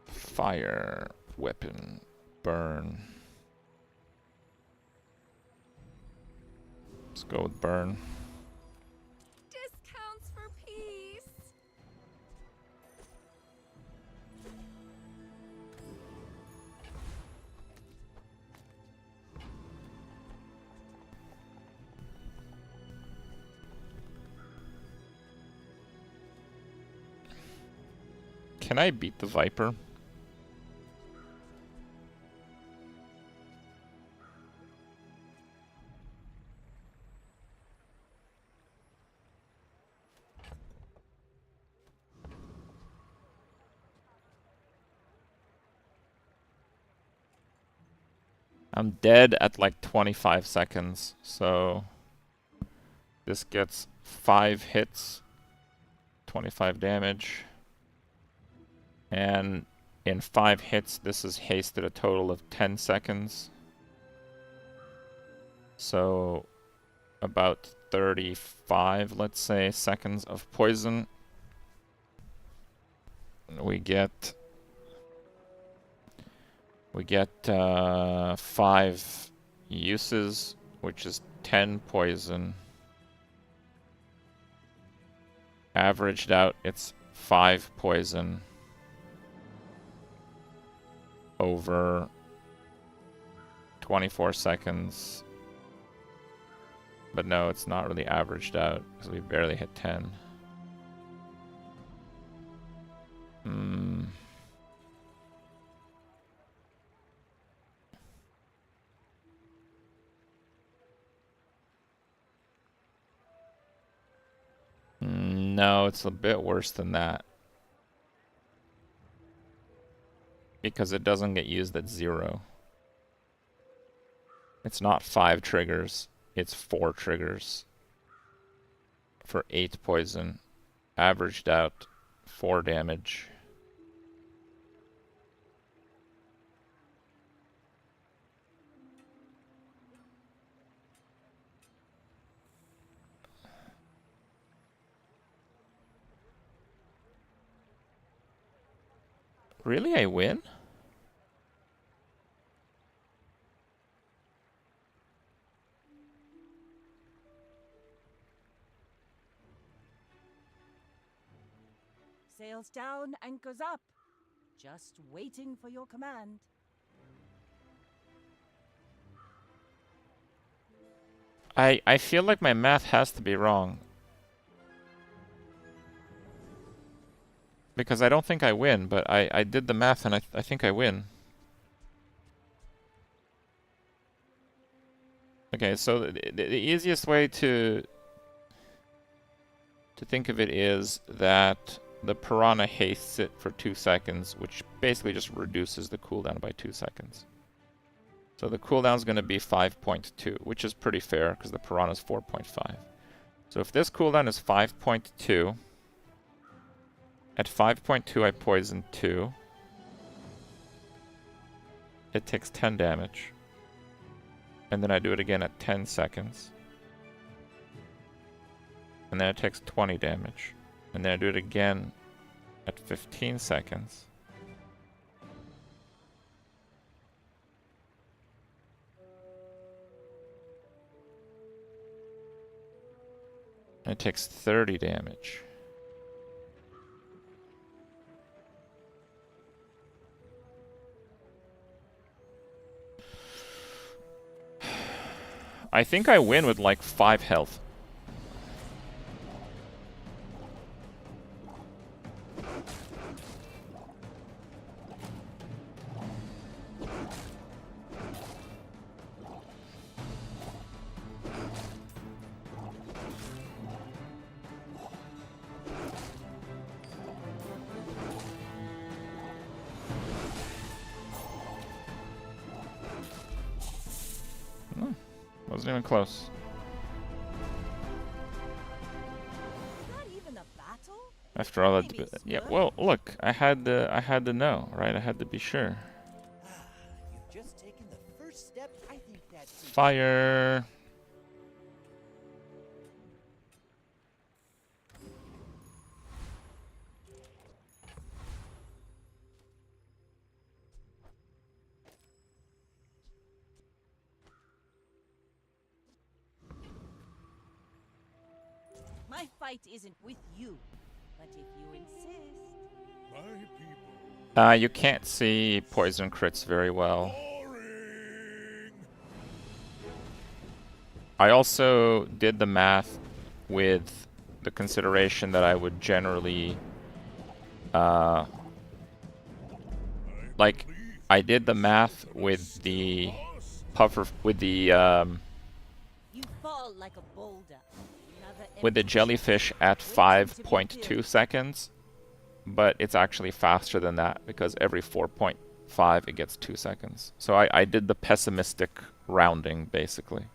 Fire, weapon, burn. Let's go with burn. Discounts for peace. Can I beat the Viper? I'm dead at like 25 seconds, so this gets 5 hits, 25 damage. And in 5 hits, this is hasted a total of 10 seconds. So about 35, let's say, seconds of poison. We get 5 uses, which is 10 poison. Averaged out, it's 5 poison over 24 seconds. But no, it's not really averaged out because we barely hit 10. No, it's a bit worse than that. Because it doesn't get used at 0. It's not 5 triggers, it's 4 triggers. For 8 poison. Averaged out 4 damage. Really, I win? Sails down, anchors up. Just waiting for your command. I feel like my math has to be wrong. Because I don't think I win, but I did the math and I think I win. Okay, so the easiest way to think of it is that the Piranha hastes it for 2 seconds, which basically just reduces the cooldown by 2 seconds. So the cooldown is going to be 5.2, which is pretty fair because the Piranha is 4.5. So if this cooldown is 5.2, at 5.2 I poison 2. It takes 10 damage. And then I do it again at 10 seconds. And then it takes 20 damage. And then I do it again at 15 seconds. And it takes 30 damage. I think I win with like 5 health. Wasn't even close. After all that, yeah. Well, look, I had to know, right? I had to be sure. You've just taken the first step. I think that's Fire. My fight isn't with you, but if you insist. My people. You can't see poison crits very well. I also did the math with the consideration that I would generally, like, I did the math with the puffer, with the, You fall like a boulder. with the jellyfish at 5.2 seconds, but it's actually faster than that because every 4.5 it gets 2 seconds. So I did the pessimistic rounding, basically.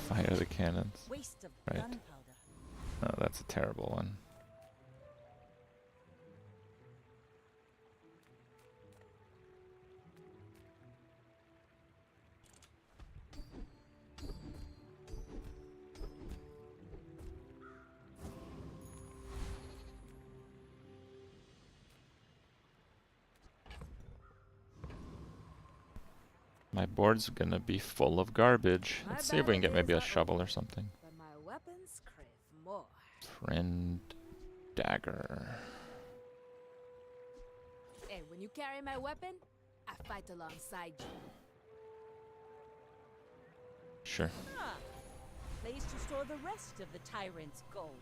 Fire the cannons. Waste of Right. gunpowder. Oh, that's a terrible one. My board's gonna be full of garbage. Let's see if we can get maybe a shovel or something. But my weapons crave more. Friend dagger. Hey, when you carry my weapon, I fight alongside you. Sure. Ah, place to store the rest of the tyrant's gold.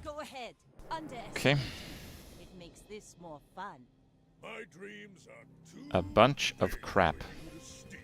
Go ahead. Underestimate. Okay. It makes this more fun. My dreams are too A bunch of crap. big for you to steal.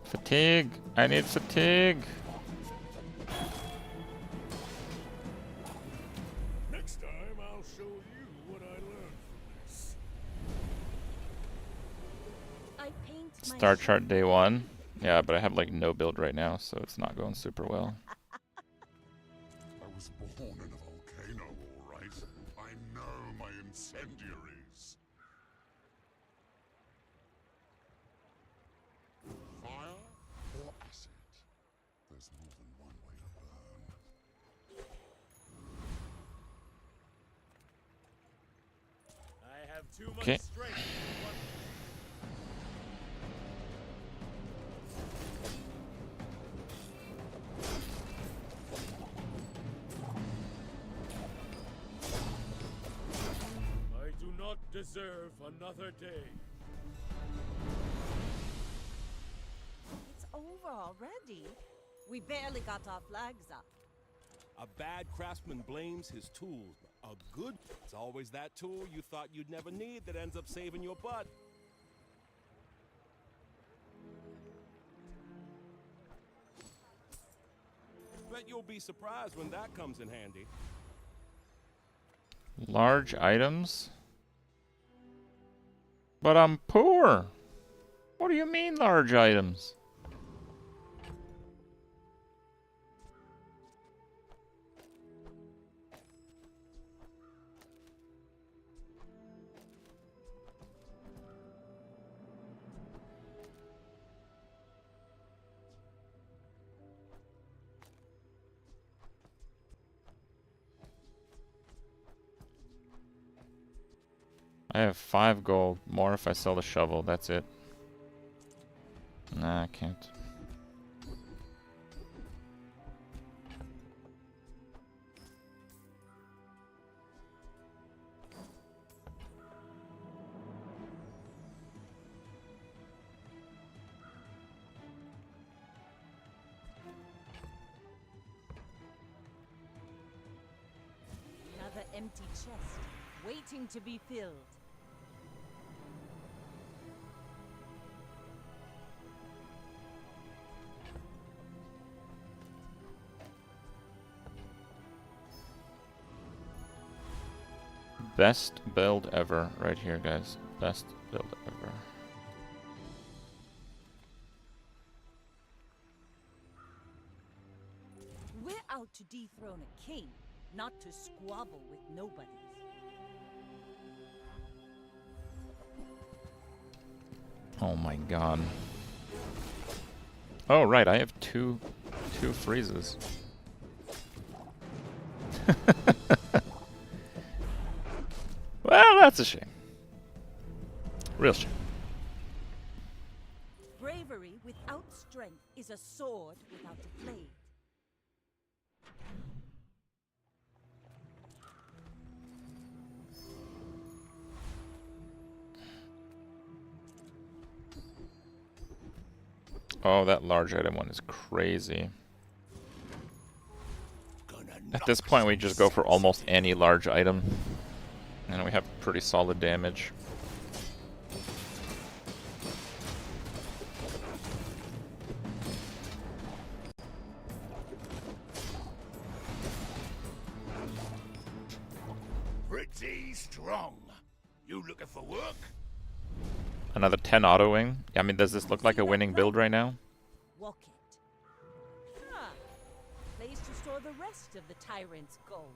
Fatigue. I need fatigue. Next time I'll show you what I learned from Star chart day 1. Yeah, but I have like no build right now, so it's not going super well. I was born in a volcano, all right. I know my incendiaries. Fire or acid? There's more than one way to burn. I have too much Okay. strength. I do not deserve another day. It's over already. We barely got our flags up. A bad craftsman blames his tools. A good, it's always that tool you thought you'd never need that ends up saving your butt. Bet you'll be surprised when that comes in handy. Large items? But I'm poor. What do you mean large items? I have 5 gold. More if I sell the shovel. That's it. Nah, I can't. Another empty chest, waiting to be filled. Best build ever right here, guys. Best build ever. We're out to dethrone a king, not to squabble with nobodies. Oh my god. Oh right, I have two freezes. Well, that's a shame. Real shame. Bravery without strength is a sword without a blade. Oh, that large item one is crazy. At this point, we just go for almost any large item. And we have pretty solid damage. Pretty strong. You looking for work? Another 10 auto wing. I mean, does this look like a winning build right now? Walk it. Ah, place to store the rest of the tyrant's gold.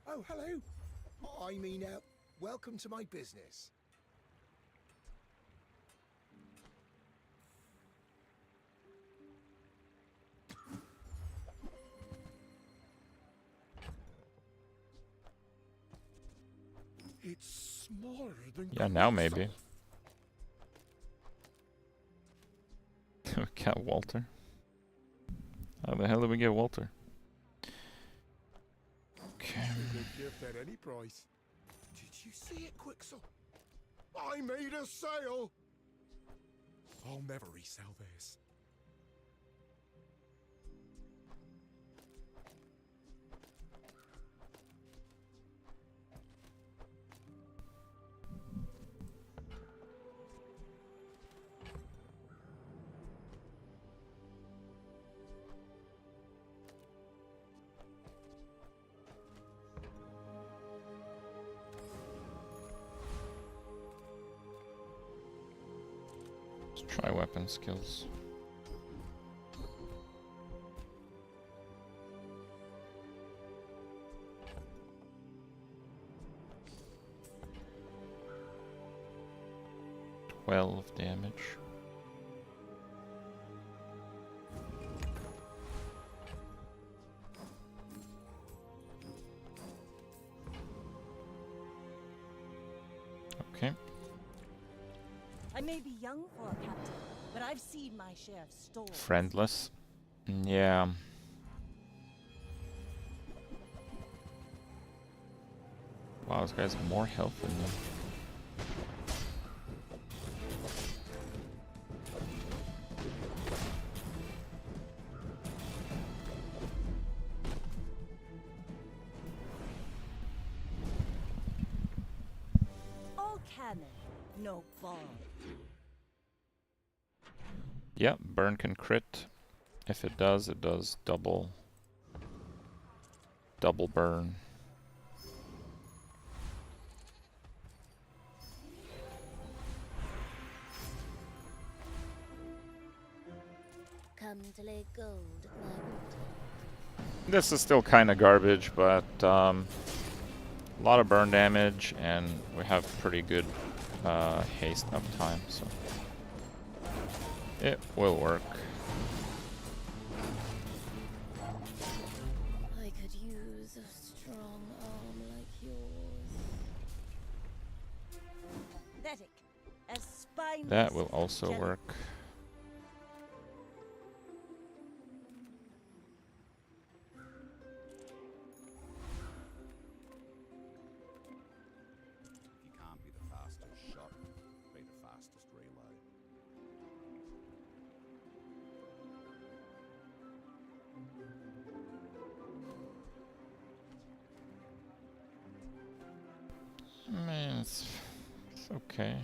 Oh, hello. I mean, welcome to my business. It's smaller than... Yeah, now maybe. We got Walter. How the hell did we get Walter? Okay. A good gift at any price. Did you see it, Quicksilver? I made a sale! I'll never resell this. Try weapon skills. Damage. Okay. I may be young for a captain, but I've seen my share of storms. Friendless. Yeah. Wow, this guy's more health than me. All cannon, no ball. Yeah, burn can crit. If it does double burn. Come to lay gold at my altar. This is still kind of garbage, but a lot of burn damage, and we have pretty good haste uptime, so it will work. I could use a strong arm like yours. Pathetic. As spineless That will as also jelly. work. If you can't be the fastest shot, be the fastest reload. Man, it's okay.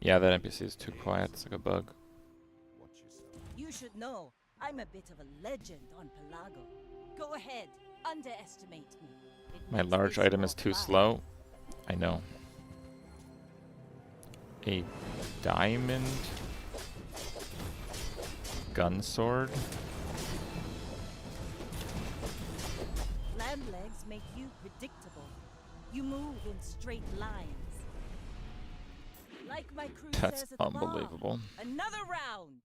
Yeah, that NPC is too quiet. It's like a bug. You should know, I'm a bit of a legend on Pelago. Go ahead, underestimate me. It My makes large this item more is too fun. slow. I know. A diamond gun sword. Land legs make you predictable. You move in straight lines. Like my crew That's says at the bar, unbelievable. another round.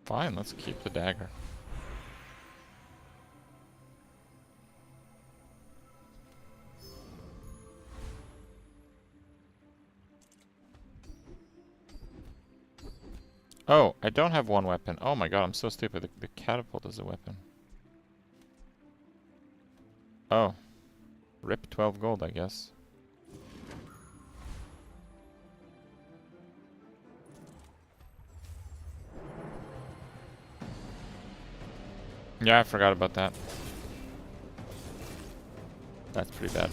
Fine, let's keep the dagger. Oh, I don't have one weapon. Oh my god, I'm so stupid. The catapult is a weapon. Oh. Rip 12 gold, I guess. Yeah, I forgot about that. That's pretty bad.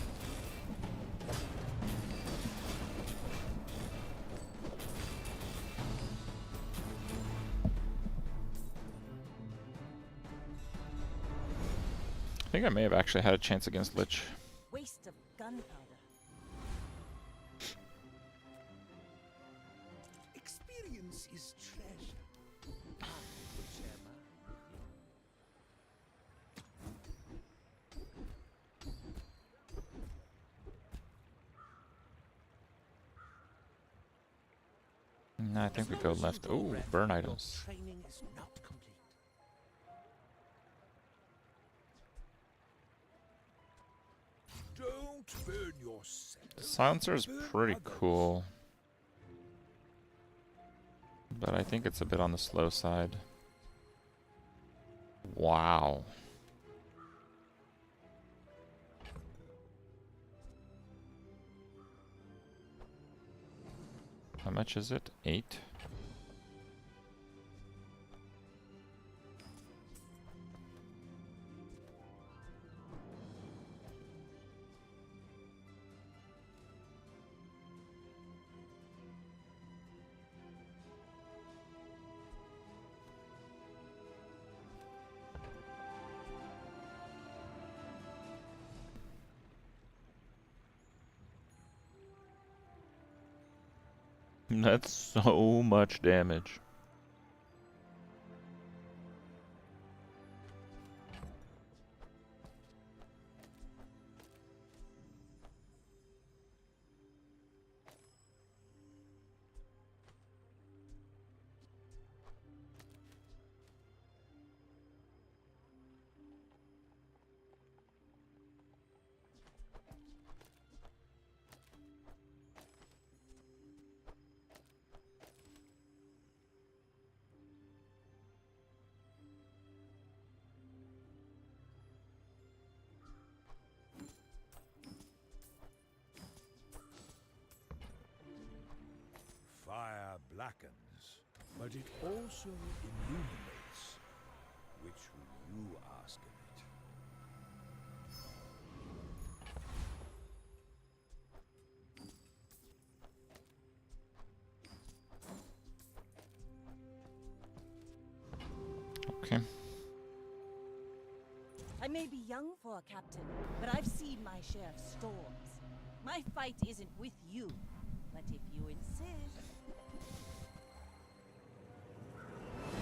I think I may have actually had a chance against Lich. Waste of gunpowder. Experience is treasure. I would share mine with you. No, I think we go left. Ooh, burn items. Training is not complete. Don't burn yourself. The silencer is pretty cool. But I think it's a bit on the slow side. Wow. How much is it? 8? That's so much damage. Fire blackens, but it also illuminates. Which will you ask of it? Okay. I may be young for a captain, but I've seen my share of storms. My fight isn't with you, but if you insist...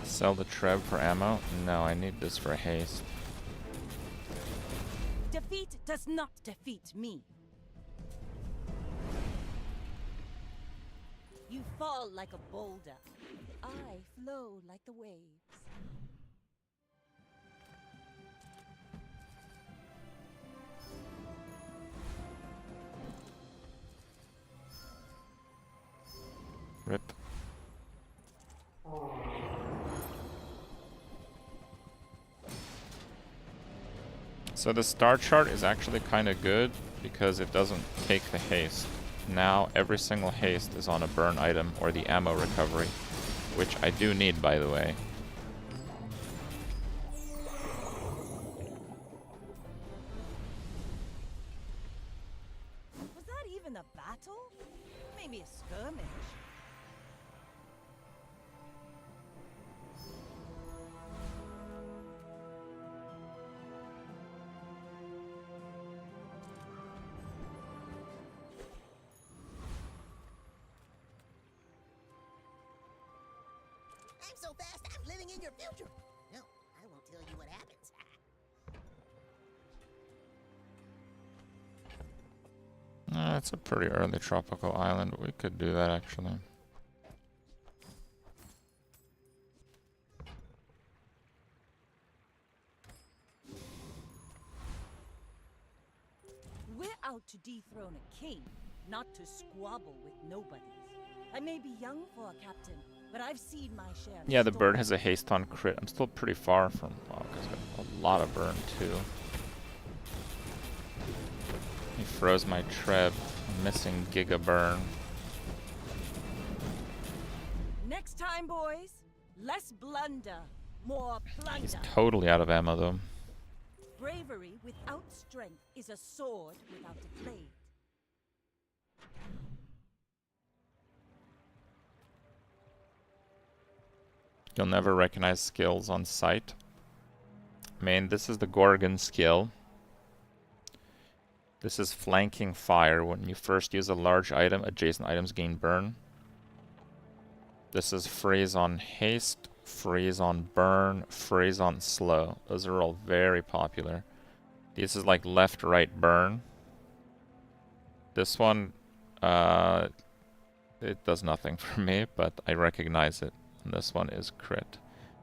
Sell the Treb for ammo? No, I need this for haste. Defeat does not defeat me. You fall like a boulder. I flow like the waves. Rip. So the star chart is actually kind of good because it doesn't take the haste. Now every single haste is on a burn item or the ammo recovery, which I do need, by the way. Was that even a battle? Maybe a skirmish. I'm so fast, I'm living in your future. No, I won't tell you what happens. It's a pretty early tropical island. We could do that, actually. We're out to dethrone a king, not to squabble with nobodies. I may be young for a captain, but I've seen my share of Yeah, the bird storms. has a haste on crit. I'm still pretty far from... Oh, he's got a lot of burn, too. He froze my Treb. I'm missing Giga Burn. Next time, boys, less blunder, more plunder. He's totally out of ammo, though. Bravery without strength is a sword without a blade. You'll never recognize skills on sight. I mean, this is the Gorgon skill. This is flanking fire. When you first use a large item, adjacent items gain burn. This is freeze on haste, freeze on burn, freeze on slow. Those are all very popular. This is like left, right, burn. This one, it does nothing for me, but I recognize it. And this one is crit.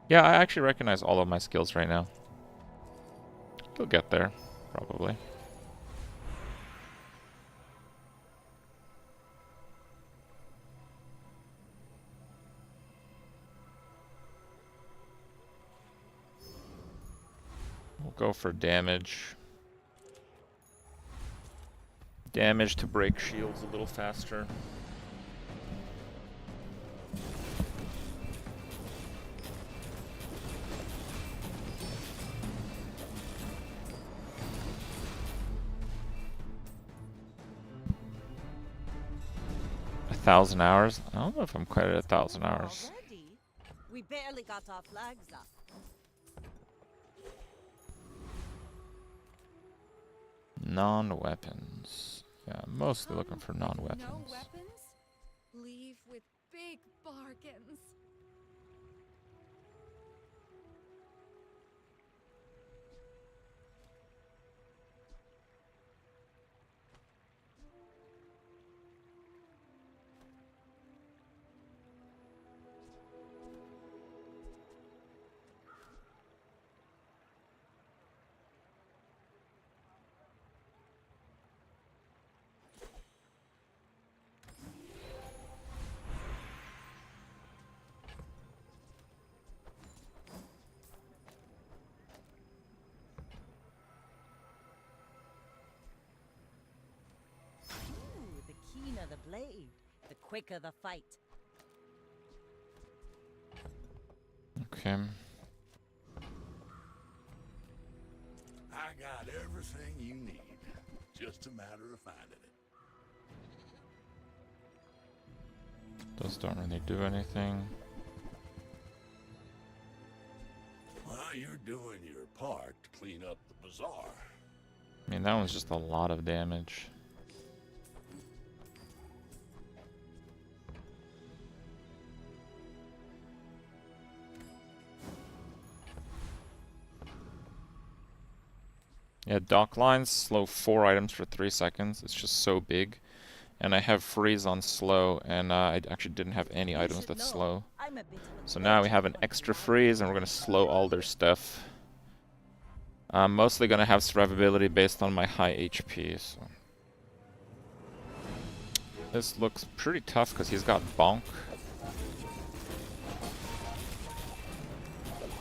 Yeah, I actually recognize all of my skills right now. We'll get there, probably. We'll go for damage. Damage to break shields a little faster. 1,000 hours? I don't know if I'm quite at 1,000 hours. Already? We barely got our flags up. Non-weapons. Yeah, I'm mostly looking for non-weapons. No weapons? Leave with big bargains. Ooh, the keener the blade, the quicker the fight. Okay. I got everything you need. Just a matter of finding it. Those don't really do anything. Well, you're doing your part to clean up the bazaar. I mean, that one's just a lot of damage. Yeah, dock lines slow 4 items for 3 seconds. It's just so big. And I have freeze on slow, and I actually didn't have any items that slow. So now we have an extra freeze, and we're going to slow all their stuff. I'm mostly going to have survivability based on my high HP. So this looks pretty tough because he's got bonk.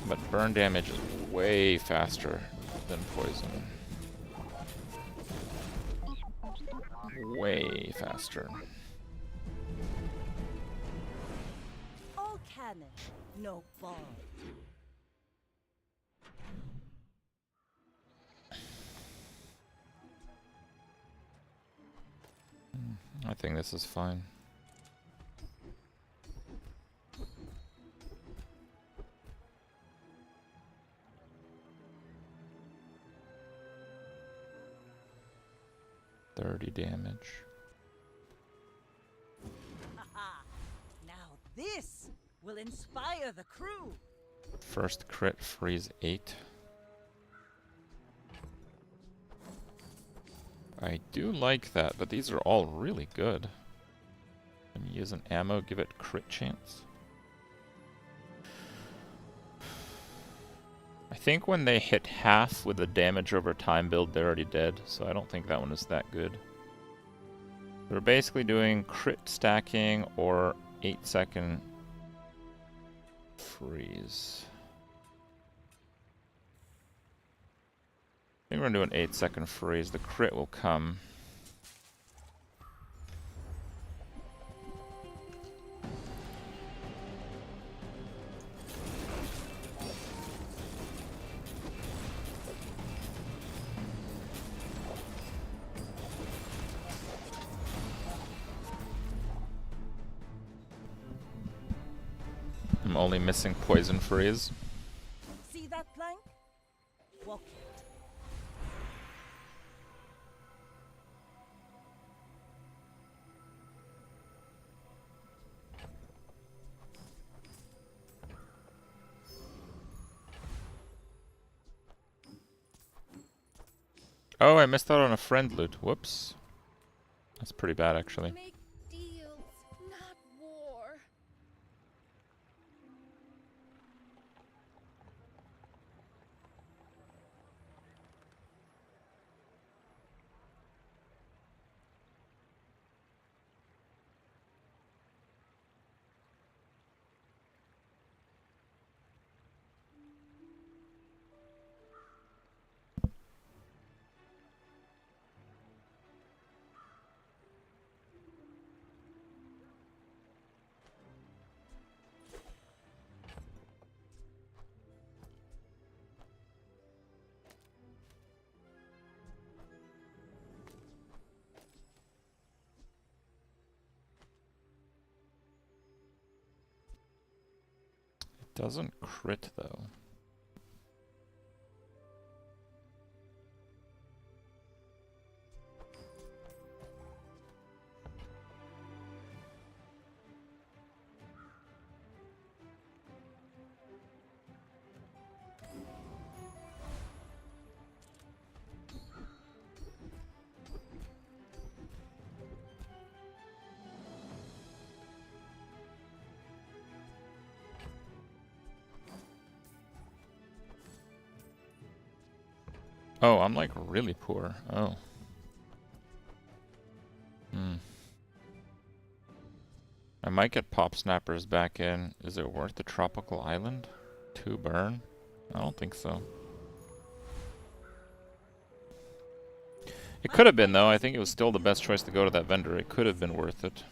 But burn damage is way faster than poison. Way faster. All cannon, no ball. I think this is fine. $30 damage. Haha! Now this will inspire the crew. First crit, freeze 8. I do like that, but these are all really good. When you use an ammo, give it crit chance. I think when they hit half with the damage over time build, they're already dead, so I don't think that one is that good. We're basically doing crit stacking or 8-second freeze. I think we're gonna do an 8-second freeze. The crit will come. I'm only missing poison freeze. See that plank? Walk it. Oh, I missed out on a friend loot. Whoops. That's pretty bad, actually. Make deals, not war. Doesn't crit though. Oh, I'm like really poor. Oh. I might get Pop Snappers back in. Is it worth the tropical island? 2 burn? I don't think so. It could have been though. I think it was still the best choice to go to that vendor. It could have been worth it.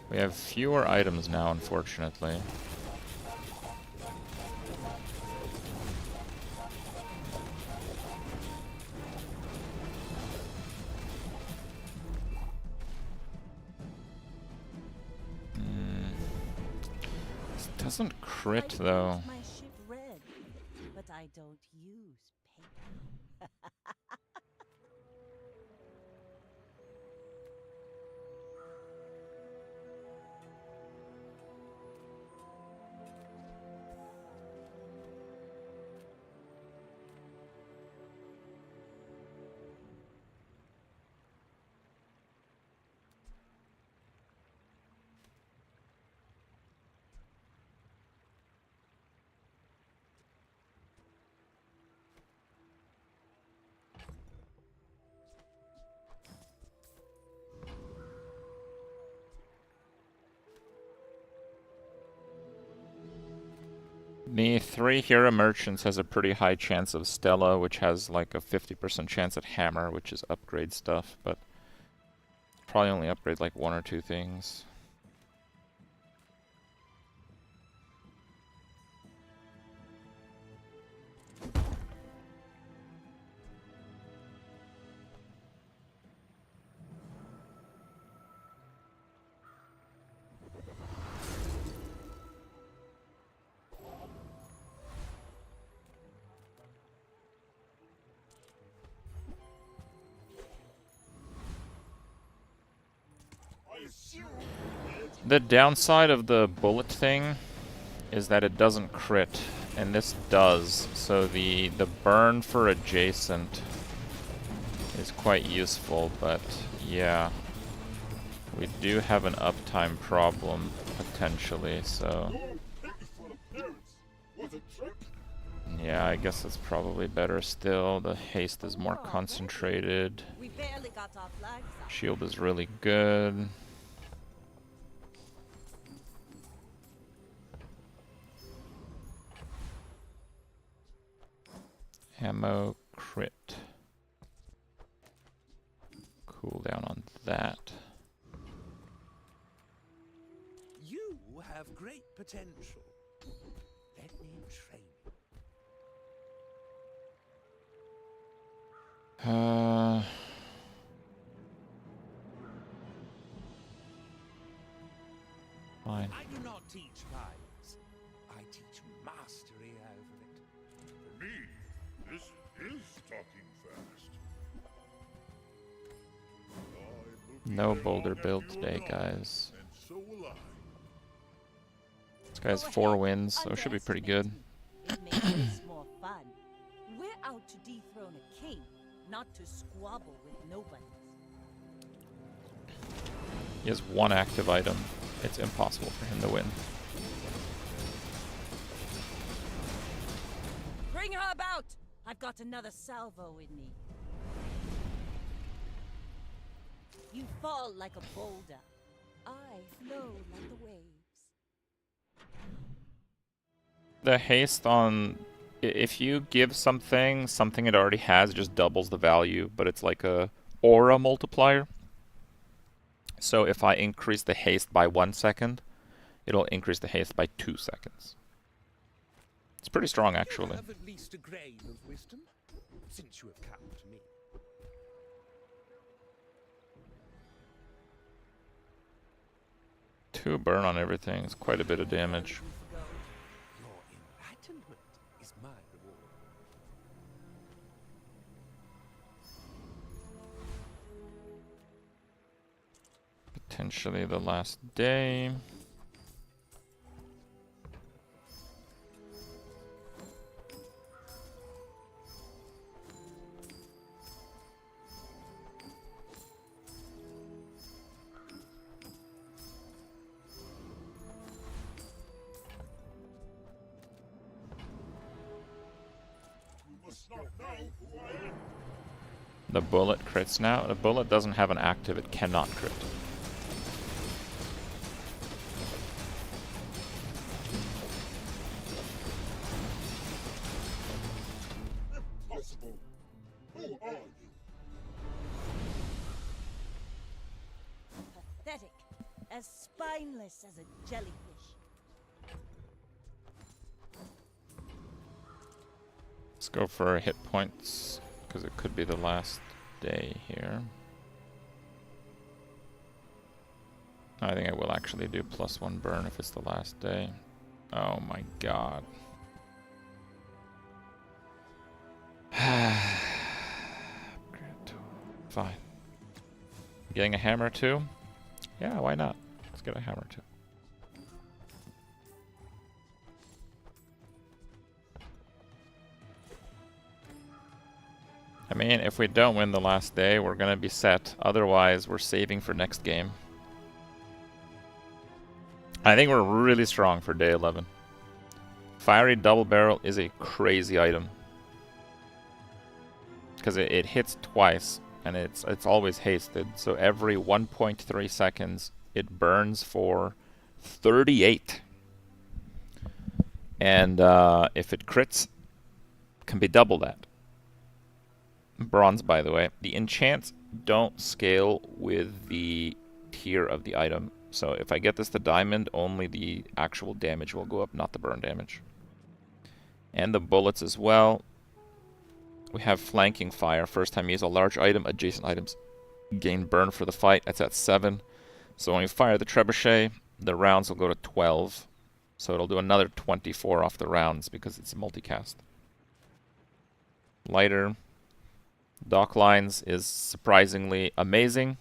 We have fewer items now, unfortunately. This doesn't crit though. My ship red, but I don't use paper. The 3 Hero Merchants has a pretty high chance of Stella, which has like a 50% chance at Hammer, which is upgrade stuff, but probably only upgrade like 1 or 2 things. The downside of the bullet thing is that it doesn't crit, and this does, so the burn for adjacent is quite useful, but yeah, we do have an uptime problem potentially, so yeah, I guess it's probably better still. The haste is more concentrated. We barely got our flags up. Shield is really good. Ammo crit. Cooldown on that. You have great potential. Let me train you. Fine. I do not teach violence. I teach mastery over it. For me, this is talking fast. No boulder build today, guys. And so will I. This guy has 4 wins, so it should be pretty good. It makes this more fun. We're out to dethrone a king, not to squabble with nobody. He has 1 active item. It's impossible for him to win. Bring her about! I've got another salvo in me. You fall like a boulder. I flow like the waves. The haste on... If you give something it already has, it just doubles the value, but it's like a aura multiplier. So if I increase the haste by 1 second, it'll increase the haste by 2 seconds. It's pretty strong, actually. You have at least a grain of wisdom, since you have come to me. 2 burn on everything. It's quite a bit of damage. Your enlightenment is my reward. Potentially the last day. The bullet crits now. The bullet doesn't have an active, it cannot crit. Impossible. Who are you? Pathetic. As spineless as a jellyfish. Let's go for hit points, because it could be the last day here. I think I will actually do +1 burn if it's the last day. Oh my god. Fine. Getting a hammer too? Yeah, why not? Let's get a hammer too. I mean, if we don't win the last day, we're gonna be set. Otherwise, we're saving for next game. I think we're really strong for day 11. Fiery double barrel is a crazy item. Because it hits twice, and it's always hasted. So every 1.3 seconds, it burns for 38. And if it crits, it can be double that. Bronze, by the way. The enchants don't scale with the tier of the item. So if I get this to diamond, only the actual damage will go up, not the burn damage. And the bullets as well. We have flanking fire. First time you use a large item, adjacent items gain burn for the fight. That's at 7. So when you fire the trebuchet, the rounds will go to 12. So it'll do another 24 off the rounds because it's a multicast. Lighter. Dock lines is surprisingly amazing.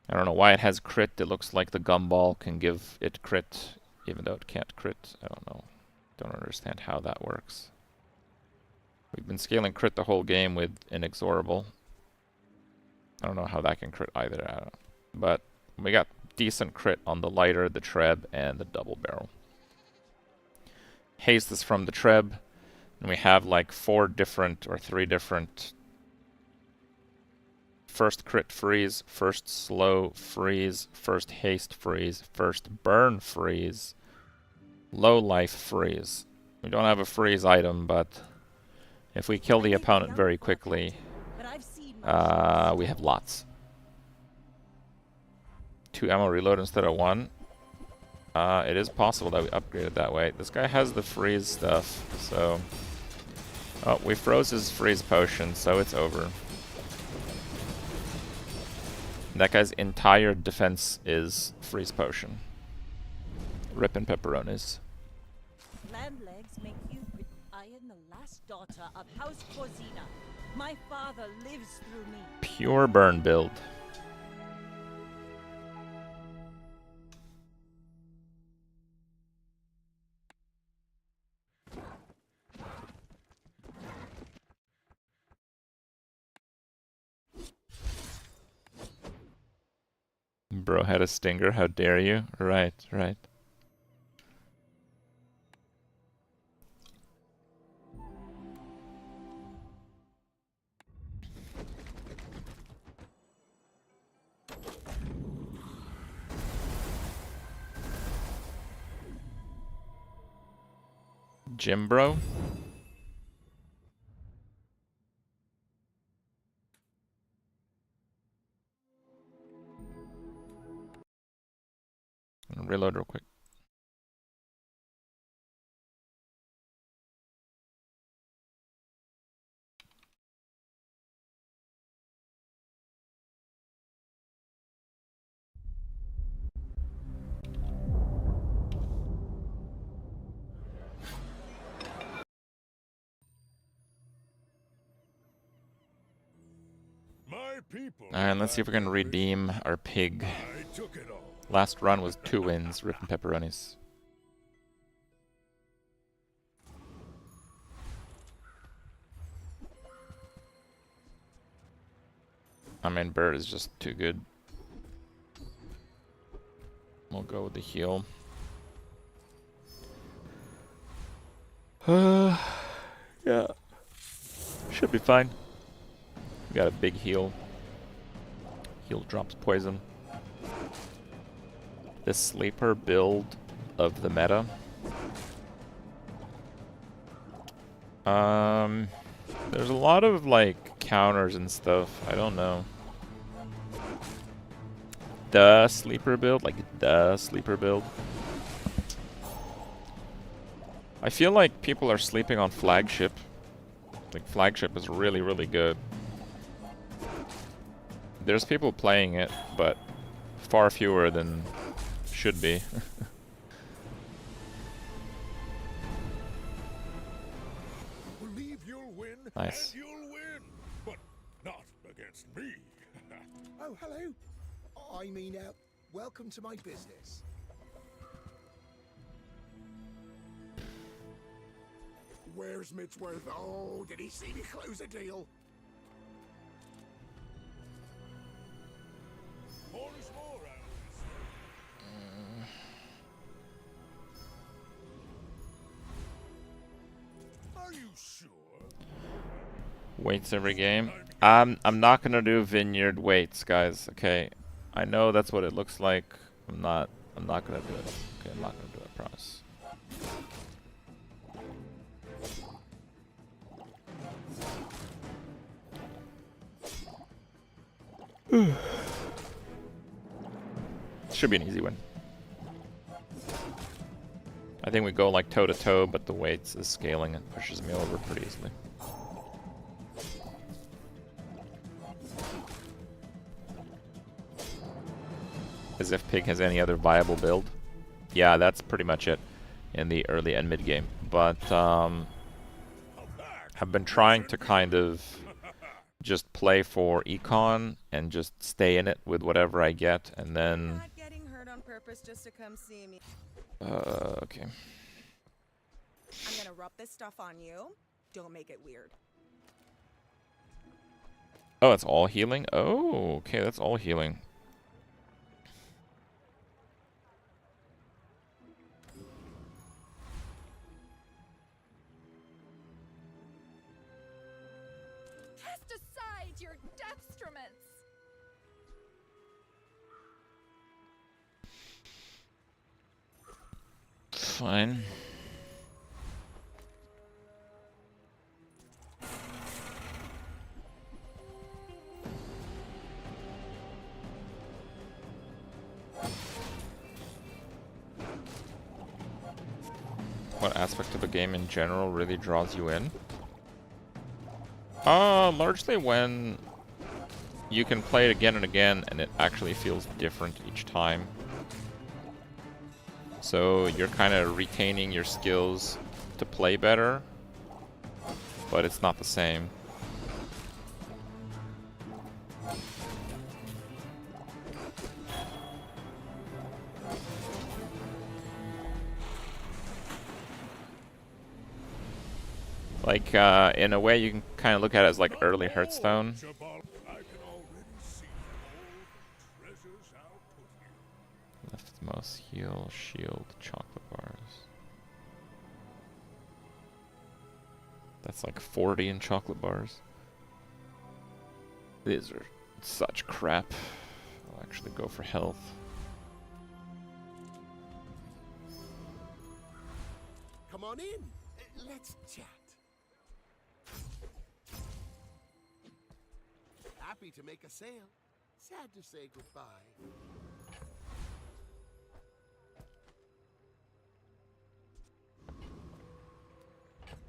I don't know why it has crit. It looks like the gumball can give it crit, even though it can't crit. I don't know. Don't understand how that works. We've been scaling crit the whole game with inexorable. I don't know how that can crit either. I don't know. But we got decent crit on the lighter, the treb, and the double barrel. Haste is from the treb. And we have like 4 different or 3 different first crit freeze, first slow freeze, first haste freeze, first burn freeze, low life freeze. We don't have a freeze item, but if we kill the opponent very quickly, we have lots. 2 ammo reload instead of 1. It is possible that we upgrade it that way. This guy has the freeze stuff, so... Oh, we froze his freeze potion, so it's over. That guy's entire defense is freeze potion. Rippin' pepperonis. Land legs make you. I am the last daughter of House Corzina. My father lives through me. Pure burn build. Bro had a stinger, how dare you? Right, right. Jim bro? Reload real quick. My people. Alright, let's see if we can redeem our pig. I took it all. Last run was 2 wins, ripping pepperonis. I mean, bird is just too good. We'll go with the heal. Yeah. Should be fine. We got a big heal. Heal drops poison. The sleeper build of the meta. There's a lot of like counters and stuff. I don't know. The sleeper build, like the sleeper build. I feel like people are sleeping on flagship. Like flagship is really, really good. There's people playing it, but far fewer than should be. Believe you'll win, Nice. and you'll win, but not against me. Oh, hello. I mean, welcome to my business. Where's Midsworth? Oh, did he see me close a deal? Once more, Are you sure? Weights every game. I'm not gonna do vineyard weights, guys. Okay, I know that's what it looks like. I'm not gonna do it. Okay, I'm not gonna do it. I promise. Should be an easy win. I think we go like toe to toe, but the weights is scaling and pushes me over pretty easily. As if Pig has any other viable build. Yeah, that's pretty much it in the early and mid game. But I've been trying to kind of just play for econ and just stay in it with whatever I get, and then. Not getting hurt on purpose just to come see me. Okay. I'm gonna rub this stuff on you. Don't make it weird. Oh, it's all healing? Oh, okay, that's all healing. Cast aside your destruments. Fine. What aspect of the game in general really draws you in? Largely when you can play it again and again and it actually feels different each time. So you're kind of retaining your skills to play better, but it's not the same. Like, in a way, you can kind of look at it as like early Hearthstone. Leftmost heal, shield, chocolate bars. That's like 40 in chocolate bars. These are such crap. I'll actually go for health. Come on in. Let's chat. Happy to make a sale. Sad to say goodbye.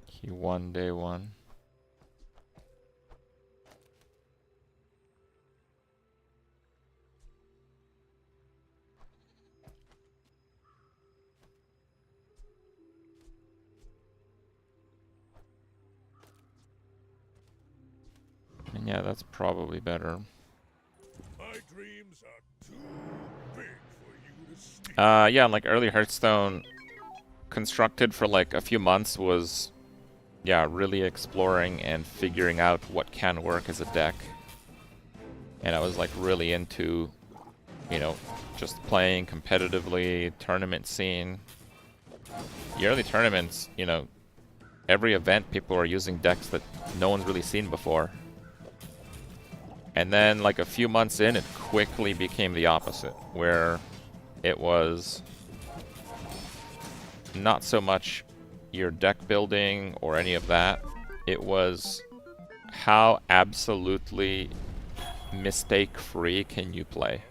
He won day one. And yeah, that's probably better. Yeah, like early Hearthstone, constructed for like a few months was, yeah, really exploring and figuring out what can work as a deck. And I was like really into, you know, just playing competitively, tournament scene. The early tournaments, you know, every event people are using decks that no one's really seen before. And then like a few months in, it quickly became the opposite, where it was not so much your deck building or any of that. It was how absolutely mistake-free can you play.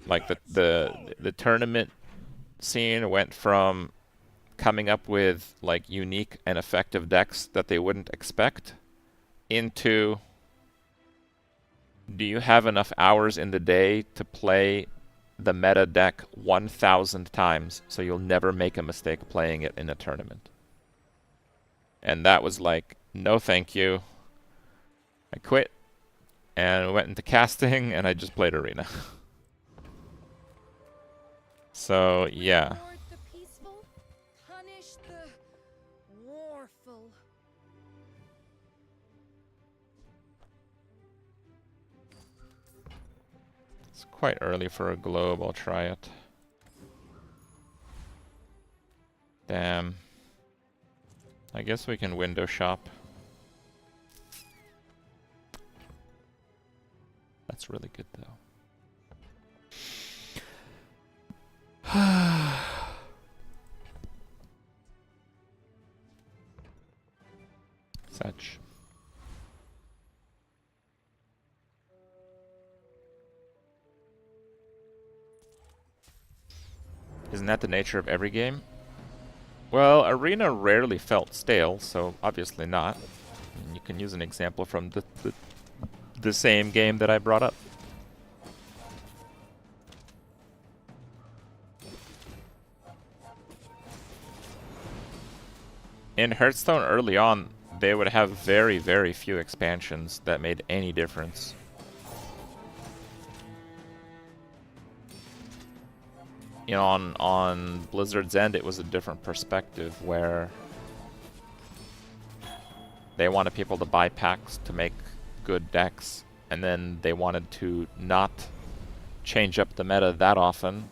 Like the tournament scene went from coming up with like unique and effective decks that they wouldn't expect into, do you have enough hours in the day to play the meta deck 1,000 times so you'll never make a mistake playing it in a tournament? And that was like, no thank you. I quit and went into casting and I just played Arena. So, yeah. Reward the peaceful, punish the warful. It's quite early for a globe. I'll try it. Damn. I guess we can window shop. That's really good, though. Such. Isn't that the nature of every game? Well, Arena rarely felt stale, so obviously not. And you can use an example from the same game that I brought up. In Hearthstone early on, they would have very, very few expansions that made any difference. You know, on Blizzard's end, it was a different perspective where they wanted people to buy packs to make good decks, and then they wanted to not change up the meta that often,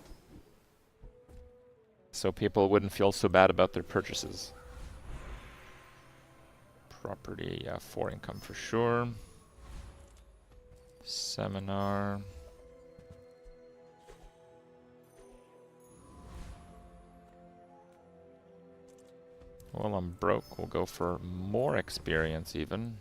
so people wouldn't feel so bad about their purchases. Property, yeah, 4 income for sure. Seminar. Well, I'm broke. We'll go for more experience even.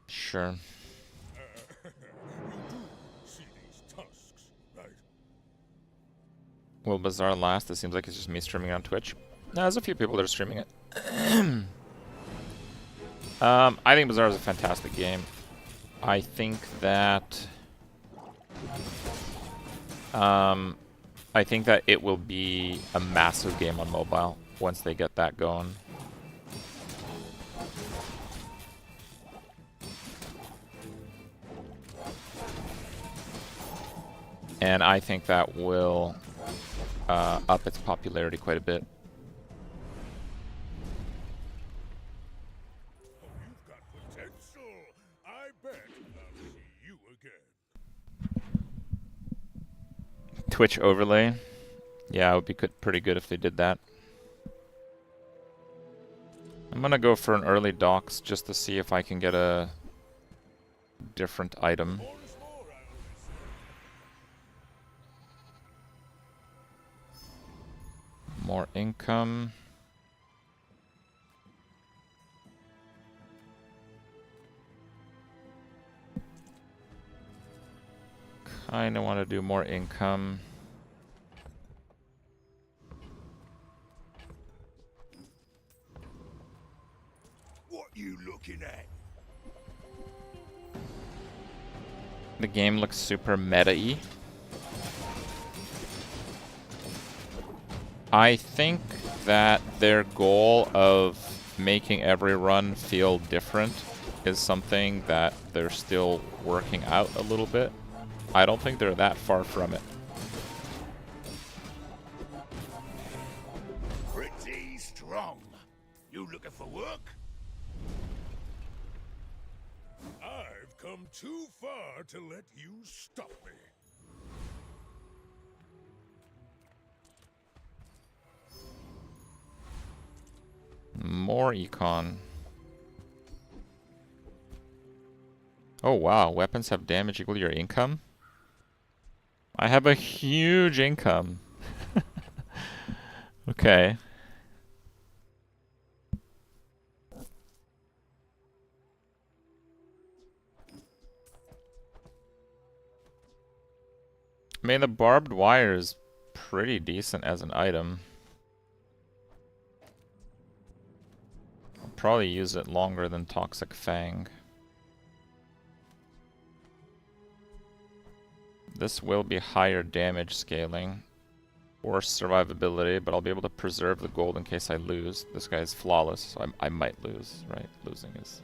Sure. Will Bazaar last? It seems like it's just me streaming on Twitch. No, there's a few people that are streaming it. I think Bazaar is a fantastic game. I think that it will be a massive game on mobile once they get that going. And I think that will up its popularity quite a bit. You've got potential. I bet I'll see you again. Twitch overlay. Yeah, it would be pretty good if they did that. I'm gonna go for an early docs just to see if I can get a different item. More income. Kinda want to do more income. What you looking at? The game looks super meta-y. I think that their goal of making every run feel different is something that they're still working out a little bit. I don't think they're that far from it. Pretty strong. You looking for work? I've come too far to let you stop me. More econ. Oh wow, weapons have damage equal to your income? I have a huge income. Okay. I mean, the barbed wire is pretty decent as an item. I'll probably use it longer than Toxic Fang. This will be higher damage scaling or survivability, but I'll be able to preserve the gold in case I lose. This guy's flawless, so I might lose, right? Losing is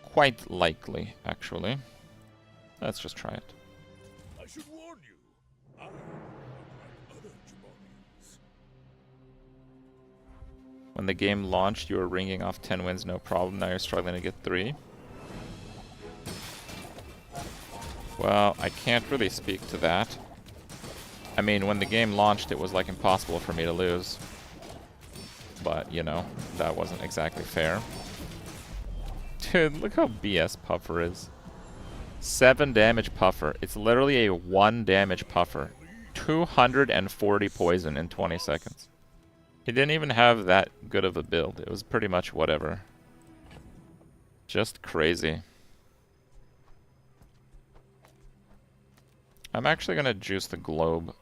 quite likely, actually. Let's just try it. I should warn you. I am like other Jabonians. When the game launched, you were ringing off 10 wins, no problem. Now you're struggling to get 3. Well, I can't really speak to that. I mean, when the game launched, it was like impossible for me to lose. But, you know, that wasn't exactly fair. Dude, look how BS Puffer is. 7 damage Puffer. It's literally a 1 damage Puffer. 240 poison in 20 seconds. He didn't even have that good of a build. It was pretty much whatever. Just crazy. I'm actually gonna juice the globe.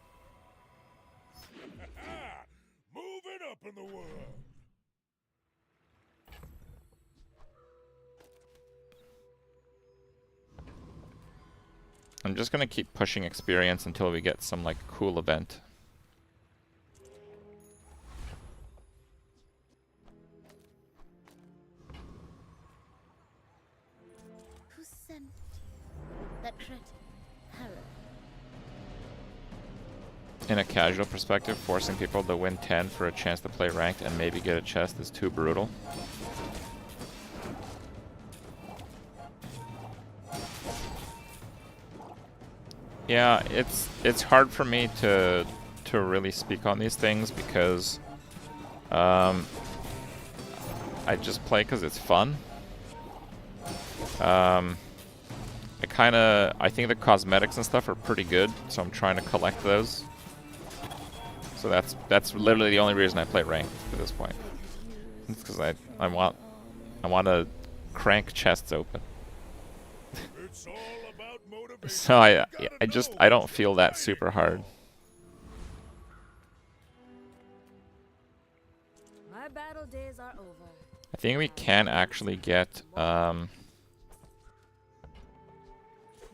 Moving up in the world. I'm just gonna keep pushing experience until we get some like cool event. Who sent that cretin? Harrow. In a casual perspective, forcing people to win 10 for a chance to play ranked and maybe get a chest is too brutal. Yeah, it's hard for me to really speak on these things because I just play because it's fun. I think the cosmetics and stuff are pretty good, so I'm trying to collect those. So that's literally the only reason I play ranked at this point. It's because I want to crank chests open. So I don't feel that super hard. My battle days are over. I think we can actually get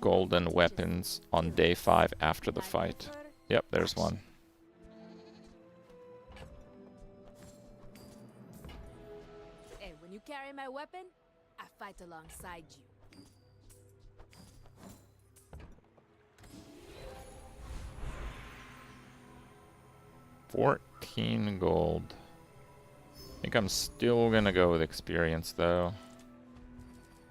golden weapons on day 5 after the fight. Yep, there's one. Hey, when you carry my weapon, I fight alongside you. 14 gold. I think I'm still gonna go with experience though.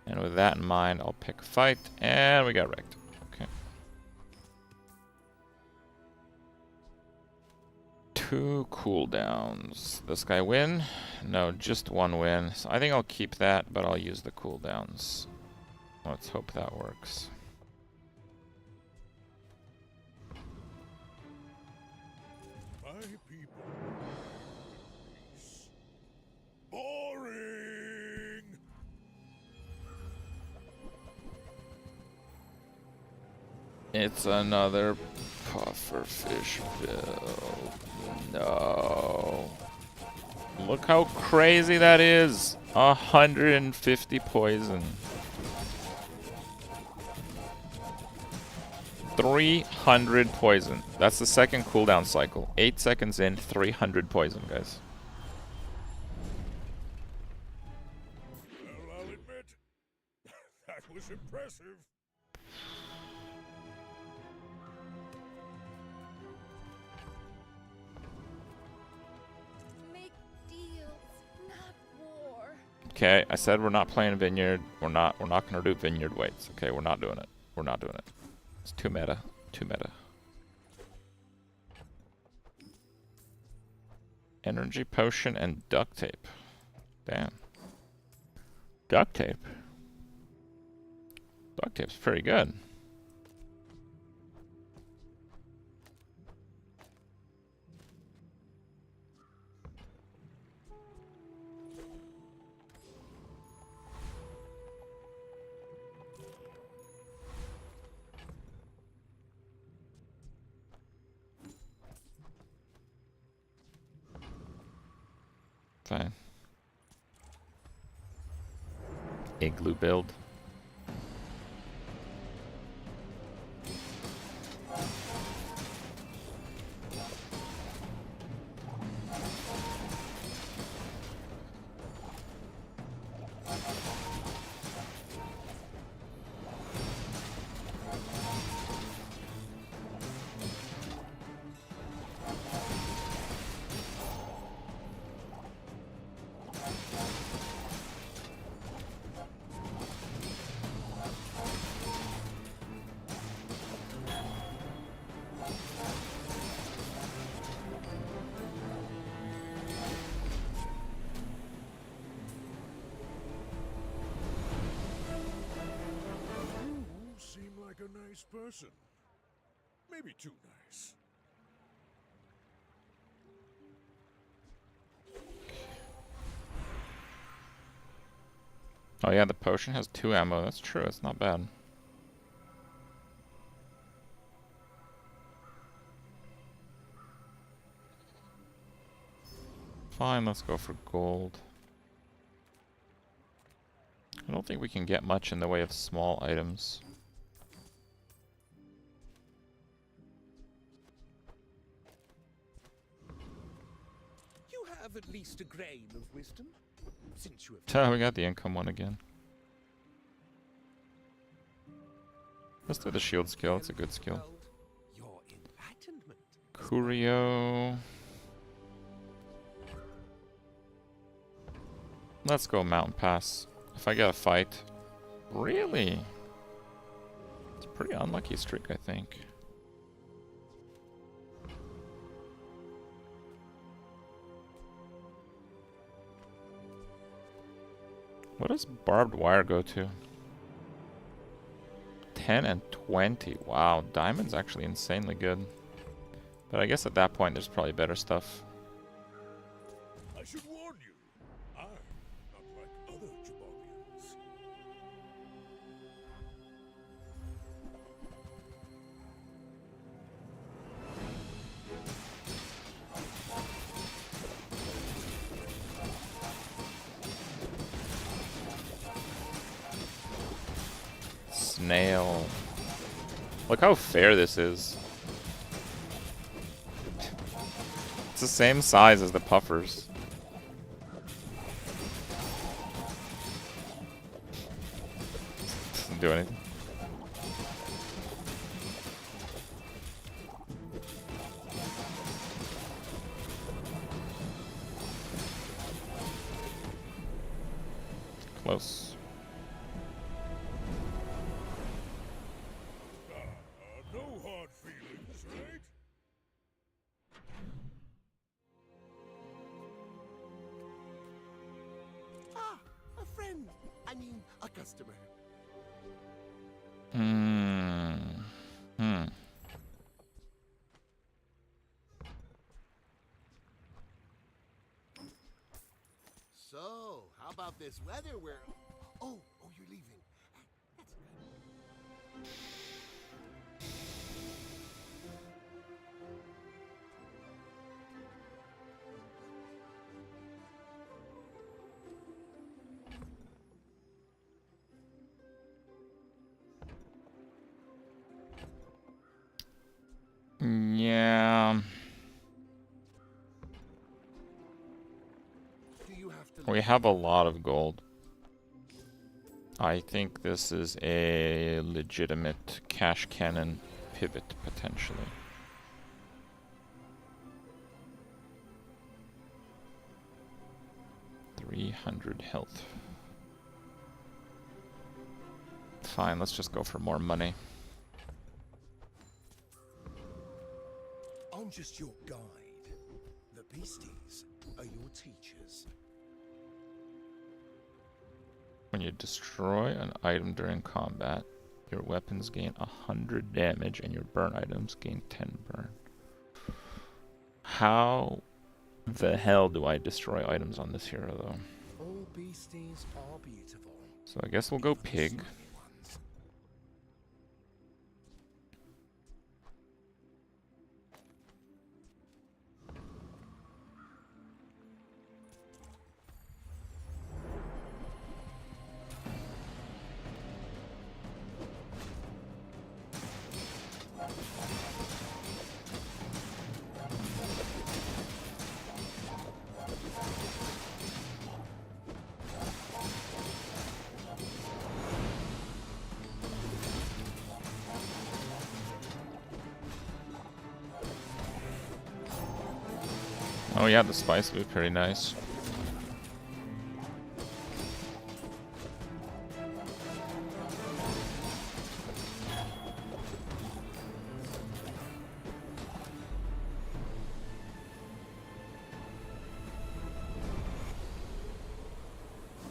And with that in mind, I'll pick fight, and we got wrecked. Okay. 2 cooldowns. This guy win? No, just 1 win. So I think I'll keep that, but I'll use the cooldowns. Let's hope that works. My people. Boring. It's another pufferfish build. No. Look how crazy that is. 150 poison. 300 poison. That's the second cooldown cycle. 8 seconds in, 300 poison, guys. was impressive. Make deals, not war. Okay, I said we're not playing vineyard. We're not gonna do vineyard weights. Okay, we're not doing it. We're not doing it. It's too meta. Too meta. Energy potion and duct tape. Damn. Duct tape. Duct tape's pretty good. Fine. Igloo build. You seem like a nice person. Maybe too nice. Oh yeah, the potion has 2 ammo. That's true. It's not bad. Fine, let's go for gold. I don't think we can get much in the way of small items. You have at least a grain of wisdom, since you have. Oh, we got the income one again. Let's do the shield skill. It's a good skill. Your enlightenment. Curio. Let's go Mountain Pass. If I get a fight. Really? It's a pretty unlucky streak, I think. What does barbed wire go to? 10 and 20. Wow, diamond's actually insanely good. But I guess at that point there's probably better stuff. I should warn you, I'm not like other Jabarians. Snail. Look how fair this is. It's the same size as the puffers. Doesn't do anything. Close. No hard feelings, right? Ah, a friend. I mean, a customer. So, how about this weather where... Oh, you're leaving. That's good. Yeah. Do you have to We have a lot of gold. I think this is a legitimate cash cannon pivot, potentially. $300 health. Fine, let's just go for more money. I'm just your guide. The beasties are your teachers. When you destroy an item during combat, your weapons gain 100 damage and your burn items gain 10 burn. How the hell do I destroy items on this hero, though? All beasties are beautiful. So I guess we'll go pig. Oh yeah, the spice would be pretty nice.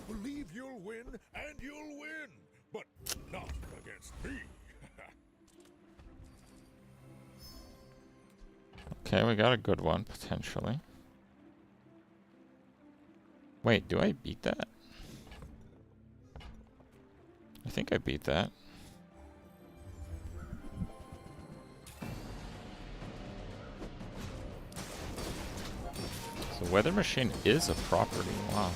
Believe you'll win, and you'll win, but not against me. Okay, we got a good one, potentially. Wait, do I beat that? I think I beat that. So Weather Machine is a property, wow.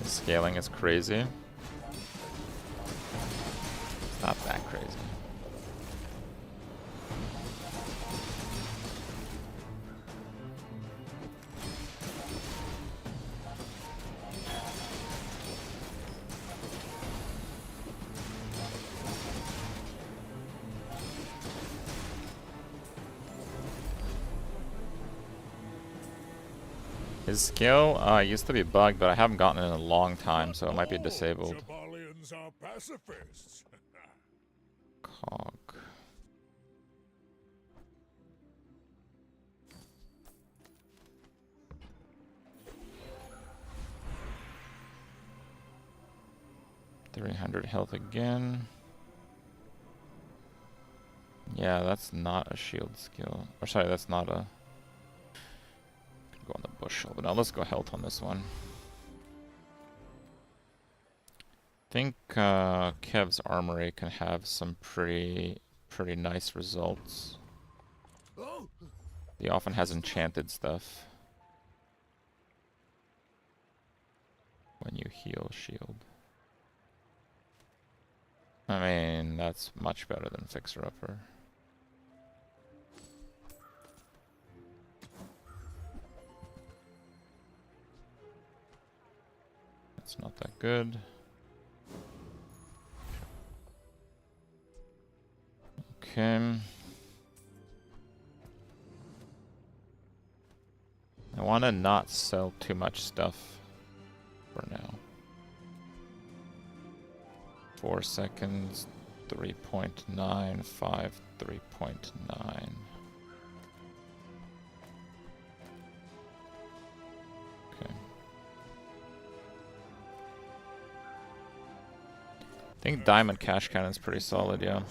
The scaling is crazy. Not that crazy. His skill used to be bugged, but I haven't gotten it in a long time, so it might be disabled. Jabalians are pacifists. Cog. $300 health again. Yeah, that's not a shield skill. Or sorry, that's not a... Could go on the bushel, but now let's go health on this one. I think Kev's Armory can have some pretty nice results. He often has enchanted stuff when you heal shield. I mean, that's much better than Fixer Upper. That's not that good. Okay. I want to not sell too much stuff for now. 4 seconds, 3.9, 5, 3.9. Okay. I think Diamond Cash Cannon's pretty solid, yeah.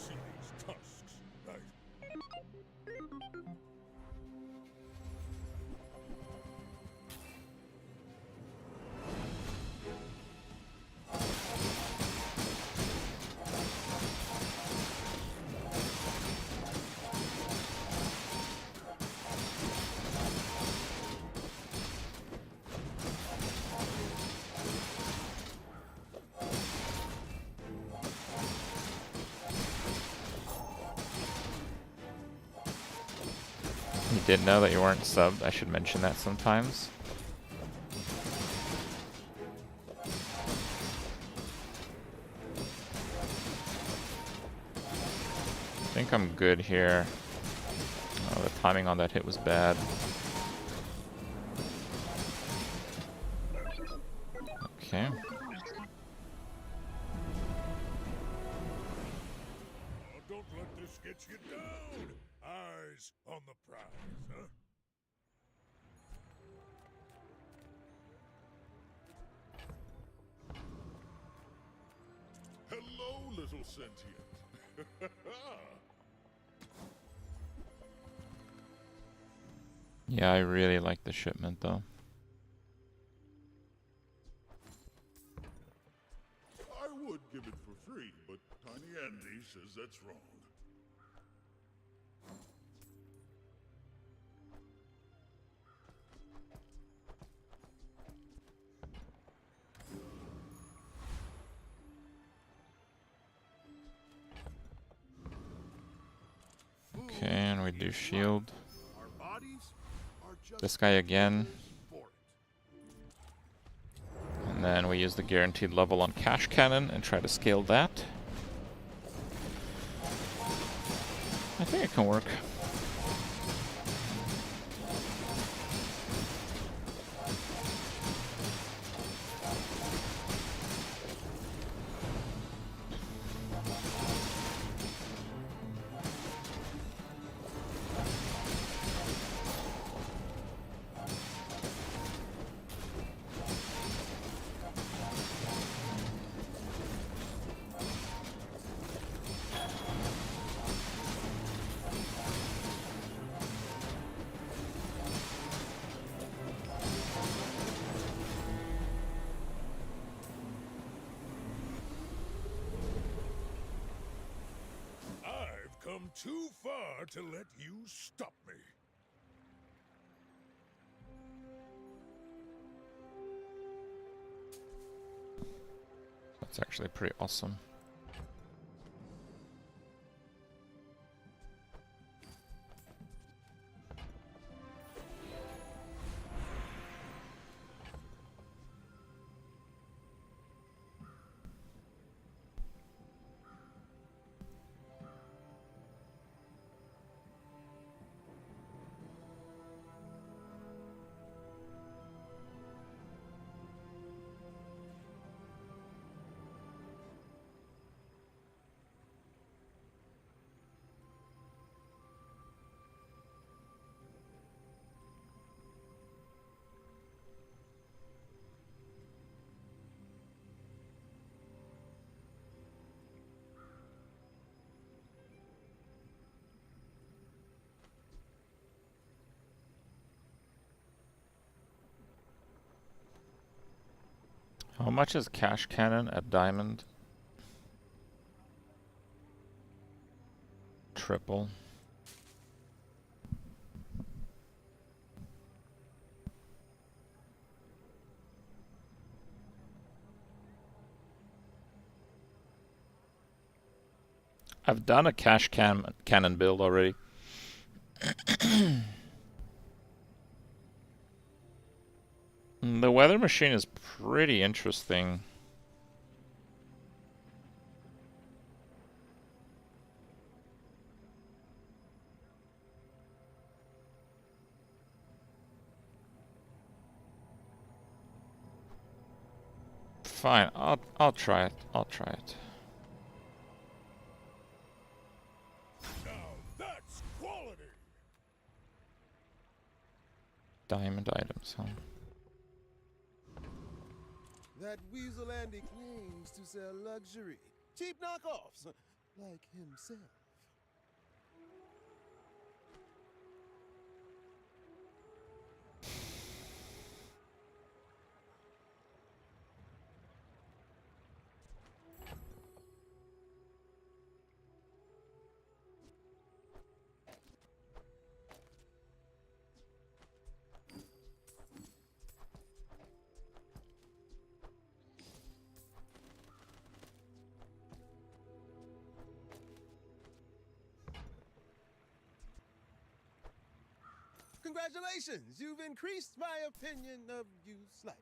You did know that you weren't subbed. I should mention that sometimes. I think I'm good here. Oh, the timing on that hit was bad. Okay. Don't let this get you down. Eyes on the prize, huh? Hello, little sentient. Yeah, I really like the shipment though. I would give it for free, but Tiny Andy says that's wrong. Okay, and we do shield. Our bodies are just This guy again. for it. And then we use the guaranteed level on Cash Cannon and try to scale that. I think it can work. I've come too far to let you stop me. That's actually pretty awesome. How much is Cash Cannon at Diamond? Triple. I've done a cannon build already. The weather machine is pretty interesting. Fine, I'll try it. I'll try it. Now that's quality. Diamond items, huh? That Weasel Andy claims to sell luxury. Cheap knockoffs, like himself. Congratulations! You've increased my opinion of you slightly.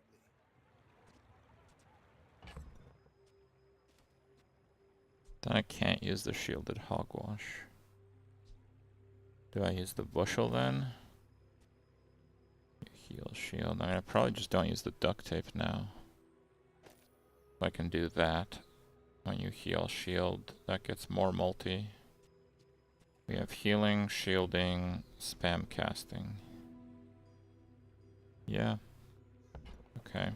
Then I can't use the shielded hogwash. Do I use the bushel then? Heal shield. I mean, I probably just don't use the duct tape now. I can do that. When you heal shield, that gets more multi. We have healing, shielding, spam casting. Yeah. Okay.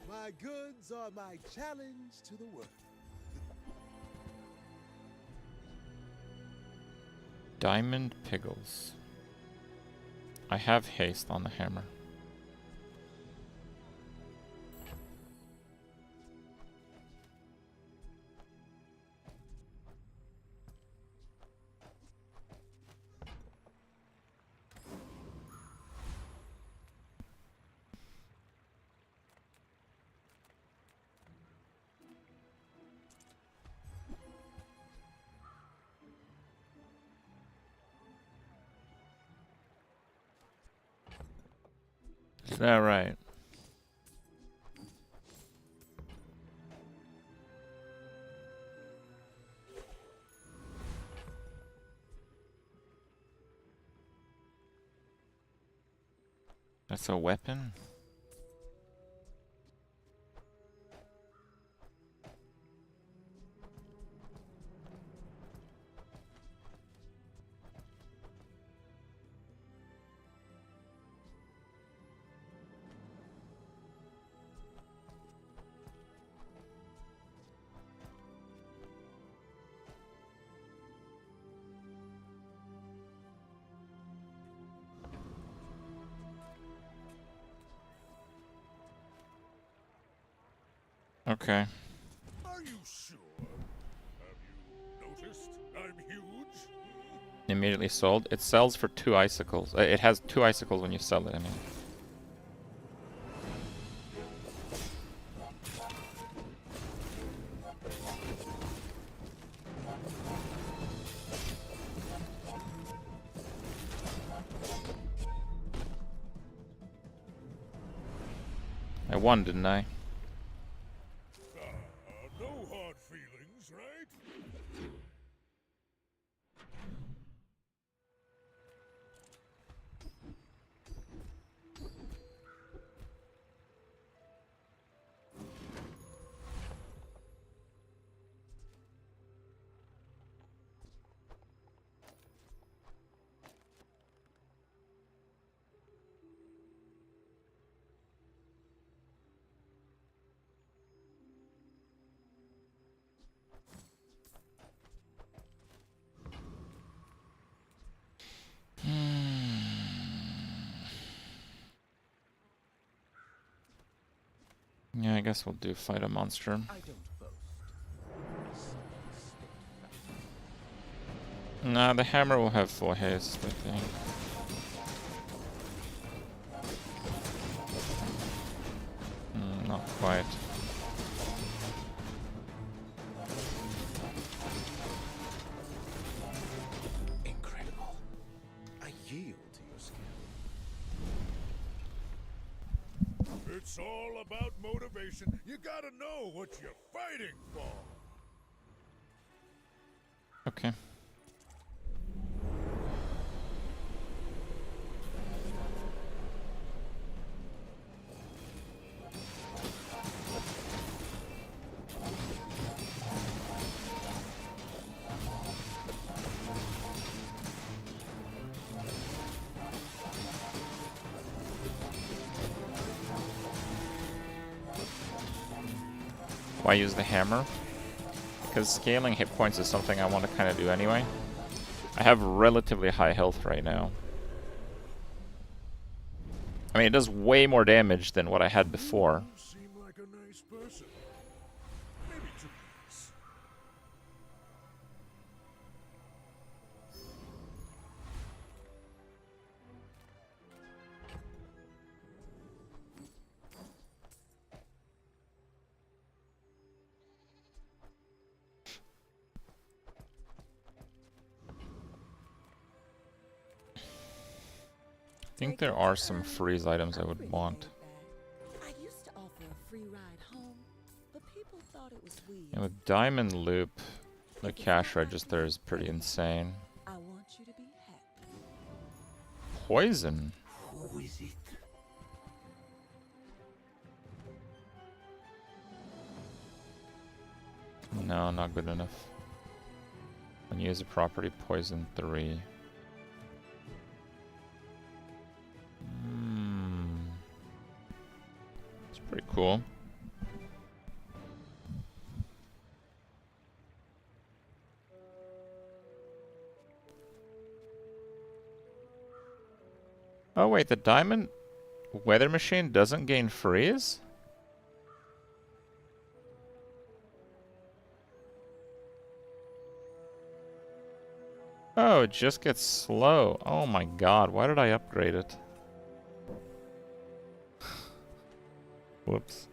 My goods are my challenge to the world. Diamond piggles. I have haste on the hammer. Is that right? That's a weapon? Okay. Are you sure? Have you noticed I'm huge? Immediately sold. It sells for 2 icicles. It has 2 icicles when you sell it, I mean. I won, didn't I? No hard feelings, right? Yeah, I guess we'll do fight a monster. Nah, the hammer will have 4 haste, I think. Not quite. Incredible. I yield to your skill. It's all about motivation. You gotta know what you're fighting for. Okay. Why use the hammer? Because scaling hit points is something I want to kind of do anyway. I have relatively high health right now. I mean, it does way more damage than what I had before. You seem like a nice person. Maybe too nice. I think there are some freeze items I would want. I used to offer a free ride home, but people thought it was weird. And with Diamond Loop, the cash register is pretty insane. I want you to be happy. Poison. Who is it? No, not good enough. When you use a property, poison 3. It's pretty cool. Oh wait, the diamond weather machine doesn't gain freeze? Oh, it just gets slow. Oh my god, why did I upgrade it? Whoops.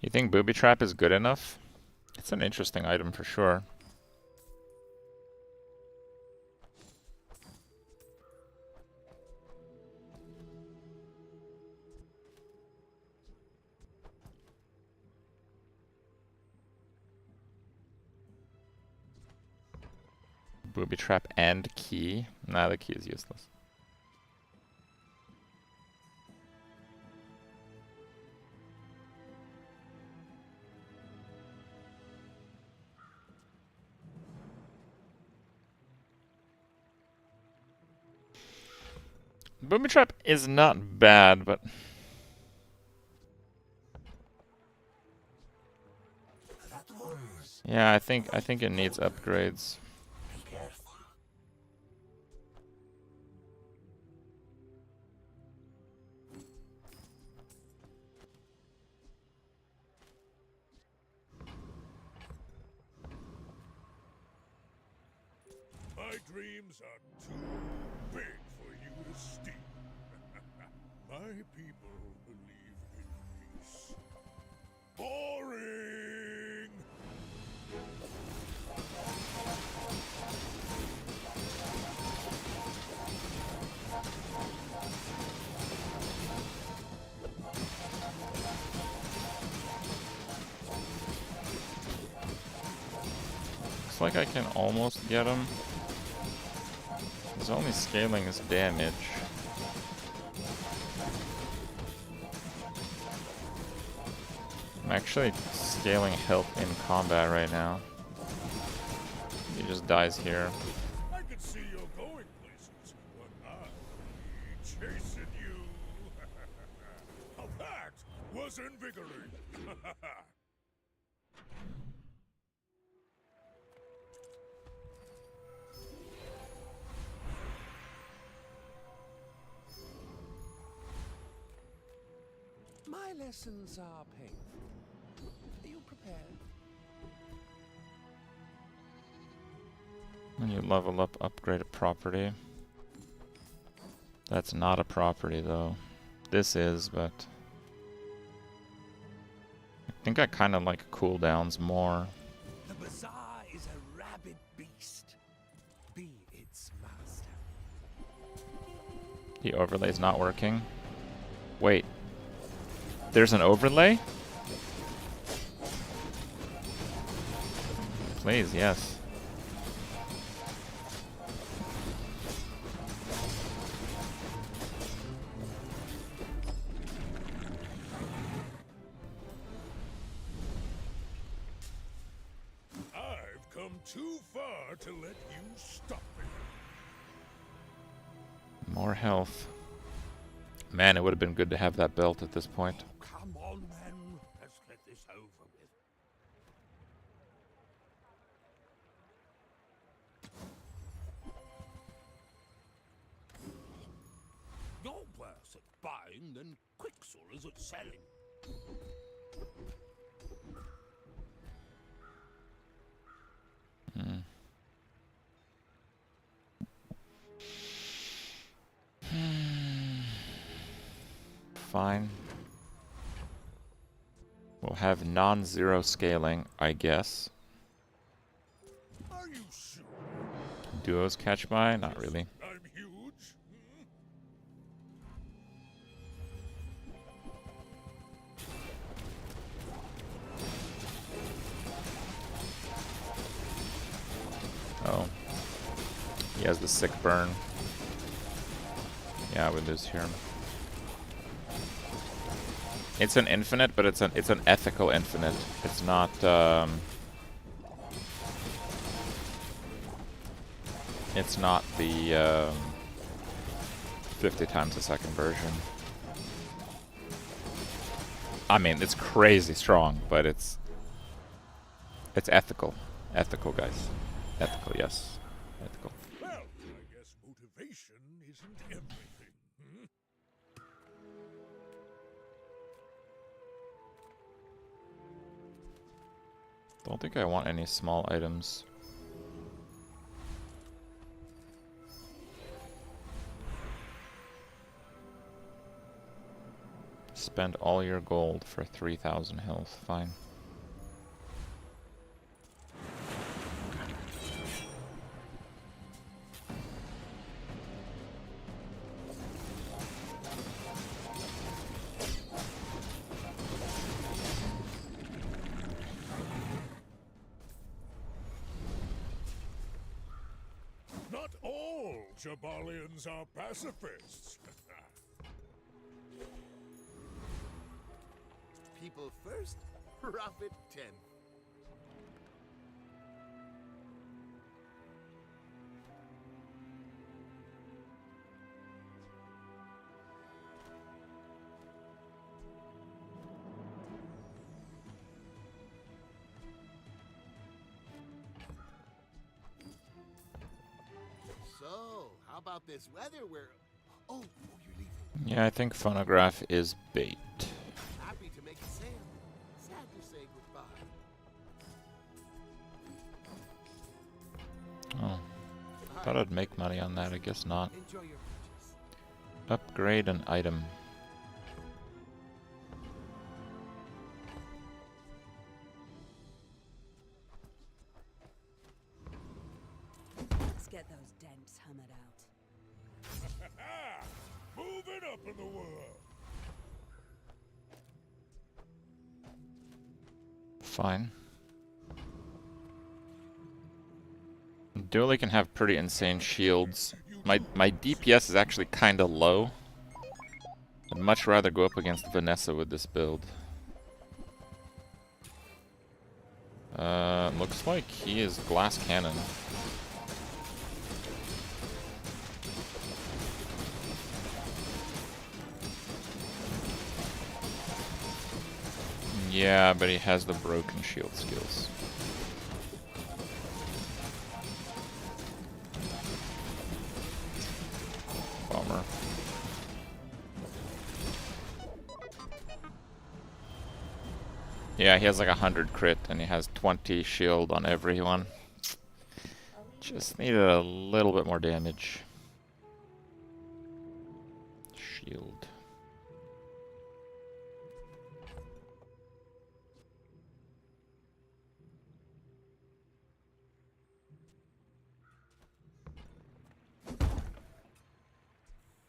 You think Booby Trap is good enough? It's an interesting item for sure. Booby Trap and key? Nah, the key is useless. Booby Trap is not bad, but yeah, I think it needs upgrades. My dreams are too big for you to steal. My people believe in peace. Boring! Looks like I can almost get him. He's only scaling his damage. I'm actually scaling health in combat right now. He just dies here. I can see you're going places, but I'm chasing you. Now that was invigorating. My lessons are painful. Are you prepared? When you level up, upgrade a property. That's not a property though. This is, but I think I kind of like cooldowns more. The Bazaar is a rabid beast. Be its master. The overlay's not working. Wait. There's an overlay? Please, yes. I've come too far to let you stop me. More health. Man, it would have been good to have that belt at this point. Come on, then. Let's get this over with. You're worse at buying than Quixel is at selling. fine. We'll have non-zero scaling, I guess. Are you sure? Duos catch by? Not really. I'm huge? Oh. He has the sick burn. Yeah, we lose here. It's an infinite, but it's an ethical infinite. It's not it's not the 50 times a second version. I mean, it's crazy strong, but it's ethical. Ethical, guys. Ethical, yes. Ethical. Well, I guess motivation isn't everything. Don't think I want any small items. Spend all your gold for 3,000 health. Fine. Not all Jabalians are pacifists. People first, profit 10. So, how about this weather where... Oh, you're leaving. Yeah, I think phonograph is bait. Happy to make a sale. Sad to say goodbye. Oh. Thought I'd make money on that, I guess not. Enjoy your purchase. Upgrade an item. Let's get those dents hammered out. Moving up in the world. Fine. Dooley can have pretty insane shields. My DPS is actually kind of low. I'd much rather go up against Vanessa with this build. Looks like he is glass cannon. Yeah, but he has the broken shield skills. Bummer. Yeah, he has like 100 crit and he has 20 shield on everyone. Just needed a little bit more damage. Shield.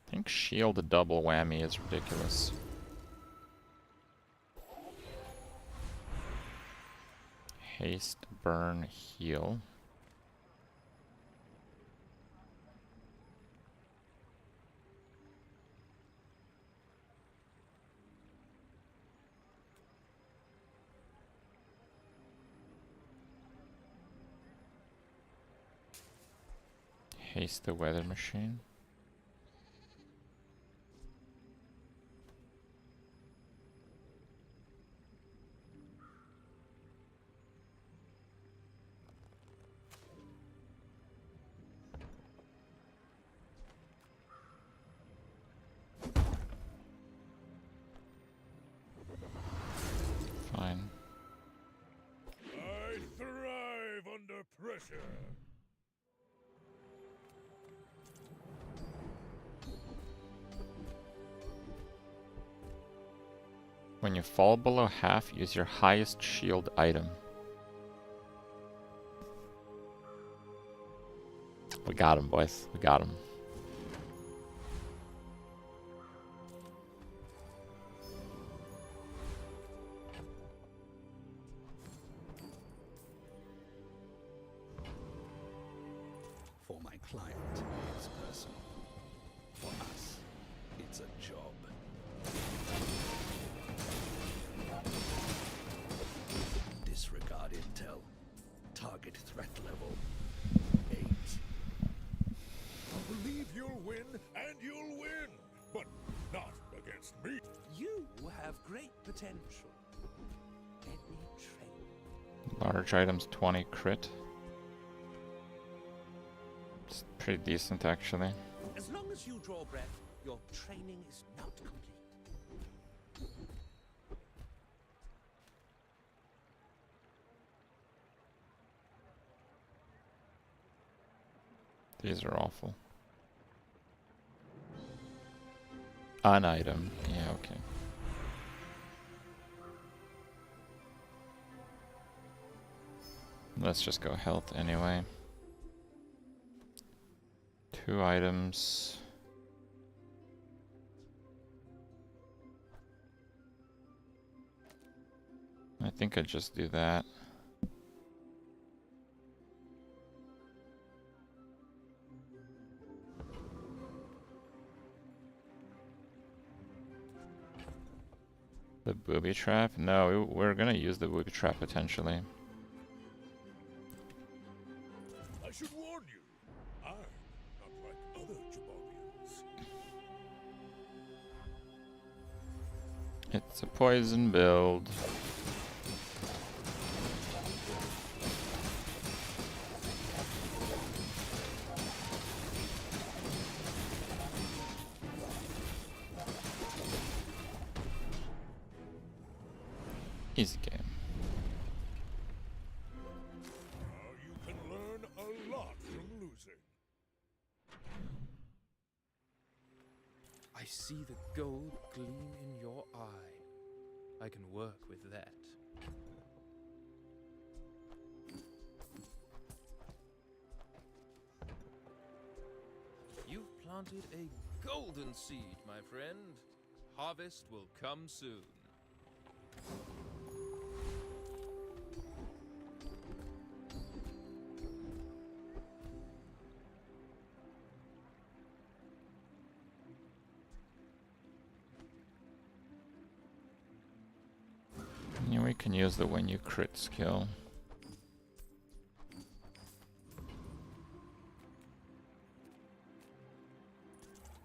I think shield a double whammy is ridiculous. Haste, burn, heal. Haste the weather machine. Fine. I thrive under pressure. When you fall below half, use your highest shield item. We got him, boys. We got him. For my client, it's personal. For us, it's a job. Disregard intel. Target threat level 8. Believe you'll win, and you'll win. But not against me. You have great potential. Let me train. Large items 20 crit. It's pretty decent actually. As long as you draw breath, your training is not complete. These are awful. An item. Yeah, okay. Let's just go health anyway. 2 items. I think I just do that. The booby trap? No, we're gonna use the booby trap potentially. I should warn you, I'm not like other Jabarians. It's a poison build. Easy game. You can learn a lot from losing. I see the gold gleam in your eye. I can work with that. You've planted a golden seed, my friend. Harvest will come soon. Yeah, we can use the when you crit skill.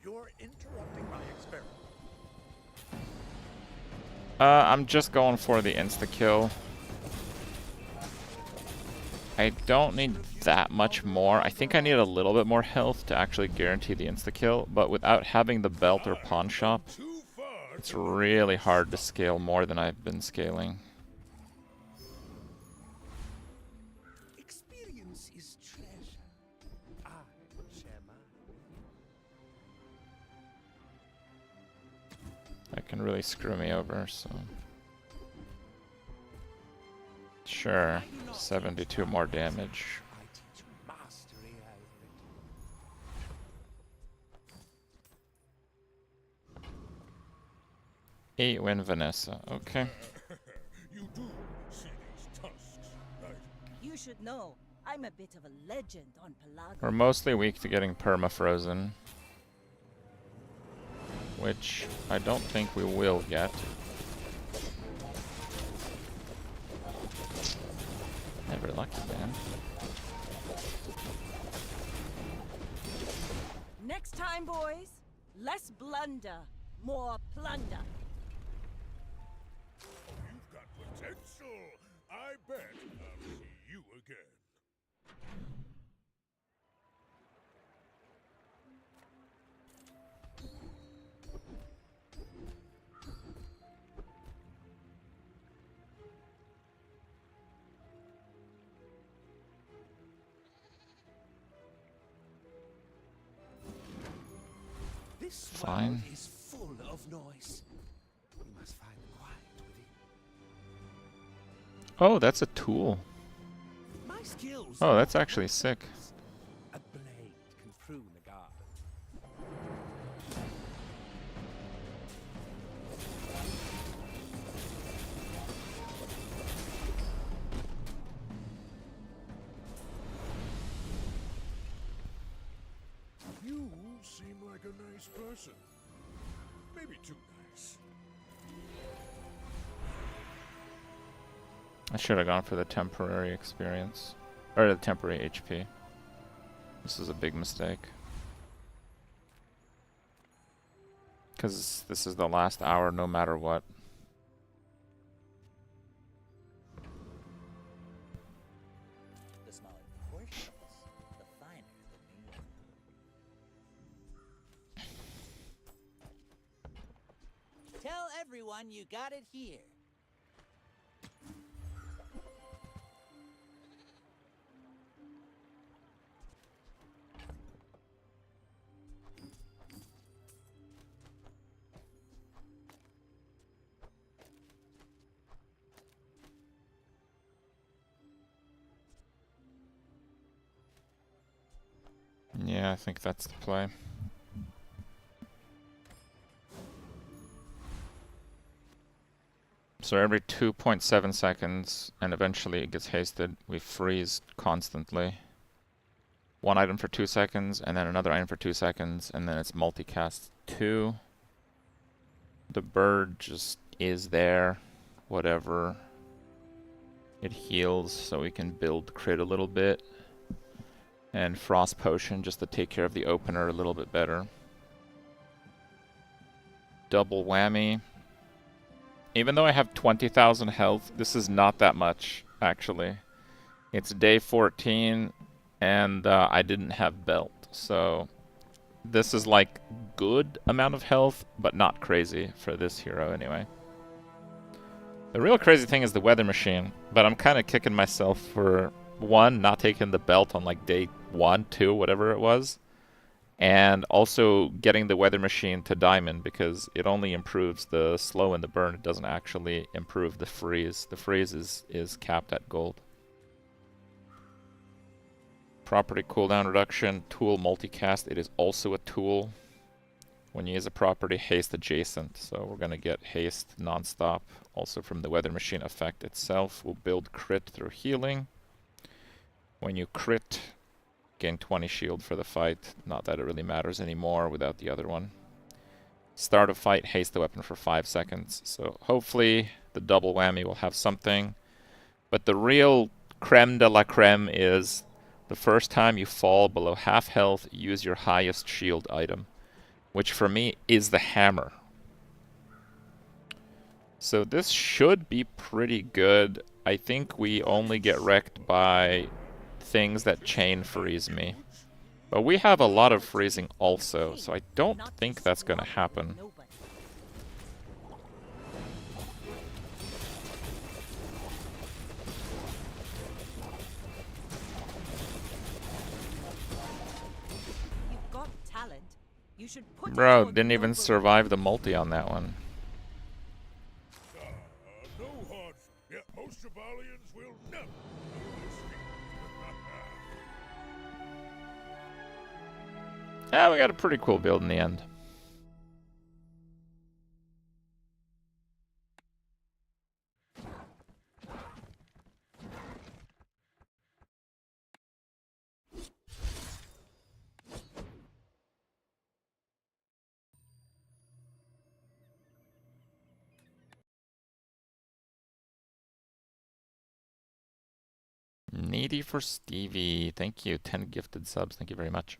You're interrupting my experiment. I'm just going for the insta-kill. I don't need that much more. I think I need a little bit more health to actually guarantee the insta-kill, but without having the belt or pawn shop, it's really hard to scale more than I've been scaling. Experience is treasure. I share mine. That can really screw me over, so... Sure, 72 more damage. I teach mastery over it. 8 win Vanessa, okay. You do see these tusks, right? You should know, I'm a bit of a legend on Pelago. We're mostly weak to getting perma-frozen. Which I don't think we will get. Never lucky, man. Next time, boys, less blunder, more plunder. You've got potential. I bet I'll see you again. This Fine. world is full of noise. We must find the quiet Oh, that's a tool. My skills. Oh, that's actually sick. A blade can prune the garden. You seem like a nice person. Maybe too nice. I should have gone for the temporary experience. Or the temporary HP. This is a big mistake. Because this is the last hour no matter what. The smaller the portions, the finer the meal. Tell everyone you got it here. Yeah, I think that's the play. So every 2.7 seconds, and eventually it gets hasted, we freeze constantly. One item for 2 seconds, and then another item for 2 seconds, and then it's multicast 2. The bird just is there, whatever. It heals so we can build crit a little bit. And Frost Potion just to take care of the opener a little bit better. Double whammy. Even though I have 20,000 health, this is not that much, actually. It's day 14, and I didn't have belt, so this is like good amount of health, but not crazy for this hero anyway. The real crazy thing is the weather machine, but I'm kind of kicking myself for, one, not taking the belt on like day 1, 2, whatever it was, and also getting the weather machine to diamond because it only improves the slow and the burn. It doesn't actually improve the freeze. The freeze is capped at gold. Property cooldown reduction, tool multicast. It is also a tool. When you use a property, haste adjacent. So we're going to get haste non-stop. Also from the weather machine effect itself. We'll build crit through healing. When you crit, gain 20 shield for the fight. Not that it really matters anymore without the other one. Start a fight, haste the weapon for 5 seconds. So hopefully the double whammy will have something. But the real creme de la creme is the first time you fall below half health, use your highest shield item. Which for me is the hammer. So this should be pretty good. I think we only get wrecked by things that chain freeze me. But we have a lot of freezing also, so I don't think that's gonna happen. You've got talent. You should put Bro, it didn't even survive the multi on that one. No hard. Yet most Chevalians will never. Yeah, we got a pretty cool build in the end. Needy for Stevie. Thank you. 10 gifted subs. Thank you very much.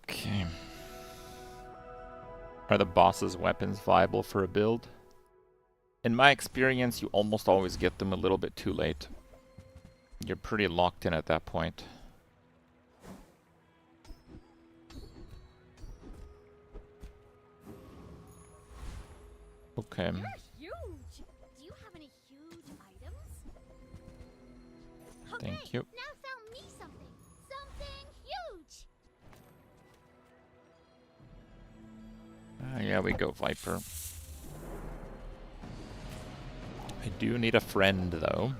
Okay. Are the boss's weapons viable for a build? In my experience, you almost always get them a little bit too late. You're pretty locked in at that point. Okay. You're huge. Do you have any huge items? Okay, Thank you. now sell me something. Something huge. Yeah, we go Viper. I do need a friend, though.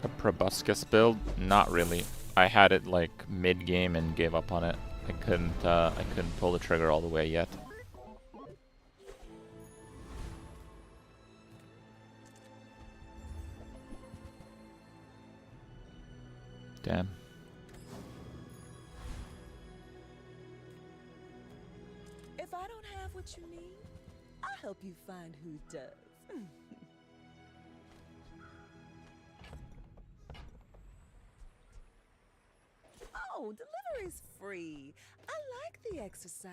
A proboscis build? Not really. I had it like mid-game and gave up on it. I couldn't pull the trigger all the way yet. Damn. If I don't have what you need, I'll help you find who does. Oh, delivery's free. I like the exercise.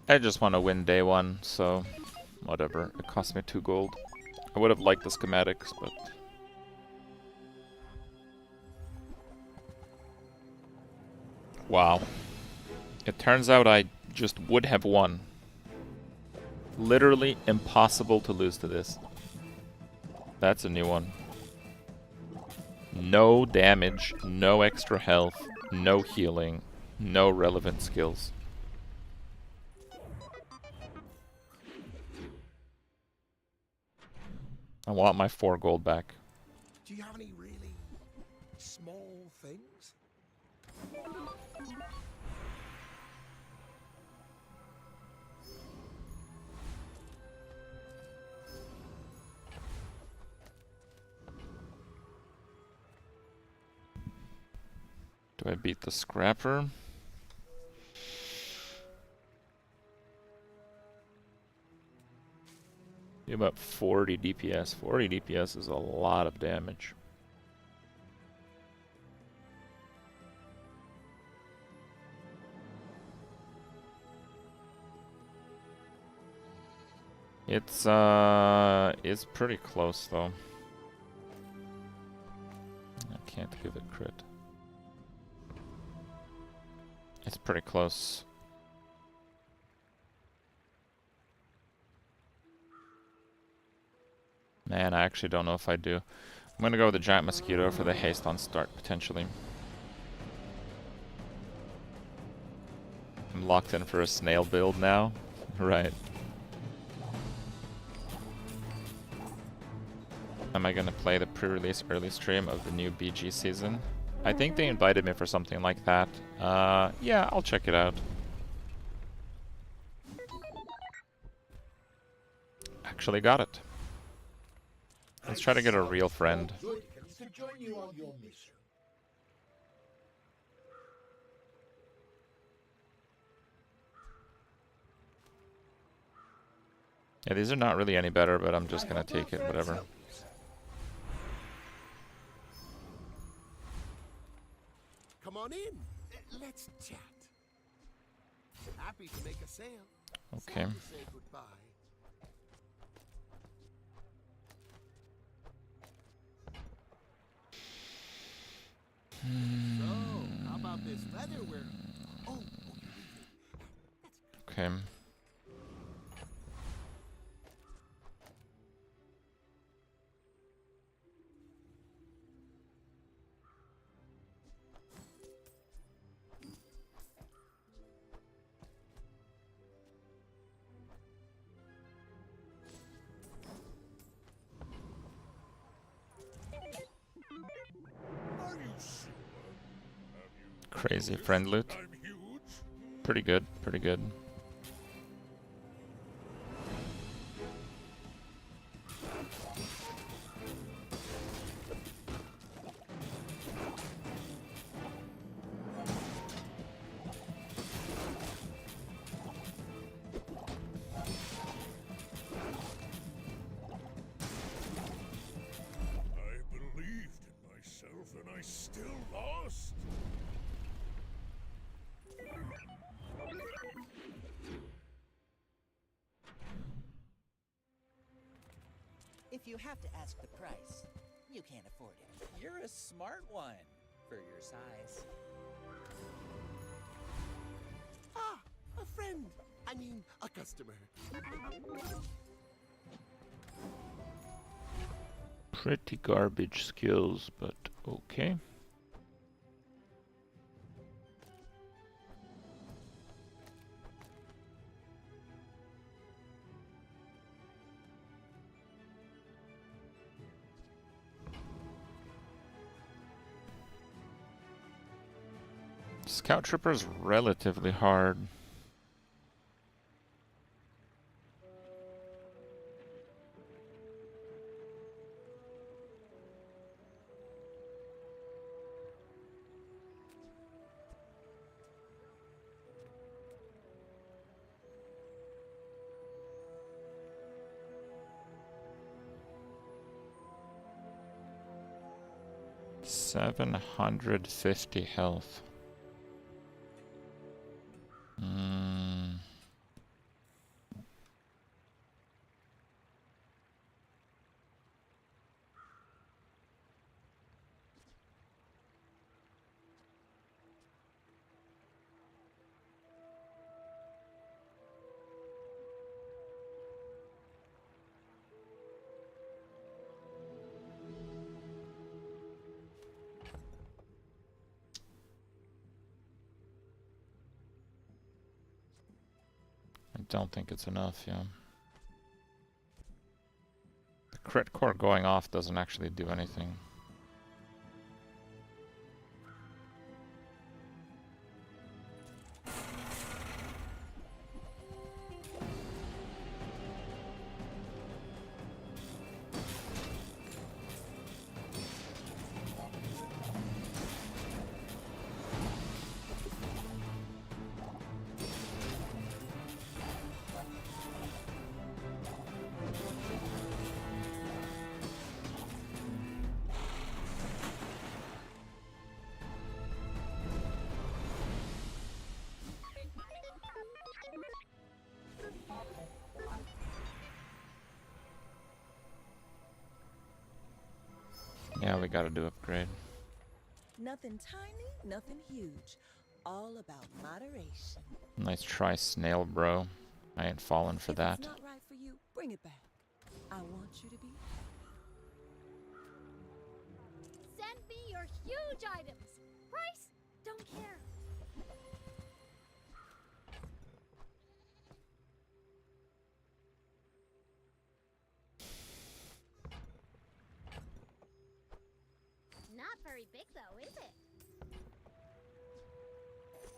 I just want to win day one, so whatever. It cost me 2 gold. I would have liked the schematics, but... Wow. It turns out I just would have won. Literally impossible to lose to this. That's a new one. No damage, no extra health, no healing, no relevant skills. I want my 4 gold back. Do you have any really small things? Do I beat the Scrapper? Do about 40 DPS. 40 DPS is a lot of damage. It's pretty close though. I can't give it crit. It's pretty close. Man, I actually don't know if I do. I'm gonna go with the giant mosquito for the haste on start, potentially. I'm locked in for a snail build now. Right. Am I gonna play the pre-release early stream of the new BG season? I think they invited me for something like that. Yeah, I'll check it out. Actually got it. Let's try to get a real friend. To join you on your mission. Yeah, these are not really any better, but I'm just gonna take it, whatever. Come on in. Let's chat. Happy to make a sale. Okay. Sad to say goodbye. So, how about this feather we're... Oh, Okay. Are you sure? Crazy friend loot. I'm huge. Pretty good, pretty good. I believed in myself and I still lost. If you have to ask the price, you can't afford it. You're a smart one for your size. Ah, a friend. I mean, a customer. Pretty garbage skills, but okay. Scout Trooper's relatively hard. $750 health. I don't think it's enough, yeah. The crit core going off doesn't actually do anything. Yeah, we gotta do upgrade. Nothing tiny, nothing huge. All about moderation. Nice try, snail bro. I ain't falling for that. If it's not right for you, bring it back. I want you to be. Send me your huge items. Price? Don't care. Not very big though, is it?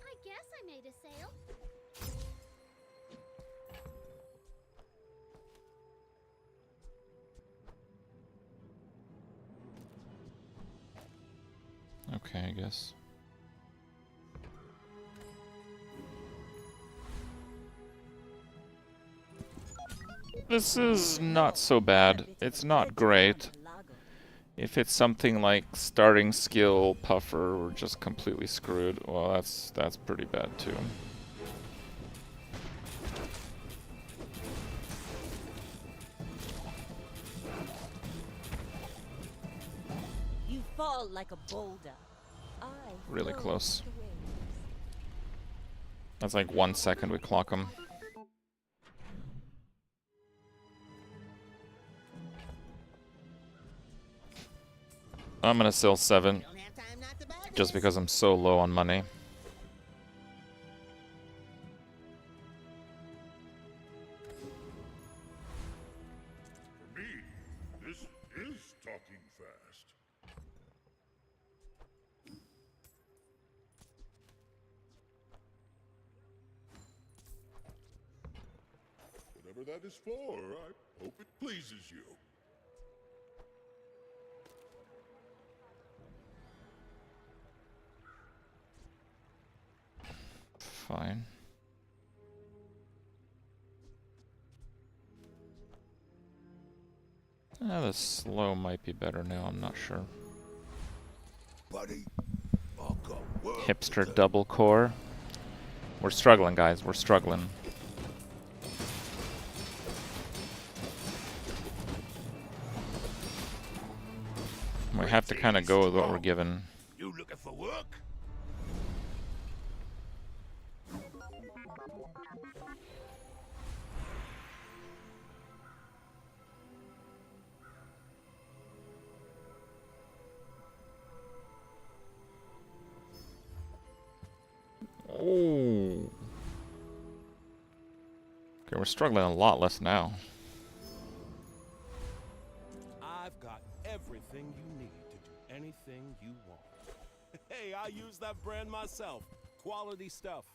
I guess I made a sale. Okay, I guess. This is not so bad. It's not great. If it's something like starting skill puffer, we're just completely screwed. Well, that's pretty bad too. You fall like a boulder. Really close. That's like 1 second we clock them. I'm gonna sell 7 just because I'm so low on money. For me, this is talking fast. Whatever that is for, I hope it pleases you. Fine. The slow might be better now, I'm not sure. Buddy, Hipster double core. We're struggling, guys, we're struggling. We have to kind of go with what we're given. You looking for work? Oh. Okay, we're struggling a lot less now. I've got everything you need to do anything you want. Hey, I use that brand myself. Quality stuff.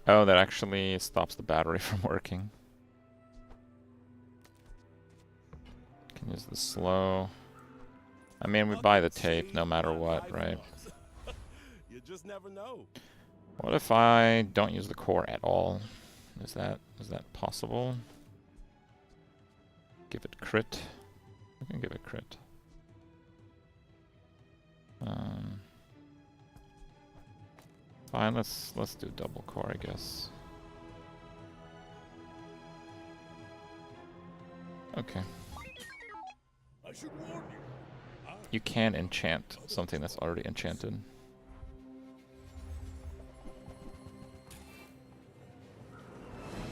Oh, that actually stops the battery from working. Can use the slow. I mean, we buy the tape no matter what, right? You just never know. What if I don't use the core at all? Is that possible? Give it crit. We can give it crit. Fine, let's do double core, I guess. Okay. I should warn you. You can enchant something that's already enchanted.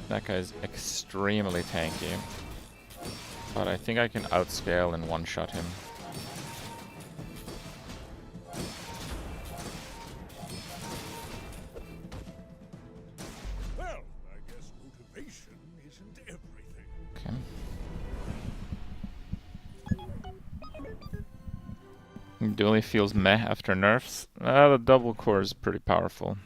That guy's extremely tanky. But I think I can outscale and one-shot him. Well, I guess motivation isn't everything. Okay. Dually feels meh after nerfs. The double core is pretty powerful.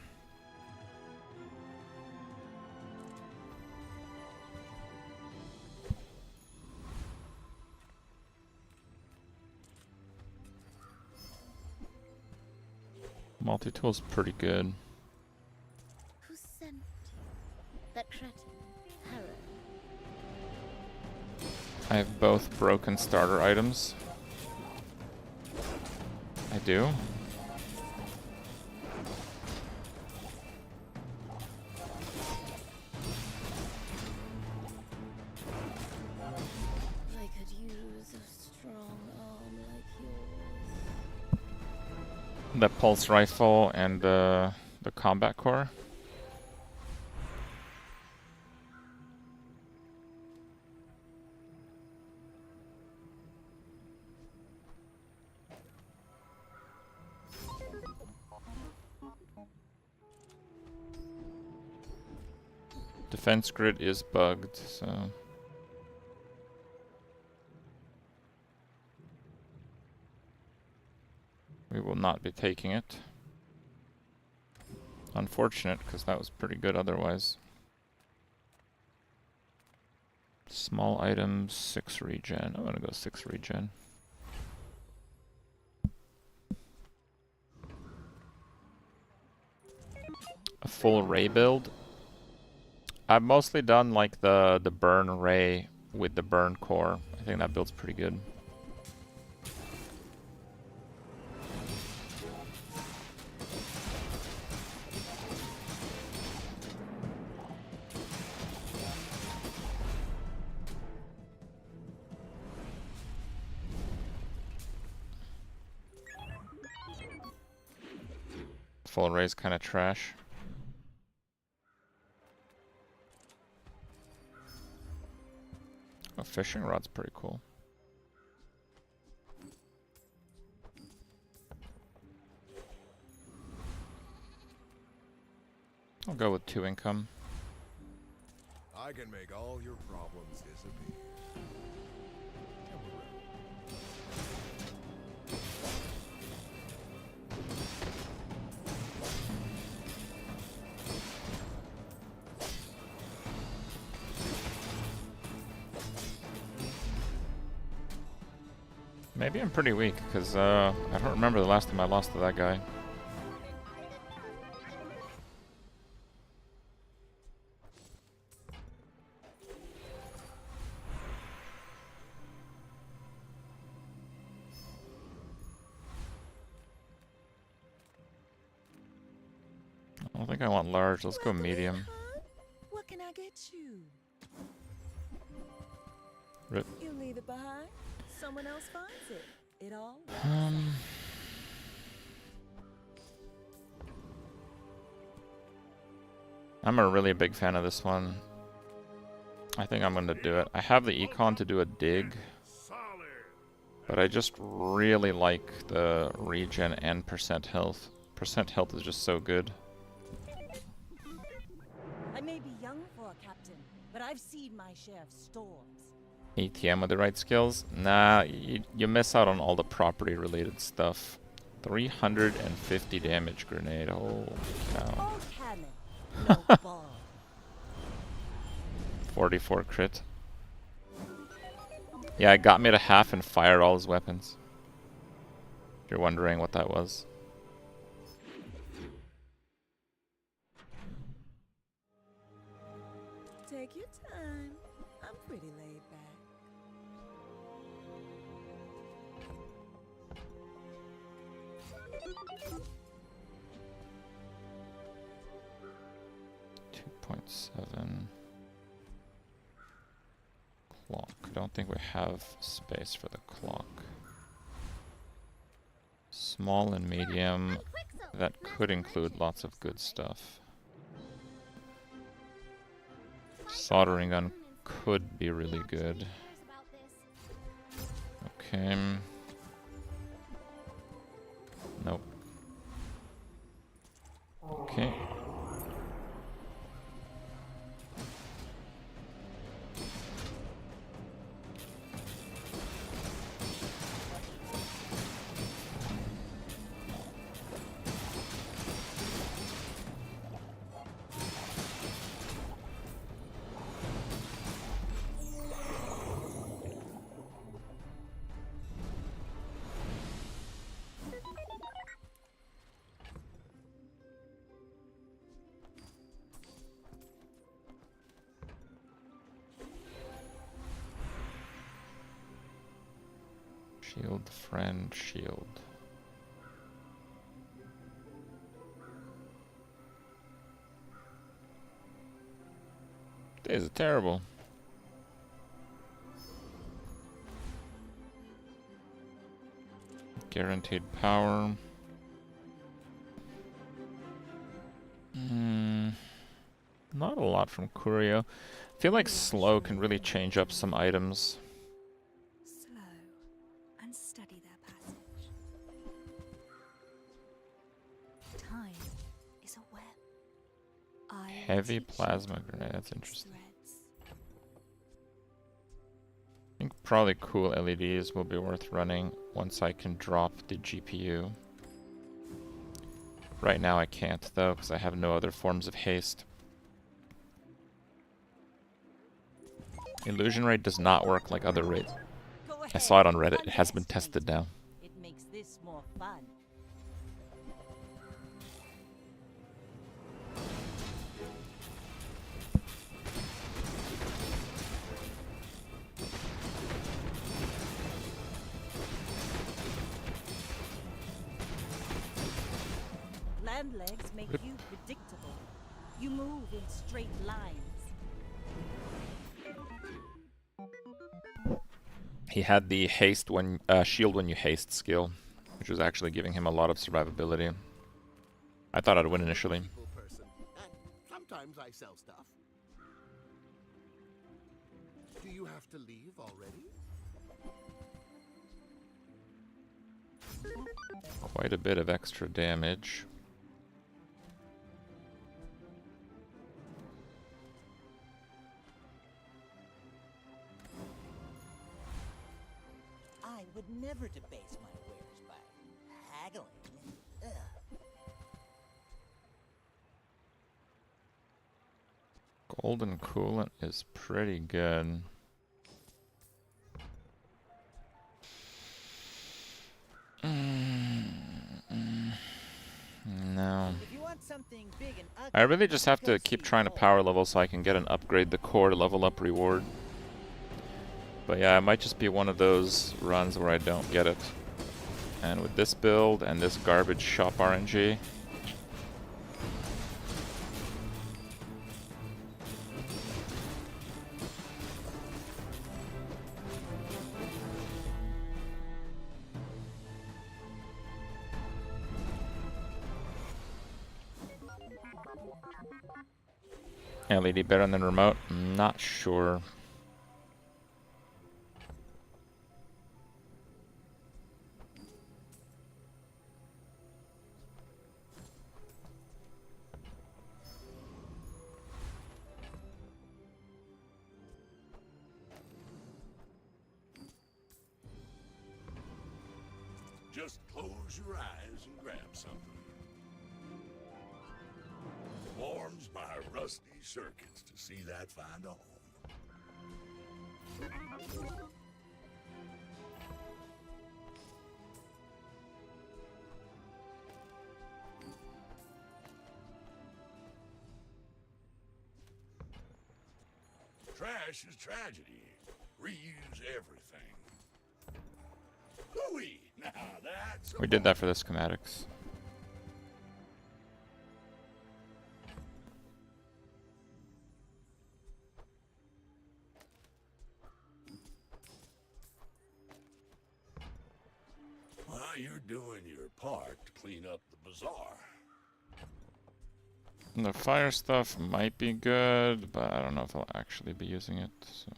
Multi-tool's pretty good. Who sent that cretin? Harrow. I have both broken starter items. I do. I could use a strong arm like yours. The pulse rifle and the combat core. Defense grid is bugged, so we will not be taking it. Unfortunate, because that was pretty good otherwise. Small items, 6 regen. I'm gonna go 6 regen. A full ray build. I've mostly done like the burn ray with the burn core. I think that build's pretty good. Full ray's kind of trash. A fishing rod's pretty cool. I'll go with 2 income. I can make all your problems disappear. Maybe I'm pretty weak, because I don't remember the last time I lost to that guy. I don't think I want large, let's go medium. What can I get Rip. You leave it behind, someone else finds it. It all I'm a really big fan of this one. I think I'm going to do it. I have the econ to do a dig, but I just really like the regen and percent health. Percent health is just so good. I may be young for a captain, but I've seen my share of storms. ATM with the right skills? Nah, you miss out on all the property related stuff. 350 damage grenade. Holy cow. All cannon, no ball. 44 crit. Yeah, it got me to half and fired all his weapons. If you're wondering what that was. Take your time. I'm pretty laid back. .7 clock. I don't think we have space for the clock. Small and medium. That could include lots of good stuff. Soldering gun could be really good. Okay. Nope. Okay. Shield, friend, shield. This is terrible. Guaranteed power. Not a lot from Curio. I feel like slow can really change up some items. And study their passage. Time is a web. Heavy plasma grenade, that's interesting. I think probably cool LEDs will be worth running once I can drop the GPU. Right now I can't though, because I have no other forms of haste. Illusion Ray does not work like other raids. I saw it on Reddit, it has been tested now. It makes this more fun. Land legs make you predictable. You move in straight lines. He had the haste when shield when you haste skill, which was actually giving him a lot of survivability. I thought I'd win initially. Sometimes I sell stuff. Do you have to leave already? Quite a bit of extra damage. I would never debase my wares by haggling. Ugh. Golden coolant is pretty good. No. If you want something big and ugly, I really just have to keep trying to power level so I can get an upgrade the core to level up reward. But yeah, it might just be one of those runs where I don't get it. And with this build and this garbage shop RNG, LED better than remote? Not sure. Just close your eyes and grab something. Warms my rusty circuits to see that find a home. Trash is tragedy. Reuse everything. Hooey! Now that's We did that for the schematics. Well, you're doing your part to clean up the bazaar. The fire stuff might be good, but I don't know if I'll actually be using it. So.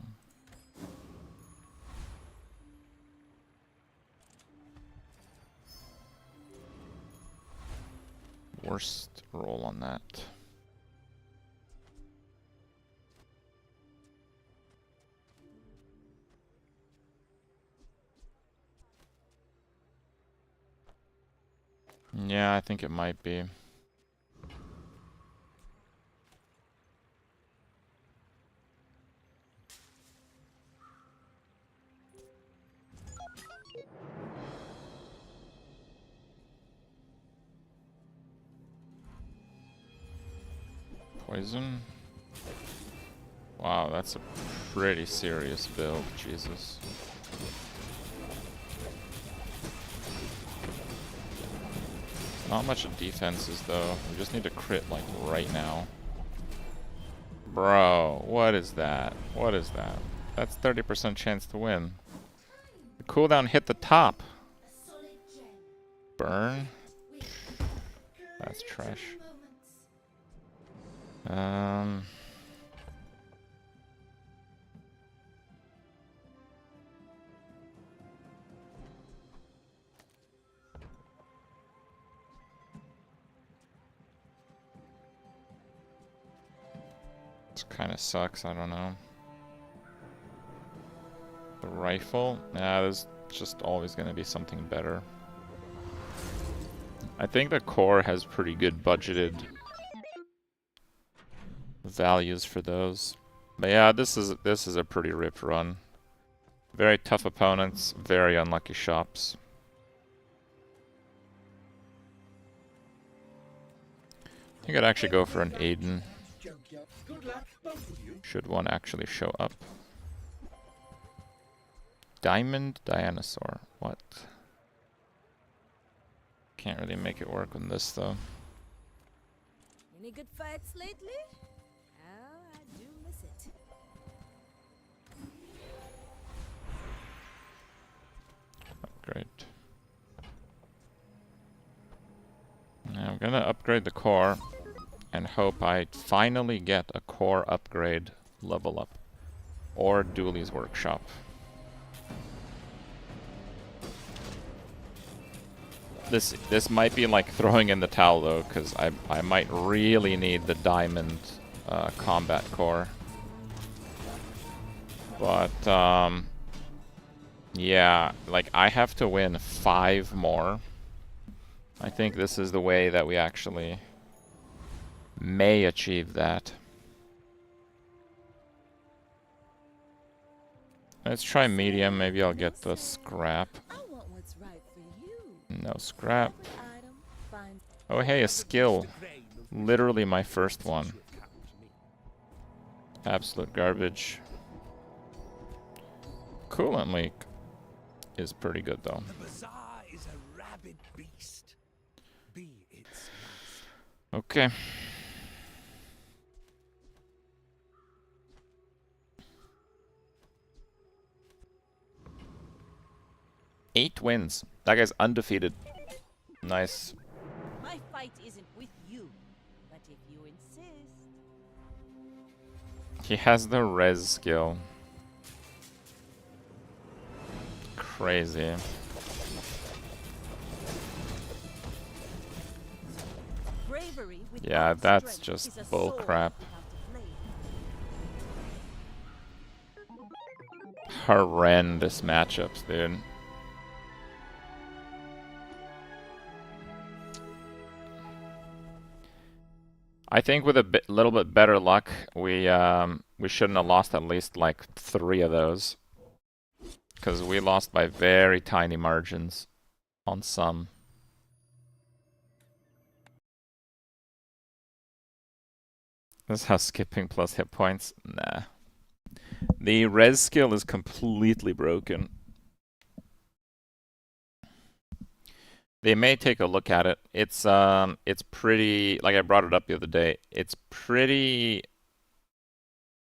Worst roll on that. Yeah, I think it might be. Poison. Wow, that's a pretty serious build, Jesus. Not much of defenses though. We just need to crit like right now. Bro, what is that? What is that? That's 30% chance to win. The cooldown hit the top. Burn? That's trash. This kind of sucks, I don't know. The rifle? Nah, there's just always going to be something better. I think the core has pretty good budgeted values for those. But yeah, this is a pretty ripped run. Very tough opponents, very unlucky shops. I think I'd actually go for an Aiden. Should one actually show up? Diamond Dinosaur. What? Can't really make it work on this though. Any good fights lately? Oh, I do miss it. Upgrade. Now I'm gonna upgrade the core and hope I finally get a core upgrade level up. Or Dooley's Workshop. This might be like throwing in the towel though, because I might really need the diamond combat core. But yeah, like I have to win 5 more. I think this is the way that we actually may achieve that. Let's try medium, maybe I'll get the scrap. No scrap. Oh hey, a skill. Literally my first one. Absolute garbage. Coolant leak is pretty good though. The Bazaar is a rabid beast. Be its master. Okay. Eight wins. That guy's undefeated. Nice. My fight isn't with you, but if you insist. He has the res skill. Crazy. Yeah, that's just bull crap. Horrendous matchups, dude. I think with a little bit better luck, we shouldn't have lost at least like 3 of those, because we lost by very tiny margins on some. This is how skipping plus hit points. Nah, the res skill is completely broken. They may take a look at it. It's pretty, like I brought it up the other day. It's pretty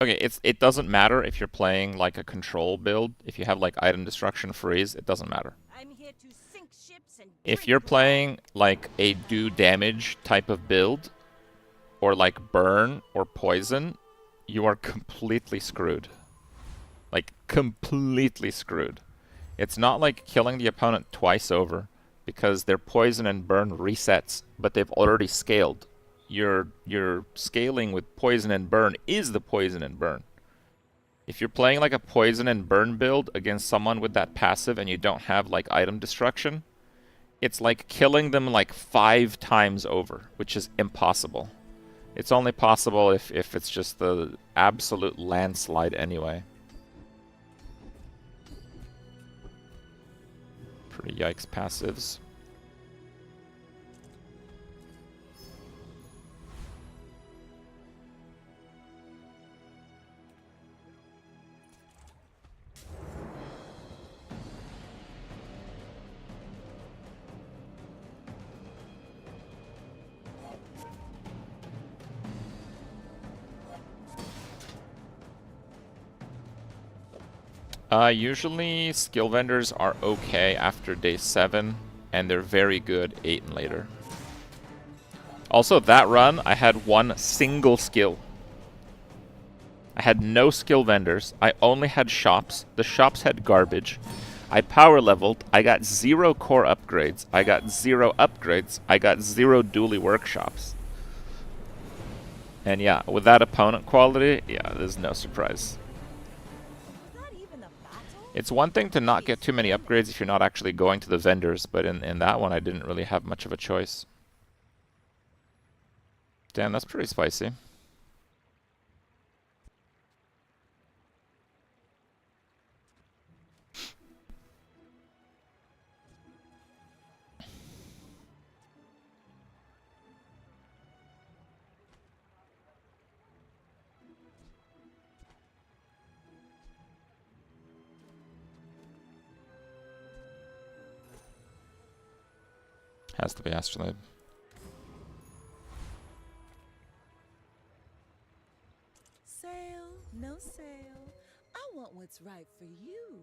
okay. It doesn't matter if you're playing like a control build. If you have like item destruction freeze, it doesn't matter. I'm here to sink ships and If you're playing like a do damage type of build, or like burn or poison, you are completely screwed. Like completely screwed. It's not like killing the opponent twice over, because their poison and burn resets, but they've already scaled. Your scaling with poison and burn is the poison and burn. If you're playing like a poison and burn build against someone with that passive and you don't have like item destruction, it's like killing them like 5 times over, which is impossible. It's only possible if it's just the absolute landslide anyway. Pretty yikes passives. Usually skill vendors are okay after day 7, and they're very good 8 and later. Also, that run, I had 1 single skill. I had no skill vendors. I only had shops. The shops had garbage. I power leveled. I got 0 core upgrades. I got 0 upgrades. I got 0 dually workshops. And yeah, with that opponent quality, yeah, there's no surprise. It's one thing to not get too many upgrades if you're not actually going to the vendors, but in that one I didn't really have much of a choice. Damn, that's pretty spicy. Has to be Astrolabe. Sail, no sail. I want what's right for you.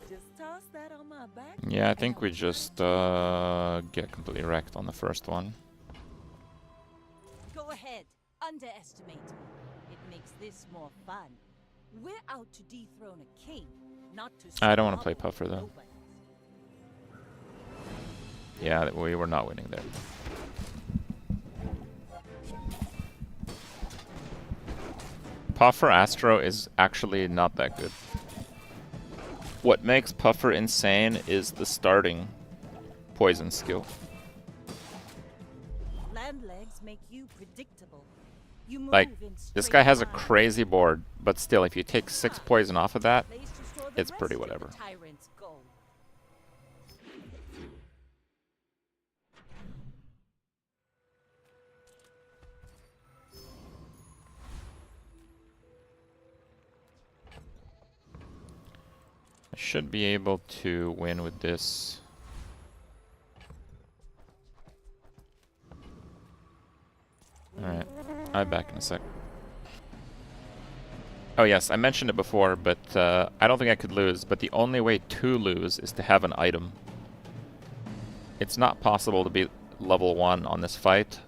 Just toss that on my back. Yeah, I think we just get completely wrecked on the first one. Go ahead, underestimate me. It makes this more fun. We're out to dethrone a king, not to. I don't want to play Puffer though. Yeah, we were not winning there. Puffer Astro is actually not that good. What makes Puffer insane is the starting poison skill. Land legs make you predictable. You move Like, in this straight guy has a lines. crazy board, but still, if you take 6 poison off of that, it's pretty whatever. Tyrants go. I should be able to win with this. Alright, I'll be back in a sec. Oh yes, I mentioned it before, but I don't think I could lose, but the only way to lose is to have an item. It's not possible to be level 1 on this fight,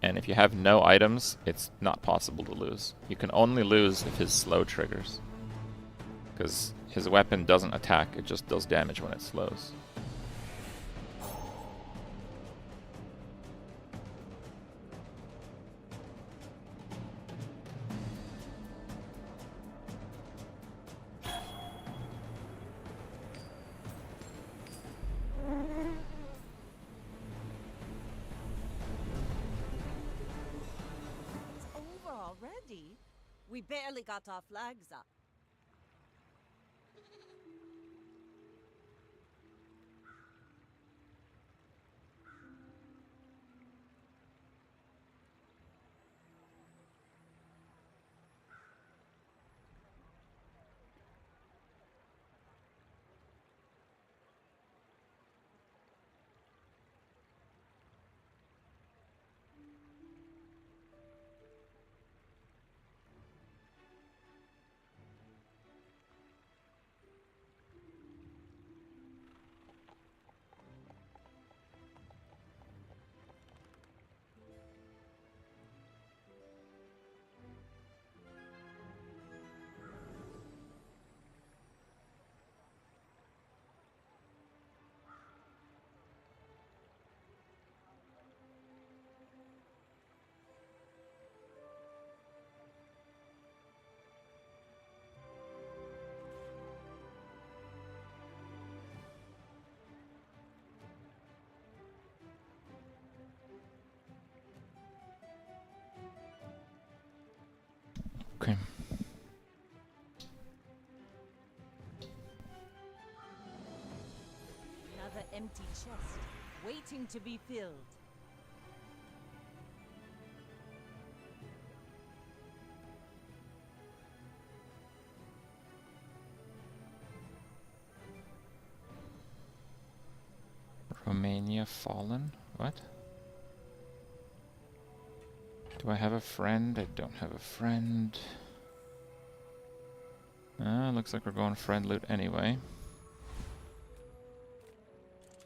and if you have no items, it's not possible to lose. You can only lose if his slow triggers. Because his weapon doesn't attack, it just does damage when it slows. It's over already. We barely got our flags up. Okay. Another empty chest, waiting to be filled. Romania fallen? What? Do I have a friend? I don't have a friend. Looks like we're going friend loot anyway.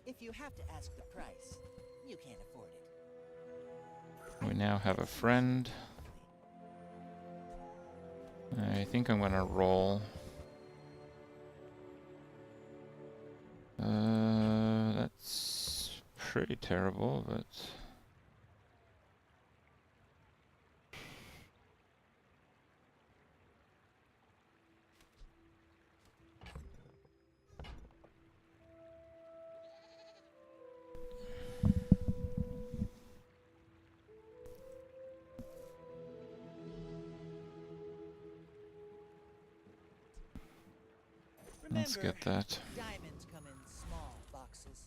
If you have to ask the price, you can't afford it. We now have a friend. I think I'm gonna roll. That's pretty terrible, but... Let's get that. Diamonds come in small boxes.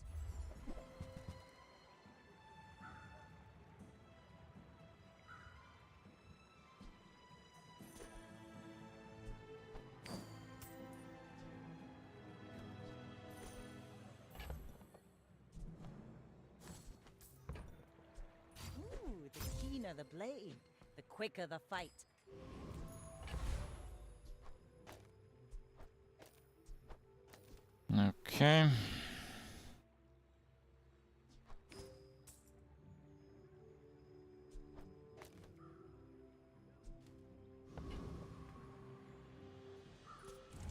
Ooh, the keener the blade, the quicker the fight. Okay.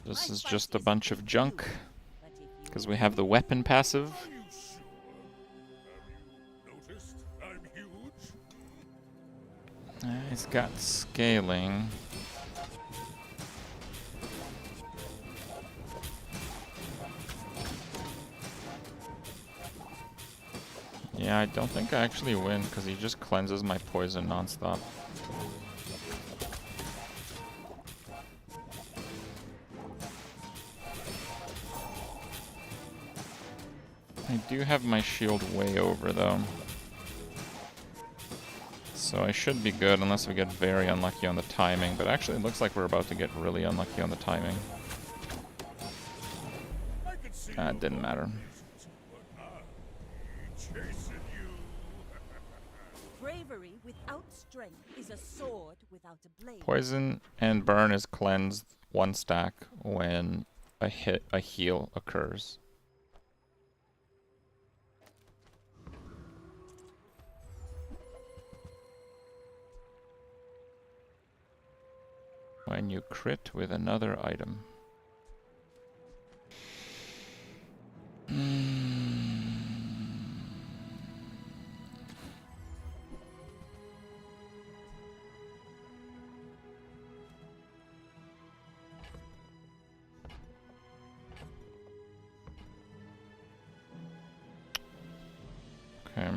This is just a bunch of junk, because we have the weapon passive. Are you sure? Have you noticed I'm huge? It's got scaling. Yeah, I don't think I actually win, because he just cleanses my poison nonstop. I do have my shield way over, though. So I should be good, unless we get very unlucky on the timing. But actually, it looks like we're about to get really unlucky on the timing. It didn't matter. Bravery without strength is a sword without a blade. Poison and burn is cleansed 1 stack when a heal occurs. When you crit with another item. Okay.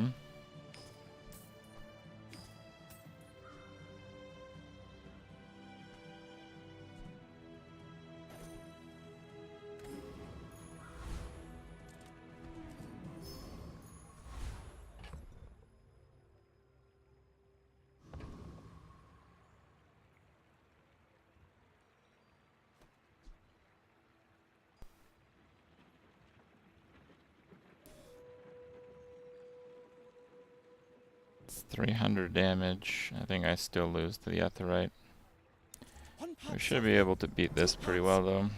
It's 300 damage. I think I still lose to the Aetheryte. We should be able to beat this pretty well, though.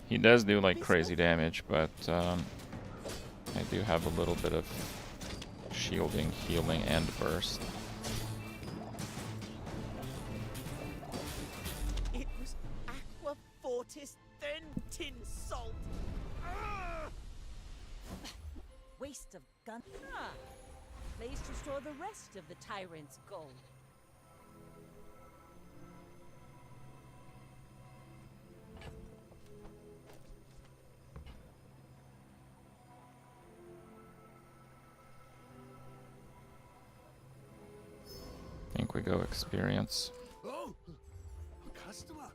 He does do like crazy damage, but I do have a little bit of shielding, healing, and burst. It was Aqua Fortis, then Tin Salt. Waste of gun. Ah, place to store the rest of the tyrant's gold. I think we go experience. Oh, a customer.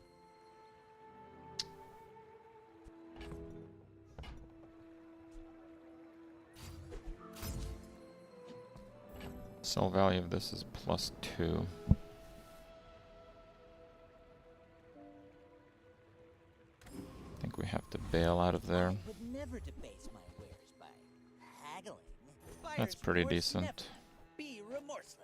Sell value of this is +2. I think we have to bail out of there. I would never debase my wares by haggling. That's Buyer's pretty remorse decent. never. Be remorseless.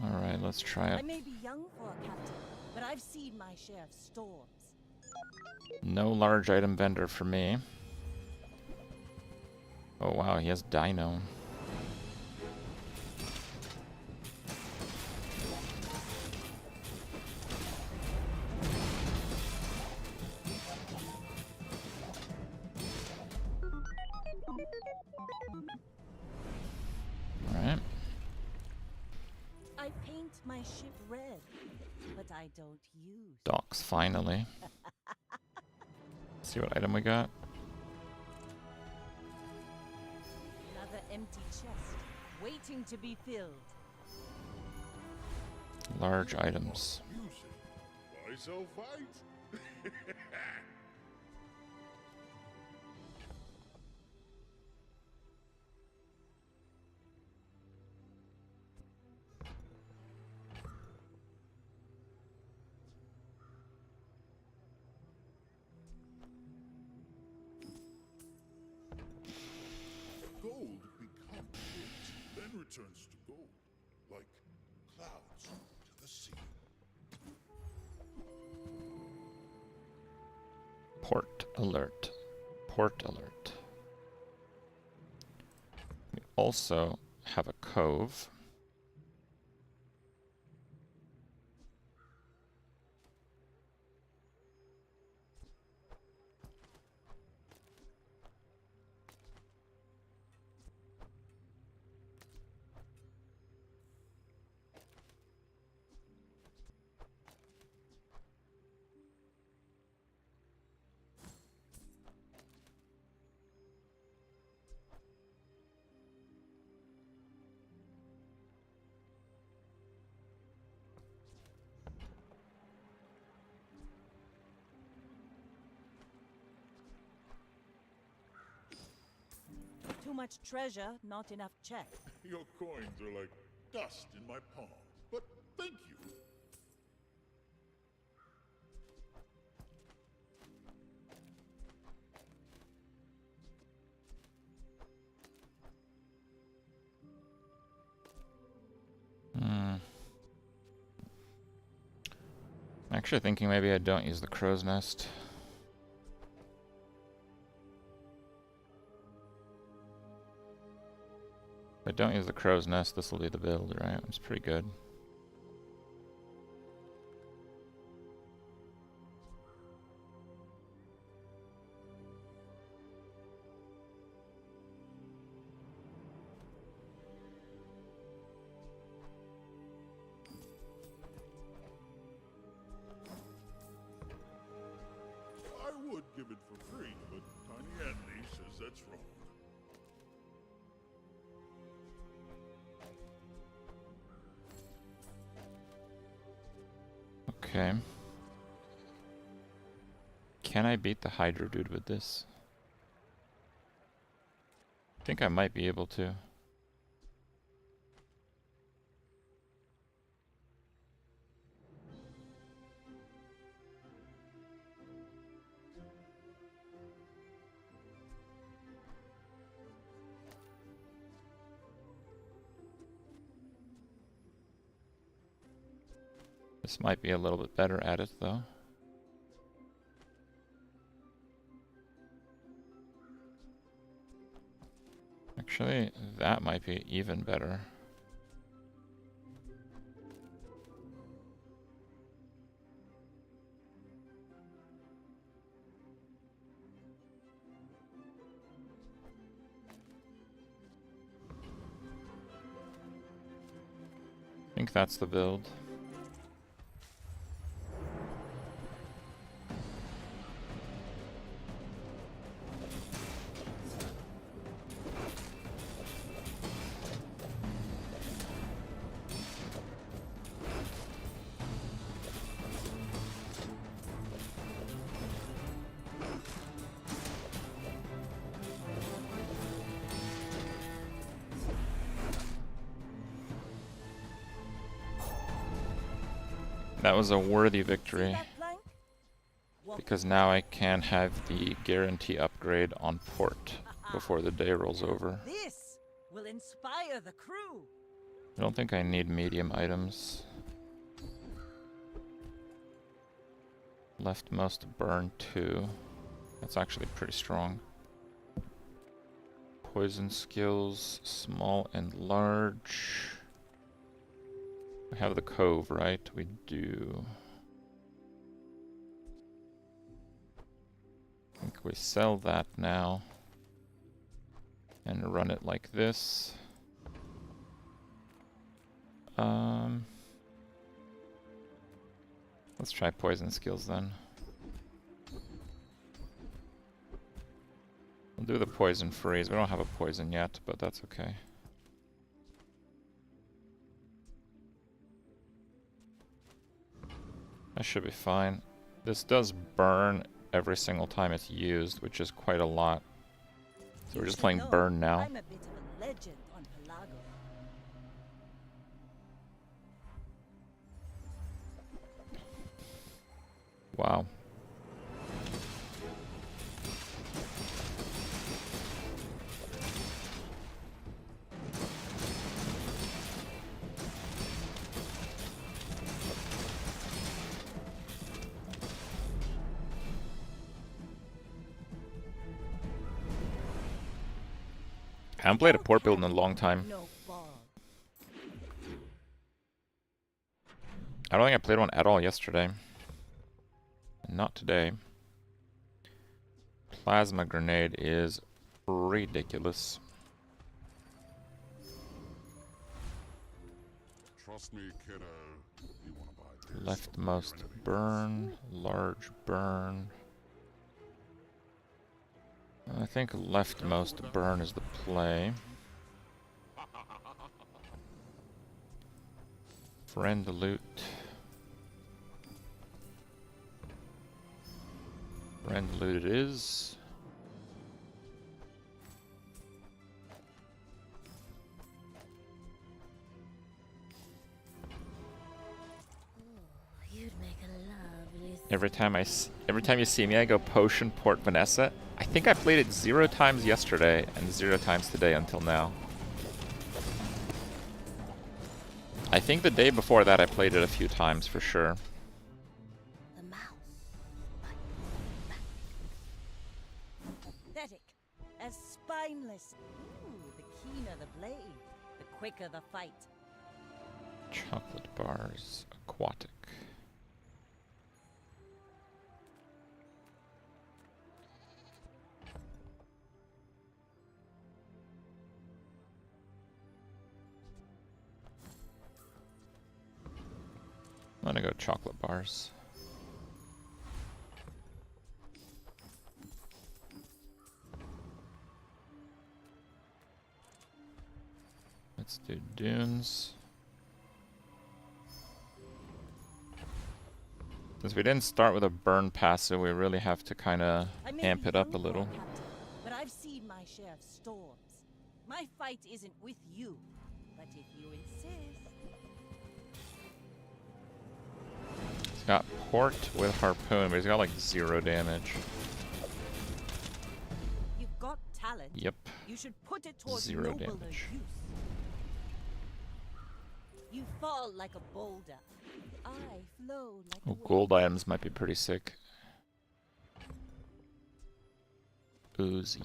Alright, let's try I it. may be young for a captain, but I've seen my share of storms. No large item vendor for me. Oh wow, he has Dino. Alright. I paint my ship red, but I don't use. Docks, finally. See what item we got. Another empty chest, waiting to be filled. Large items. Why so fight? Gold becomes rich, then returns to gold, like clouds to the sea. Port alert. Port alert. We also have a cove. much treasure, not enough check. Your coins are like dust in my palm. But thank you. I'm actually thinking maybe I don't use the crow's nest. If I don't use the crow's nest, this will be the build, right? It's pretty good. I would give it for free, but Tiny Andy says that's wrong. Okay. Can I beat the Hydra dude with this? I think I might be able to. This might be a little bit better at it, though. Actually, that might be even better. I think that's the build. That was a worthy victory, because now I can have the guarantee upgrade on port before the day rolls over. This will inspire the crew. I don't think I need medium items. Leftmost burn 2. That's actually pretty strong. Poison skills, small and large. We have the cove, right? We do. I think we sell that now and run it like this. Let's try poison skills then. We'll do the poison freeze. We don't have a poison yet, but that's okay. That should be fine. This does burn every single time it's used, which is quite a lot. So we're just playing burn now. I'm a bit of a legend on Pelago. Wow. I haven't played a port build in a long time. I don't think I played one at all yesterday. Not today. Plasma grenade is ridiculous. Trust me, kiddo. You wanna buy this? Leftmost burn, large burn. I think leftmost burn is the play. Friend loot. Friend loot it is. Every time you see me, I go Potion Port Vanessa. I think I played it 0 times yesterday and 0 times today until now. I think the day before that I played it a few times for sure. The mouse. Pathetic. As spineless. Ooh, the keener the blade, the quicker the fight. Chocolate bars, aquatic. I'm gonna go chocolate bars. Let's do dunes. Since we didn't start with a burn passive, we really have to kind of amp it up a little. But I've seen my share of storms. My fight isn't with you, but if you insist. He's got port with harpoon, but he's got like 0 damage. You've got talent. Yep. You should put it towards 0 nobler damage. use. You fall like a boulder. I flow like a Oh, wave. gold items might be pretty sick. Uzi.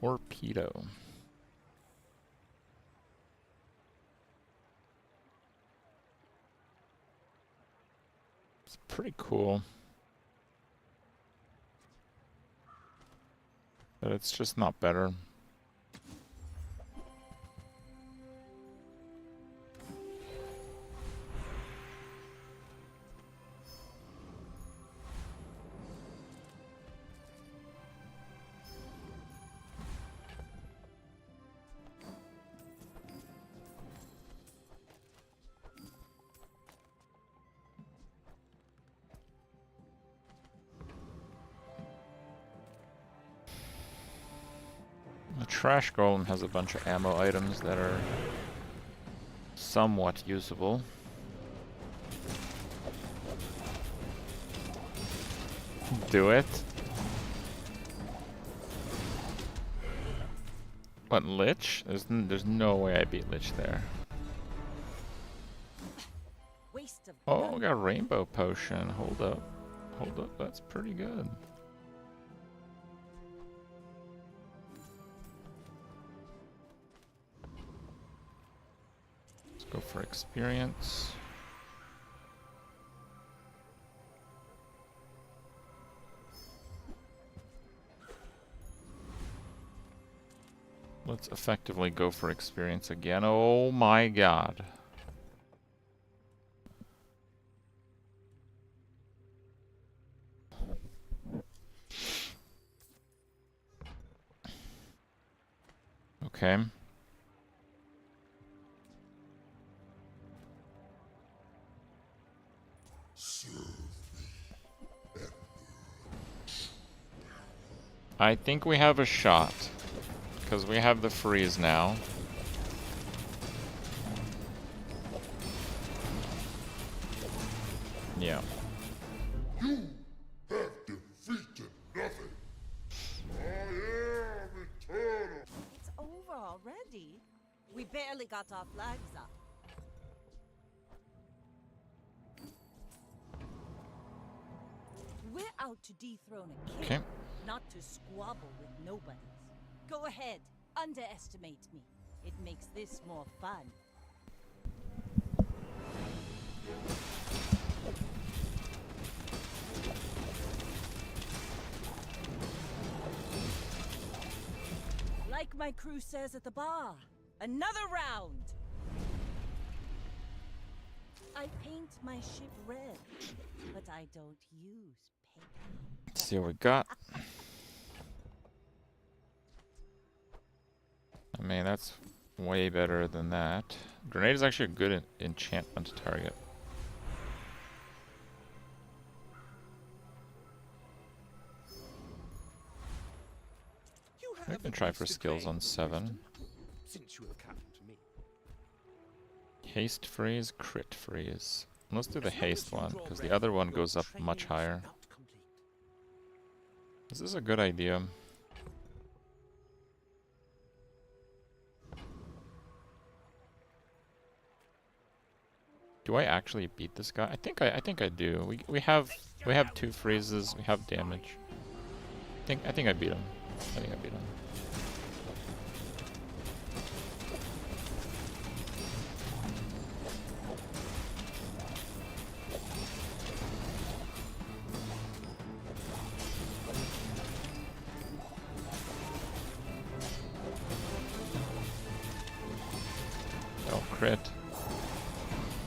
Torpedo. It's pretty cool. But it's just not better. The trash golem has a bunch of ammo items that are somewhat usable. Do it. What, Lich? There's no way I beat Lich there. Waste of Oh, we got rainbow potion. Hold up. Hold up, that's pretty good. Let's go for experience. Let's effectively go for experience again. Oh my god. Okay. I think we have a shot. Because we have the freeze now. Yeah. You have defeated nothing. I am eternal. It's over already. We barely got our flags up. We're out to dethrone a king, Okay. not to squabble with nobodies. Go ahead, underestimate me. It makes this more fun. Like my crew says at the bar, another round. I paint my ship red, but I don't use paint. Let's see what we got. I mean, that's way better than that. Grenade is actually a good enchantment target. I can try for skills on 7. Since you have come to me. Haste freeze, crit freeze. Let's do the haste one, because the other one goes up much higher. This is a good idea. Do I actually beat this guy? I think I do. We have 2 freezes, we have damage. I think I beat him. I think I beat him. Don't crit.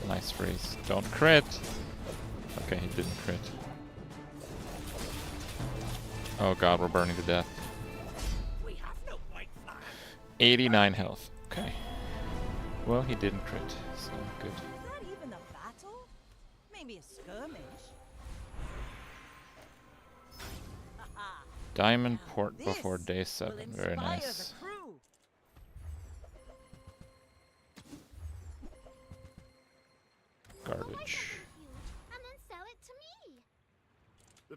Nice freeze. Don't crit! Okay, he didn't crit. Oh god, we're burning to death. 89 health. Okay. Well, he didn't crit, so good. Is that even a battle? Maybe a skirmish. Diamond port before day 7. Very nice. Garbage. And then sell it to me.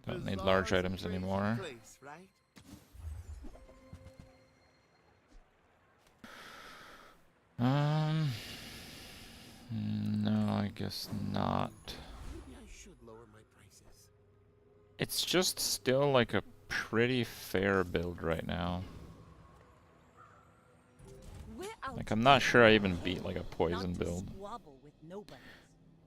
Don't need large items anymore. Place, right? No, I guess not. Maybe I should lower my prices. It's just still like a pretty fair build right now. Like, I'm not sure I even beat like a poison build.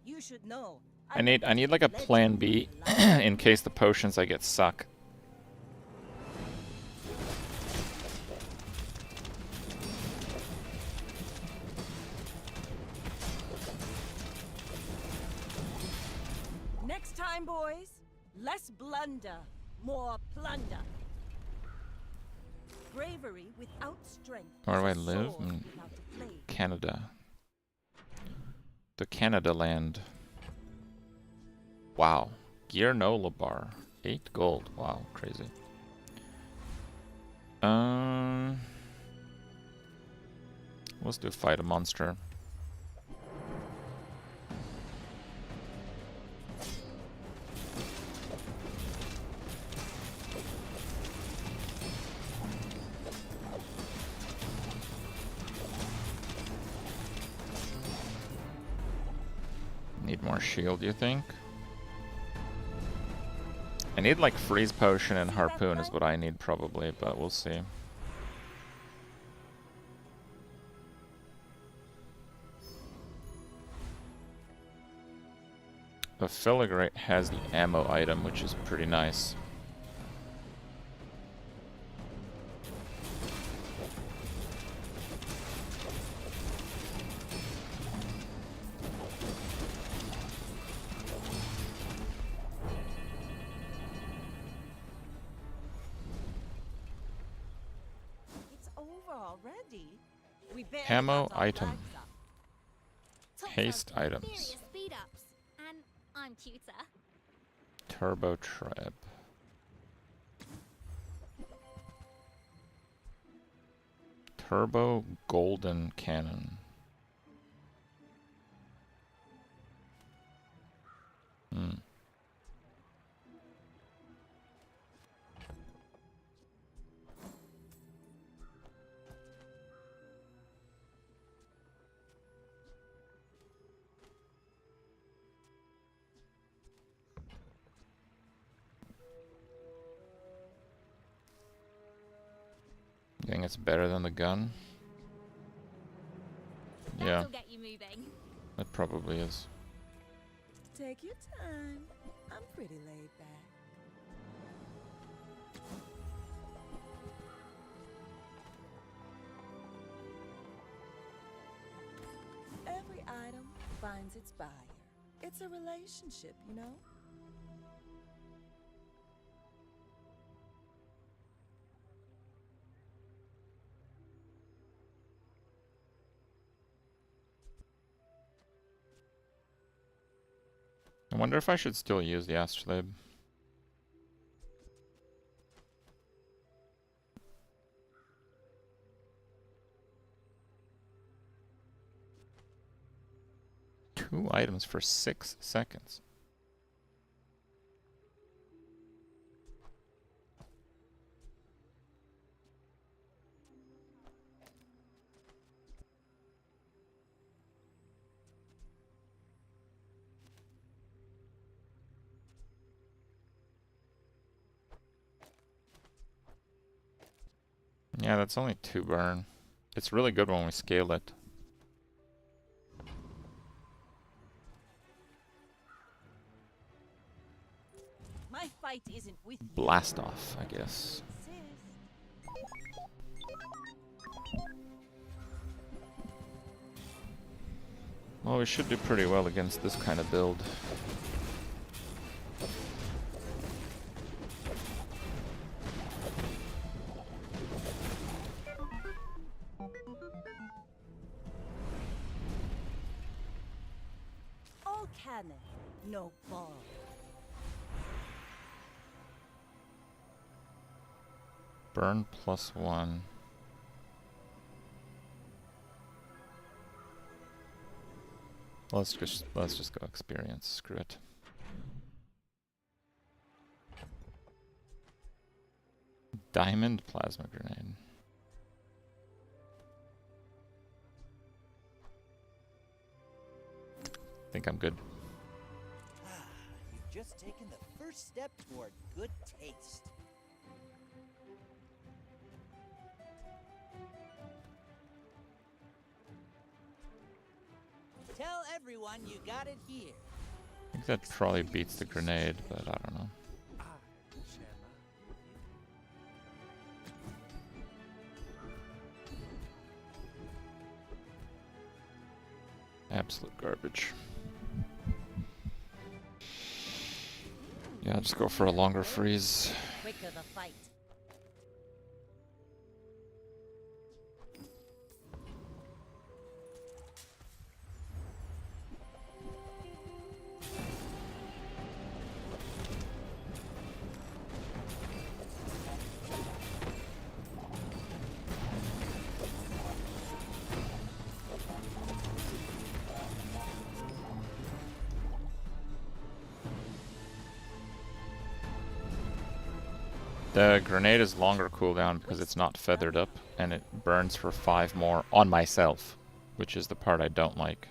You should know. I need like a plan B in case the potions I get suck. Next time, boys, less blunder, more plunder. Bravery without strength. Where do I live? In Canada. The Canada land. Wow. Gear Nola bar. 8 gold. Wow, crazy. Let's do fight a monster. Need more shield, you think? I need like freeze potion and harpoon is what I need probably, but we'll see. The filigree has the ammo item, which is pretty nice. Ammo item. Haste items. Speed ups. And I'm cuter. Turbo trap. Turbo golden cannon. You think it's better than the gun? Yeah. That'll get you moving. It probably is. Take your time. I'm pretty laid back. Every item finds its buyer. It's a relationship, you know? I wonder if I should still use the astrolabe. 2 items for 6 seconds. Yeah, that's only 2 burn. It's really good when we scale it. My fight isn't with you. Blast off, I guess. Well, we should do pretty well against this kind of build. All cannon, no ball. Burn +1. Let's just go experience. Screw it. Diamond plasma grenade. I think I'm good. You've just taken the first step toward good taste. Tell everyone you got it here. I think that probably beats the grenade, but I don't know. Absolute garbage. Yeah, I'll just go for a longer freeze. Quicker the fight. The grenade is longer cooldown because it's not feathered up, and it burns for 5 more on myself, which is the part I don't like.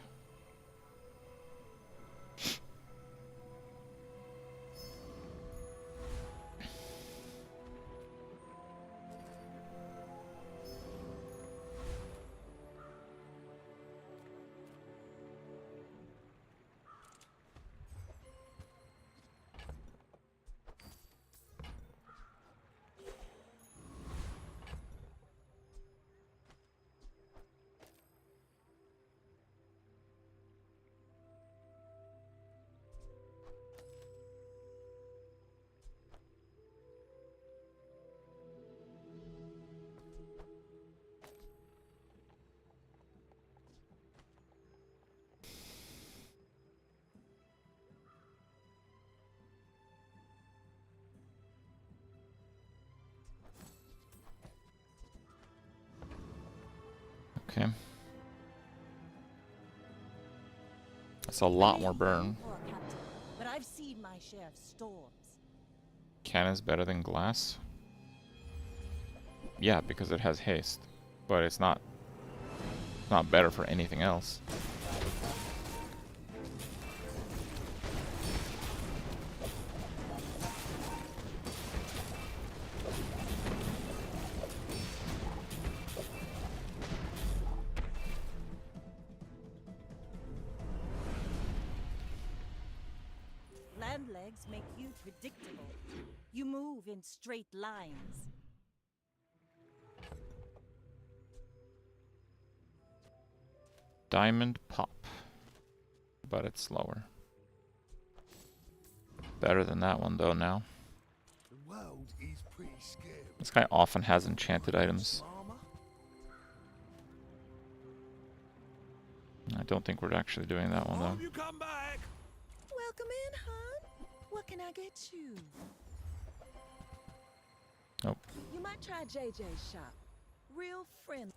Okay. That's a lot more burn. But I've seen my share of storms. Cannon's better than glass? Yeah, because it has haste. But it's not better for anything else. Land legs make you predictable. You move in straight lines. Diamond pop. But it's slower. Better than that one though now. The world is pretty scary. This guy often has enchanted items. I don't think we're actually doing that one though. You come back. Welcome in, hon. What can I get you? Nope. You might try JJ's shop. Real friendly.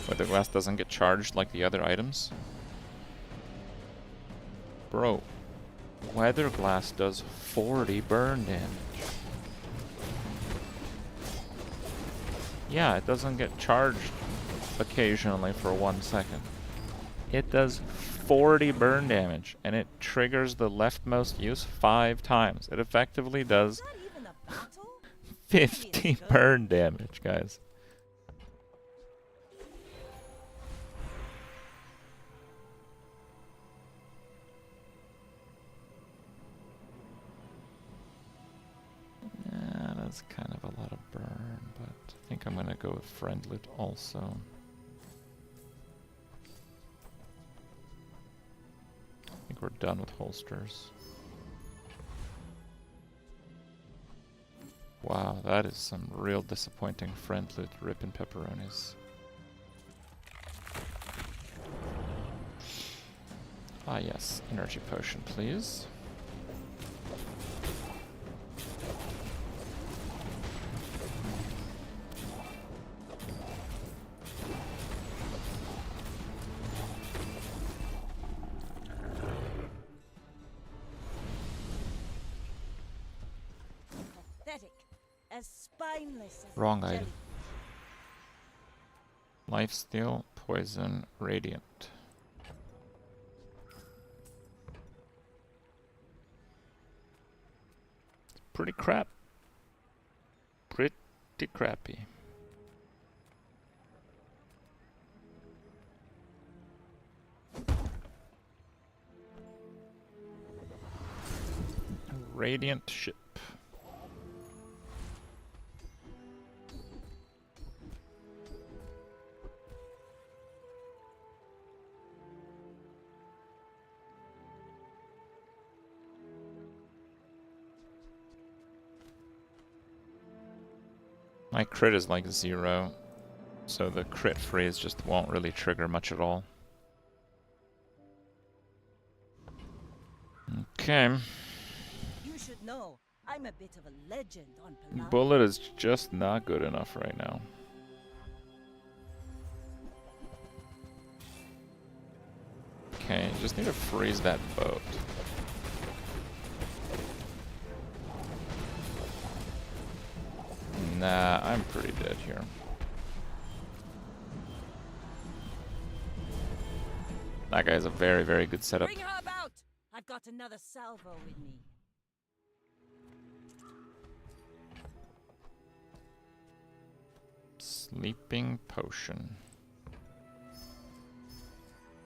But the glass doesn't get charged like the other items. Bro, Weather Glass does 40 burn damage. Yeah, it doesn't get charged occasionally for 1 second. It does 40 burn damage, and it triggers the leftmost use 5 times. It effectively does 50 burn damage, guys. Yeah, that's kind of a lot of burn, but I think I'm gonna go with Friendlit also. I think we're done with holsters. Wow, that is some real disappointing Friendlit rippin' pepperonis. Ah yes, energy potion please. Pathetic, as spineless as Wrong a item. Lifesteal, poison, radiant. Pretty crap. Pretty crappy. Radiant ship. My crit is like 0, so the crit freeze just won't really trigger much at all. Okay. You should know, I'm a bit of a legend on Palawan. Bullet is just not good enough right now. Okay, just need to freeze that boat. Nah, I'm pretty dead here. That guy's a very, very good setup. Bring her about! I've got another salvo with me. Sleeping potion.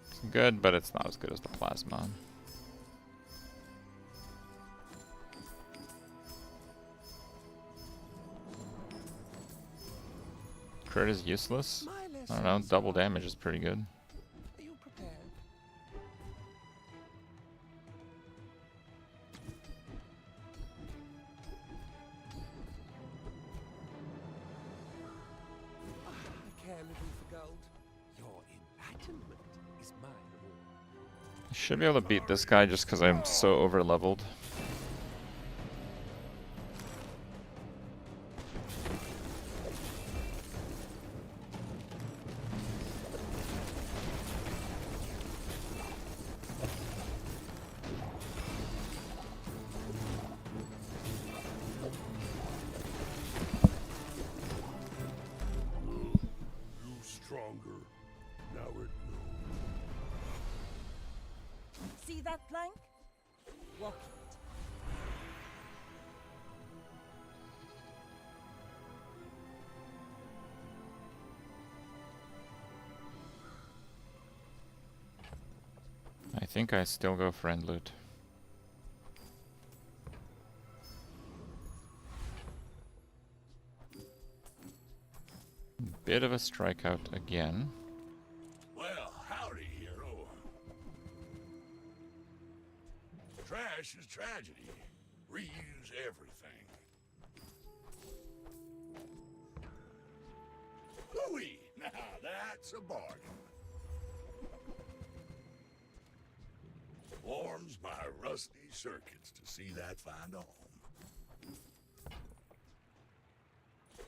It's good, but it's not as good as the plasma. Crit is useless. I don't know, double damage is pretty good. Are you prepared? I care little for gold. Your enlightenment is my reward. I should be able to beat this guy just because I'm so over leveled. Stronger. Now it knows. See that plank? Walk it. I think I still go friend loot. Bit of a strikeout again. Well, howdy, hero. Trash is tragedy. Reuse everything. Hooey! Now that's a bargain. Warms my rusty circuits to see that find a home.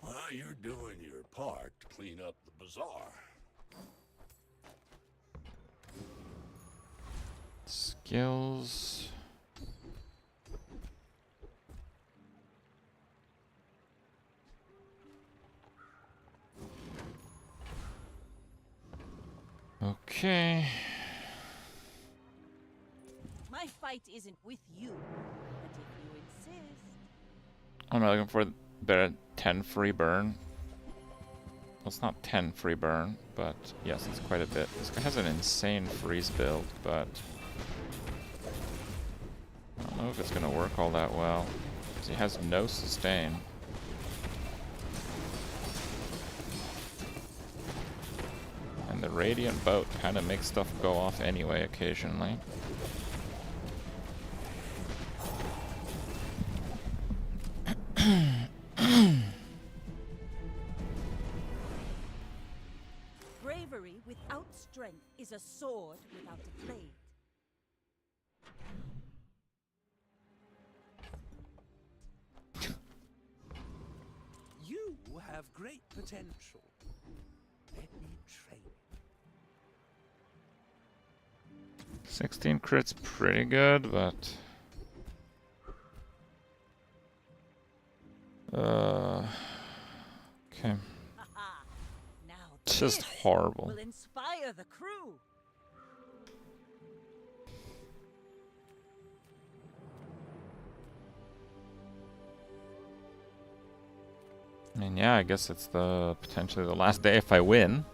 Well, you're doing your part to clean up the bazaar. skills. Okay. My fight isn't with you, but if you insist. I'm looking for better 10 free burn. Well, it's not 10 free burn, but yes, it's quite a bit. This guy has an insane freeze build, but I don't know if it's going to work all that well, because he has no sustain. And the Radiant Boat kind of makes stuff go off anyway occasionally. Bravery without strength is a sword without a blade. You have great potential. Let me train you. 16 crits pretty good, but okay. Now Just this horrible. will inspire the crew. I mean, yeah, I guess it's the potentially the last day if I win.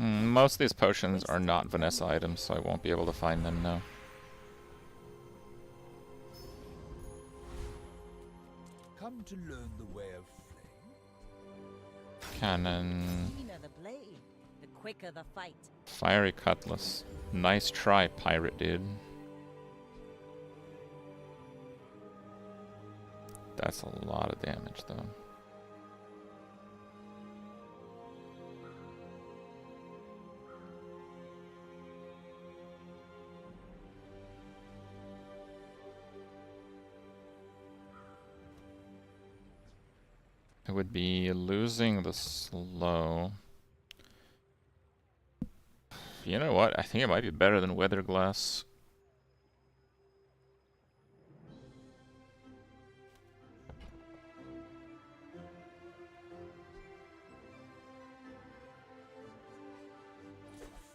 Most of these potions are not Vanessa items, so I won't be able to find them now. Come to learn the way of flame. Cannon. The keener the blade, the quicker the fight. Fiery Cutlass. Nice try, pirate dude. That's a lot of damage, though. I would be losing the slow. You know what? I think it might be better than Weather Glass.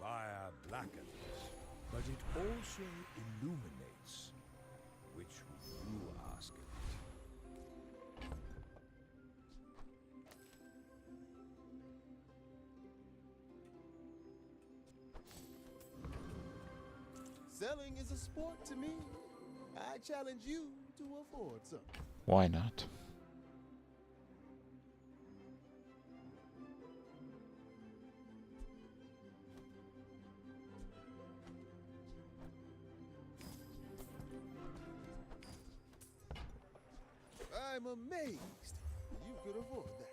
Fire blackens, but it also illuminates. Which would you ask it? Selling is a sport to me. I challenge you to afford some. Why not? I'm amazed you could afford that.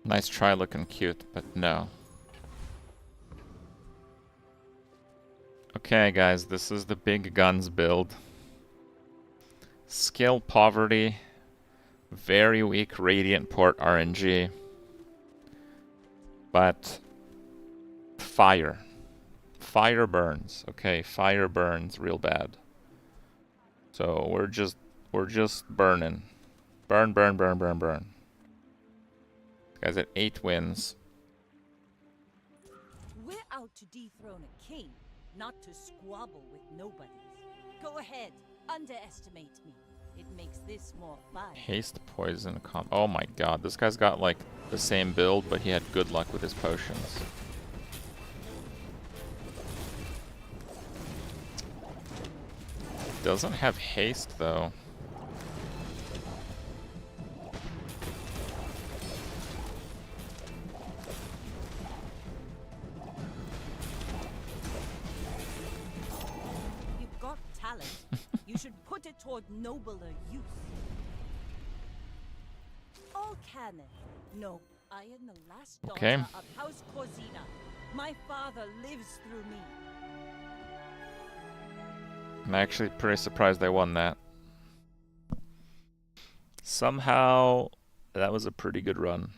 Nice try looking cute, but no. Okay, guys, this is the big guns build. Skill poverty, very weak Radiant Port RNG, but fire. Fire burns. Okay, fire burns real bad. So we're just burning. Burn, burn, burn, burn, burn. Guys at 8 wins. We're out to dethrone a king, not to squabble with nobodies. Go ahead, underestimate me. It makes this more fun. Haste poison oh my god, this guy's got like the same build, but he had good luck with his potions. Doesn't have haste though. You've got talent. You should put toward nobler use. All canon. No, I am the last daughter Okay. of House Corzina. My father lives through me. I'm actually pretty surprised they won that. Somehow, that was a pretty good run.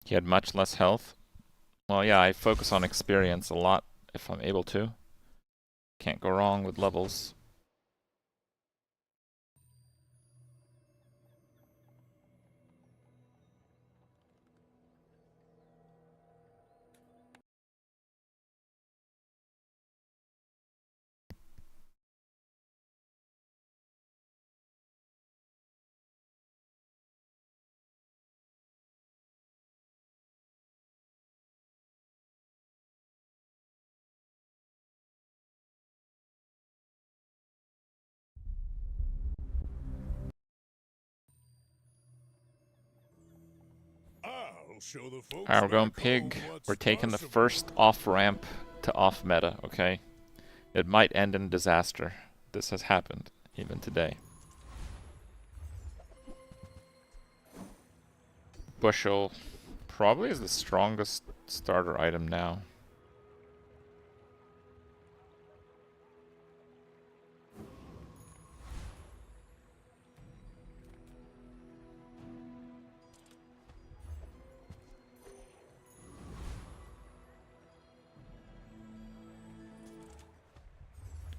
He had much less health. Well, yeah, I focus on experience a lot if I'm able to. Can't go wrong with levels. I'll show the folks Alright, we're going back home pig. what's We're taking the possible. first off-ramp to off-meta, okay? It might end in disaster. This has happened, even today. Bushel probably is the strongest starter item now.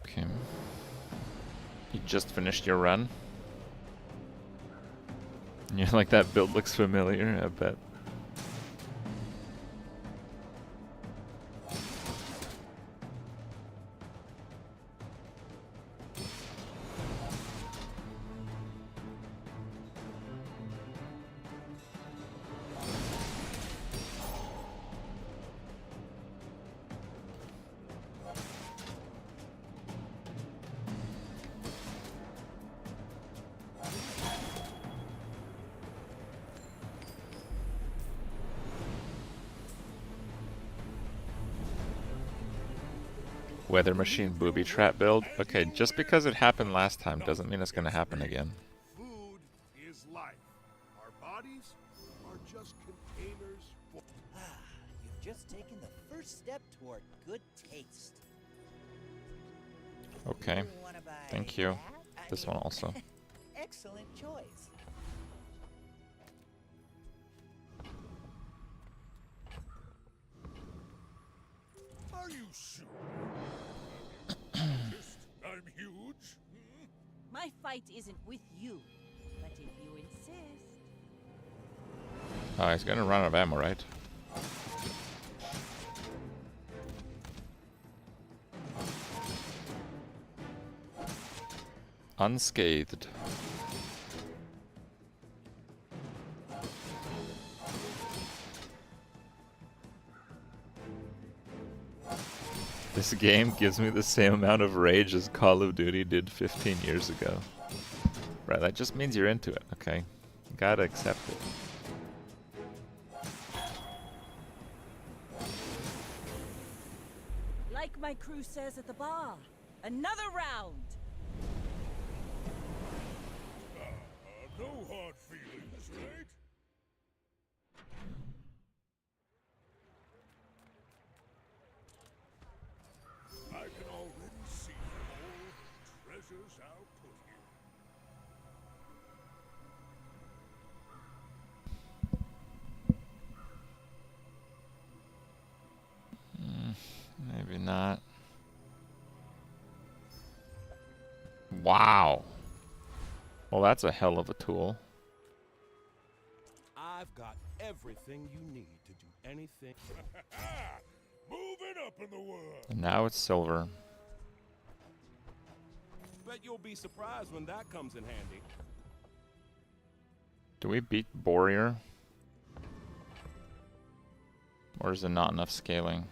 Okay. You just finished your run? And you're like, that build looks familiar, I bet. Weather machine booby trap build. Okay, just because it happened last time doesn't mean it's gonna happen again. Food is life. Our bodies are just containers for... You've just taken the first step toward good taste. Okay, You wanna buy thank you. that? This one also. Excellent choice. Are you sure? I'm huge. My fight isn't with you, but if you insist. Oh, he's gonna run out of ammo, right? Unscathed. This game gives me the same amount of rage as Call of Duty did 15 years ago. Right, that just means you're into it, okay? You gotta accept it. Like my crew says at the bar, another round. No hard feelings, right? I can already see all the treasures I'll put here. Maybe not. Wow. Well, that's a hell of a tool. I've got everything you need to do anything. Moving up in the world. And now it's silver. Bet you'll be surprised when that comes in handy. Do we beat Borrier? Or is there not enough scaling?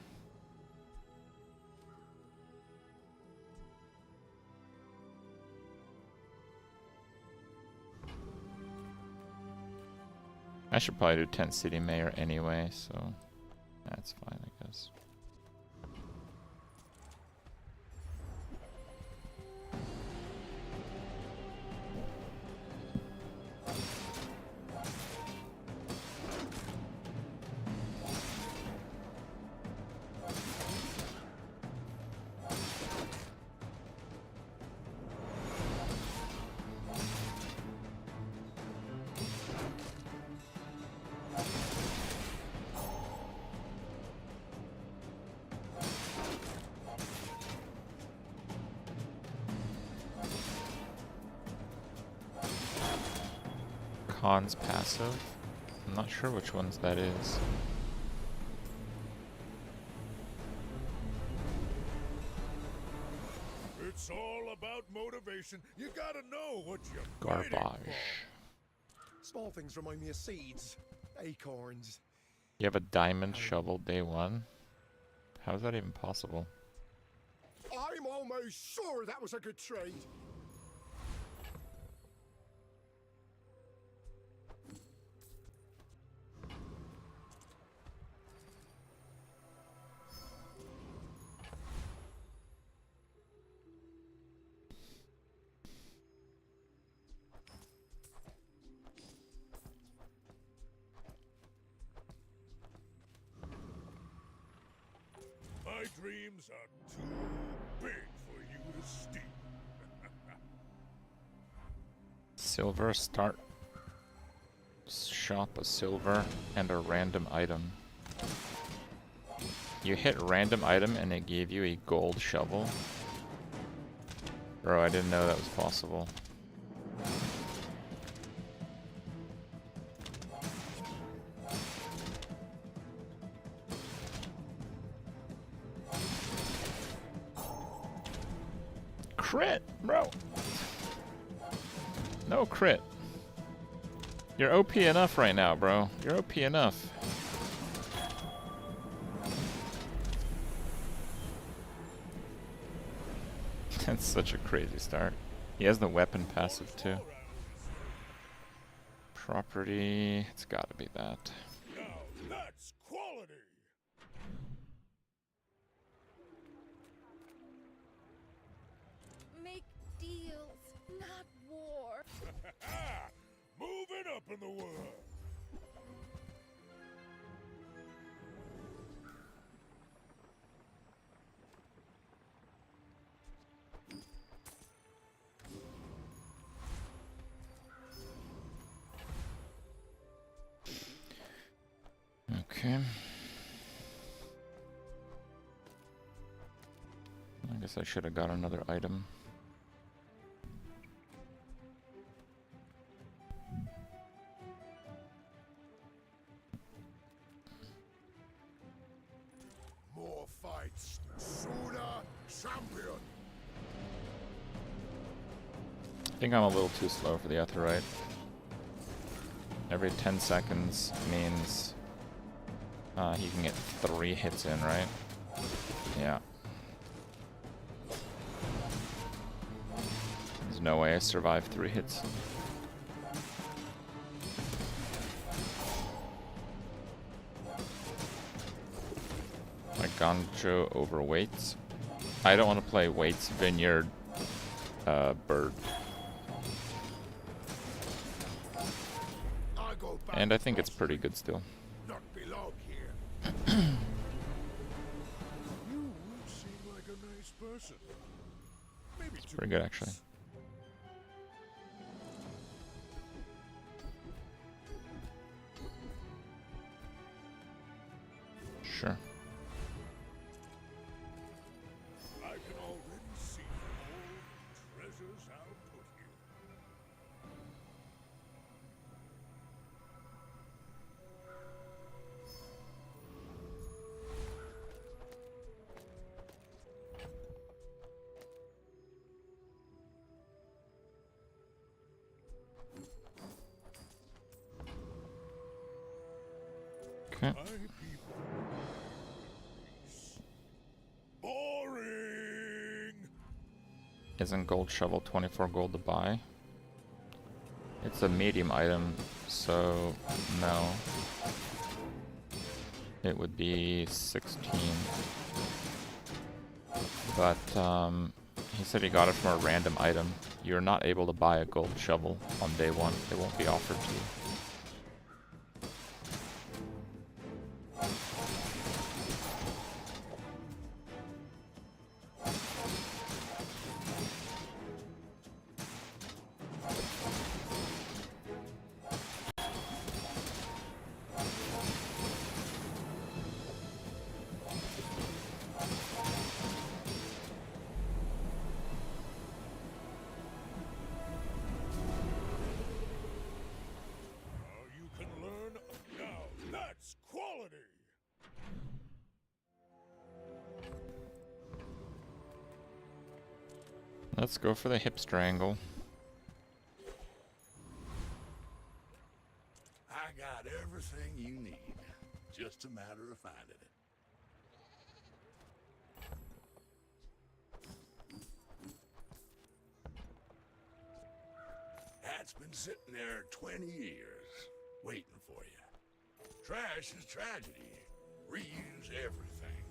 I should probably do Tent City Mayor anyway, so that's fine, I guess. Khan's passive. I'm not sure which ones that is. It's all about motivation. You gotta know what you're Garbage. fighting for. Small things remind me of seeds, acorns. You have a diamond shovel day one? How is that even possible? I'm almost sure that was a good trade. My dreams are too big for you to steal. Silver, start shop a silver and a random item. You hit random item and it gave you a gold shovel. Bro, I didn't know that was possible. Crit, bro. No crit. You're OP enough right now, bro. You're OP enough. That's such a crazy start. He has the weapon passive too. Property, it's gotta be that. Now that's quality. Make deals, not war. Moving up in the world. Okay. I guess I should have got another item. More fights, sooner champion. I think I'm a little too slow for the Etherite. Every 10 seconds means he can get 3 hits in, right? Yeah. There's no way I survive 3 hits. My Ganjo overweights. I don't want to play Waits Vineyard Bird. And I think it's pretty good still. Not belong here. You seem like a nice person. Maybe It's pretty good actually. Sure. I can already see all the treasures I'll put here. Okay. My people. Boring. Isn't gold shovel 24 gold to buy? It's a medium item, so no. It would be 16. But he said he got it from a random item. You're not able to buy a gold shovel on day one. It won't be offered to you. You can learn now. That's quality. Let's go for the hip strangle. I got everything you need. Just a matter of finding it. That's been sitting there 20 years, waiting for you. Trash is tragedy. Reuse everything.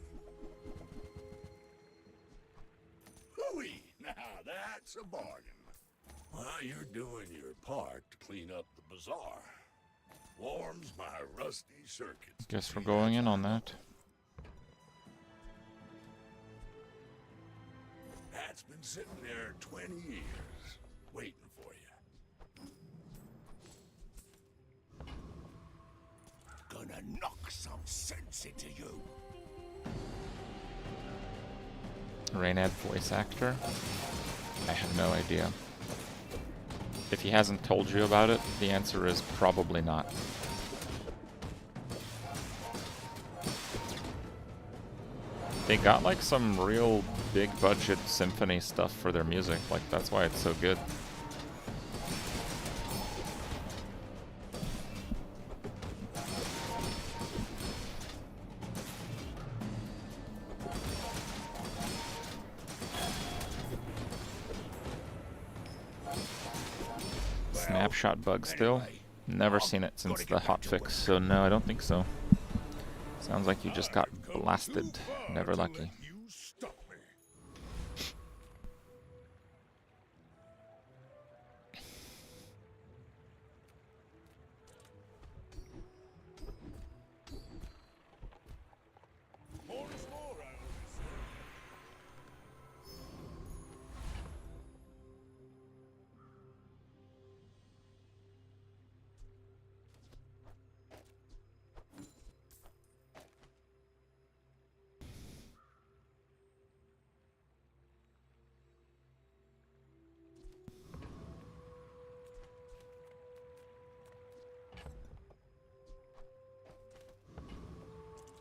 Hooey! Now that's a bargain. Well, you're doing your part to clean up the bazaar. Warms my rusty circuits. Guess we're going in on that. That's been sitting there 20 years, waiting for you. Gonna knock some sense into you. Rainad voice actor? I have no idea. If he hasn't told you about it, the answer is probably not. They got like some real big budget symphony stuff for their music, like that's why it's so good. Snapshot bug still? Never seen it since the hotfix, so no, I don't think so. Sounds like you just got blasted. Never lucky.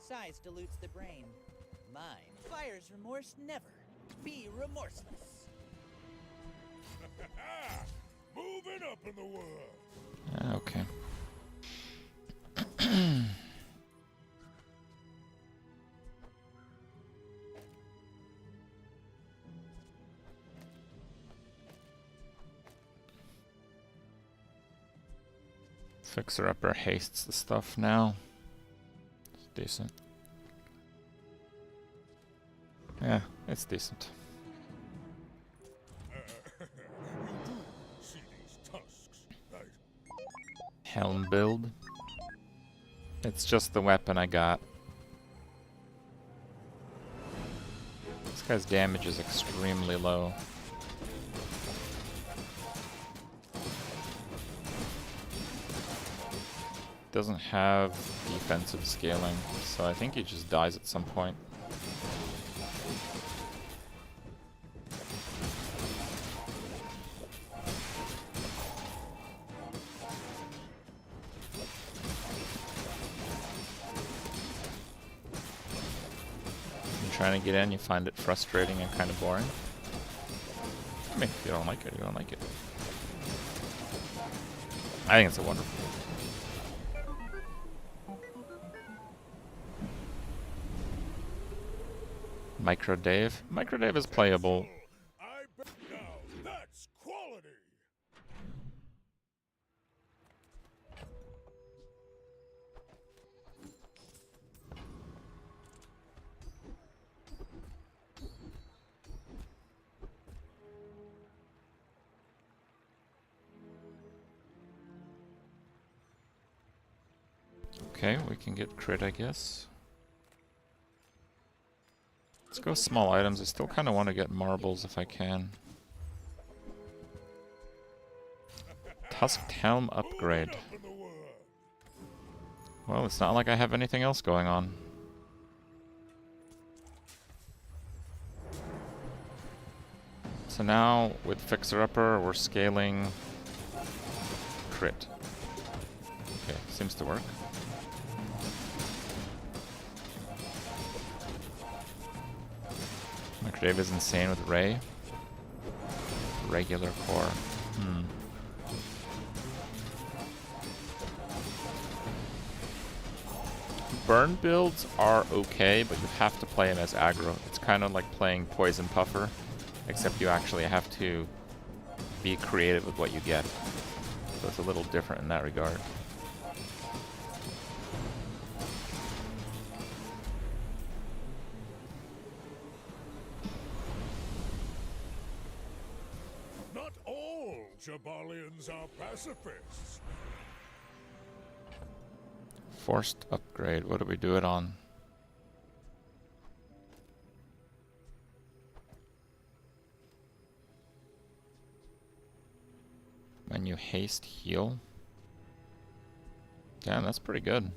Size dilutes the brain. Mind fires remorse never. Be remorseless. Moving up in the world. Okay. Fixer Upper hastes the stuff now. It's decent. Yeah, it's decent. You do see these tusks, right? Helm build. It's just the weapon I got. This guy's damage is extremely low. Doesn't have defensive scaling, so I think he just dies at some point. You're trying to get in, you find it frustrating and kind of boring. I mean, if you don't like it, you don't like it. I think it's a wonderful. Micro Dave. Micro Dave is playable. Now that's quality. Okay, we can get crit, I guess. Let's go small items. I still kind of want to get marbles if I can. Tusked Helm upgrade. Well, it's not like I have anything else going on. So now, with Fixer Upper, we're scaling crit. Okay, seems to work. McDave is insane with Ray. Regular core. Burn builds are okay, but you have to play them as aggro. It's kind of like playing Poison Puffer, except you actually have to be creative with what you get. So it's a little different in that regard. Not all Jabalians are pacifists. Forced upgrade. What do we do it on? Menu haste heal. Damn, that's pretty good.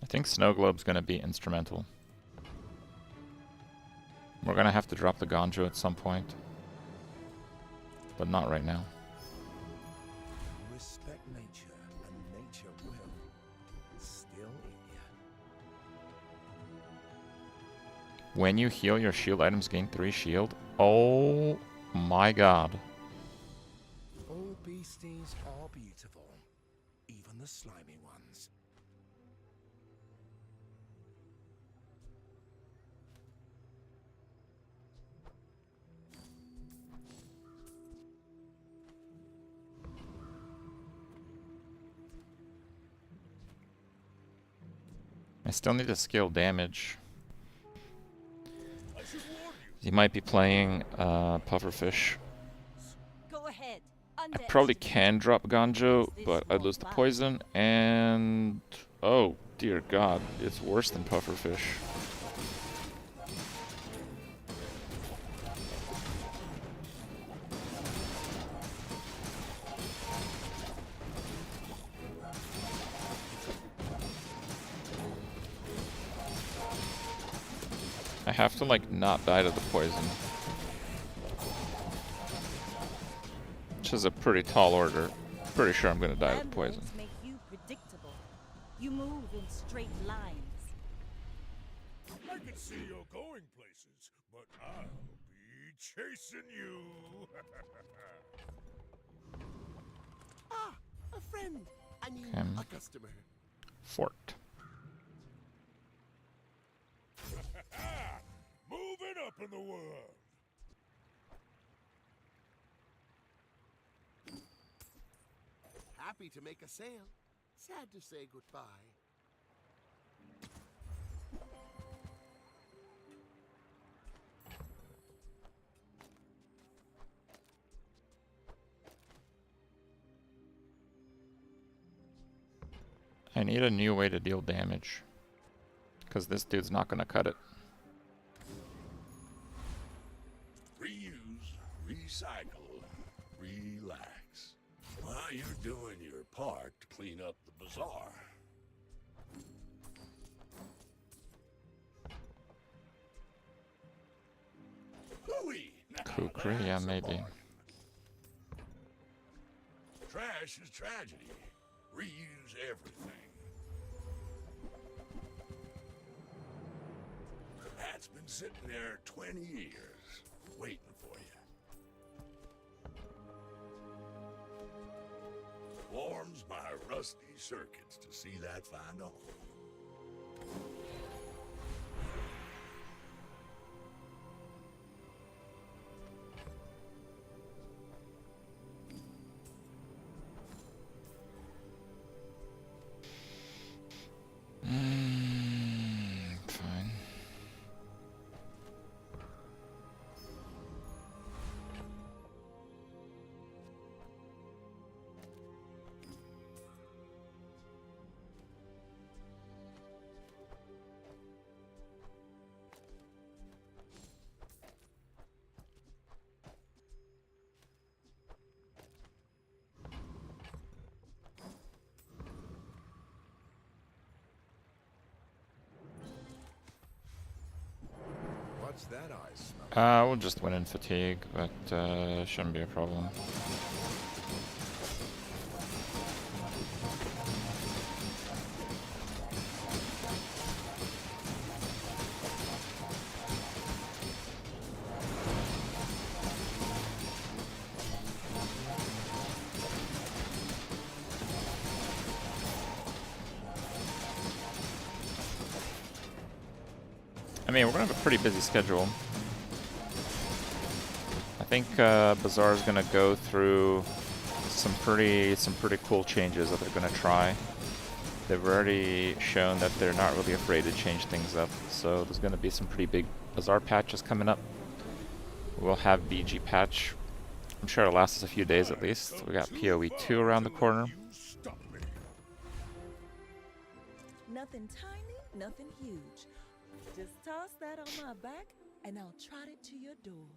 I think Snow Globe's gonna be instrumental. We're gonna have to drop the Ganjo at some point. But not right now. Respect nature, and nature will. Still in ya. When you heal, your shield items gain 3 shield. Oh my god. All beasties are beautiful. Even the slimy ones. I still need to scale damage. You might be playing Pufferfish. Go ahead. I probably can drop Ganjo, but I'd lose the poison, and... oh, dear god, it's worse than Pufferfish. I have to, like, not die to the poison. Which is a pretty tall order. Pretty sure I'm gonna die to the poison. Make you predictable. You move in straight lines. I can see you're going places, but I'll be chasing you. Ah, a friend. I mean, a customer. Fort. Moving up in the world. Happy to make a sale. Sad to say goodbye. I need a new way to deal damage. Because this dude's not gonna cut it. Reuse, recycle, relax. While you're doing your part to clean up the bazaar. Hooey! Kukri, yeah, maybe. Trash is tragedy. Reuse everything. Hat's been sitting there 20 years, waiting for you. Warms my rusty circuits to see that find a home. that ice smell? We'll just win in fatigue, but shouldn't be a problem. I mean, we're gonna have a pretty busy schedule. I think Bazaar is gonna go through some pretty cool changes that they're gonna try. They've already shown that they're not really afraid to change things up, so there's gonna be some pretty big Bazaar patches coming up. We'll have BG patch. I'm sure it'll last us a few days at least. We got PoE2 around the corner. Nothing tiny, nothing huge. Just toss that on my back, and I'll trot it to your door.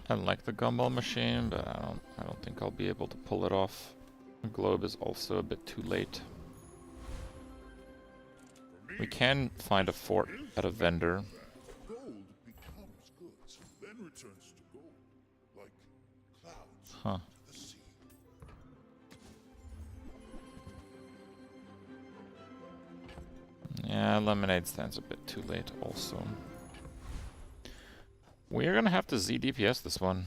I like the gumball machine, but I don't think I'll be able to pull it off. The globe is also a bit too late. We can find a fort at a vendor. Gold becomes goods, then returns to gold, like clouds Huh. to the sea. Yeah, lemonade stand's a bit too late also. We're gonna have to Z DPS this one.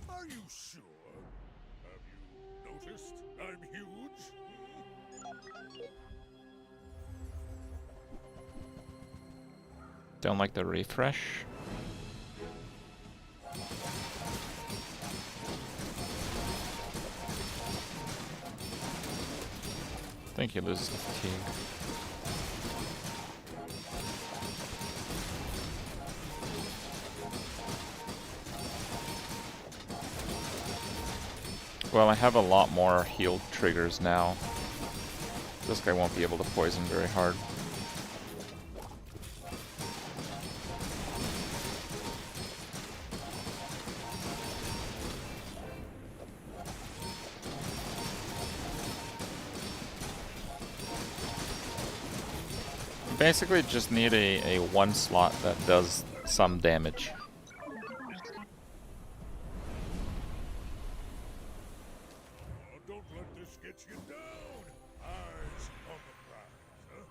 Are you sure? Have you noticed I'm huge? Don't like the refresh. I think he loses the fatigue. Well, I have a lot more healed triggers now. This guy won't be able to poison very hard. Basically just need a one slot that does some damage. Oh, don't let this get you down. Eyes on the prize, huh?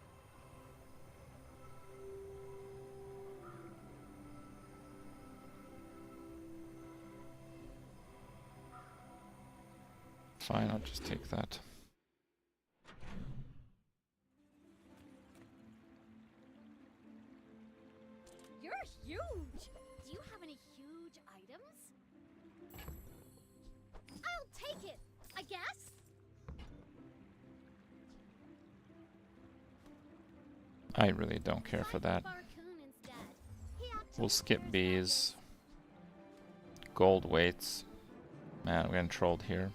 Fine, I'll just take that. You're huge! Do you have any huge items? I'll take it, I guess. I really don't care for that. We'll skip bees. Gold weights. Man, we're getting trolled here.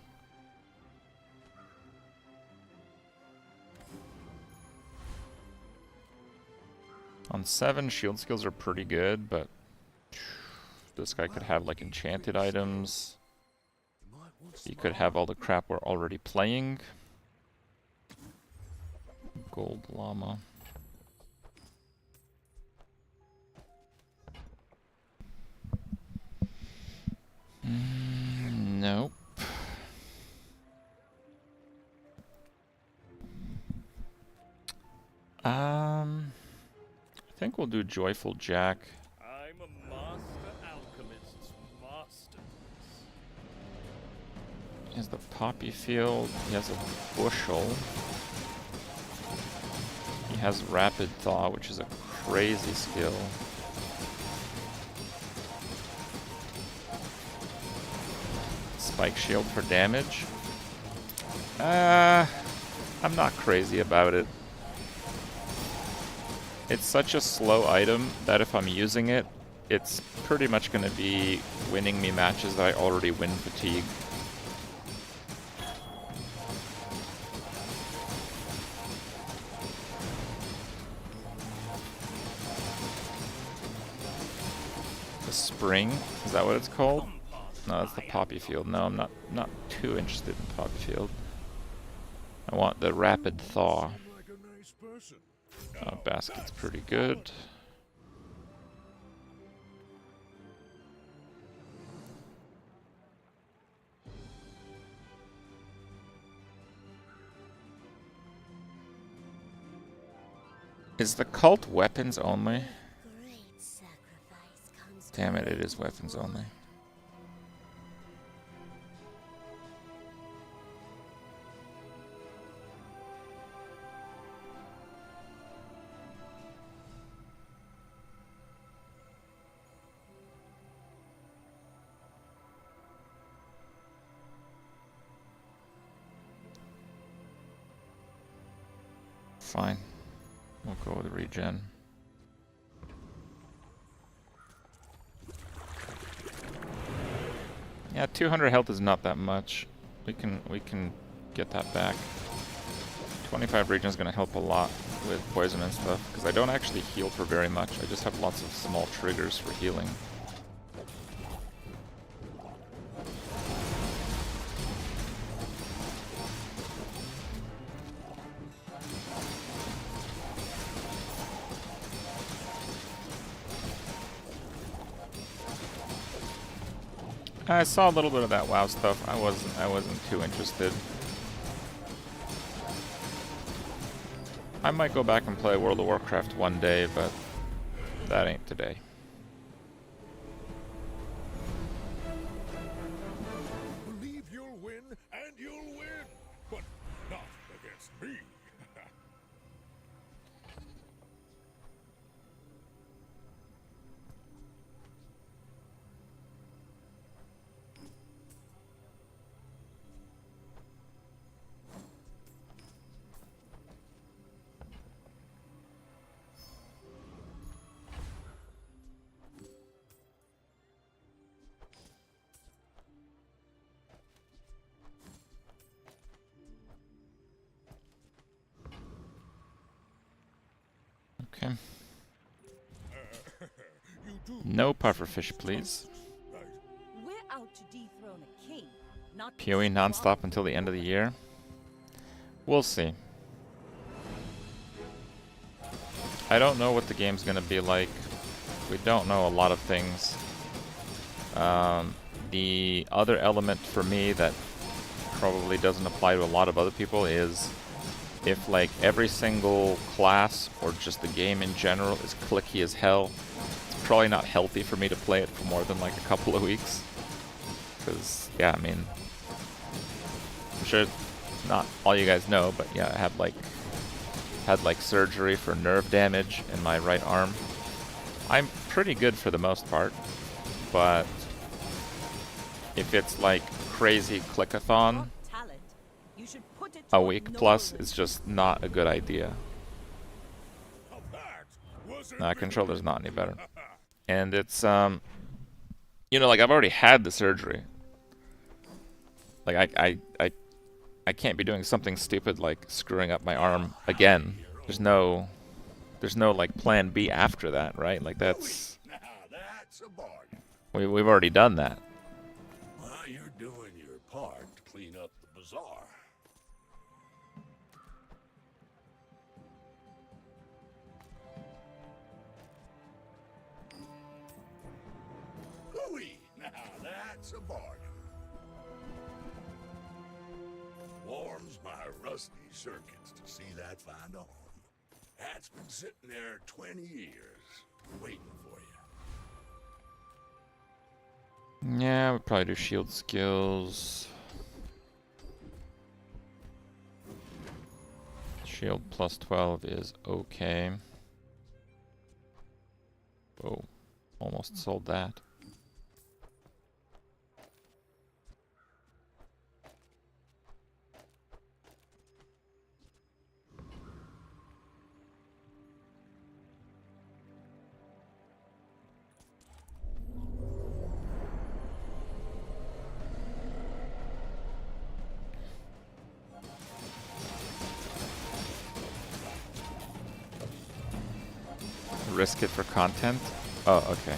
On 7, shield skills are pretty good, but this guy could have like enchanted items. He could have all the crap we're already playing. Gold llama. Nope. I think we'll do Joyful Jack. I'm a master alchemist's masterpiece. He has the poppy field. He has a bushel. He has rapid thaw, which is a crazy skill. Spike shield for damage. I'm not crazy about it. It's such a slow item that if I'm using it, it's pretty much going to be winning me matches that I already win fatigue. spring. Is that what it's called? No, that's the poppy field. No, I'm not too interested in poppy field. I want the rapid thaw. Basket's pretty good. Is the cult weapons only? Damn it, it is weapons only. Fine. We'll go with regen. Yeah, 200 health is not that much. We can get that back. 25 regen is going to help a lot with poison and stuff, because I don't actually heal for very much. I just have lots of small triggers for healing. I saw a little bit of that WoW stuff. I wasn't too interested. I might go back and play World of Warcraft one day, but that ain't today. Believe you'll win, and you'll win, but not against me. Okay. No pufferfish, please. We're out to dethrone a king, not PoE non-stop until the end of the year. We'll see. I don't know what the game's gonna be like. We don't know a lot of things. The other element for me that probably doesn't apply to a lot of other people is if like every single class or just the game in general is clicky as hell, it's probably not healthy for me to play it for more than like a couple of weeks. Because, yeah, I mean, I'm sure not all you guys know, but yeah, I had like surgery for nerve damage in my right arm. I'm pretty good for the most part, but if it's like crazy clickathon, a week plus is just not a good idea. Nah, controller's not any better. And it's, you know, like I've already had the surgery. Like I can't be doing something stupid like screwing up my arm again. There's no like plan B after that, right? Like that's we've already done that. Well, you're doing your part to clean up the bazaar. Hooey! Now that's a bargain. Warms my rusty circuits to see that find a home. That's been sitting there 20 years, waiting for you. Yeah, we probably do shield skills. Shield plus 12 is okay. Oh, almost sold that. Risk it for content? Oh, okay.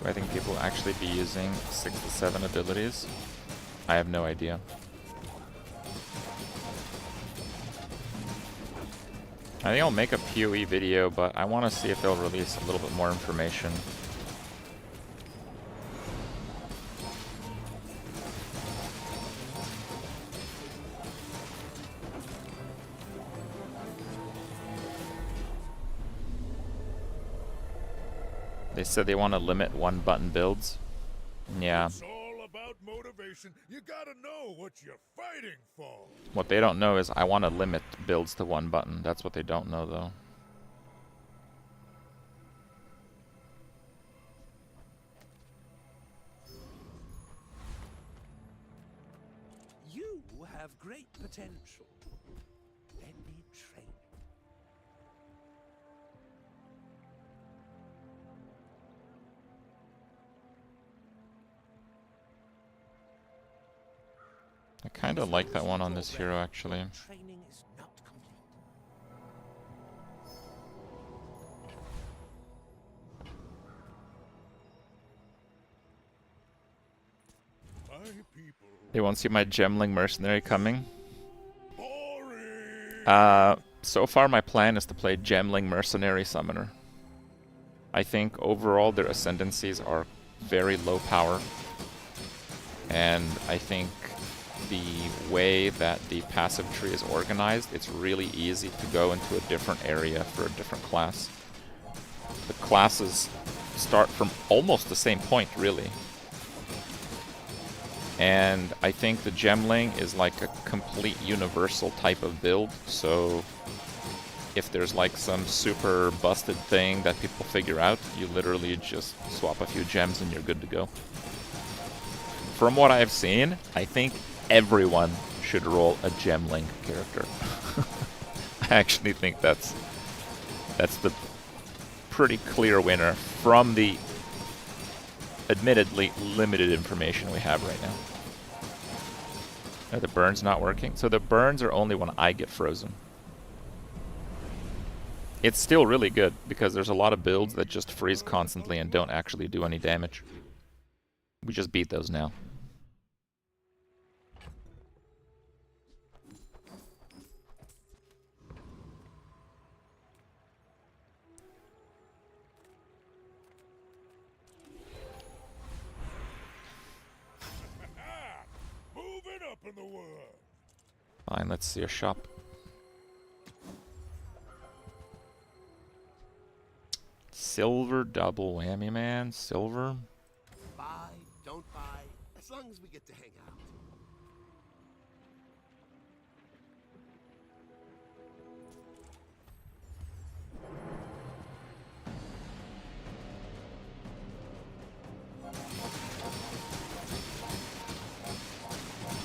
Do I think people will actually be using 6 to 7 abilities? I have no idea. I think I'll make a PoE video, but I want to see if they'll release a little bit more information. They said they want to limit 1-button builds. Yeah. It's all about motivation. You gotta know what you're fighting for. What they don't know is I want to limit builds to 1 button. That's what they don't know, though. You have great potential. Let me train you. I kind of like that one on this hero, actually. Training is not complete. My people. They won't see my Gemling mercenary coming. So far my plan is to play Gemling mercenary summoner. I think overall their ascendancies are very low power. And I think the way that the passive tree is organized, it's really easy to go into a different area for a different class. The classes start from almost the same point, really. And I think the Gemling is like a complete universal type of build, so if there's like some super busted thing that people figure out, you literally just swap a few gems and you're good to go. From what I've seen, I think everyone should roll a Gemling character. I actually think that's the pretty clear winner from the admittedly limited information we have right now. Are the burns not working? So the burns are only when I get frozen. It's still really good because there's a lot of builds that just freeze constantly and don't actually do any damage. We just beat those now. Moving up in the world. Fine, let's see a shop. Silver double whammy, man. Silver. Buy, don't buy, as long as we get to hang out.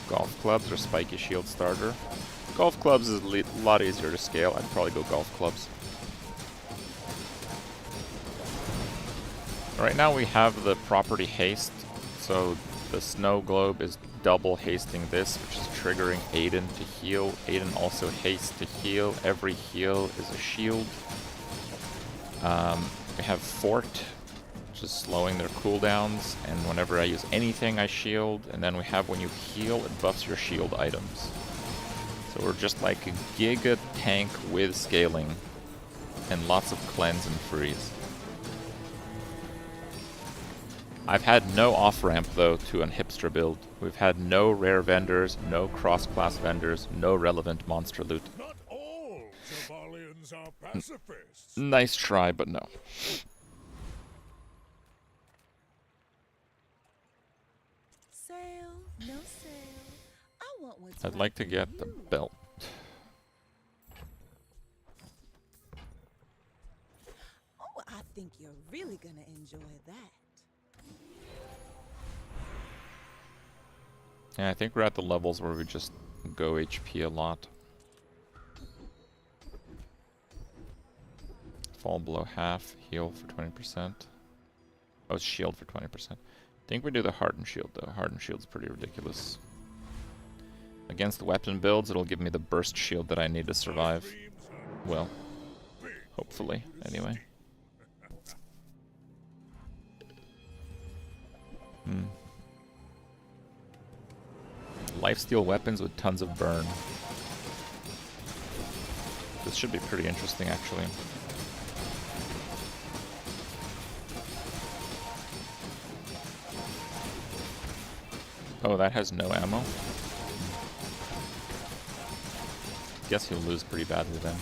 Golf clubs or spiky shield starter. Golf clubs is a lot easier to scale. I'd probably go golf clubs. Right now we have the property haste, so the snow globe is double hasting this, which is triggering Aiden to heal. Aiden also hastes to heal. Every heal is a shield. We have Fort, which is slowing their cooldowns, and whenever I use anything I shield, and then we have when you heal, it buffs your shield items. So we're just like a giga tank with scaling, and lots of cleanse and freeze. I've had no off-ramp, though, to an hipster build. We've had no rare vendors, no cross-class vendors, no relevant monster loot. Not all Javalians are pacifists. Nice try, but no. Sale, no sale. I want what's I'd right like to for get the you. belt. Oh, I think you're really gonna enjoy that. Yeah, I think we're at the levels where we just go HP a lot. Fall below half, heal for 20%. Oh, it's shield for 20%. I think we do the hardened shield though. Hardened shield's pretty ridiculous. Against the weapon builds, it'll give me the burst shield that I need to survive. Well, hopefully, anyway. lifesteal weapons with tons of burn. This should be pretty interesting, actually. Oh, that has no ammo? Guess he'll lose pretty badly then.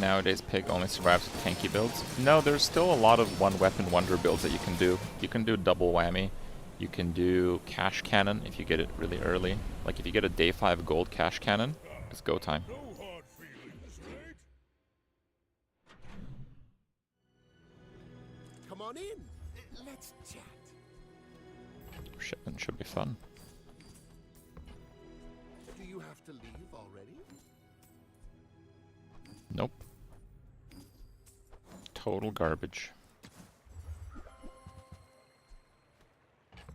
Nowadays, Pig only survives with tanky builds. No, there's still a lot of one weapon wonder builds that you can do. You can do double whammy. You can do cash cannon if you get it really early. Like if you get a day 5 gold cash cannon, it's go time. No hard feelings, right? Come on in. Let's chat. Shipment should be fun. Do you have to leave already? Nope. Total garbage.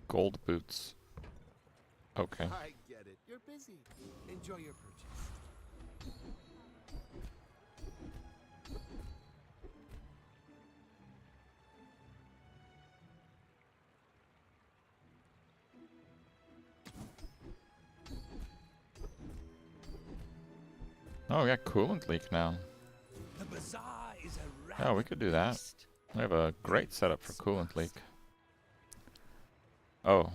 Gold boots. Okay. I get it. You're busy. Enjoy your purchase. Oh, we got coolant leak now. The bazaar is a Oh, we could do that. We have a great setup for coolant leak. Oh.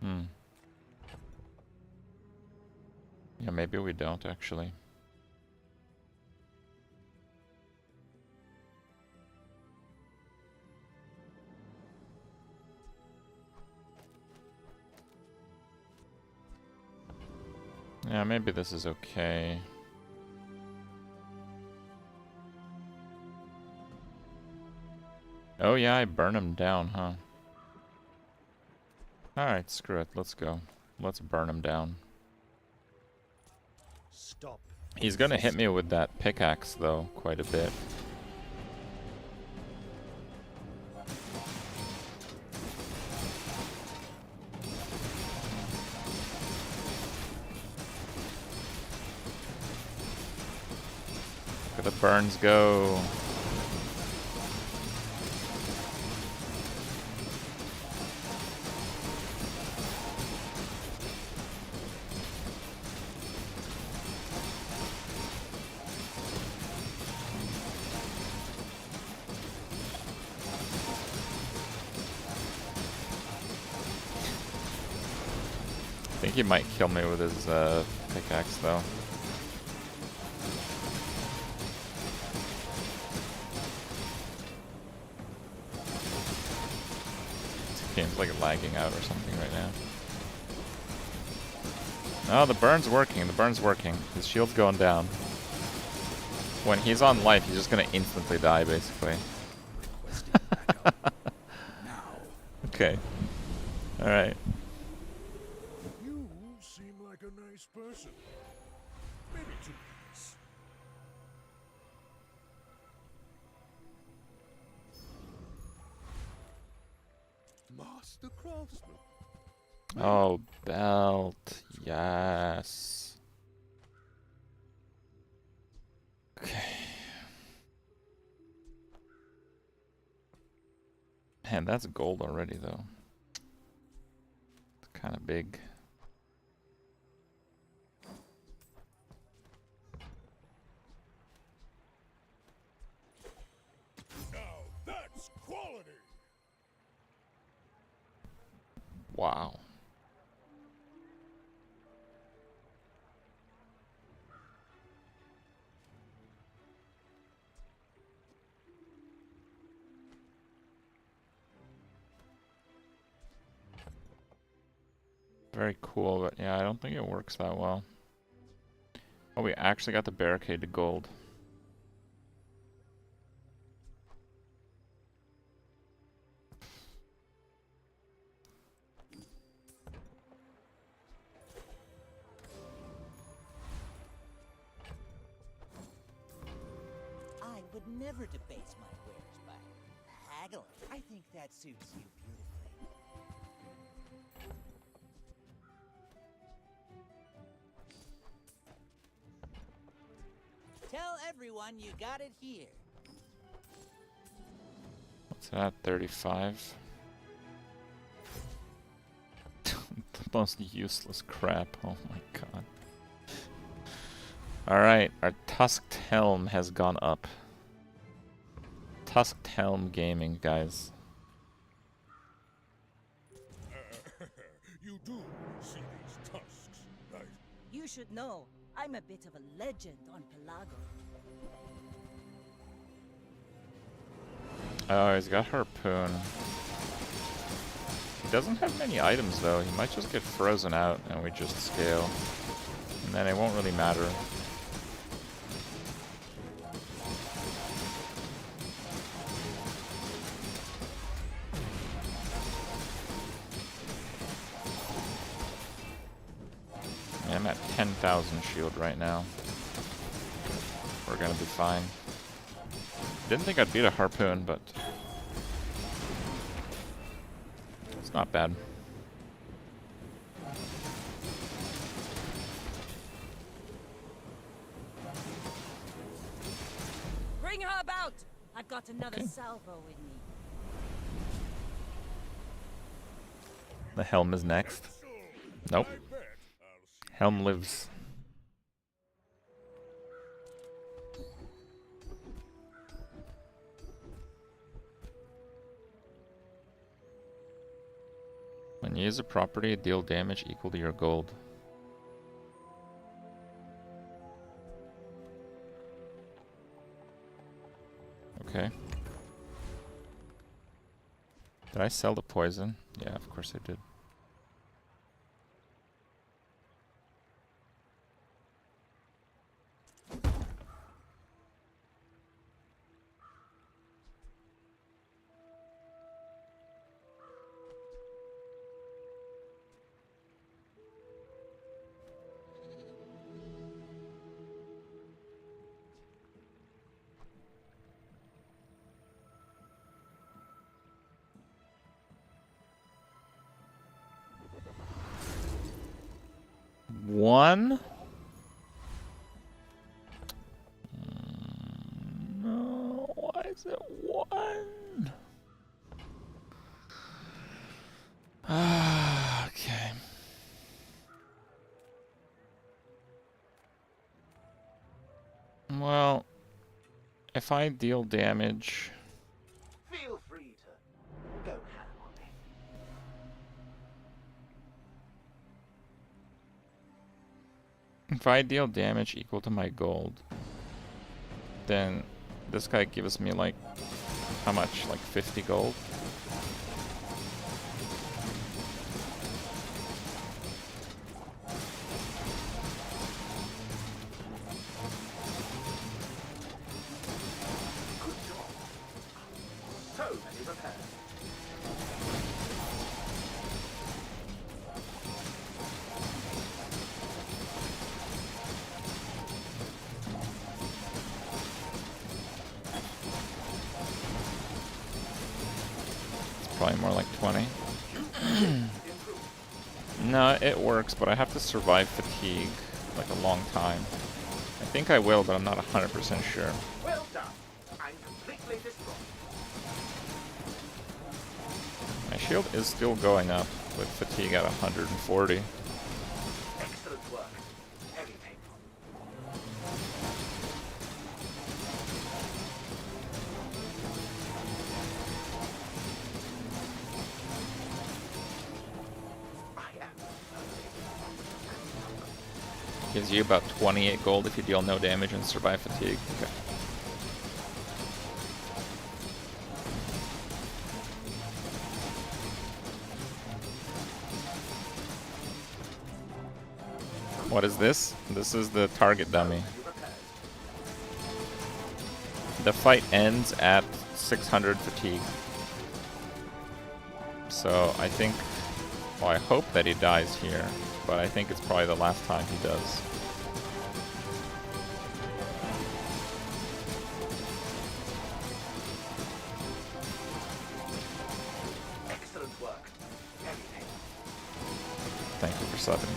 Hmm. Yeah, maybe we don't actually. Yeah, maybe this is okay. Oh yeah, I burn him down, huh? Alright, screw it. Let's go. Let's burn him down. Stop. He's gonna hit me with that pickaxe, though, quite a bit. Look at the burns go. I think he might kill me with his pickaxe, though. This game's like lagging out or something right now. Oh, the burn's working. The burn's working. His shield's going down. When he's on life, he's just gonna instantly die, basically. Okay. Alright. You seem like a nice person. Maybe too nice. Master craftsman. Oh, belt. Yes. Okay. Man, that's gold already, though. It's kind of big. Now that's quality. Wow. Very cool, but yeah, I don't think it works that well. Oh, we actually got the barricade to gold. I would never debase my wares by haggling. I think that suits you beautifully. Tell everyone you got it here. What's that? 35. The most useless crap. Oh my god. Alright, our tusked helm has gone up. Tusked helm gaming, guys. You do see these tusks, right? You should know, I'm a bit of a legend on Pelago. Oh, he's got harpoon. He doesn't have many items though. He might just get frozen out and we just scale. And then it won't really matter. Yeah, I'm at 10,000 shield right now. We're gonna be fine. Didn't think I'd beat a harpoon, but it's not bad. Bring her about! I've got another salvo with me. The helm is next. Nope. Helm lives. When you use a property, deal damage equal to your gold. Okay. Did I sell the poison? Yeah, of course I did. One? No, why is it one? Okay. Well, if I deal damage... Feel free to go ham on me. If I deal damage equal to my gold, then this guy gives me like, how much? Like 50 gold? So many repairs. Probably more like 20. No, it works, but I have to survive fatigue like a long time. I think I will, but I'm not 100% sure. Well done. I'm completely destroyed. My shield is still going up with fatigue at 140. Excellent work. Very painful. Gives you about 28 gold if you deal no damage and survive fatigue. Okay. What is this? This is the target dummy. The fight ends at 600 fatigue. So I think, well, I hope that he dies here, but I think it's probably the last time he does.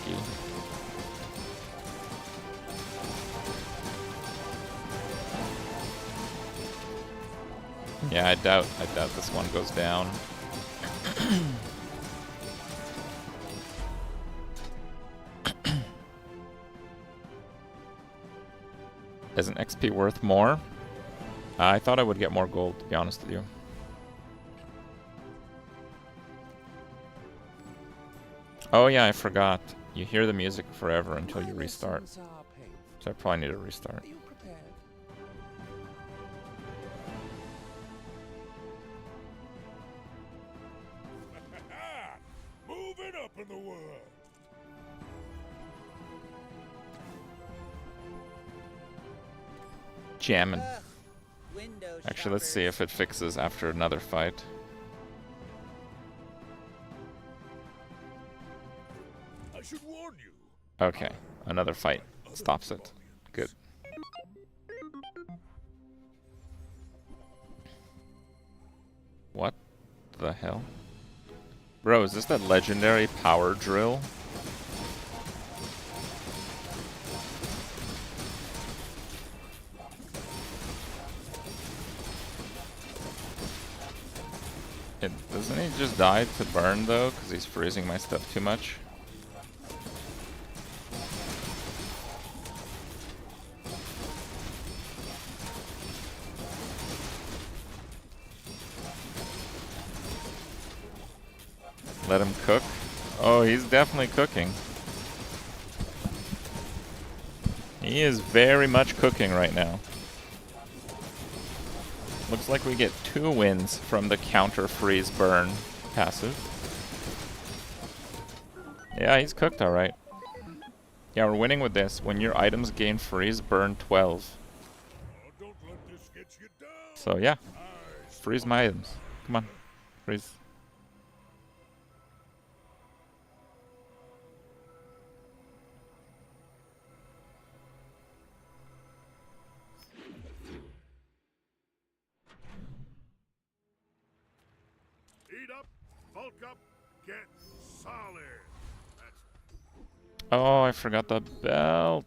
tanky. Yeah, I doubt this one goes down. Isn't XP worth more? I thought I would get more gold, to be honest with you. Oh yeah, I forgot. You hear the music forever until you restart. So I probably need to restart. Moving up in the world. Jamming. Window Actually, let's see if it fixes after another fight. I should warn you. Okay, another fight stops it. Good. What the hell? Bro, is this that legendary power drill? Doesn't he just die to burn though, because he's freezing my stuff too much? Let him cook. Oh, he's definitely cooking. He is very much cooking right now. Looks like we get 2 wins from the counter freeze burn passive. Yeah, he's cooked alright. Yeah, we're winning with this. When your items gain freeze, burn 12. So yeah, freeze my items. Come on, freeze. Eat up, bulk up, get solid. Oh, I forgot the belt.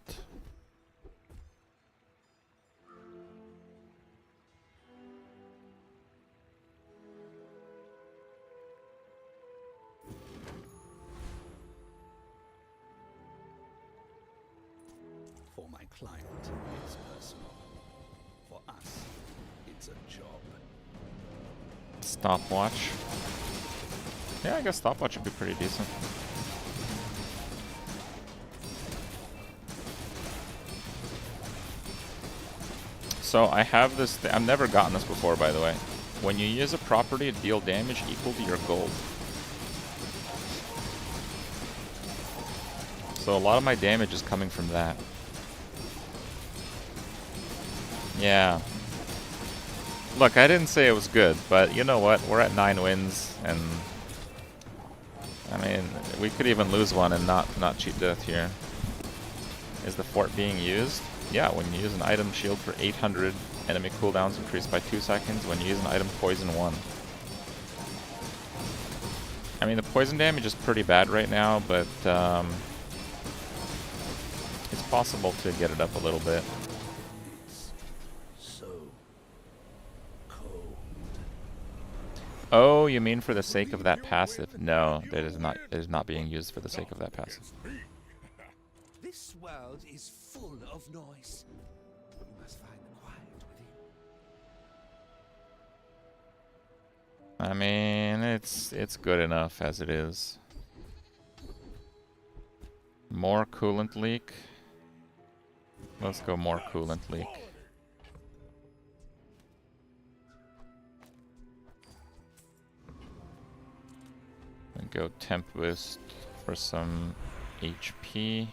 For my client, it's personal. For us, it's a job. Stopwatch. Yeah, I guess stopwatch would be pretty decent. So I have this I've never gotten this before, by the way. When you use a property, deal damage equal to your gold. So a lot of my damage is coming from that. Yeah. Look, I didn't say it was good, but you know what? We're at 9 wins, and I mean, we could even lose one and not cheat death here. Is the fort being used? Yeah, when you use an item shield for 800, enemy cooldowns increased by 2 seconds. When you use an item poison 1. I mean, the poison damage is pretty bad right now, but it's possible to get it up a little bit. Oh, you mean for the sake of that passive? No, that is not. It is not being used for the sake of that passive. This world is full of noise. We must find the quiet within. I mean, it's good enough as it is. More coolant leak. Let's go more coolant leak. And go temp boost for some HP.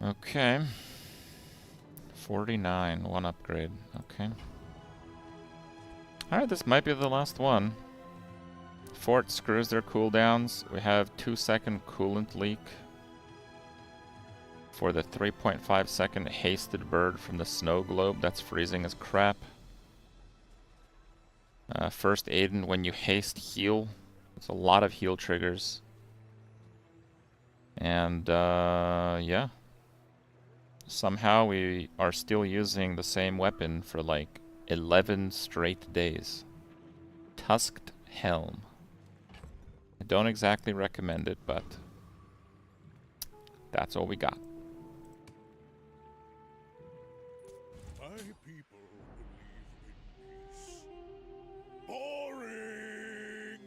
Okay. 49, 1 upgrade. Okay. Alright, this might be the last one. Fort screws their cooldowns. We have 2-second coolant leak. for the 3.5 second hasted bird from the snow globe. That's freezing as crap. First Aiden, when you haste, heal. There's a lot of heal triggers. And yeah. Somehow we are still using the same weapon for like 11 straight days. Tusked Helm. I don't exactly recommend it, but that's all we got. My people believe in peace. Boring!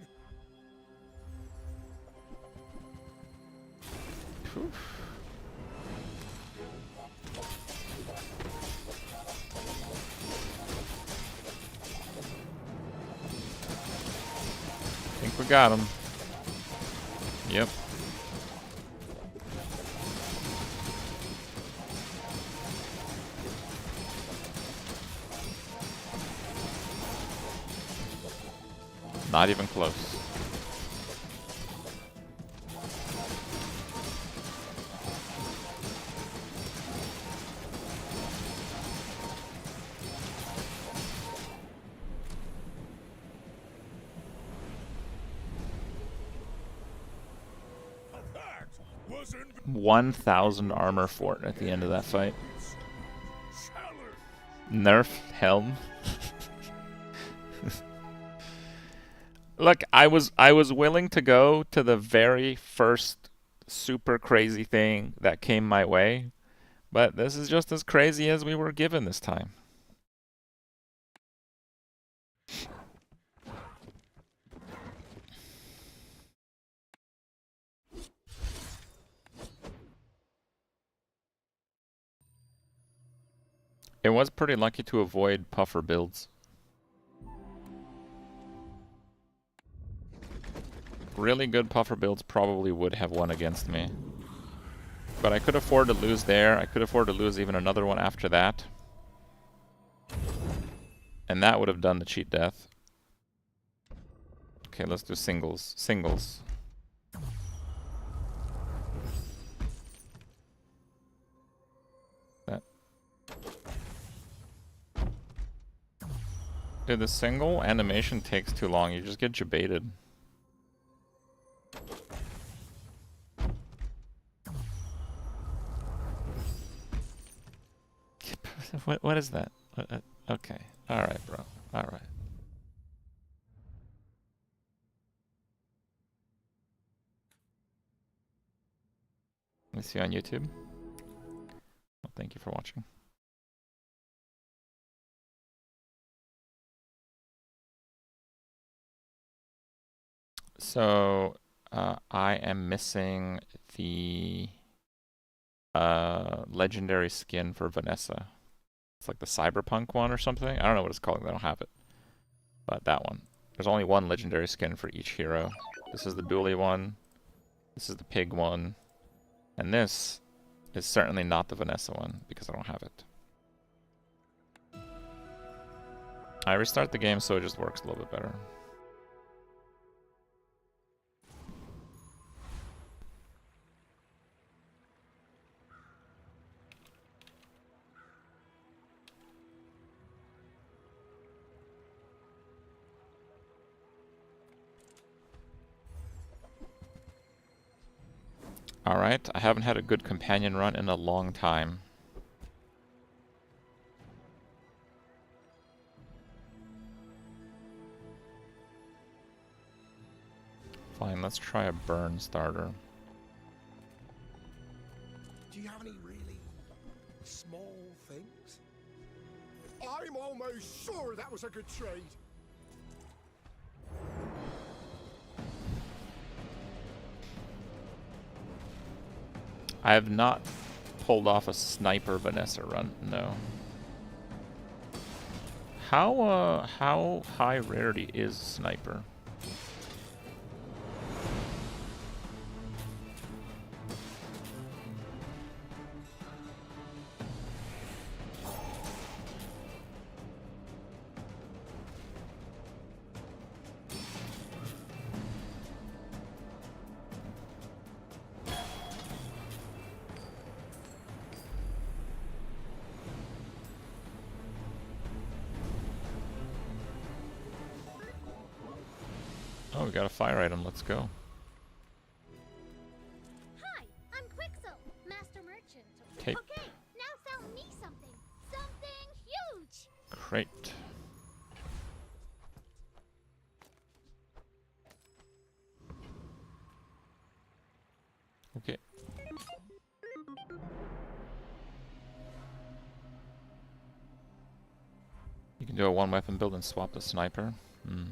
Oof. I think we got him. Yep. Not even close. That was 1,000 armor fort at the end of that fight. Nerf helm. Look, I was willing to go to the very first super crazy thing that came my way, but this is just as crazy as we were given this time. It was pretty lucky to avoid puffer builds. Really good puffer builds probably would have won against me. But I could afford to lose there. I could afford to lose even another one after that. And that would have done the cheat death. Okay, let's do singles. Singles. That. Dude, the single animation takes too long. You just get jebaited. What is that? Okay. Alright, bro. Alright. Let me see you on YouTube. Well, thank you for watching. So, I am missing the legendary skin for Vanessa. It's like the cyberpunk one or something. I don't know what it's called. I don't have it. But that one. There's only one legendary skin for each hero. This is the dually one. This is the pig one. And this is certainly not the Vanessa one because I don't have it. I restart the game so it just works a little bit better. Alright, I haven't had a good companion run in a long time. Fine, let's try a burn starter. Do you have any really small things? I'm almost sure that was a good trade. I have not pulled off a sniper Vanessa run, no. How high rarity is sniper? we got a fire item. Let's go. Hi, I'm Quixel, Master Merchant. Tape. Okay, now sell me something. Something huge. Great. Okay. You can do a one weapon build and swap the sniper. I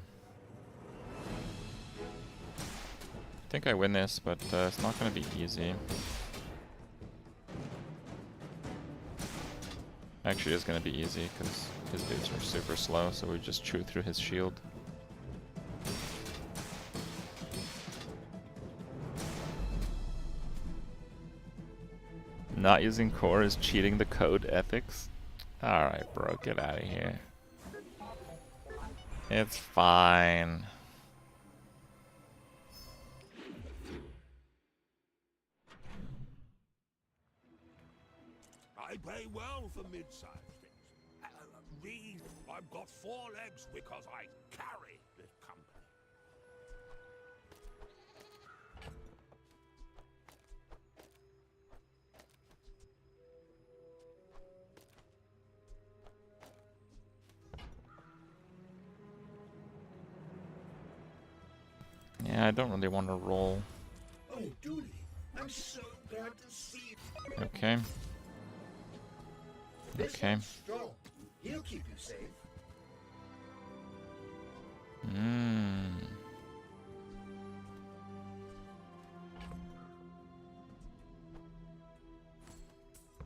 think I win this, but it's not going to be easy. Actually, it's going to be easy because his dudes are super slow, so we just chew through his shield. Not using core is cheating the code ethics. Alright, bro, get out of here. It's fine. I pay well for mid-sized things. I've got 4 legs because I carry this company. Yeah, I don't really want to roll. Oh, Dooley, I'm so glad to see you. Okay. Okay. Strong. He'll keep you safe.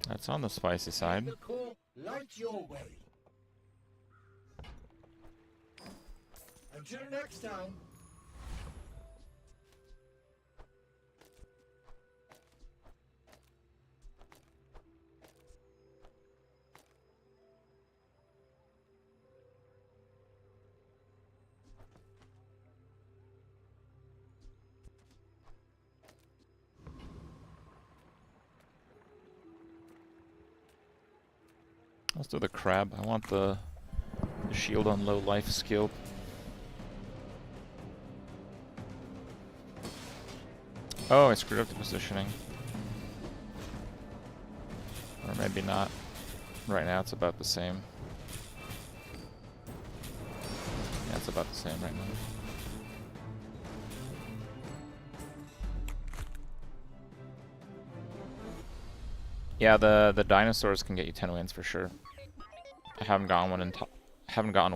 That's on the spicy side. The core light your way. Until next time. Let's do the crab. I want the shield on low life skill. Oh, I screwed up the positioning. Or maybe not. Right now it's about the same. Yeah, it's about the same right now. Yeah, the dinosaurs can get you 10 wins for sure. I haven't gotten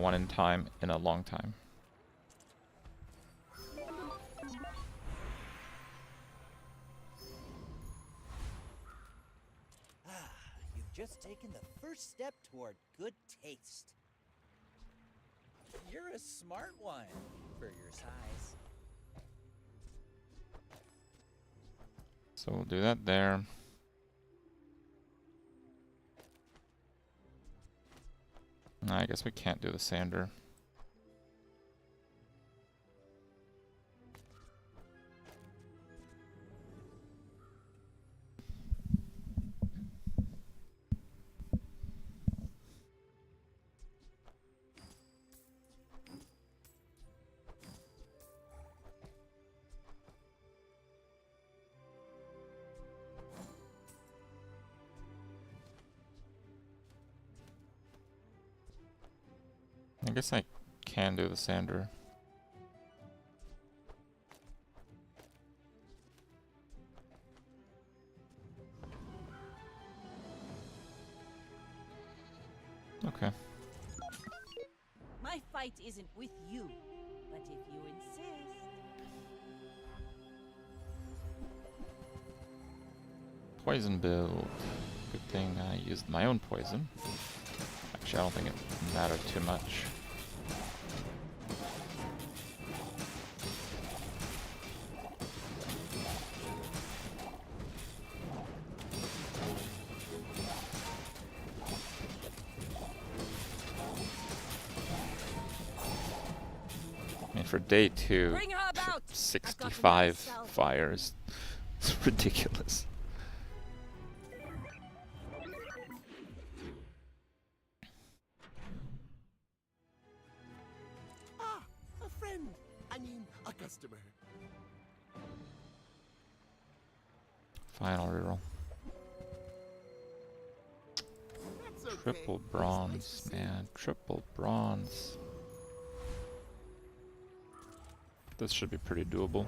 one in time in a long time. You've just taken the first step toward good taste. You're a smart one for your size. So we'll do that there. I guess we can't do the sander. I guess I can do the sander. Okay. My fight isn't with you, but if you insist. Poison build. Good thing I used my own poison. Actually, I don't think it mattered too much. I mean, for day 2, 65 fires. It's ridiculous. customer. Final reroll. That's okay. Triple bronze, man. Triple bronze. This should be pretty doable.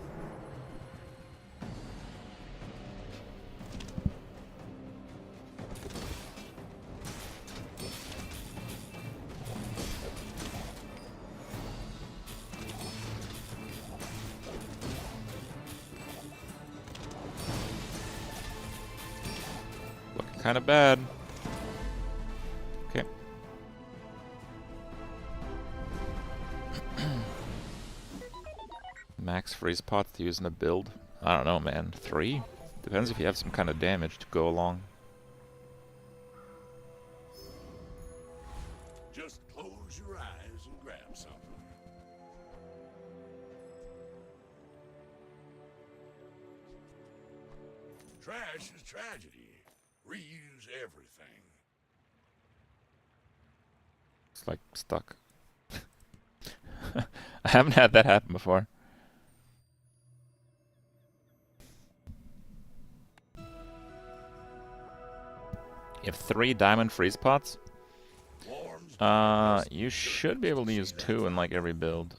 Looking kind of bad. Okay. Max freeze pots to use in a build? I don't know, man. 3? Depends if you have some kind of damage to go along. Just close your eyes and grab something. Trash is tragedy. Reuse everything. It's like stuck. I haven't had that happen before. You have 3 diamond freeze pots? You should be able to use 2 in like every build.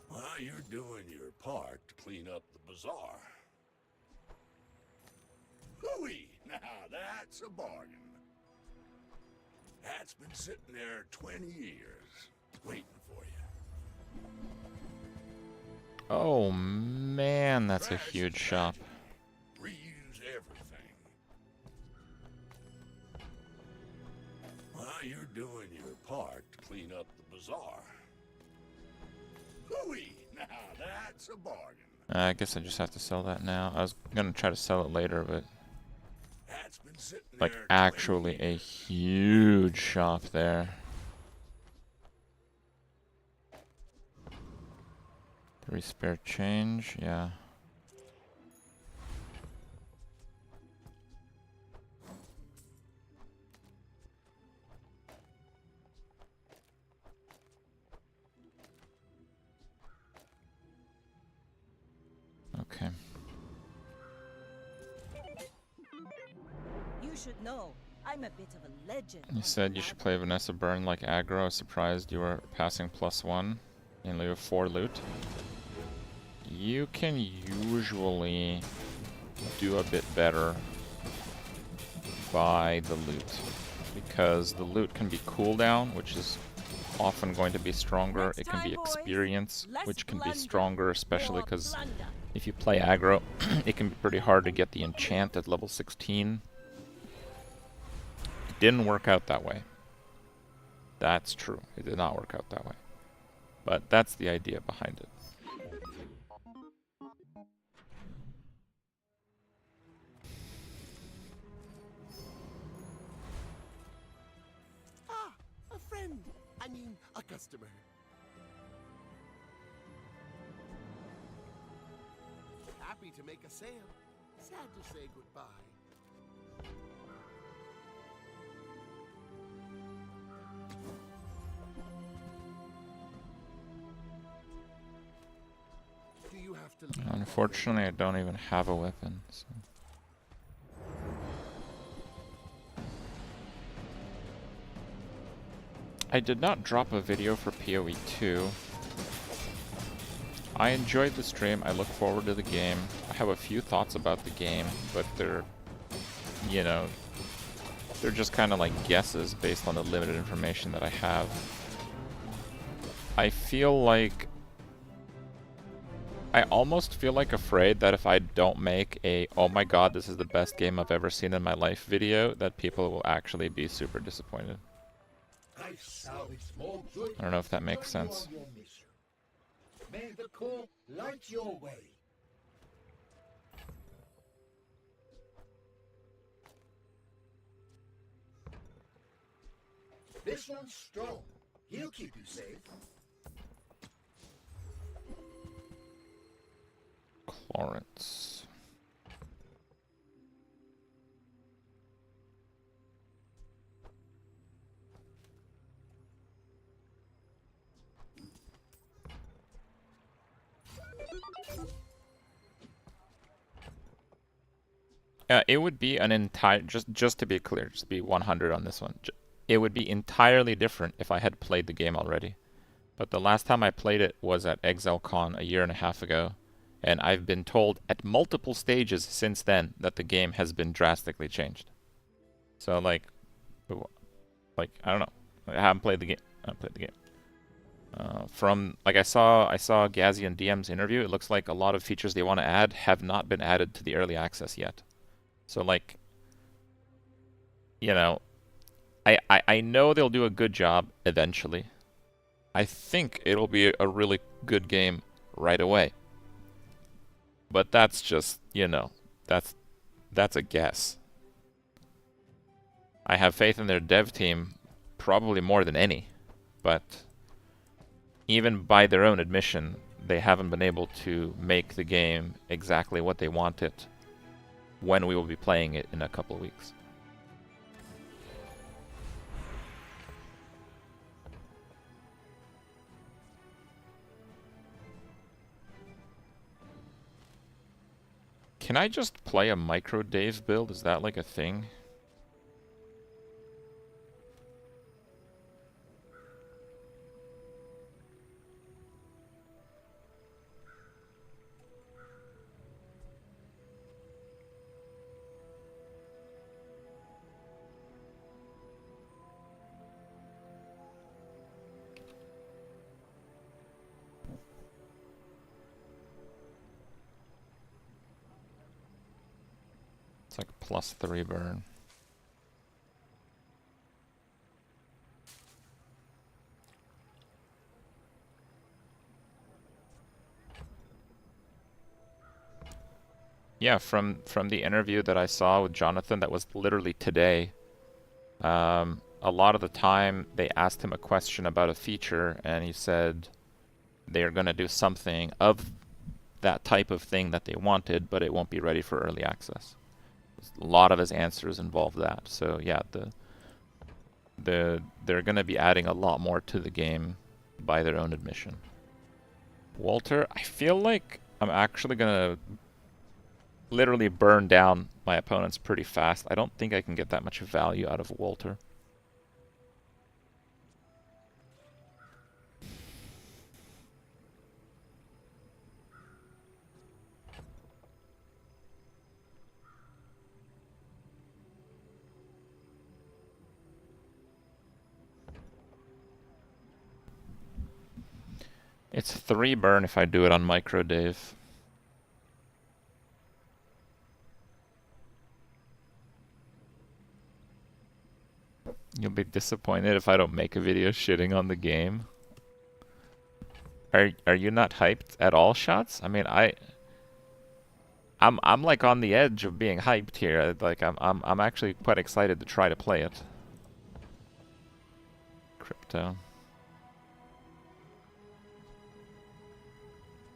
Well, you're doing your part to clean up the bazaar. Hooey! Now that's a bargain. That's been sitting there 20 years, waiting for you. Oh man, that's a huge shop. Reuse everything. Well, you're doing your part to clean up the bazaar. Hooey! Now that's a bargain. I guess I just have to sell that now. I was gonna try to sell it later, but That's been sitting like there actually a huge shop there. 3 spare change, yeah. Okay. You should know, I'm a bit of a legend. You said you should play Vanessa Byrne like aggro. I was surprised you were passing +1 in lieu of 4 loot. You can usually do a bit better by the loot, because the loot can be cooldown, which is often going to be stronger. It can be experience, which can be stronger, especially because if you play aggro, it can be pretty hard to get the enchant at level 16. It didn't work out that way. That's true. It did not work out that way. But that's the idea behind it. Ah, a friend. I mean, a customer. Happy to make a sale. Sad to say goodbye. Do you have to leave? Unfortunately, I don't even have a weapon, so. I did not drop a video for PoE 2. I enjoyed the stream. I look forward to the game. I have a few thoughts about the game, but they're, you know, they're just kind of like guesses based on the limited information that I have. I feel like, I almost feel like afraid that if I don't make a, oh my god, this is the best game I've ever seen in my life video, that people will actually be super disappointed. I don't know if that makes sense. May the core light your way. This one's strong. He'll keep you safe. Clarence. It would be an entire, just to be clear, just to be 100 on this one. It would be entirely different if I had played the game already. But the last time I played it was at ExileCon a year and a half ago, and I've been told at multiple stages since then that the game has been drastically changed. So like I don't know. I haven't played the game. I haven't played the game. From like I saw Gazzy and DM's interview. It looks like a lot of features they want to add have not been added to the early access yet. So like, you know, I know they'll do a good job eventually. I think it'll be a really good game right away. But that's just, you know, that's a guess. I have faith in their dev team probably more than any, but even by their own admission, they haven't been able to make the game exactly what they want it when we will be playing it in a couple of weeks. Can I just play a micro Dave build? Is that like a thing? It's like +3 burn. Yeah, from the interview that I saw with Jonathan, that was literally today. A lot of the time they asked him a question about a feature and he said they're going to do something of that type of thing that they wanted, but it won't be ready for early access. A lot of his answers involve that. So yeah, they're going to be adding a lot more to the game by their own admission. Walter, I feel like I'm actually going to literally burn down my opponents pretty fast. I don't think I can get that much value out of Walter. It's 3 burn if I do it on micro Dave. You'll be disappointed if I don't make a video shitting on the game. Are you not hyped at all, Shots? I mean, I'm like on the edge of being hyped here. Like I'm actually quite excited to try to play it. Crypto.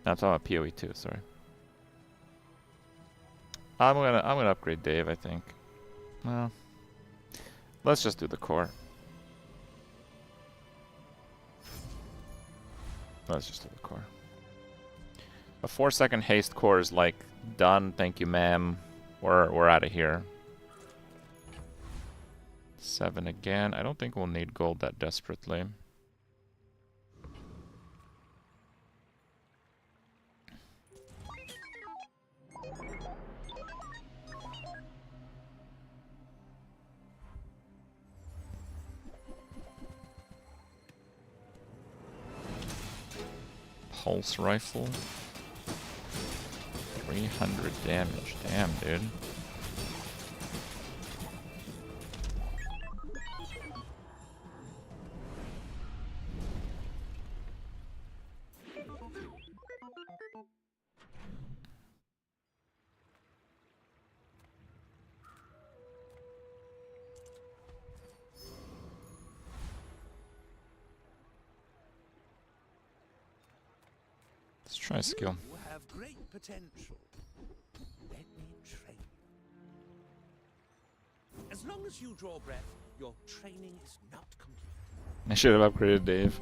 I'm talking about PoE 2, sorry. I'm gonna upgrade Dave, I think. Well, let's just do the core. Let's just do the core. A 4-second haste core is like done. Thank you, ma'am. We're out of here. 7 again. I don't think we'll need gold that desperately. Pulse rifle. 300 damage. Damn, dude. Let's try skill. You have great potential. Let me train. As long as you draw breath, your training is not complete. I should have upgraded Dave.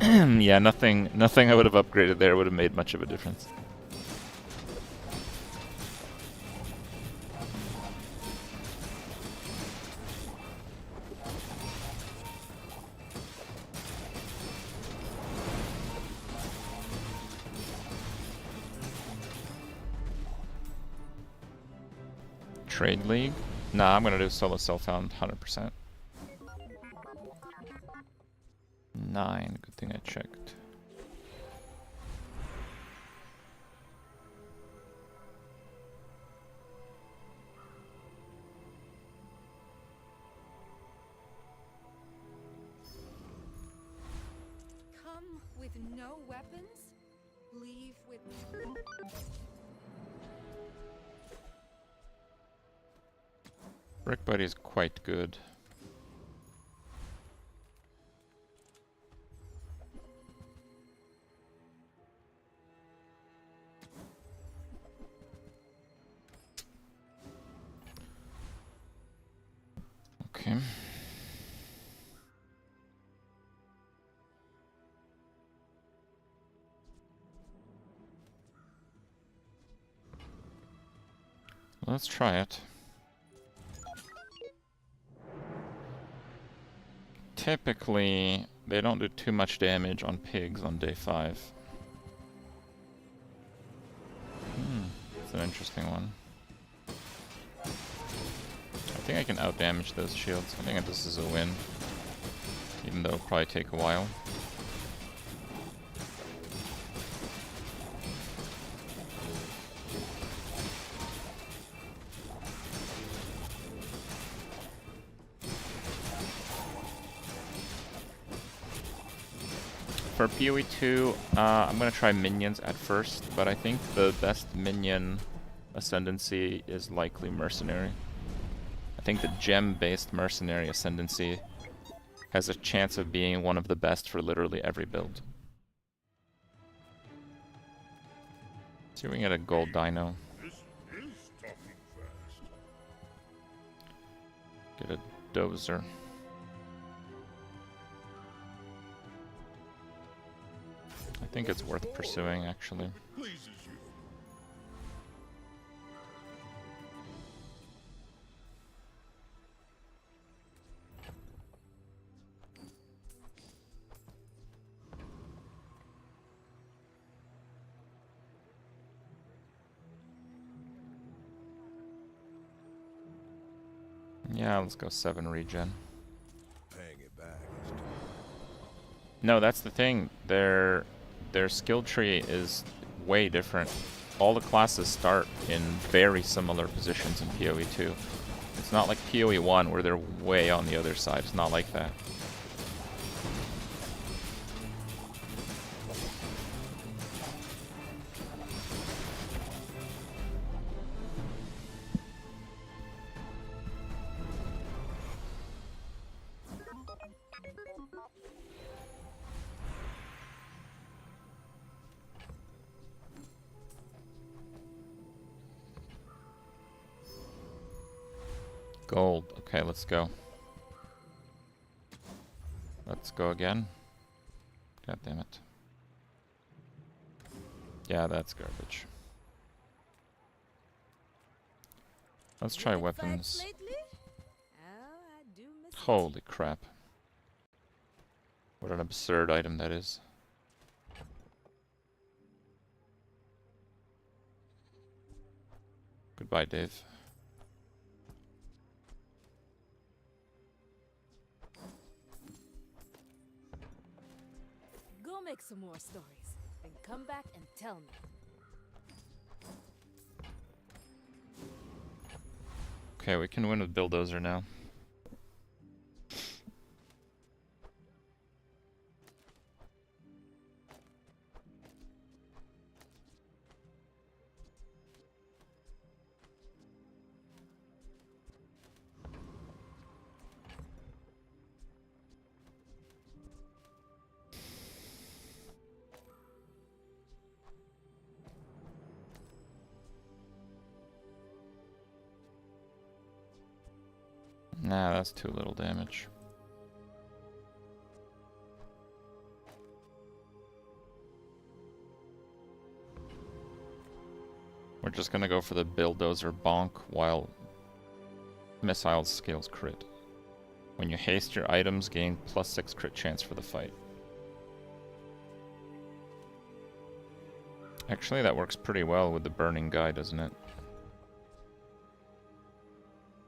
Yeah, nothing I would have upgraded there would have made much of a difference. Trade League? Nah, I'm gonna do solo self-found 100%. 9, good thing I checked. Come with no weapons? Leave with... Brick Buddy is quite good. Okay. Let's try it. Typically, they don't do too much damage on pigs on day 5. It's an interesting one. I think I can outdamage those shields. I think this is a win. Even though it'll probably take a while. For PoE2, I'm going to try minions at first, but I think the best minion ascendancy is likely Mercenary. I think the gem-based Mercenary ascendancy has a chance of being one of the best for literally every build. See if we can get a gold dino. This is talking fast. Get a dozer. I think it's worth pursuing, actually. Pleases you. Yeah, let's go 7 regen. Paying it back. No, that's the thing. Their skill tree is way different. All the classes start in very similar positions in PoE2. It's not like PoE1 where they're way on the other side. It's not like that. Gold. Okay, let's go. Let's go again. God damn it. Yeah, that's garbage. Let's try weapons. Holy crap. What an absurd item that is. Goodbye, Dave. Go make some more stories, then come back and tell me. Okay, we can win with Bulldozer now. Nah, that's too little damage. We're just gonna go for the bulldozer bonk while missile scales crit. When you haste your items, gain +6 crit chance for the fight. Actually, that works pretty well with the burning guy, doesn't it?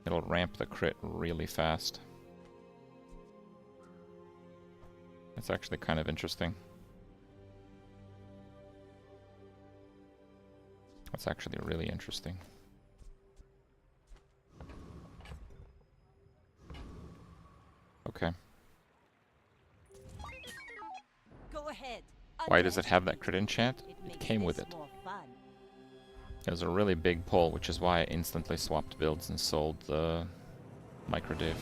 It'll ramp the crit really fast. That's actually kind of interesting. That's actually really interesting. Okay. Go ahead. Why does it have that crit enchant? It came with it. It was a really big pull, which is why I instantly swapped builds and sold the microdave.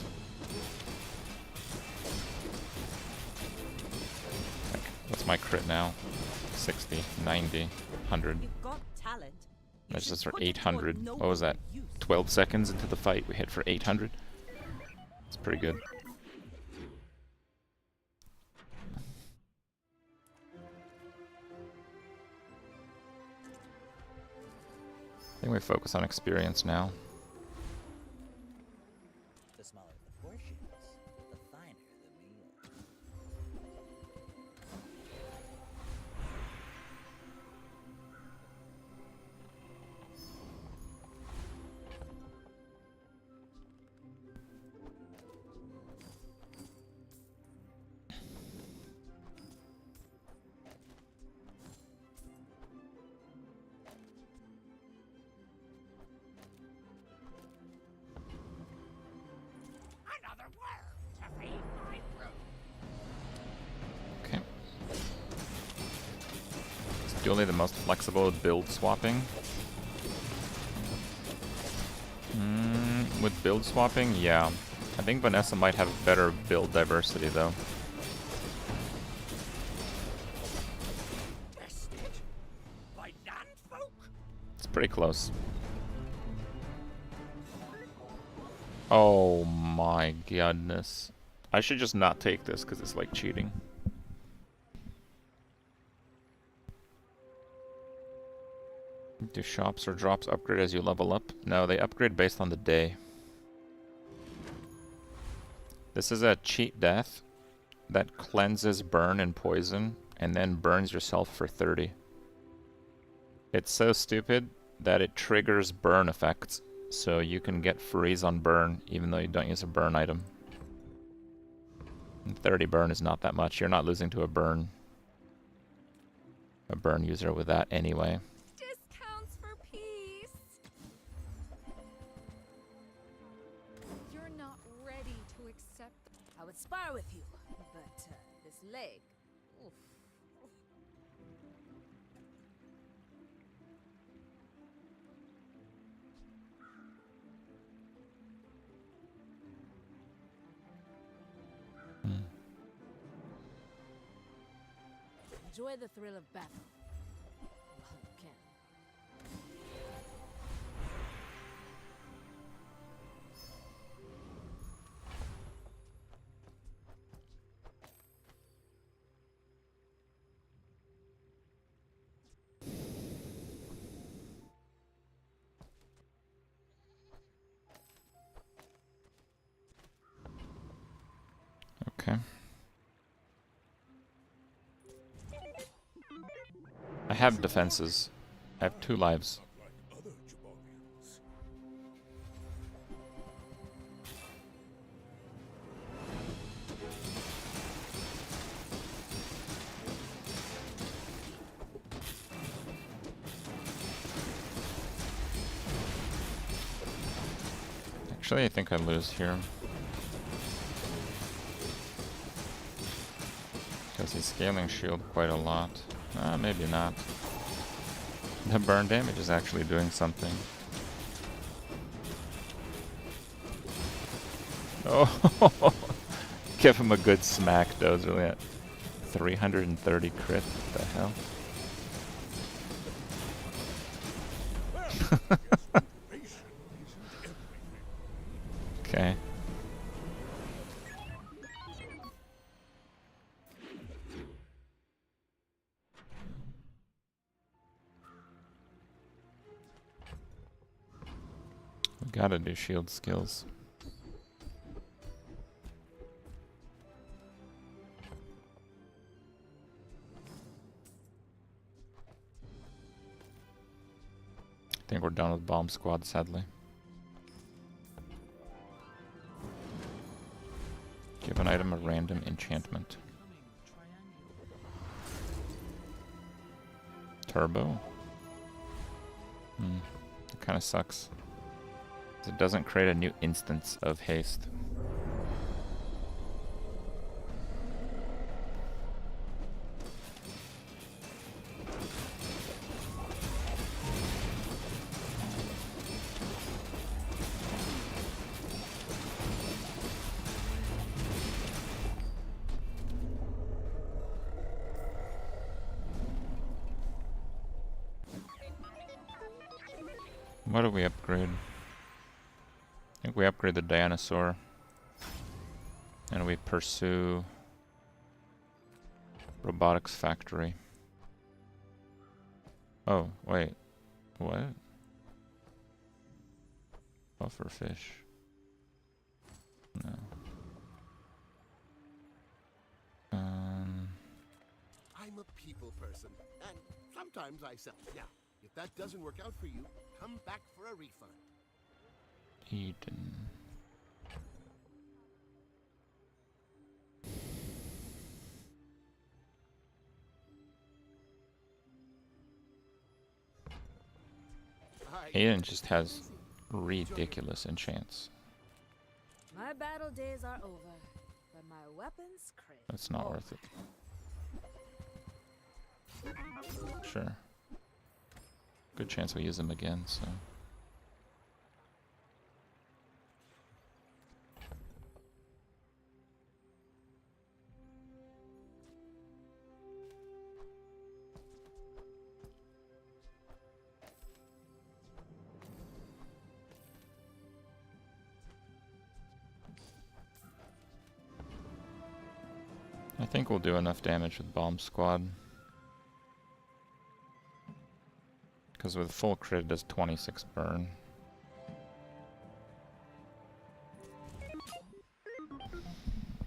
Like, what's my crit now? 60, 90, 100. You've got talent. That's just for 800. What was that? 12 seconds into the fight, we hit for 800. It's pretty good. I think we focus on experience now. The smaller the portions, the finer the meal. Okay. Is Dually the most flexible with build swapping? With build swapping, yeah. I think Vanessa might have better build diversity though. It's pretty close. Oh my goodness. I should just not take this because it's like cheating. Do shops or drops upgrade as you level up? No, they upgrade based on the day. This is a cheat death that cleanses burn and poison and then burns yourself for 30. It's so stupid that it triggers burn effects, so you can get freeze on burn even though you don't use a burn item. And 30 burn is not that much. You're not losing to a burn user with that anyway. Discounts for peace. You're not ready to accept. I would spar with you, but this leg. Oof. Enjoy the thrill of battle. While you can. Okay. I have defenses. I have 2 lives. Actually, I think I lose here. Because he's scaling shield quite a lot. Maybe not. The burn damage is actually doing something. Oh, give him a good smack, Dozer. Really at 330 crit. What the hell? Okay. Gotta do shield skills. I think we're done with bomb squad, sadly. Give an item a random enchantment. Turbo? It kind of sucks. It doesn't create a new instance of haste. What do we upgrade? I think we upgrade the dinosaur. And we pursue robotics factory. Oh, wait. What? Buffer fish. No. I'm a people person, and sometimes I sell. Now, if that doesn't work out for you, come back for a refund. Eden. Aiden just has ridiculous enchants. My battle days are over, but my weapons crave. That's not worth it. Sure. Good chance we use them again, so. I think we'll do enough damage with Bomb Squad. Because with full crit it does 26 burn.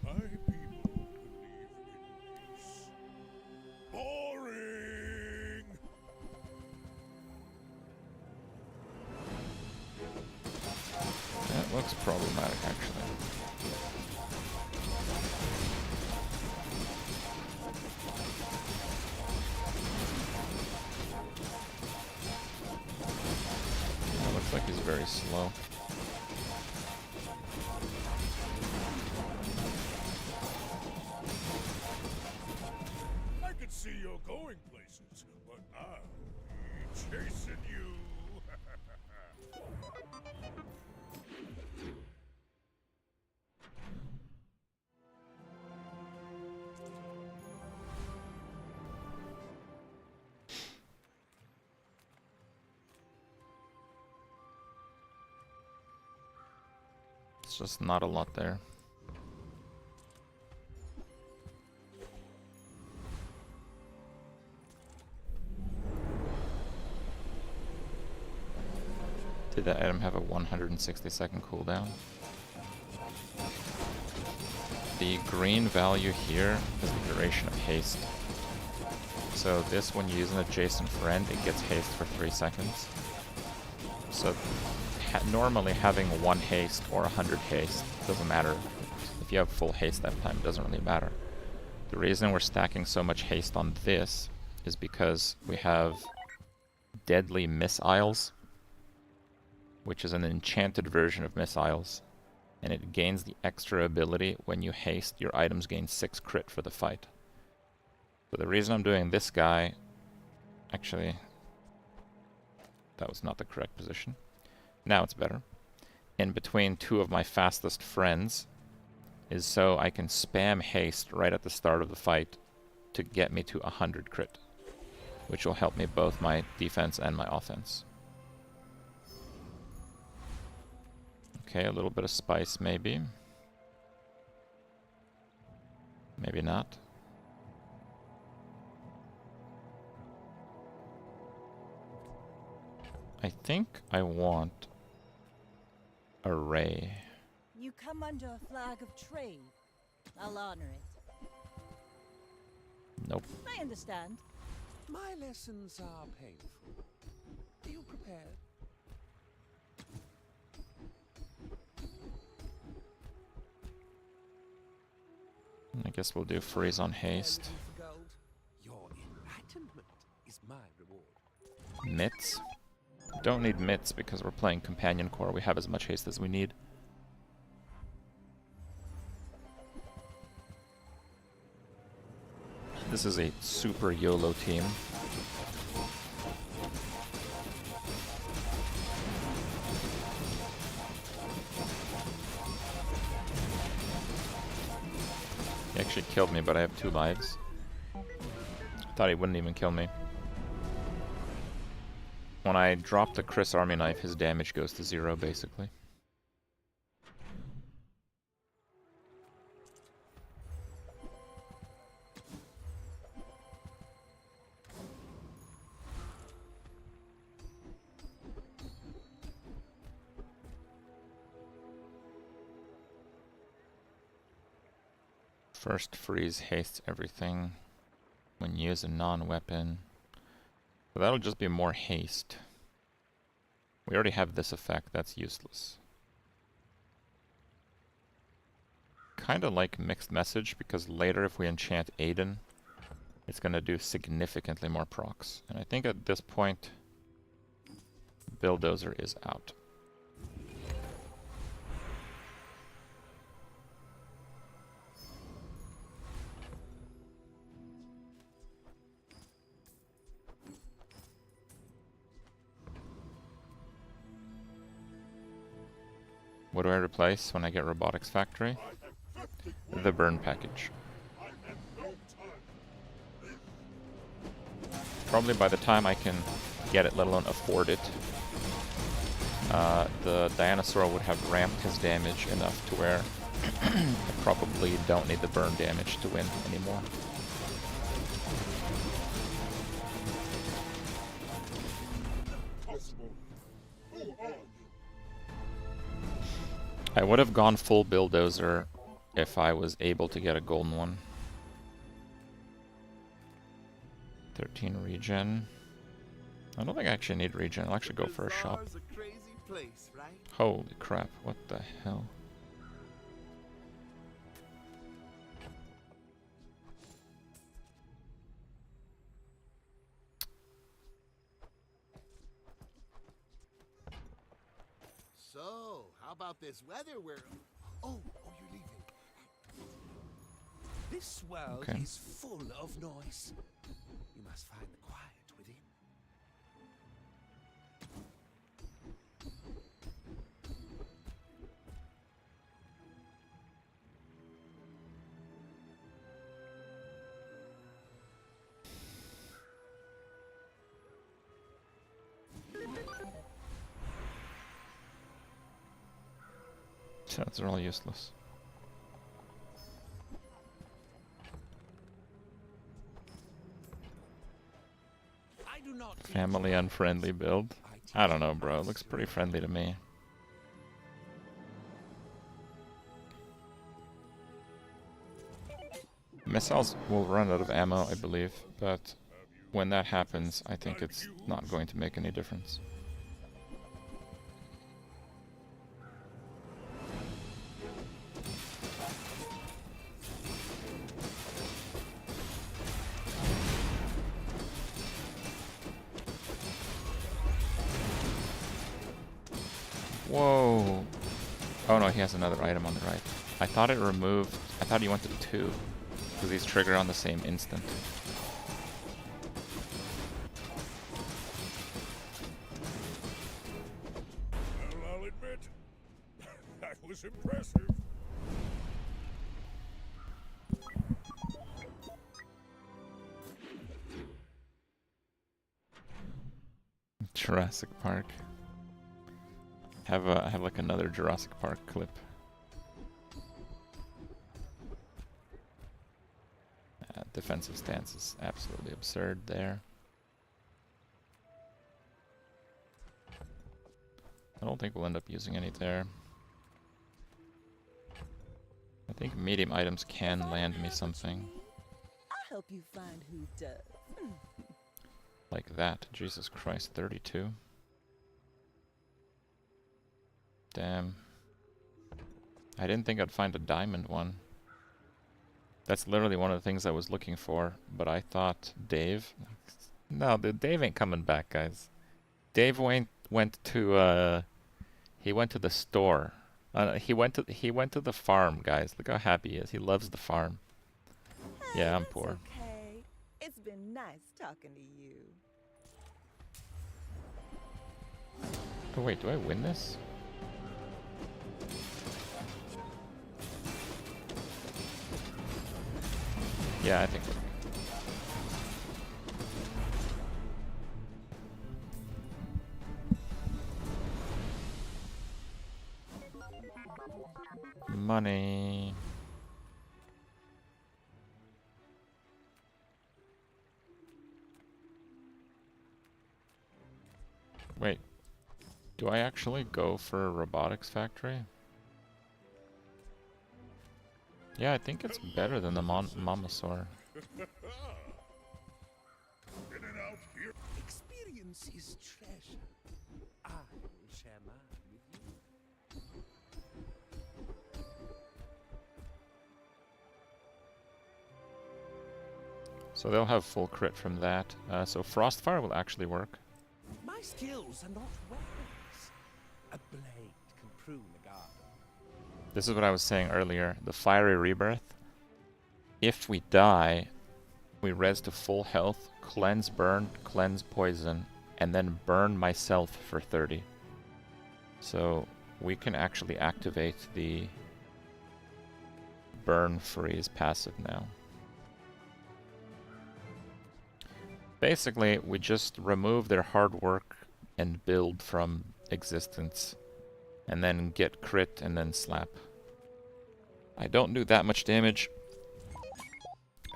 My people believe in peace. Boring! That looks problematic, actually. Looks like he's very slow. I could see you're going places, but I'll be chasing you. It's just not a lot there. Did that item have a 160-second cooldown? The green value here is the duration of haste. So this, when you use an adjacent friend, it gets haste for 3 seconds. So normally having 1 haste or 100 haste doesn't matter. If you have full haste that time, it doesn't really matter. The reason we're stacking so much haste on this is because we have deadly missiles, which is an enchanted version of missiles, and it gains the extra ability when you haste. Your items gain 6 crit for the fight. So the reason I'm doing this guy, actually, that was not the correct position. Now it's better. In between 2 of my fastest friends is so I can spam haste right at the start of the fight to get me to 100 crit, which will help me both my defense and my offense. Okay, a little bit of spice maybe. Maybe not. I think I want array. You come under a flag of trade. I'll honor it. Nope. I understand. My lessons are painful. Are you prepared? I guess we'll do freeze on haste. Your enlightenment is my reward. Mitts? Don't need mitts because we're playing companion core. We have as much haste as we need. This is a super YOLO team. He actually killed me, but I have 2 lives. Thought he wouldn't even kill me. When I drop the Chris Army Knife, his damage goes to 0, basically. First freeze hastes everything when you use a non-weapon. So that'll just be more haste. We already have this effect, that's useless. Kinda like Mixed Message, because later if we enchant Aiden, it's gonna do significantly more procs. And I think at this point, Bulldozer is out. What do I replace when I get Robotics Factory? The burn package. Probably by the time I can get it, let alone afford it, the Dinosaur would have ramped his damage enough to where I probably don't need the burn damage to win anymore. I would have gone full Bulldozer if I was able to get a golden one. 13 regen. I don't think I actually need regen. I'll actually go for a shop. Holy crap, what the hell? So, how about this weather we're... Oh, you're leaving. This world Okay. is full of noise. You must find the quiet within. That's really useless. Family unfriendly build? I don't know, bro. It looks pretty friendly to me. Missiles will run out of ammo, I believe, but when that happens, I think it's not going to make any difference. Whoa. Oh no, he has another item on the right. I thought it removed... I thought he went to 2. Because these trigger on the same instant. Well, I'll admit, that was impressive. Jurassic Park. I have like another Jurassic Park clip. Defensive stance is absolutely absurd there. I don't think we'll end up using any there. think medium items can land me something. I'll help you find who does. Like that. Jesus Christ, 32. Damn. I didn't think I'd find a diamond one. That's literally one of the things I was looking for, but I thought Dave... No, Dave ain't coming back, guys. Dave went to he went to the store. He went to the farm, guys. Look how happy he is. He loves the farm. Yeah, I'm poor. Okay. It's been nice talking to you. Oh wait, do I win this? Yeah, I think we're... Money. Wait. Do I actually go for a robotics factory? Yeah, I think it's better than the Mamasaur. Experience is treasure. I will share mine with you. So they'll have full crit from that. So Frostfire will actually work. My skills are not weapons. A blade can prune a garden. This is what I was saying earlier. The Fiery Rebirth. If we die, we res to full health, cleanse burn, cleanse poison, and then burn myself for 30. So we can actually activate the burn freeze passive now. Basically, we just remove their hard work and build from existence. And then get crit and then slap. I don't do that much damage.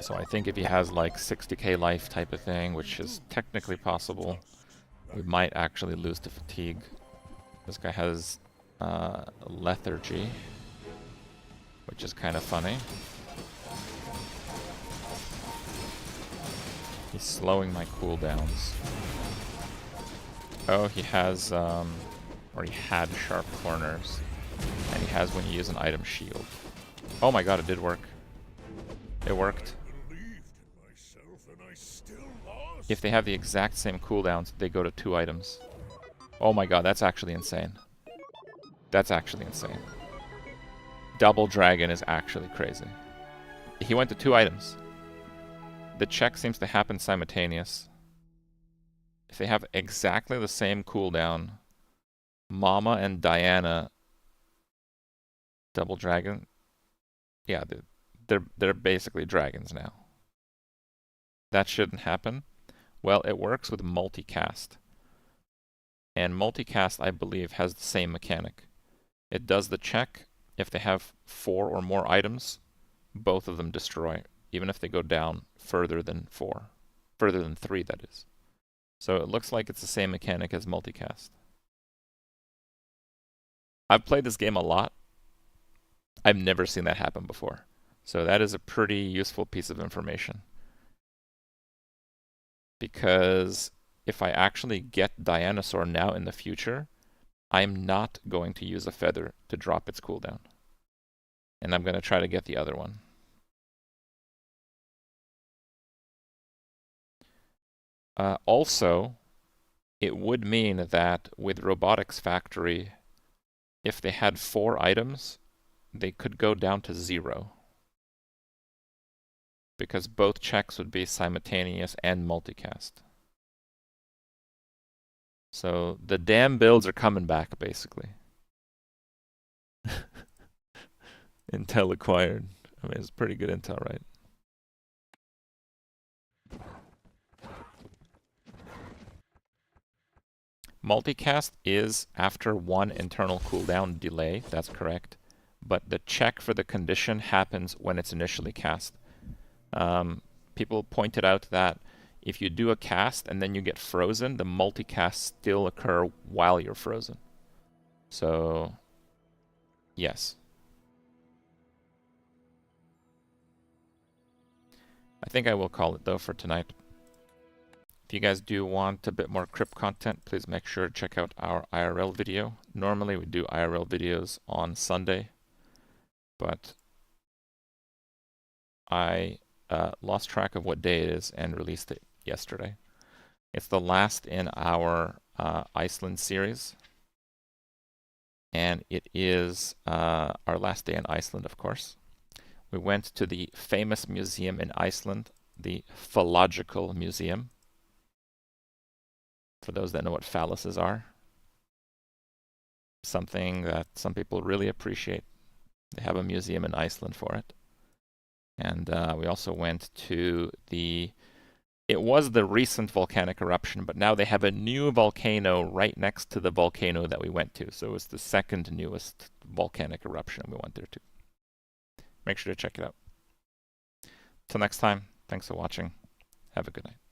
So I think if he has like 60k life type of thing, which is technically possible, we might actually lose to fatigue. This guy has lethargy, which is kind of funny. He's slowing my cooldowns. Oh, he has, or he had sharp corners. And he has when you use an item shield. Oh my god, it did work. It worked. If they have the exact same cooldowns, they go to 2 items. Oh my god, that's actually insane. That's actually insane. Double Dragon is actually crazy. He went to 2 items. The check seems to happen simultaneous. If they have exactly the same cooldown, Mama and Diana, Double Dragon, yeah, they're basically dragons now. That shouldn't happen. Well, it works with multicast. And multicast, I believe, has the same mechanic. It does the check. If they have 4 or more items, both of them destroy, even if they go down further than 4. Further than 3, that is. So it looks like it's the same mechanic as multicast. I've played this game a lot. I've never seen that happen before. So that is a pretty useful piece of information. Because if I actually get Dianosaur now in the future, I'm not going to use a feather to drop its cooldown. And I'm going to try to get the other one. Also, it would mean that with Robotics Factory, if they had 4 items, they could go down to 0. Because both checks would be simultaneous and multicast. So the damn builds are coming back, basically. Intel acquired. I mean, it's pretty good intel, right? Multicast is after 1 internal cooldown delay, that's correct. But the check for the condition happens when it's initially cast. People pointed out that if you do a cast and then you get frozen, the multicasts still occur while you're frozen. So, yes. I think I will call it though for tonight. If you guys do want a bit more crypt content, please make sure to check out our IRL video. Normally we do IRL videos on Sunday, but I lost track of what day it is and released it yesterday. It's the last in our Iceland series, and it is our last day in Iceland, of course. We went to the famous museum in Iceland, the Phallogical Museum. For those that know what phalluses are, something that some people really appreciate. They have a museum in Iceland for it. And we also went to it was the recent volcanic eruption, but now they have a new volcano right next to the volcano that we went to. So it was the second newest volcanic eruption we went there to. Make sure to check it out. Till next time, thanks for watching. Have a good night.